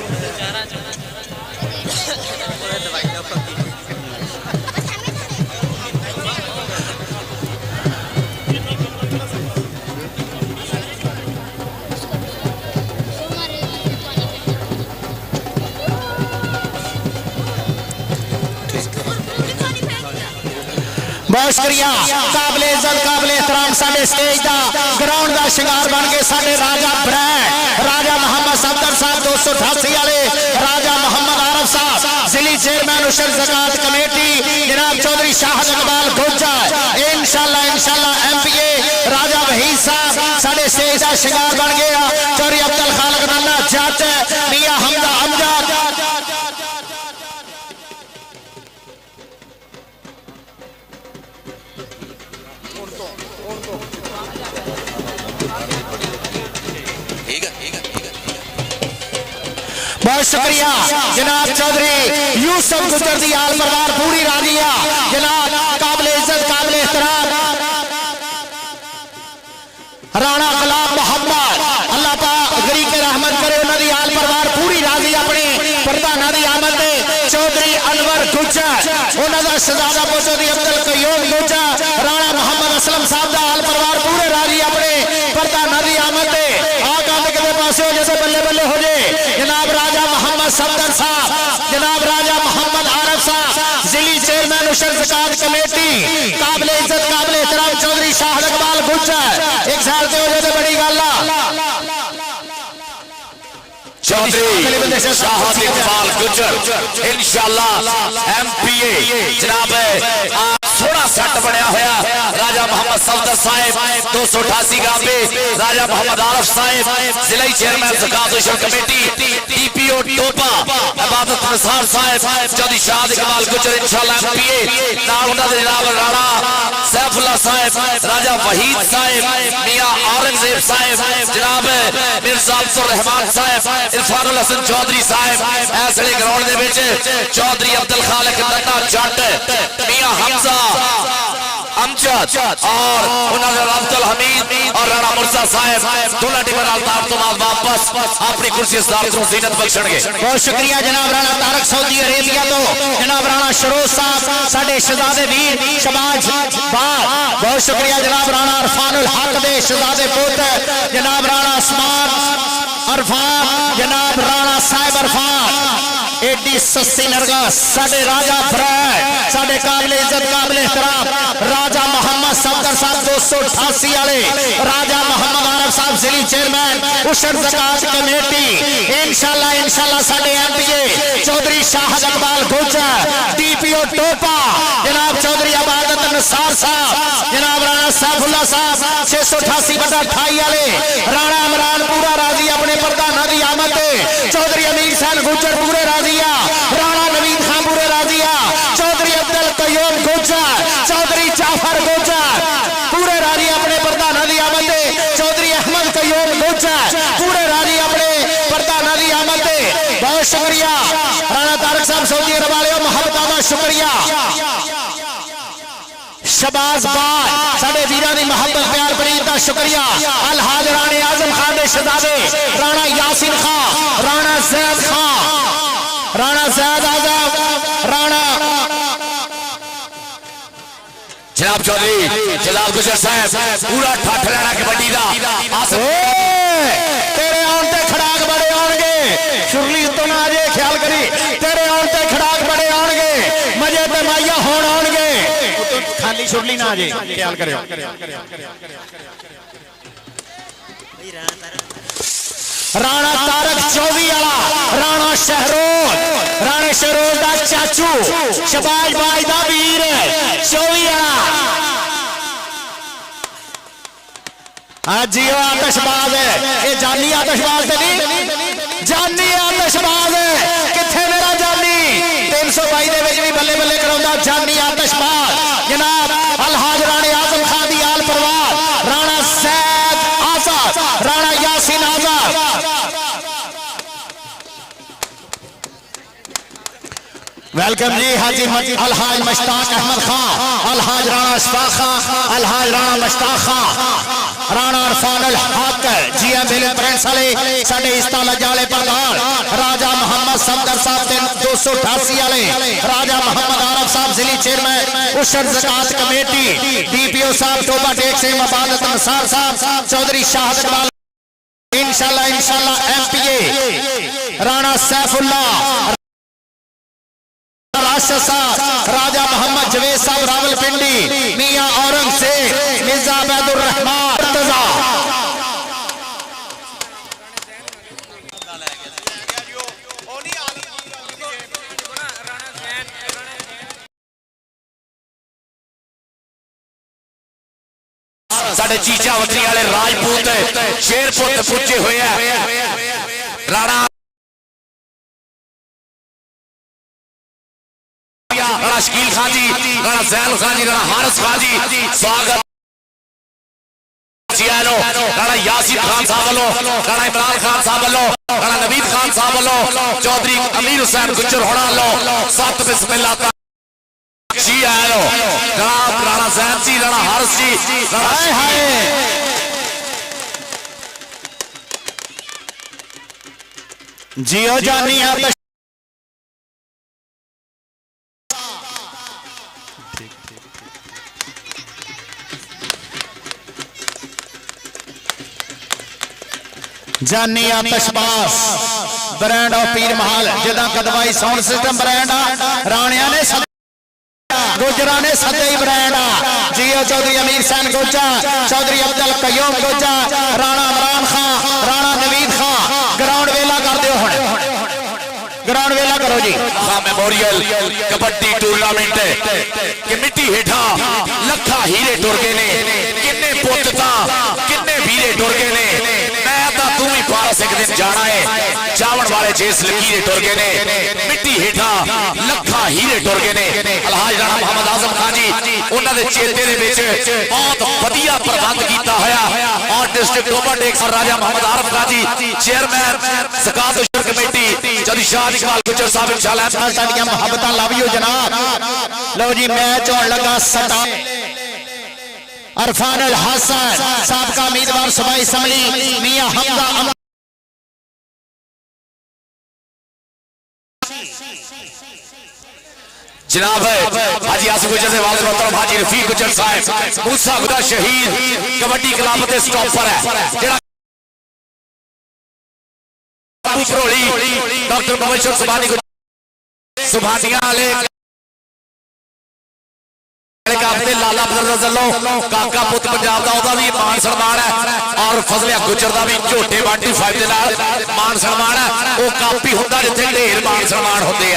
बहुत शुक्रिया काबिले इज्जत काबिले एहतराम साडे स्टेज का ग्राउंड का शिंगार बन गए साडे राजा ब्रांड राजा मोहम्मद सफदर साहब 288 वाले राजा मोहम्मद आरफ साहब जिली चेयरमैन उशर ज़कात कमेटी जनाब चौधरी शाहद इकबाल गुज्जर इंशाअल्लाह एमपीए राजा वहीद साहब साडे स्टेज का शिंगार बन गया चौधरी अब्दुल खालक नन्ना जट मियां हमजा अमजद बहुत शुक्रिया जनाब चौधरी यूसुफ गुजर दी आल परिवार पूरी राजिया जनाब काबिल इज्जत काबिल एहतराम राणा गुलाम मोहम्मद अल्लाह पाक गरी के रहमत करे उन्होंने आल परिवार पूरी राजी अपने प्रधाना की आमद चौधरी अनवर गुजर उन्होंने शहजादा चौधरी अब्दुल कयूम गुजर राणा मोहम्मद असलम साहब का आल परिवार पूरे राजी अपने प्रधाना की आमद पासे हो जैसे बल्ले बल्ले हो जाए जनाब राजा मोहम्मद सफदर साहब जनाब राजा मोहम्मद आरफ साहब जिली चेयरमैन उशर ज़कात कमेटी काबिल इज्जत काबिल एहतराम चौधरी शाह इकबाल गुजर एक साल से हो जाए बड़ी गल चौधरी शाह इकबाल गुजर इंशाअल्लाह एमपीए जनाब थोड़ा सेट बनया होया राजा मोहम्मद सफदर साहब 288 गांवे राजा मोहम्मद आरफ साहब जिला चेयरमैन ज़कात उशर कमेटी डीपीओ टोपा इबादत निसार साहब चौधरी शाह इकबाल गुजर इंशाअल्लाह एमपीए नाल उन्हां दे जनाब राणा सैफुल्लाह साहब राजा वहीद साहब मियां औरंगजेब साहब जनाब मिर्जा अब्दुल रहमान साहब इरफानुल हसन चौधरी साहब ऐसे ग्राउंड दे विच चौधरी अब्दुल खालिक नन्ना जट मियां हमजा अमजद और उन्होंने अब्दुल हमीद और राणा मुर्जा साहब दोनों टीम अल्ताफ तो वापस अपनी कुर्सी को जीनत बख्शणगे। बहुत शुक्रिया जनाब राणा तारक सऊदी अरेबिया तो जनाब राणा शरोज साहब साडे शहजादे वीर शबाज बाग बहुत शुक्रिया जनाब राणा अरफानुल हक दे शहजादे पुत्र जनाब राणा उस्मान अरफान जनाब राणा साहिब अरफान एडी सस्ती नरगस साडे राजा ब्रैड साडे काबिल इज्जत काबिल एहतराम राजा मोहम्मद सफदर साहब 288 वाले राजा मोहम्मद आरफ साहब जिली चेयरमैन उशर ज़कात कमेटी इंशाअल्लाह साडे एमपीए चौधरी शाह इकबाल गुजर डीपीओ टोपा जनाब चौधरी इबादत निसार साहब जनाब राणा सैफुल्लाह साहब 688/28 वाले राणा इमरान पूरा राजी अपने प्रधाना की आमद चौधरी अमीर सैन गुजर पूरे राजिया राणा नवीद खान पूरे राजिया चौधरी अब्दुल कयूम गुजर चौधरी जाफर गुजर पूरे राजी अपने प्रधाना की आमद चौधरी अहमद कयूम गुजर पूरे राजी अपने प्रधाना की आमद बहुत शुक्रिया राणा तारक साहब सऊदी अरब वाले मोहब्बत का शुक्रिया शबाज बाज साडे वीरां दी मोहब्बत प्यार प्रीत दा शुक्रिया अलहाज राणे आजम खान दे शहजादे राणा यासीन खान राणा जैद खान राणा जैद आजम राणा जनाब चौधरी जलाल गुजर साहब पूरा ठठ लेना कबड्डी दा तेरे आउण ते खड़ाक बड़े आउणगे शुरली तो ना आजे ख्याल करी तेरे आउण ते खड़ाक बड़े आउणगे मजे ते माइया होण आउणगे खाली शुरली ना आजे ख्याल करियो राणा तारक 24 वाला राणा शहरोज दा चाचू शबाज बाज दा वीर 24 वाला हाँ जियो आतशबाज है ये जानी आतशबाज नहीं जानी आतशबाज है किथे मेरा जानी 322 दे विच भी बल्ले बल्ले कराउंदा जानी आतशबाज जनाब अलहाज राणे आजम खान दी आल परिवार राणा सैद आजाद राणा यासीन आजाद वेलकम जी हाजी अलहाज मुश्ताक अहमद खान अलहाज राणा अशफाक खान अलहाज राणा मुश्ताक खान राणा अरफानुल हक जी मेले प्रिंस वाले साडे इस्ताला जाले प्रधान राजा मोहम्मद सफदर साहब 288 वाले राजा मोहम्मद आरफ साहब जिली चेयरमैन उशर ज़कात कमेटी डीपीओ साहब टोबा टेक से इबादत निसार साहब चौधरी शाह इकबाल इंशाअल्लाह एमपीए राणा सैफुल्लाह राजा मोहम्मद जवेद साहब रावलपिंडी मियां औरंगजेब मिर्जा अबैदुर रहमान मुर्तजा साडे चीचा वतनी वाले राजपूत शेरपुत पुजे हुए हैं राणा राणा शकील खान जी राणा जैल खान जी राणा हारिस खान जी स्वागत राणा यासीन खान साहब वालों राणा इमरान खान साहब वालों राणा नवीद खान साहब वालों चौधरी अमीर हुसैन गुज्जर होना वालों 7 बिस्मिल्लाह जी आयो जनाब राणा जैन जी राणा हारिस जी हाय हाय जियो जानी आप जानी आतशबाज ब्रांड ऑफ पीर महल जिदा कदवाई साउंड सिस्टम ब्रांड राणिया ने गुजरा ने सदई ब्रांड जियो चौधरी अमीर सैन गोजा चौधरी अब्दुल कयूम गोजा राणा इमरान खान राणा नवीद खान ग्राउंड वेला कर दो ग्राउंड वेला करो जी मेमोरियल कबड्डी टूर्नामेंट कमेटी हेठा लखा हीरे टुर गए ने किन्ने पुत किन्ने वीरे टुर गए ने तू भी पास एक दिन जाना है चावण वाले जेस लकीरे टुर गए ने मिट्टी हेठा लखा हीरे टुर गए ने अलहाज राणा मोहम्मद आजम खान जी उन्होंने चेते दे विच बहुत वधिया प्रबंध किया होया और डिस्ट्रिक्ट ओवरटेक राजा मोहम्मद आरफ खान जी चेयरमैन ज़कात उशर कमेटी चौधरी शाह इकबाल गुज्जर साहब इंशाअल्लाह साडियां मुहब्बतां लव यू जनाब लो जी मैच होने लगा सटा अरफान अल हसन साबका उम्मीदवार सूबाई असम्बली मियां हमजा जनाब हाजी आसिफ गुज्जर से वालिद मोहतरम हाजी रफीक गुज्जर साहब मूसा खुदा शहीद कबड्डी क्लब के स्टॉपर है जेड़ा डॉक्टर मुबशर सुभानी सुभानिया वाले लाला काका पुत पंजाब का भी मान सम्मान है और फजलिया गुजर का भी झोटे 125 के मान सम्मान है वो कापी होंगे जिथे ढेर मान सम्मान होंगे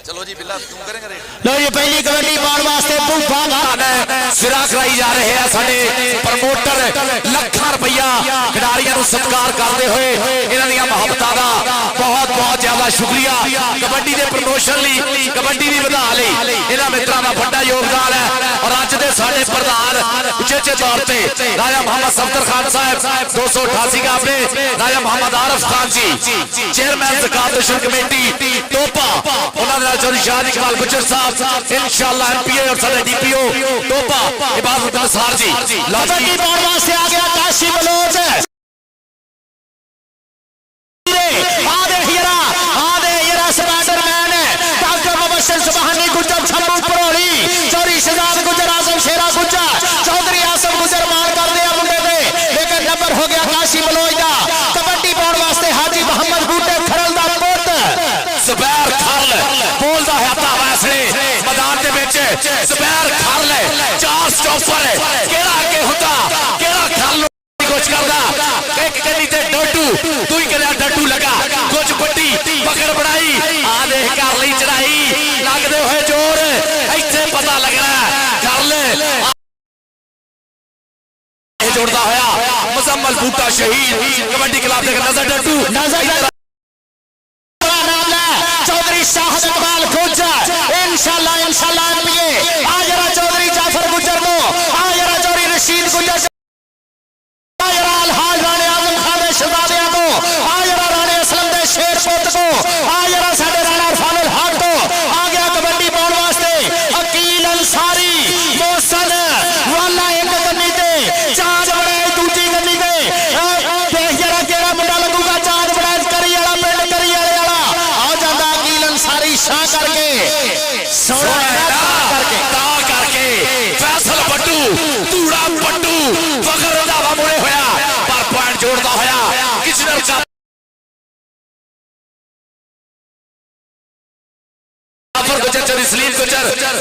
चलो जी बिल्ला तू करेंगे लो जी पहली कबड्डी पाने वास्ते सिरा कराई जा रहे हैं साडे प्रमोटर लाखां रुपया खिडारियों सत्कार करते हुए इन्हां दी मुहब्बतां दा बहुत बहुत ज्यादा शुक्रिया कबड्डी के प्रमोशन लई कबड्डी दी वधा लई इन्हां मित्रां दा बड़ा योगदान है और अज दे साडे प्रधान उचेचे तौर पे राजा मोहम्मद सफदर खान साहब 288 का अपने राजा मोहम्मद आरफ खान जी चेयरमैन ज़कात उशर कमेटी टोपा उन्होंने चौधरी शाह इकबाल गुज्जर साहब इंशाअल्लाह एमपीए और साडे डीपीओ टोपा इबादत निसार जी कबड्डी पाने वास्ते आ गया काशी बलोच स्पाइडरमैन डॉक्टर मुबशर सुभानी गुज्जर छम्बू परोली चौधरी शहजाद गुज्जर आजम शेरा गुज्जर चौधरी आसम गुज्जर मान कर दिया मुंडे पे लेकिन नंबर हो गया काशी बलोच का कबड्डी पाने वास्ते हाजी मोहम्मद बूटे खरल दा पुत ज़ुबैर खरल बोलदा है ता वैसे मैदान दे विच ज़ुबैर खरल 4 स्टॉपर केड़ा अगे हुंदा केड़ा खरल कुछ करदा एक कनी ते डोटू तू ही करिया डट्टू लगा कुछ बड्डी पकड़ बनाई आ देख कर लई चढ़ाई लगदे होए जोर इत्थे पता लगना कर ले जोड़दा होया मुजम्मल बूटा शहीद कबड्डी क्लब दे नजर डट्टू नजर चौधरी शाह इकबाल गुज्जर इंशाअल्लाह इंशाअल्लाह एमपीए आ जरा चौधरी जाफर गुज्जर को आ जरा चौधरी रशीद गुज्जर आ जरा अलहाज राणे आजम खान दे शहजादियां को आ जरा राणे असलम दे शेर पुत को आ जरा साडे राणा इरफान उल हक को आ गया कबड्डी पाउण वास्ते अकील अंसारी मोहसन वाला एक गन्नी ते चांद बड़े दूजी गन्नी ते देख जरा केड़ा मुंडा लगूगा चांद बड़ा करी वाला पिंड करी वाला आ जांदा अकील अंसारी शाह करके सोना करके फैसल पट्टू तूड़ा पट्टू फखर रंधावा मुड़े होया पर पॉइंट जोड़ता होया किचनर का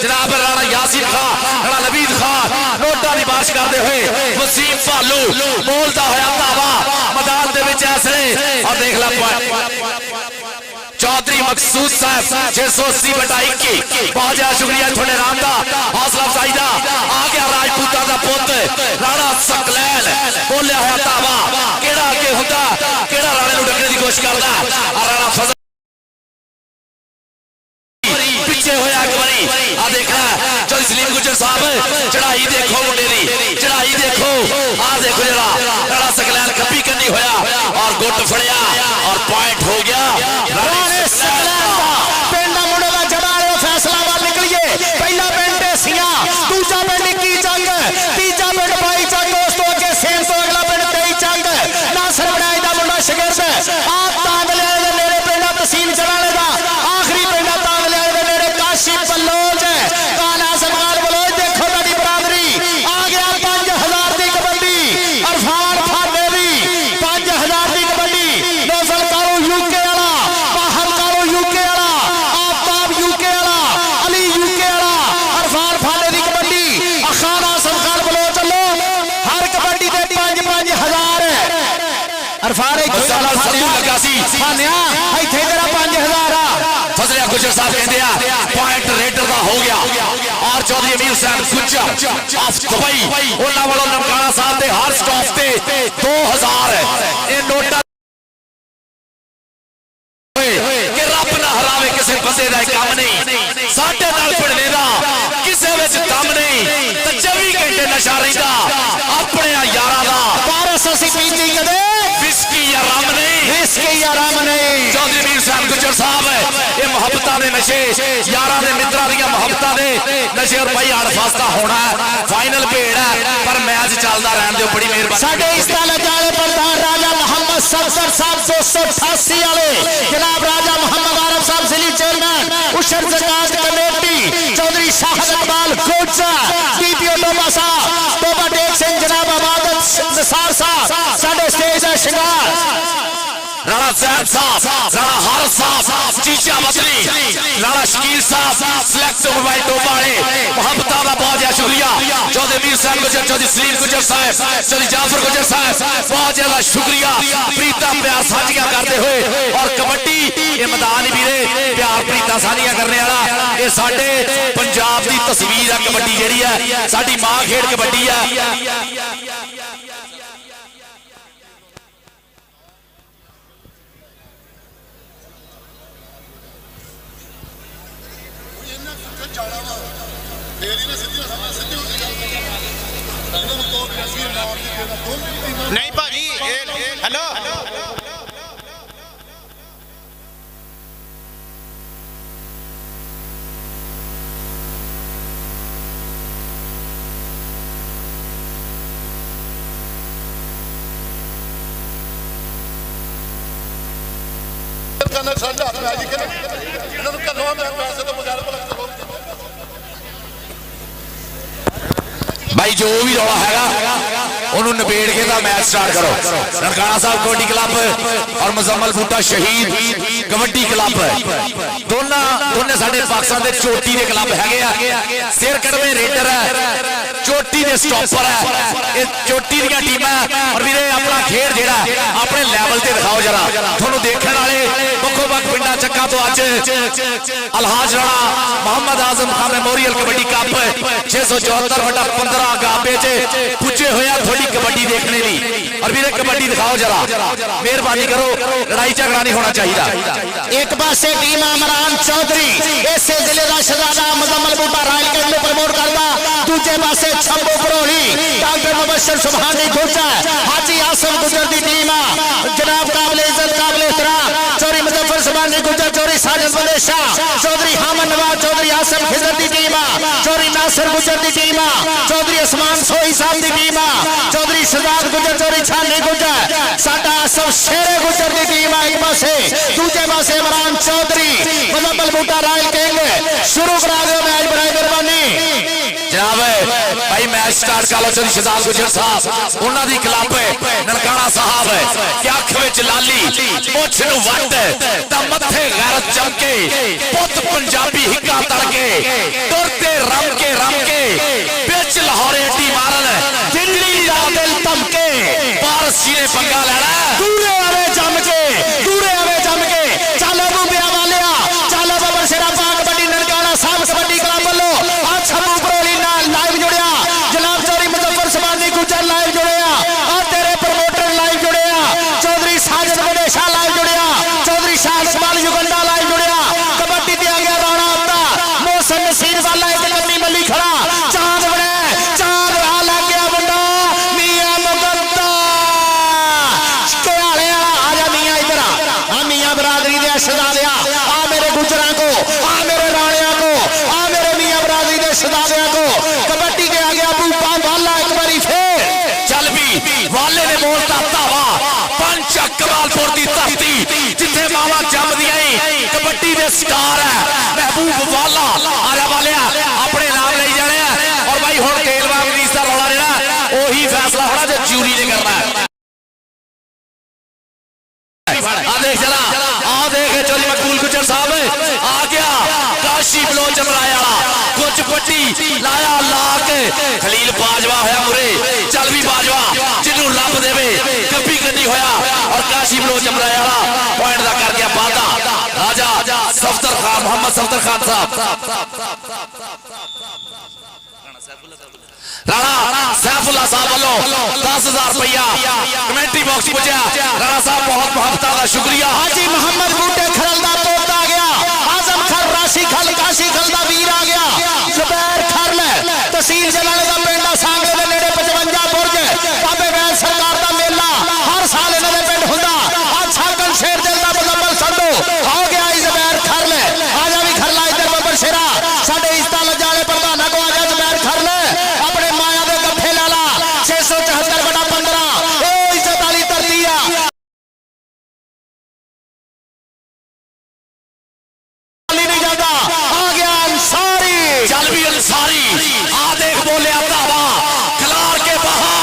जनाब राणा यासीन खान राणा नवीद खान नोटा की बारिश करते हुए वसीम भालू बोलता होया धावा मैदान दे विच ऐसे और देख ला चौधरी मकसूद साहब 680/21 बहुत ज्यादा शुक्रिया थोड़े राम का हौसला अफजाई का आ गया राजपूता का पुत राणा सकलैन बोलिया होया धावा केड़ा अगे हुंदा केड़ा राणे नूं डकने की कोशिश करदा राणा फजल पिछे होया एक बारी आ देखना चौधरी सलीम गुज्जर साहब चढ़ाई देखो मुंडे दी गुट फड़िया और पॉइंट हो गया राणे सकलैन दा पिंड दा मुंडे दा जड़ा वाले फैसलाबाद निकलिए पहला पिंड ढेसिया दूजा पिंड इक्की चंग तीजा पिंड 22 चंग उस तो अगे सेम तो अगला पिंड 23 चंग नासर बनाई दा मुंडा शगिरद आप तांदले दे नेड़े पिंड तहसील जड़ाले दा आखिरी पिंड तांदले दे नेड़े काशी बलोच काला सरकार बलोच देखो ताडी बरादरी आ गया 5000 दी कबड्डी अरफान फादेवी 5000 दी कबड्डी नौफल कारो यूके वाला बाहर कारो यूके वाला आफ्ताब यूके वाला अली यूके वाला अरफान फादे दी कबड्डी अखाना सरकार बलो चलो हर कबड्डी दे 5-5000 अरफान लगा सी फानिया इथे तेरा 5000 फजलिया गुजर साहब कहते हैं पॉइंट रेडर का हो गया और चौधरी अमीर हुसैन गुजर ऑफ दुबई उन्होंने वालों नमकाना साहब के हर स्टॉप से 2000 ये नोटा कि रब ना हरावे किसी बंदे का काम नहीं साढ़े नाल पढ़ने का किसी विच दम नहीं तो 24 घंटे नशा रहिंदा अपने यारां दा पारस असी पीती कदे विस्की या रम नहीं विस्की या रम नहीं चौधरी अमीर हुसैन गुजर साहब ये मुहब्बतां दे नशे यारां दे मित्रां दी मुहब्बतां दे नशे और भाई हड़ फास्ता होना फाइनल भेड़ है पर मैच चलदा रहन दिओ बड़ी मेहरबानी साडे इस तालुक वाले प्रधान राजा मोहम्मद सफदर साहब 288 वाले जनाब राजा मोहम्मद आरफ साहब जिली चेयरमैन उशर ज़कात कमेटी चौधरी शाहद इकबाल कोचा डीपीओ टोबा साहब टोबा टेक सिंह जनाब अबादत निसार साहब साडे स्टेज है शिंगार राणा सैद साहब राणा हारिस साहब चीचा मदनी राणा शकील साहब सिलेक्ट मोबाइल टोबाले मोहब्बतां दा बहुत ज्यादा शुक्रिया चौधरी अमीर साहब गुजर चौधरी सलीम गुजर साहब चौधरी जाफर गुजर साहब बहुत ज्यादा शुक्रिया प्रीता प्यार साझियां करते हुए और कबड्डी ये मैदान वीरे प्यार प्रीता साझियां करने वाला ये साडे पंजाब दी तस्वीर है कबड्डी जेहड़ी है साडी मां खेड कबड्डी है नहीं भाजी हेलो ਸਾਡੇ ਹੱਥ ਆ ਜੀ ਕਿ ਇਹਨਾਂ ਨੂੰ ਘੱਲੋ ਮੈਂ ਪੈਸੇ ਤੋਂ ਬਗੈਰ ਭਲਾ ਚਲੋ भाई जो भी रौला हैगा उन्होंने निबेड़ के दा मैच स्टार्ट करो ननकाना साहब कबड्डी क्लब और मुजम्मल बूटा शहीद कबड्डी क्लब दोनों साडे पाकिस्तान दे चोटी दे क्लब हैगे सिर कड़वे रेडर है चोटी दे स्टॉपर है ये चोटी दी टीम है और वीरे अपना खेड जेड़ा अपने लेवल ते दिखाओ जरा थानू देखण वाले बखो बख पिंडा चक्का तो अज अलहाज राणा मोहम्मद आजम खान मेमोरियल कबड्डी कप 674/15 गाबे च पुजे होया थोड़ी कबड्डी देखने ली और वीरे कबड्डी दिखाओ जरा मेहरबानी करो लड़ाई झगड़ा नहीं होना चाहिए एक पासे टीम इमरान चौधरी इसे जिले का शहजादा मुजम्मल बूटा रायल के अंदर प्रमोट करता दूजे पासे छंबो बरोली डॉक्टर मुबशर सुभानी गुजर हाजी आसम गुजर दी टीम जनाब काबिल इज्जत काबिल एहतराम चौधरी मुजफ्फर सुभानी गुजर चौधरी साजिद बलेशा चौधरी हामद नवाज चौधरी आसम खिजर दी टीम चौधरी नासिर गुजर दी टीम चौधरी उस्मान सोही साहब दी टीम चौधरी शहजाद गुजर चौधरी छानी गुजर साडा आसम शेरे गुजर दी टीम एक पासे दूजे पासे इमरान चौधरी मुजम्मल बूटा रायल किंग शुरू करा दो मैच बनाई मेहरबानी जनाब भाई मैच स्टार्ट कर लो चौधरी शहजाद गुजर साहब उन्हां दी क्लब ननकाना साहब कि अख विच लाली मुछ नूं वट तां मथे गैरत चमके पुत पंजाबी हिक्का तड़के टुरते रम के बिच लाहौरे टी मारन दिल्ली दा दिल धमके पारस जी ने पंगा लेना दूरे आवे जम के चलो बुबिया वालिया चलो बाबर शेरा पाक कबड्डी ननकाना साहब कबड्डी क्लब वालों आ छब्बू बरोली नाल लाइव जुड़िया जनाब चौधरी मुजफ्फर सुभानी गुजर लाइव जुड़िया और तेरे प्रमोटर लाइव जुड़िया चौधरी साजिद बलेशा लाइव जुड़िया चौधरी शाहद इकबाल युगंडा लाइव जुड़िया कबड्डी दिया गया राणा अब्दा मोहसन नसीर वाला एक कबड्डी वाले ने बोलता धावा पंच कमालपुर की धरती जिथे मावा जमदियां कबड्डी दे स्टार है महबूब वाला आजा वालिया अपने नाम ले जाने और भाई हुण तेलवाग रीस दा रौला जेड़ा ओही फैसला होना जो ज्यूरी ने करना है। आ देख चला आ देख चौधरी मकबूल गुजर साहब आ गया काशी बलोच मराया कुछ पट्टी लाया ला के खलील बाजवा होया मुरे चल भी बाजवा जिन्हों लभ देवे कभी कभी होया और काशी बलोच मराया पॉइंट दा कर गया वादा राजा सफदर खान मोहम्मद सफदर खान साहब राणा सैफुल्ला साहब वालों 10,000 रुपया कमेंट्री बॉक्स पुजा राणा साहब बहुत मोहब्बत का शुक्रिया। हाजी मोहम्मद बूटे खरल दा पोता आ गया आजम खर राशि खल काशी खल दा वीर आ गया जुबैर खरल तहसील जलाले दा पिंड सांगले दे नेड़े 55 बुर्ज बाबे वैद सरकार दा मेला हर साल इन्हां दे पिंड हुंदा आज छागन शेर दिल दा मुजम्मल संधू आ गया जुबैर खरल आजा भी खरला इधर बबर शेरा साडे इस्ता लजाले प्रधाना को आजा जुबैर खरल अपने माया दे गफ्फे लाला 674/15 ओ इज्जत वाली धरती आ नहीं जाता आ गया अंसारी चल भी अंसारी आ देख बोले धावा खिलार के बहा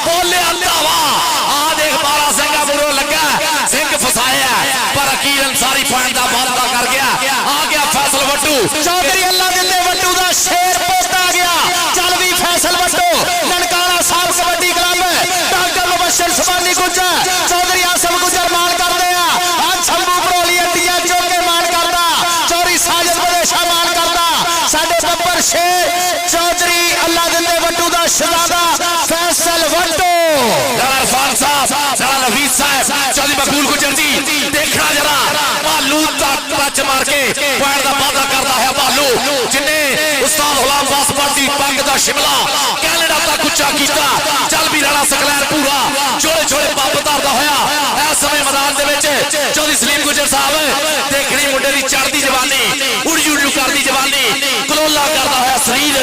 बोले धावा आ देख 12 सिंह मुरो लगा सिंह फसाया पर अकील अंसारी पॉइंट दा वादा कर गया आ गया फैसल वट्टू चौधरी अल्लाह दिंदे वट्टू दा शेर पोता आ गया चल भी फैसल वट्टू ननकाना साहब कबड्डी क्लब डॉक्टर मुबशर सुबानी गुजर चौधरी आसम गुजर मान करते हैं आज शंभू भरोली अड्डियां चौके मान करता चौधरी साजिद बदेशा मान करता साडे बब्बर शेर चौधरी अल्लाह दिंदे वट्टू दा शहजादा फैसल वट्टू राणा इरफान साहब राणा नवीद साहब चौधरी मकबूल गुजर जी देखना जरा भालू दा टच मार के पॉइंट दा वादा करता है भालू जिन्हें उस्ताद गुलाम वासपत दी पग दा शिमला कैनेडा तक उच्चा कीता चल भी राणा सकलैन पूरा छोड़े छोड़े पब धरदा होया इस समय मैदान दे विच चौधरी सलीम गुजर साहब देखनी मुंडे दी चढ़दी जवानी उड़ी उड़ी करदी जवानी कलोला करदा होया शरीर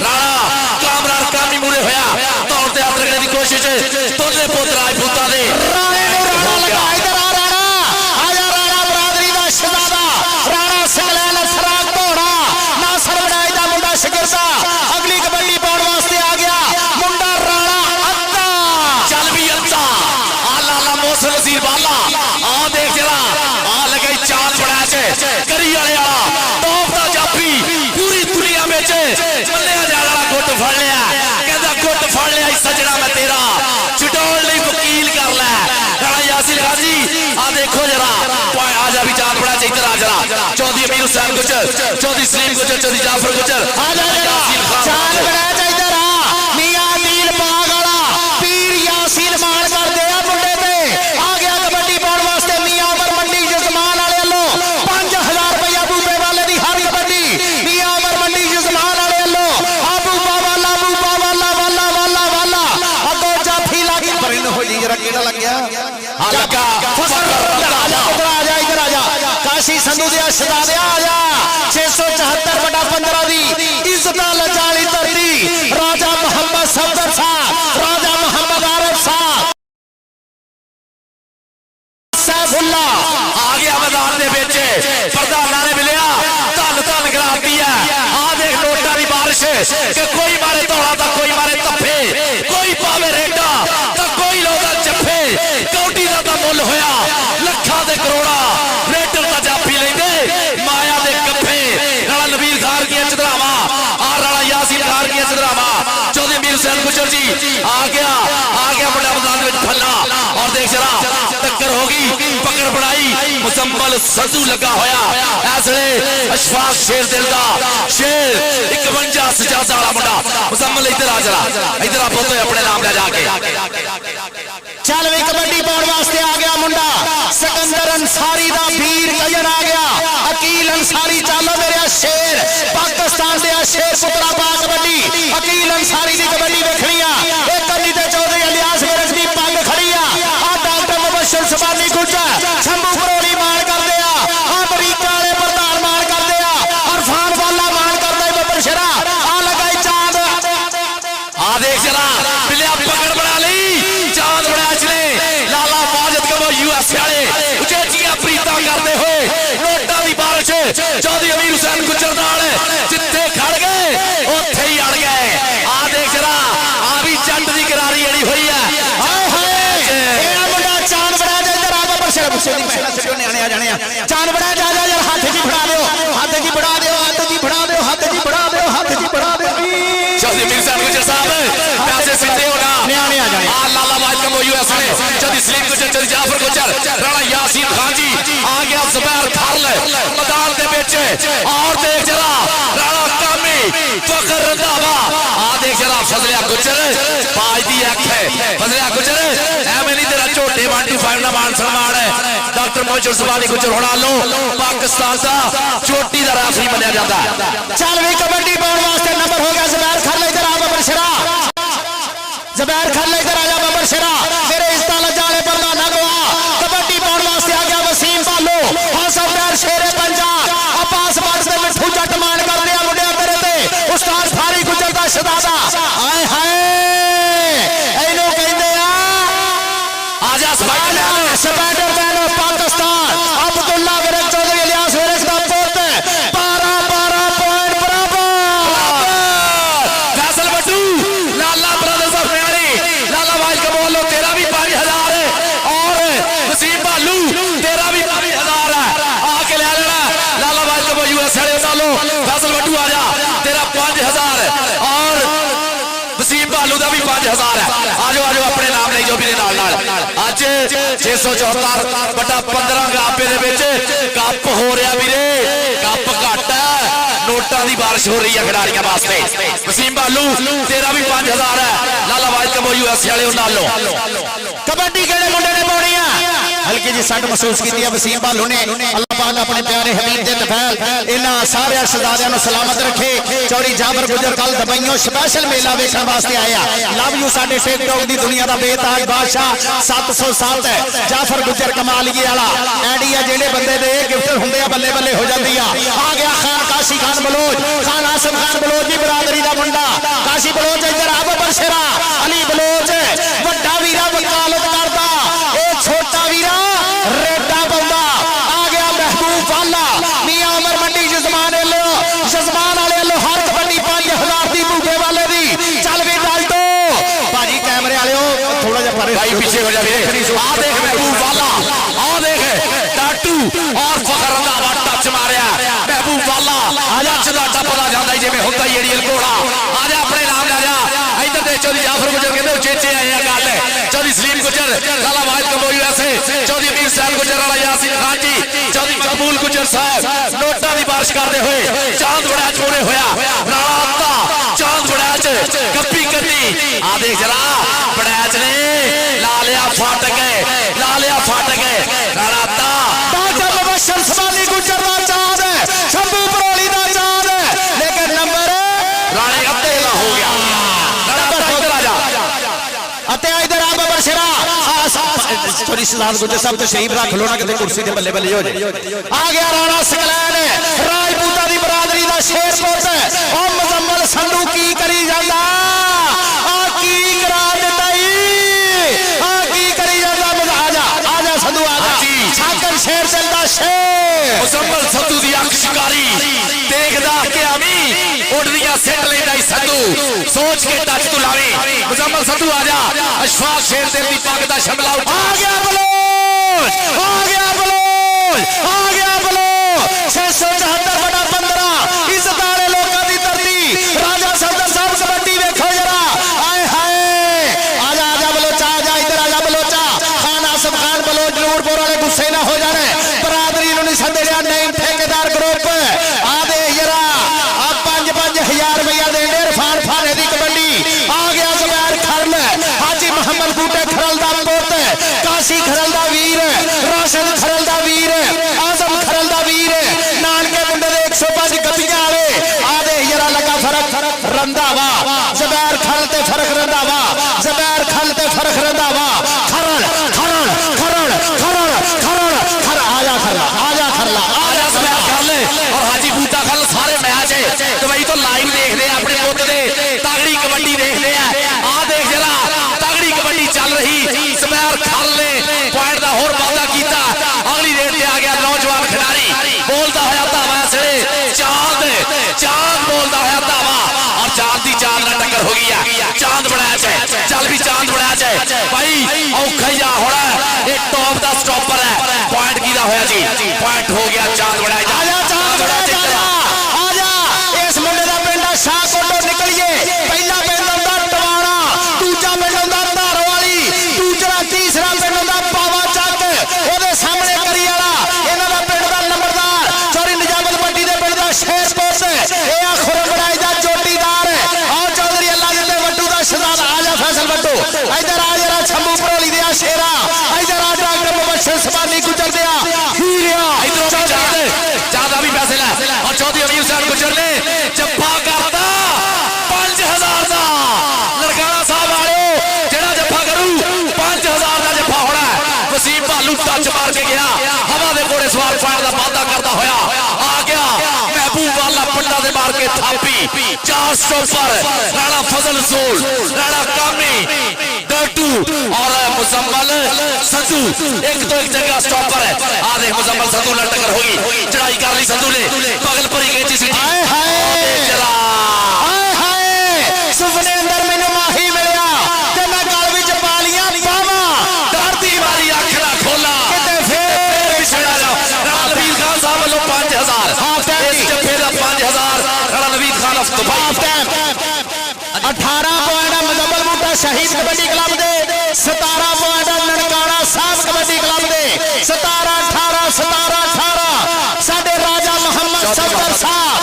राणा कामरान कामी मूरे होया दौड़ ते हाथ रखने दी कोशिश तोले पुत्र राजपूता दे राणे नु राणा लगा इधर आ राणा आजा राणा बरादरी दा शहजादा राणा सकलैन फराक घोड़ा नासर बनाई दा मुंडा शिकरदा अगली कबड्डी पाउण वास्ते आ गया मुंडा राणा अत्ता चल भी अत्ता आला ला मोहसिन वजीर वाला आ देख जरा आ लगे चाल बड़ा छे करी वाले वाला टॉप दा जाफी पूरी दुनिया विच मन्निया जाण वाला गुੱਟ फड़ लिया कहंदा गुੱਟ फड़ लिया सजना मैं तेरा छडौल नहीं वकील कर लै राणा यासिर गाजी आ देखो जरा आजा भी चाल बड़ा इधर आ जरा चौधरी अमीर हुसैन गुजर चौधरी सलीम गुजर चौधरी जाफर गुजर आजा जरा चाल बड़ा इधर आ मियां अमीर बाग वाला पीर यासीन मान करदे आ मुंडे ते आ गया कबड्डी पाउण वास्ते मियां उमर मंडी जजमान वाले लो 5000 रुपया बूबे वाले दी हर कबड्डी मियां उमर मंडी जजमान वाले लो अबू बावाला वाला अगो जाफी लागी पर इन हो जी जरा केड़ा लग गया लगा इधर आजा काशी संधू दिया शहजादे आजा 674/15 दी इज्जत लजाली धरती राजा मोहम्मद सफदर साहब राजा मोहम्मद आरिफ साहब सैफुल्ला आ गया मैदान दे विच प्रधाना ने मिलिया धन धन कराती है आ देख नोटा दी बारिश कि कोई मारे दौड़ा तो कोई मारे तफे कोई पावे रेडा तो कोई लोदा जफे कौडी दा तां मुल होया लखां दे करोड़ा रेडर दा जाफी लेंदे माया दे कफे राणा नबीर खान की चदरावा आ राणा यासीन खान की चदरावा चौधरी अमीर हुसैन गुजर जी आ गया बड़ा मैदान में फल्ला और देख जरा टक्कर होगी पकड़ बनाई मुजम्मल संधू लगा होया ऐसे अशफाक शेर दिल दा शेर 51 सजादा वाला मुंडा मुजम्मल इधर आ जरा इधर आ पुੱਤ अपने नाम ले जाके चल भी कबड्डी पाउण वास्ते आ गया मुंडा सिकंदर अंसारी दा वीर कजन आ गया अकील अंसारी चालो मेरे शेर पाकिस्तान दे शेर पुत्रा पा कबड्डी अकील अंसारी दी कबड्डी देखनी आ एक कन्नी ते चौधरी इलियास मेरठ दी पग खड़ी आ डॉक्टर मुबशर सुबानी गुजर शंभू भरोली मान करदे आ अमरीका वाले प्रधान मान करदे आ इरफान वाला मान करदे बब्बर शरा आ लगाई चांद आ देख जरा बिलिया पकड़ बना ली ਗੁੱਜਰ ਨਾਲ ਜਿੱਥੇ ਖੜ ਗਏ ਉੱਥੇ ਹੀ ਅੜ ਗਏ। ਆ ਦੇਖ ਜਰਾ ਆ ਵੀ ਜੱਟ ਦੀ ਕਰਾਰੀ ਅੜੀ ਹੋਈ ਹੈ। ਹਾਏ ਹਾਏ ਇਹ ਮੁੰਡਾ ਚਾਂਦ ਬੜਾ ਜਾ ਇਧਰ ਆ ਬੱਬਰ ਸ਼ੇਰ ਗੁੱਸੇ ਦੀ ਭੈਣਾਂ ਸਿੱਧੋ ਨਿਆਣੇ ਆ ਜਾਣੇ ਆ। ਚਾਂਦ ਬੜਾ ਜਾ ਜਾ ਯਾਰ ਹੱਥ ਜੀ ਫੜਾ ਦਿਓ, ਹੱਥ ਜੀ ਫੜਾ ਦਿਓ, ਹੱਥ ਜੀ ਫੜਾ ਦਿਓ, ਹੱਥ ਜੀ ਫੜਾ ਦਿਓ, ਹੱਥ ਜੀ ਫੜਾ ਦਿਓ। ਚੌਧਰੀ ਅਮੀਰ ਸਾਹਿਬ ਗੁੱਜਰ ਸਾਹਿਬ ਪੈਸੇ ਸਿੱਧੇ ਹੋਣਾ ਨਿਆਣੇ ਆ ਜਾਣੇ ਆ ਲਾਲਾ ਵਾहिद का यूएस ने चौधरी सलीम गुजर, चौधरी जाफर गुजर, राणा यासीन खान जी आ गया ज़ुबैर खरल मैदान दे विच। और देख जरा राणा कामी फखर रंधावा आ देख जरा फजलिया गुजर बाज दी अख है। फजलिया गुजर एवें नहीं तेरा झोटे 125 का मान सम्मान है। डॉक्टर मोहम्मद सुबानी गुजर होना लो पाकिस्तान का चोटी का रेफरी मनिया जाता है। चल भी कबड्डी पाने वास्ते नंबर हो गया ज़ुबैर खरल इधर आ बब्बर शेरा, ज़ुबैर खरल इधर आ जा बब्बर शेरा मेरे इस ताला जाले पर ना गवा। कबड्डी पाने वास्ते आ गया वसीम भालो हौसलदार शेरे पंजाब अब्बास बाज दे मिठू जट मान कर लिया मुंडिया तेरे ते उस्ताद फारी गुजर दा शहजादा। हाय हाय एनो कहंदे आ आजा स्पाइडरमैन पाकिस्तान अब्दुल्ला विरक चौधरी इलियास विरक दा पुत्र 12 पॉइंट बराबर। फैसल बट्टू लाला ब्रदर्स ऑफ हरियाणी लाला वाहिद का बोलो तेरा भी 5000 है और वसीम भालू तेरा भी 5000 है। आके ले लेना लाला वाहिद का यूएस वाले डालो। फैसल बट्टू आ जा तेरा 5000 और वसीम भालू का भी 5000 है। आजो आजो अपने नाम नहीं जो भी नाल नाल आज 674 बटा 15 गापे दे विच कप हो रहा वीरे। कप घट है नोटां दी बारिश हो रही है खिडारियों वास्ते। वसीम भालू तेरा भी 5000 है। लाला वाहिद का यूएस वाले नाल लो। कबड्डी केड़े मुंडे ने पाउणी आ हल्की जी सट महसूस की वसीम भालू ने। अल्लाह पाक अपने प्यारे हबीब दे तफैल इन्हां सारे शहजादियां नूं सलामत रखे। चौधरी जाफर गुजर कल दबईयों स्पेशल मेला वेखण वास्ते आया। लव यू साडे टिकटॉक दी दुनिया दा बेताज बादशाह 707 है जाफर गुजर कमालिए वाला एडिया जेडे बंदे दे गिफ्ट हुंदे आ बल्ले बल्ले हो जांदी आ गया खान काशी खान बलोच खान आसम खान बलोच दी बरादरी दा मुंडा काशी बलोच इधर आ बब्बर शेरा अली बलोच वड्डा वीरा वकालत करदा ए छोटा वीरा रेडा बंदा आ गया महबूब वाला मियां उमर मंडी जजमान लो जजमान वाले लो हर कबड्डी 5000 दी बूटे वाले दी। चल भी डाल्टो भाजी कैमरे वाले थोड़ा जा परे भाई पीछे हो जा वीरे। आ देख महबूब वाला आ देख टाटू और फखर रंधावा टच मारिया महबूब वाला आजा चदा टपदा जांदा जिवें हुंदा ही एड़ीएल घोड़ा। आजा अपने नाम ले जा इधर दे चौधरी जाफर गुजर कहंदे चेचे आए आ गल चौधरी सलीम गुजर लाला वाहिद का यूएसए चौधरी अमीर साहब गुजर वाला यासीन खान जी चौधरी कबूल गुजर साहब नोटा की बारिश करते हुए चांद बड़ा छोड़े होया राता चांद बड़ा कप्पी करनी आ देख जरा बड़ैच ने ला लिया फट गए राता डॉक्टर मुबशर सबानी गुजर दा चांद शंभू परोली दा चांद लेकिन नंबर राणे अब्दे दा हो गया। इधर आ जा अते इधर आ बब्बर शेरा चौधरी सलाद गुजर साहब तो शहीद रख लो ना किते कुर्सी ते बल्ले बल्ले हो जाए। आ गया राणा सकलैन राजपूता दी बरादरी दा शेर पुत ओ मुजम्मल संधू की करी जांदा आ की करा दिताई आ की करी जांदा। आ जा संधू आ जा छाकर शेर चलदा शेर मुजम्मल संधू दी अख शिकारी देखदा कि आमी उड़दियां सेट लेंदा ही संधू सोच के टच तू लावे मुजम्मल संधू आ जा अशफाक शेर देव दी पग दा शमला उठा। आ गया बलोच आ गया बलोच आ गया बलोच 674 बटा 15 इज्जत वाले लोगों की धरती राजा सफदर साहब कबड्डी देखो जरा आए हाय आजा आजा बलोचा आजा इधर आजा बलोचा खान आसम खान बलोच नूरपुर वाले गुस्से ना हो जाने बरादरी नु नहीं सदेया नहीं ठेकेदार ग्रुप आ दे जरा अब 5-5000 रुपया दे इरफान फाने दी कबड्डी आ गया ज़ुबैर खरल हाजी मोहम्मद बूटे खरल दा पुत काशी खरल दा वीर राशिद खरल दा वीर आजम खरल दा वीर नानके मुंडे दे 105 गप्पियां वाले आ दे जरा लगा फर्क रंधावा ज़ुबैर खरल ते फर्क रंधावा ज़ुबैर खरल ते फर्क रंधावा खरल खरल खरल खरल खरल खर आजा खरला आजा ज़ुबैर खरल और हाजी बूटा खरल सारे मैच है तो भाई तो लाइव देख रहे हैं अपने पुत दे तगड़ी कबड्डी देख रहे हैं। आ देख जरा तगड़ी कबड्डी चल रही ज़ुबैर खरल ने पॉइंट का होर वादा किया अगली रेड पे आ गया नौजवान खिडारी बोलता होया धावा सिरे चांद हो गई है चांद बनाया जाए चल भी चांद बनाया जाए भाई औखा ही जा होना ये टॉप का स्टॉपर है पॉइंट कीदा होया जी पॉइंट हो गया चांद बनाया जाए इस मुंडे का पिंड शाहकोटो निकलिए पहला पिंड आंदा टवाणा दूजा पिंड आंदा धारवाली दूसरा तीसरा पिंड आंदा पावा चक ओदे सामने करी वाला इन्हां दा पिंड दा नंबरदार चौरी निजामत मंडी दे पिंड दा शेरपुर ए आ खुरमराई दा जोटीदार आओ चौधरी अल्लाह दे वट्टू दा शहजादा आजा फैसल वट्टू इधर आ जरा छंबू परोली दे शेरा इधर आ डॉक्टर मुबशर सबानी गुजर दे हीरिया इधर ज्यादा भी पैसे ले और चौधरी अमीर साहब गुजर ने जप्पा करता 5000 का लड़काना साहब आयो जेड़ा जप्पा करू 5000 का जप्पा होना वसीम भालू टच मार के गया हवा दे घोड़े सवार पॉइंट का वादा करता होया आ गया महबूब वाला पट्टा दे मार के थापी 4 स्टॉपर राणा फजल सोल राणा कामी डट्टू और मुजम्मल संधू एक तो एक जगह स्टॉपर है आ देख मुजम्मल संधू लड़ टक्कर होगी चढ़ाई कर ली संधू ने बगल पर ही गई सीटी हाय चला हाय सुपने अंदर मैनू माही मिलिया ते मैं गल विच पा लियां बावा डरदी मारी अख ना खोला किते फिर पिछड़ा जाओ राणा नवीद खान साहब वालों 5000 हाफ टाइम इस जफे दा 5000 Rana Naveed Khan half time 18 point Muzammil Boota Shaheed kabaddi club दे 17 पॉइंट ननकाना साहब कबड्डी क्लब दे 17 18 17 18 साडे राजा मोहम्मद सफदर साहब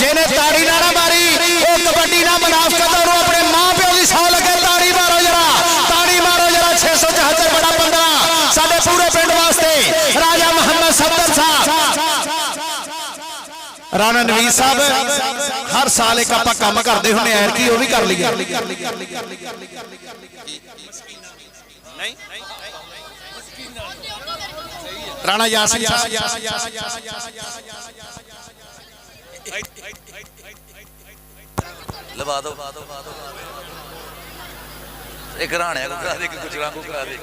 जेने ताड़ी ना मारी वो कबड्डी ना मुनाफकत और अपने मां प्यो की सौ लगे ताड़ी मारो जरा 674 बड़ा 15 साडे पूरे पिंड वास्ते राजा मोहम्मद सफदर साहब राणा नवीद साहब हर साल एक आप काम करते होने ऐर की वो भी कर लिया राणा यासिन लवा दो एक राणे को करा दे एक गुजरा को करा दे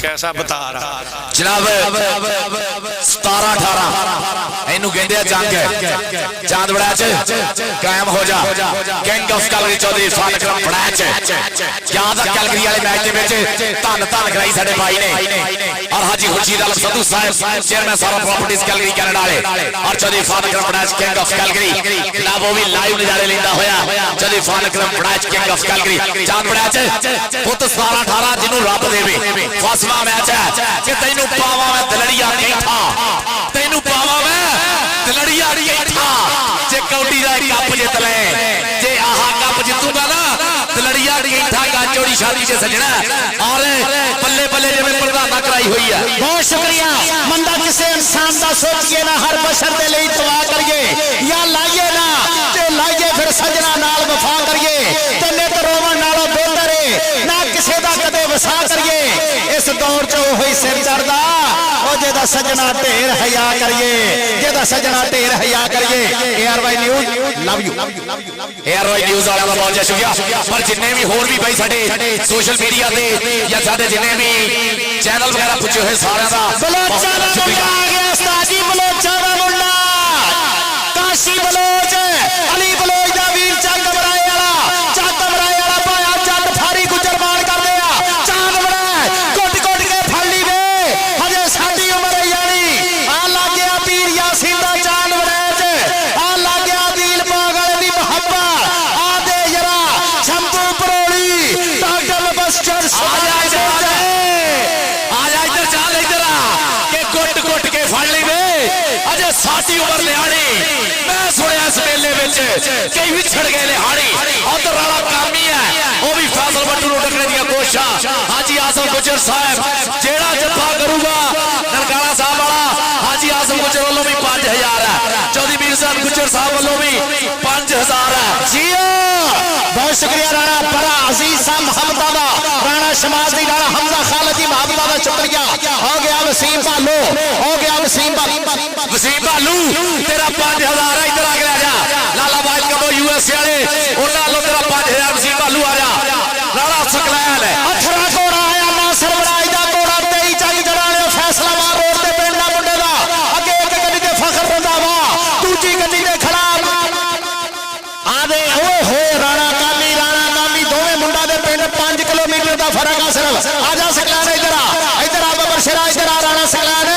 कैसा बता रहा जनाब 17-18 इनू कहते हैं जंग चांद बड़ा कायम हो जा king of Calgary Chaudhary Irfan Akram बड़ा याद है कैलगरी वाले मैच के विच धन धन कराई साडे भाई ने और हाजी खुर्शीद आलम संधू साहब चेयरमैन सारा प्रॉपर्टीज कैलगरी कनाडा वाले और चौधरी इरफान अकरम बड़ा किंग ऑफ कैलगरी जनाब वो भी लाइव नजारे लेंदा होया चौधरी इरफान अकरम बड़ा किंग ऑफ कैलगरी चांद बड़ा पुत 17-18 जिन्नू रब देवे फसवा मैच है कि तैनू पावा मैं दलड़िया नहीं था तैनू पावा मैं दलड़िया नहीं था जे कौडी दा कप जित ले जे आहा कप जितूगा ना दलड़िया नहीं था गाजोड़ी शादी से सजना और बल्ले बल्ले जिवें प्रधाना कराई हुई है बहुत शुक्रिया मंदा किसी इंसान का सोचिए ना हर बशर दे लई दुआ करिए या लाइए ना ते लाइए फिर सजना नाल वफा करिए ते नित रोवन नालों बेहतर है ना किसी का कदे वसा करिए इस दौर च ओही सिर दर्द ओ जेदा सजना ढेर हया करिए जेदा सजना ढेर हया करिए ARY news love you ARY news वाला का बहुत शुक्रिया पर जिन्ने भी होर भी भाई साडे सोशल मीडिया ते या साडे जिन्ने भी चैनल वगैरह पुजे हुए सारे दा बलोचा दा मुंडा आ गया उस्ताद जी बलोचा दा मुंडा काशी बलोच अली बलोच दा वीर चक बराए वाला पाया जट फारी गुजर मान कर दिया चांद बड़ा कोट कोट के फड़ ली वे हजे साडी उम्र यानी आ लग गया पीर यासीन दा चांद बड़ा आ लग गया दिल पागल दी मोहब्बत आ दे जरा शंभू परोली डॉक्टर मुबशर आजा इधर चल इधर के कोट कोट के फड़ ली वे अजे साडी उम्र लिहाड़ी मैं सुनिया इस मेले विच कई विछड़ गए लिहाड़ी उधर वाला कामी है वो भी फैसल बट्टू नु टकरे दी कोशिश हाजी आसम गुजर साहब जेड़ा जफा करूगा ननकाना साहब वाला हाजी आसम गुजर वालों भी 5000 है चौधरी मीर साहब गुजर साहब वालों भी 5000 है जियो बहुत शुक्रिया राणा बड़ा अजीज साहब मोहम्मद राणा शमाज दी राणा हमजा खालिद जी मोहम्मद शुक्रिया हो गया वसीम भालू हो गया वसीम भालू तेरा 5000 है इधर आके आ जा लाला बाज कबो यूएसए वाले उन्हां लो तेरा 5000 वसीम भालू आ जा राणा सकलैन अथरा घोड़ा आया नासर बड़ाई दा घोड़ा 23 40 जड़ाने फैसलाबाद रोड ते पिंड दा मुंडे दा अगे एक गड्डी ते फखर रंधावा दूजी गड्डी ते खड़ा आदे ओए हो राणा कामी दोवें मुंडा दे पिंड 5 किलोमीटर दा फर्क आ सिर्फ आजा सकलैन इधर आ बबर शेरा इधर आ राणा सकलैन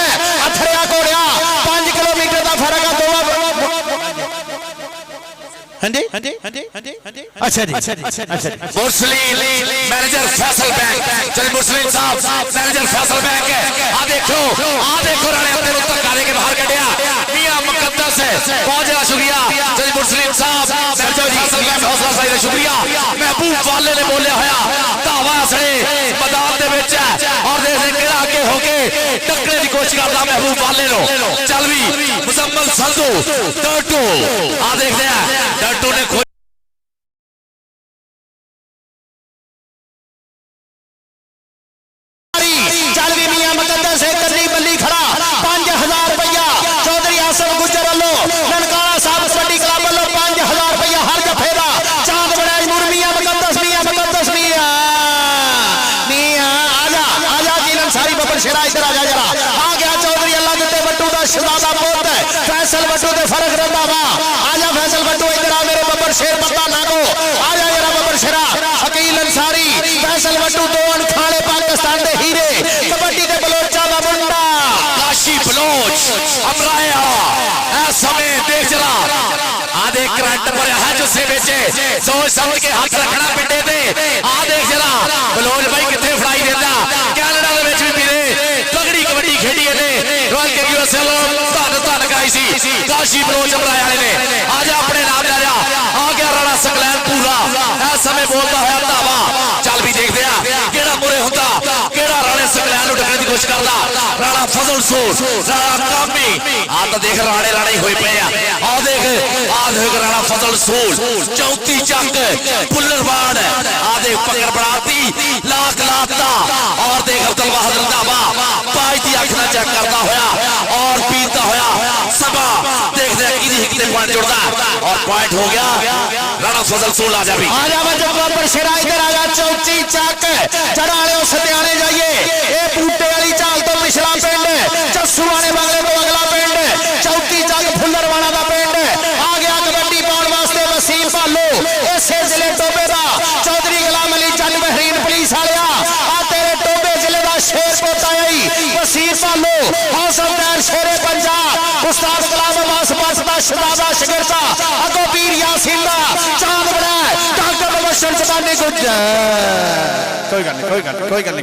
अथरिया घोड़िया 5 किलोमीटर दा फर्क आ दोवां अच्छा जी मुस्लिम मैनेजर फैसल बैंक चल मुस्लिम साहब मैनेजर फैसल बैंक है आ देखो राणे तेरे धक्का दे के बाहर कढ़िया मियां मुकद्दस बहुत ज्यादा शुक्रिया चल मुस्लिम साहब फैसल बैंक हौसला साई दा शुक्रिया महबूब वाले ने बोलिया होया धावा असले मैदान दे विच है और देखदे किहड़ा अगे हो के टक्करे दी कोशिश करदा महबूब वाले नो चल भी मुजम्मल संधू डर्टू आ देखदे हैं डर्टू ने इधर आ जा जरा आ गया चौधरी अल्लाह दिते बट्टू दा शहजादा पुत फैसल बट्टू दे फर्क रंधावा आजा फैसल बट्टू इधर आ मेरे बब्बर शेर पत्ता नागो आजा जरा बब्बर शेरा अकील अंसारी फैसल बट्टू दो अनखाने पाकिस्तान दे हीरे कबड्डी दे बलोचा दा मुंडा काशी बलोच अमराया ए समय देख जरा आधे करंट भरया है जुस्से बेचे सोच समझ के हाथ रखना पिंडे ते आ देख जरा बलोच भाई किथे फड़ाई देंदा कैनेडा दे विच भी पीरे तगड़ी कबड्डी खेडी ने रॉयल के यूएसए धन गाई सी काशी बलोच अमराया ने आजा अपने नाम ले जा आ गया राणा सकलैन पूरा ए समय बोलता है धावा चल भी देखदे आ केड़ा मोरे हुंदा केड़ा राणे सकलैन नु टक्करन दी कोशिश करदा राणा फजल सोर राणा कामी आ तो देख राणे होए पे आ देख राणा फजल सोर 34 चक पुल्लरवाड़ आ देख पकड़ बढ़ाती लाख लाता और देख अब्दुल वाहिद रंधावा पाई दी अख ना चेक करता होया और पीता होया सबा देख किते पॉइंट जुड़दा और पॉइंट हो गया राणा फजल सोर आ जा भी आ जा बब्बर शेरा इधर आ जा 34 चक चढ़ाले सत्याने जाइए ए बूटे वाली चाल तो पिछला पिंड चस्सू वाले बगले तो अगला पिंड 34 चक फुल्लरवाड़ा दा पिंड आ गया कबड्डी पाउण वास्ते वसीम भालू इसे जिले टोबे दा चौधरी गुलाम अली चंद बहरीन पुलिस वालिया आ तेरे टोबे जिले दा शेर पोता आई वसीम भालू हौसलदार शेरे पंजाब उस्ताद गुलाम अब्बास दा शहजादा शिगिरदा अगो पीर यासीन दा चांद बड़ा डॉक्टर मुबशर जबानी गुज कोई गल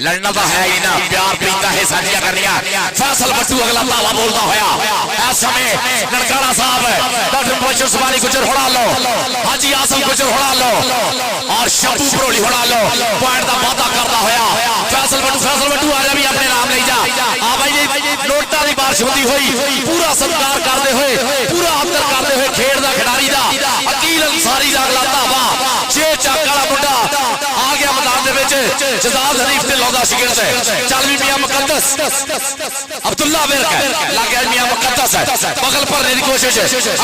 लड़ना तो है ही ना प्यार प्रीता है साझिया करनिया फैसल बट्टू अगला धावा बोलता होया इस समय ननकाना साहब डॉक्टर मुबशर जबानी गुजर होड़ा लो हाजी आसम गुजर होड़ा लो और शब्बू भरोली होड़ा लो पॉइंट दा वादा करता होया फैसल बट्टू आ जा भी अपने नाम ले जा आ भाई नोटा दी बारिश होती हुई पूरा सत्कार करते हुए पूरा आदर करते हुए खेड दा खिडारी दा अकील अंसारी दा अगला धावा 6 चक वाला मुंडा आ गया मैदान दे विच जजाद हनीफ ते लौदा शिगिर से चल भी मियां मुकद्दस अब्दुल्ला विरक लग गया मियां मुकद्दस बगल पर दी कोशिश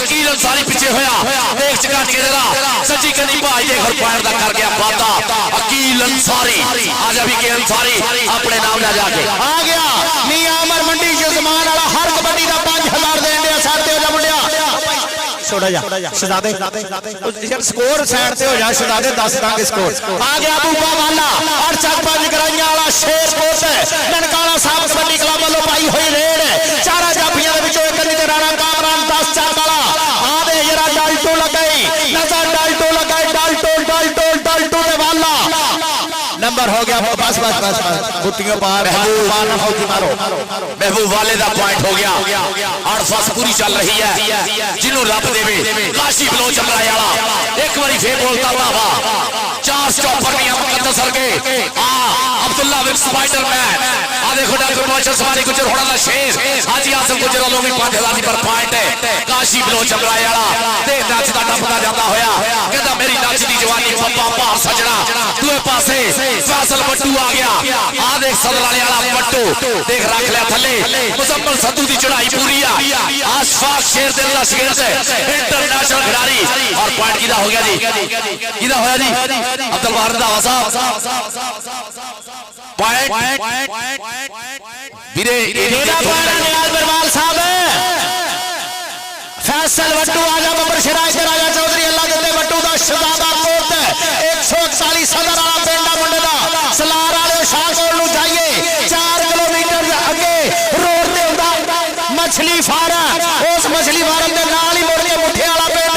अकील अंसारी पीछे होया देख चका के जरा सच्ची कनी भाई देख और पॉइंट दा कर गया वादा अकील अंसारी आजा भी के अंसारी अपने नाम ले जाके आ गया मियां अमर मंडी जजमान वाला हर कबड्डी दा 5000 देन दे साथे हो जा मुंडिया छोड़ा जा शहजादे यार स्कोर साइड पे हो जा शहजादे 10 दांगे स्कोर आ गया बूबा वाला और चक 5 कराइयां वाला शेर कोट ननकाना साहब कबड्डी क्लब वालों पाई हुई रेड चारा जाफियां दे विचों एक ते राणा कामरान 10 चक वाला आ दे जरा डाल्टो लगाई नजर डाल्टो लगाई डाल्टो दे वाला नंबर हो गया बस गुत्तियों पार मारो महबूब वाले दा पॉइंट हो गया 8 फस पूरी चल रही है जिन्हों रब देवे काशी बलोच अमराया एक बारी फिर बोलता धावा 4 चौपर मियां मुकद्दस के आ अब्दुल्ला विक स्पाइडरमैन आ देखो डॉक्टर मुबशर जबानी गुजर होड़ा दा शेर हाजी आसम गुजर वालों भी 5000 पर पॉइंट है काशी बलोच अमराया ते नच दा टपदा जांदा होया कहंदा मेरी नच दी जवानी पप्पा भार सजना दूए पासे फैसल बट्टू आ रुकिया आ देख सदराने वाला पट्टू देख रख लिया थले मुजम्मल संधू की चढ़ाई पूरी आ आशफाक शेर दिल दा शेर से इंटरनेशनल खिलाड़ी और पॉइंट किदा हो गया जी किदा होया जी अब्दुल वाहिद रंधावा साहब पॉइंट वीरे तेरा पॉइंट नियाज बरवाल साहब फैसल वट्टू आजा बबर शिराज के राजा चौधरी अल्लाह देते वट्टू दा शहजादा कोट 141 सदर वाला पेंडा मुंडे दा सलार वाले शाहकोट नु जाइए 4 किलोमीटर अगे रोड ते हुंदा मछली फार्म उस मछली फार्म दे नाल ही मुड़ के मुठे वाला पिंड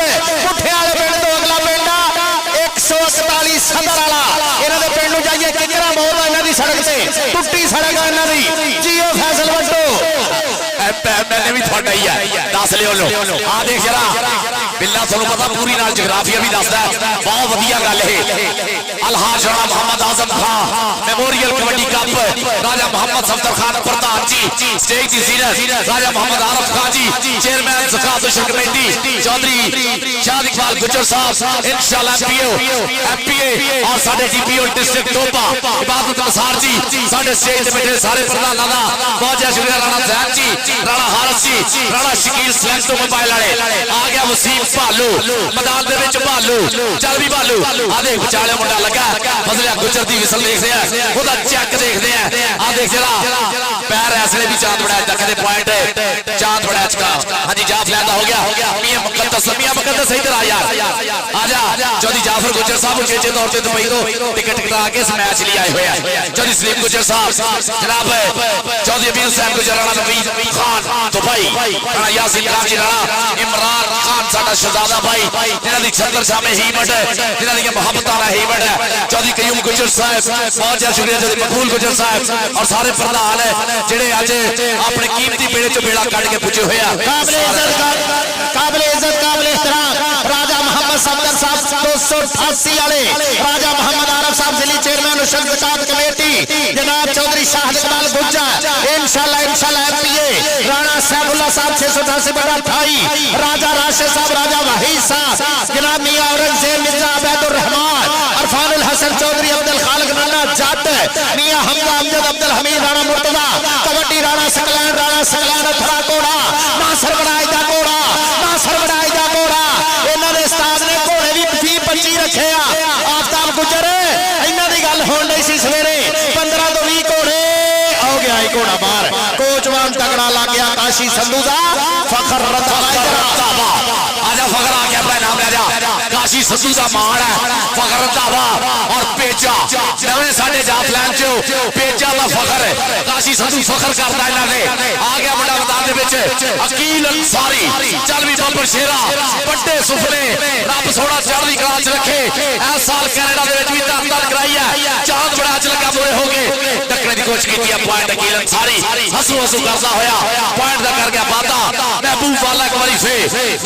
तो अगला पिंड 141 सदर वाला इन्हां दे पिंड नु जाइए किकरा मोड़ इन्हां दी सड़क से टुੱਟੀ सड़क है इन्हां दी जियो फैसल वट्टू मैंने भी थोड़ा ही है दस लियो लो आ देख जरा बिल्ला थानू पता पूरी नाल जोग्राफिया भी दसदा है बहुत वधिया गल है अलहाज राणा मोहम्मद आजम खान मेमोरियल कबड्डी कप राजा मोहम्मद सफदर खान प्रधान जी स्टेज की सीनियर राजा मोहम्मद आरफ खान जी चेयरमैन ज़कात उशर कमेटी चौधरी शाद इकबाल गुजर साहब इंशाल्लाह एमपीए और साडे डीपीओ डिस्ट्रिक्ट टोपा इबादत अंसार जी साडे स्टेज ते बैठे सारे प्रधानां दा बहुत जय शुक्रिया राणा जैन जी राणा हारिस जी राणा शकील सिलेक्टो मोबाइल वाले आ गया वसीम भालू मैदान दे विच भालू चल भी भालू आ देख विचाले मुंडा लगा फजलिया गुजर दी विसल देखदे आ ओदा चेक देखदे आ देख जरा पैर ऐसले भी चांद बड़ा तक दे पॉइंट चांद बड़ा चका हां जी जाफ लैंदा हो गया मियां मुकद्दस इधर आ यार आजा चौधरी जाफर गुजर साहब उचेचे तौर ते दुबई तो टिकट कटा के इस मैच लिए आए हुए हैं चौधरी सलीम गुजर साहब जनाब चौधरी अमीर साहब गुजर राणा नबी खान दुबई राणा यासीन खान जी राणा इमरान खान साडा शहजादा भाई जिन्हां दी छतर शामे हीमत जिन्हां दी मोहब्बतां दा हीमत चौधरी कयूम गुजर साहब बहुत ज्यादा शुक्रिया चौधरी मकबूल गुजर साहब और सारे प्रधान जिहड़े अज अपने कीमती बेड़े चो बेड़ा कट के पुजे हुए काबिल इज्जत काबिल एहतराम राजा मोहम्मद सफदर साहब 288 वाले राजा मोहम्मद आरफ साहब जिली चेयरमैन उशर ज़कात कमेटी जनाब चौधरी शाहिद इकबाल गुज्जर इंशाल्लाह एमपीए राणा सैफुल्लाह साहब 688 बटा 28 राजा राशिद साहब राजा वहीद साहब जनाब मियां औरंगजेब मिर्जा अबैदुर रहमान अरफानुल हसन चौधरी अब्दुल खालिक राणा जट मियां हमजा अमजद अब्दुल हमीद राणा मुर्तजा कबड्डी राणा सकलैन अथरा कोड़ा नासर बनाई दा कोड़ा इन्हां दे उस्ताद ने घोड़े भी 20-25 रखे आ आफ्ताब गुजर इन्हां दी गल होण नहीं सी सवेरे 15 तो 20 घोड़े हो गया ही घोड़ा बाहर कोचवान तगड़ा लग गया काशी संधू दा फखर रंधावा आजा फखर आ गया अपना नाम ले जा काशी संधू दा मान है फखर रंधावा और पेचा नवे साडे जाफ लैन चो पेचा दा फखर काशी संधू फखर करदा इन्हां ने आ गया बड़ा मैदान दे विच अकील अंसारी चल भी बब्बर शेरा बड़े सुफने रब सोना चढ़दी कला च रखे इस साल कनाडा दे विच भी ताकत कराई है चांद बड़ा च लगा पूरे हो गए टकरे दी कोशिश कीती है पॉइंट अकील अंसारी हसू करदा होया पॉइंट दा कर गया वादा महबूब वाला एक बारी फे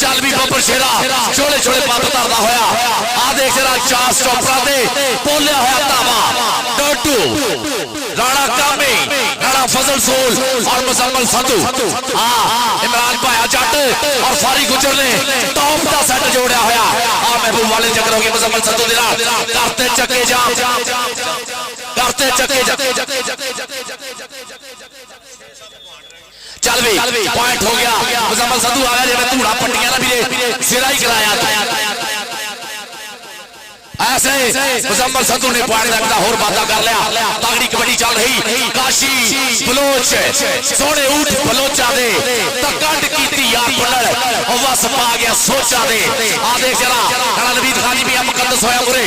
चल भी बब्बर शेरा छोले छोले पत धरदा होया आ देख जरा चार स्टॉपरा दे बोलिया होया तावा डोटू राणा कामे राणा फजल सोल और मुजम्मल संधू इमरान भाया जट और फारी गुजर ने टॉप का सेट जोड़िया होया महबूब वाले चक्कर हो गए मुजम्मल संधू दे नाल करते चक्के चल भी पॉइंट हो गया मुजम्मल संधू आ गया जिवें धूड़ा पट्टियां ना भी सिरा ही कराया ऐसे मुजम्मल संधू ने पॉइंट रखता होर बाता कर लिया तगड़ी कबड्डी चल रही काशी बलोच सोने ऊठ बलोचा दे तकंड कीती यार पलड़ और वस पा गया सोचा दे आ देख जरा राणा नवीद खान जी मियां मुकद्दस होया पूरे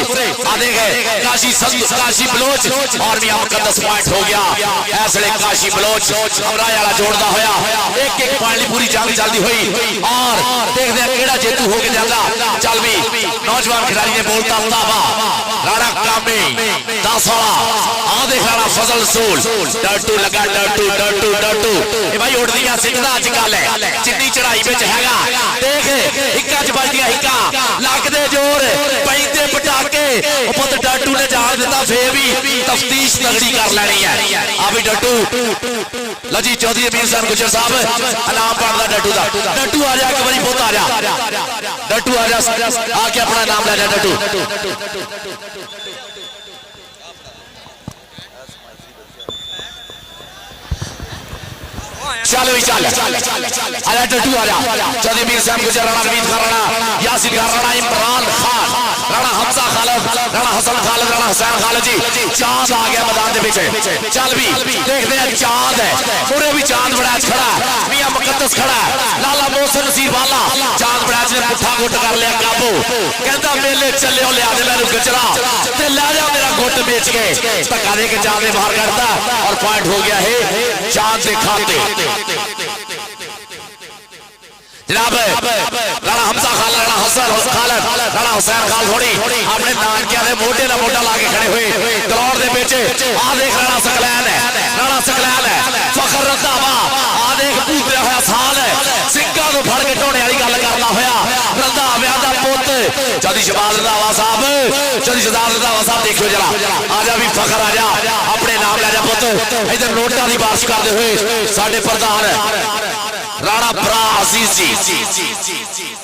आ देख काशी संधू काशी बलोच और मियां मुकद्दस पॉइंट हो गया ऐसे काशी बलोच हमराय वाला जोड़दा होया एक एक पॉइंट पूरी जंग चलदी हुई और देखदे आ केड़ा जेतू हो के जांदा चल भी नौजवान खिलाड़ी ने बोलता राणा कामे 10 वाला आ देख राणा फजल सोल डटू लगा डटू ए भाई उड़दियां सिखदा अजकल जिन्नी चढ़ाई विच हैगा देख हिक्का च बजदियां हिक्का लगदे जोर पैंदे पटाके ओ पुत डटू ने जान दिता फेर भी तफ्तीश तगड़ी कर लेनी है आ भी डटू लजी चौधरी अमीर साहब गुजर साहब इनाम पांदा डटू दा डटू आ जा एक बारी पुत आ जा डटू आ जा आके अपना नाम ले जा डटू चल भी चल आजा टट्टू आजा चौधरी मीर साहब गुजर राणा रवीद खान राणा यासिर खान राणा इमरान खान राणा हमजा खालिद राणा हसन खालिद राणा हुसैन खालिद जी चांद आ गया मैदान के पीछे चल भी देखते हैं चांद है पूरे भी चांद बड़ा खड़ा है मियां मुकद्दस खड़ा है लाला मोहसिन नसीर वाला चांद बड़ा ने पुठा गुट कर लिया काबू कहता मेले चलियो लिया दे मैनू गजरा ते ला जा मेरा गुट बेच के धक्का दे के चांद ने बाहर करता और पॉइंट हो गया है चांद के खाते जनाब राणा हमजा खालिद राणा हसन खालिद राणा हुसैन खालिद थोड़ी अपने नानकिया के मोढे ना मोढा ला के खड़े हुए ग्राउंड के बीच आ देख राणा सकलैन है फखर रंधावा आ देख पूतया होया साल है सिंगा तो फड़ के ढोने वाली गल करना होया रंधाव्या दा पुत चौधरी शहबाज रंधावा साहब देखियो जरा आजा भी फखर आजा अपने नाम ले जा पुत इधर नोटा की बारिश करते हुए साडे प्रधान राणा बरा अजीज जी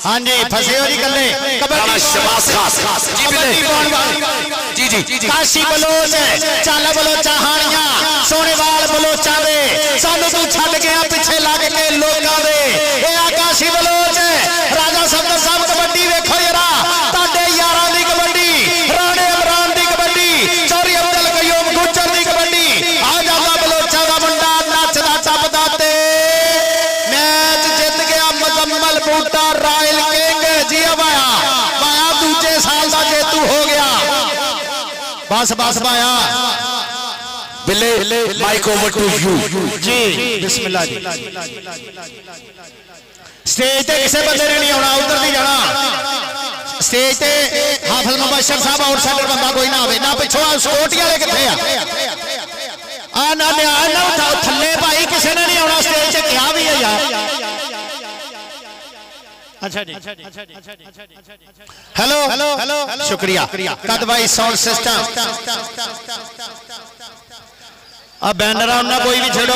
हाँ जी फसे हो जी कल्ले राणा शहबाज खान जी जी जी काशी बलोच चल बलोचा हानियां सोनेवाल बलोचा दे सानू तू छड्ड गया पिछे लग के लोकां दे ए आकाशी बलोच राजा सफदर साहब कबड्डी वेखो जरा ताडे यारां दी कबड्डी राणे इमरान दी कबड्डी चौधरी अब्दुल कयूम गुजर दी कबड्डी आ जादा बलोचा दा मुंडा नचदा टपदा ते मैच जित गया मुजम्मल बूटा रॉयल किंग जी वाया दूजे साल का जेतू हो गया बस बस भाया बिल्ले माइक ओवर टू यू जी बिस्मिल्लाह जी स्टेज ते किसी बंदे ने नहीं आना उधर नहीं जाना स्टेज ते हाफिज मुबशर साहब आउटसाइडर बंदा कोई ना आवे ना पिछों सिक्योरिटी वाले किथे आ ना थल्ले भाई किसी ने नहीं आना स्टेज ते क्या भी है यार अच्छा जी हेलो शुक्रिया कद भाई साउंड सिस्टम अब बैनर कोई भी छेड़ो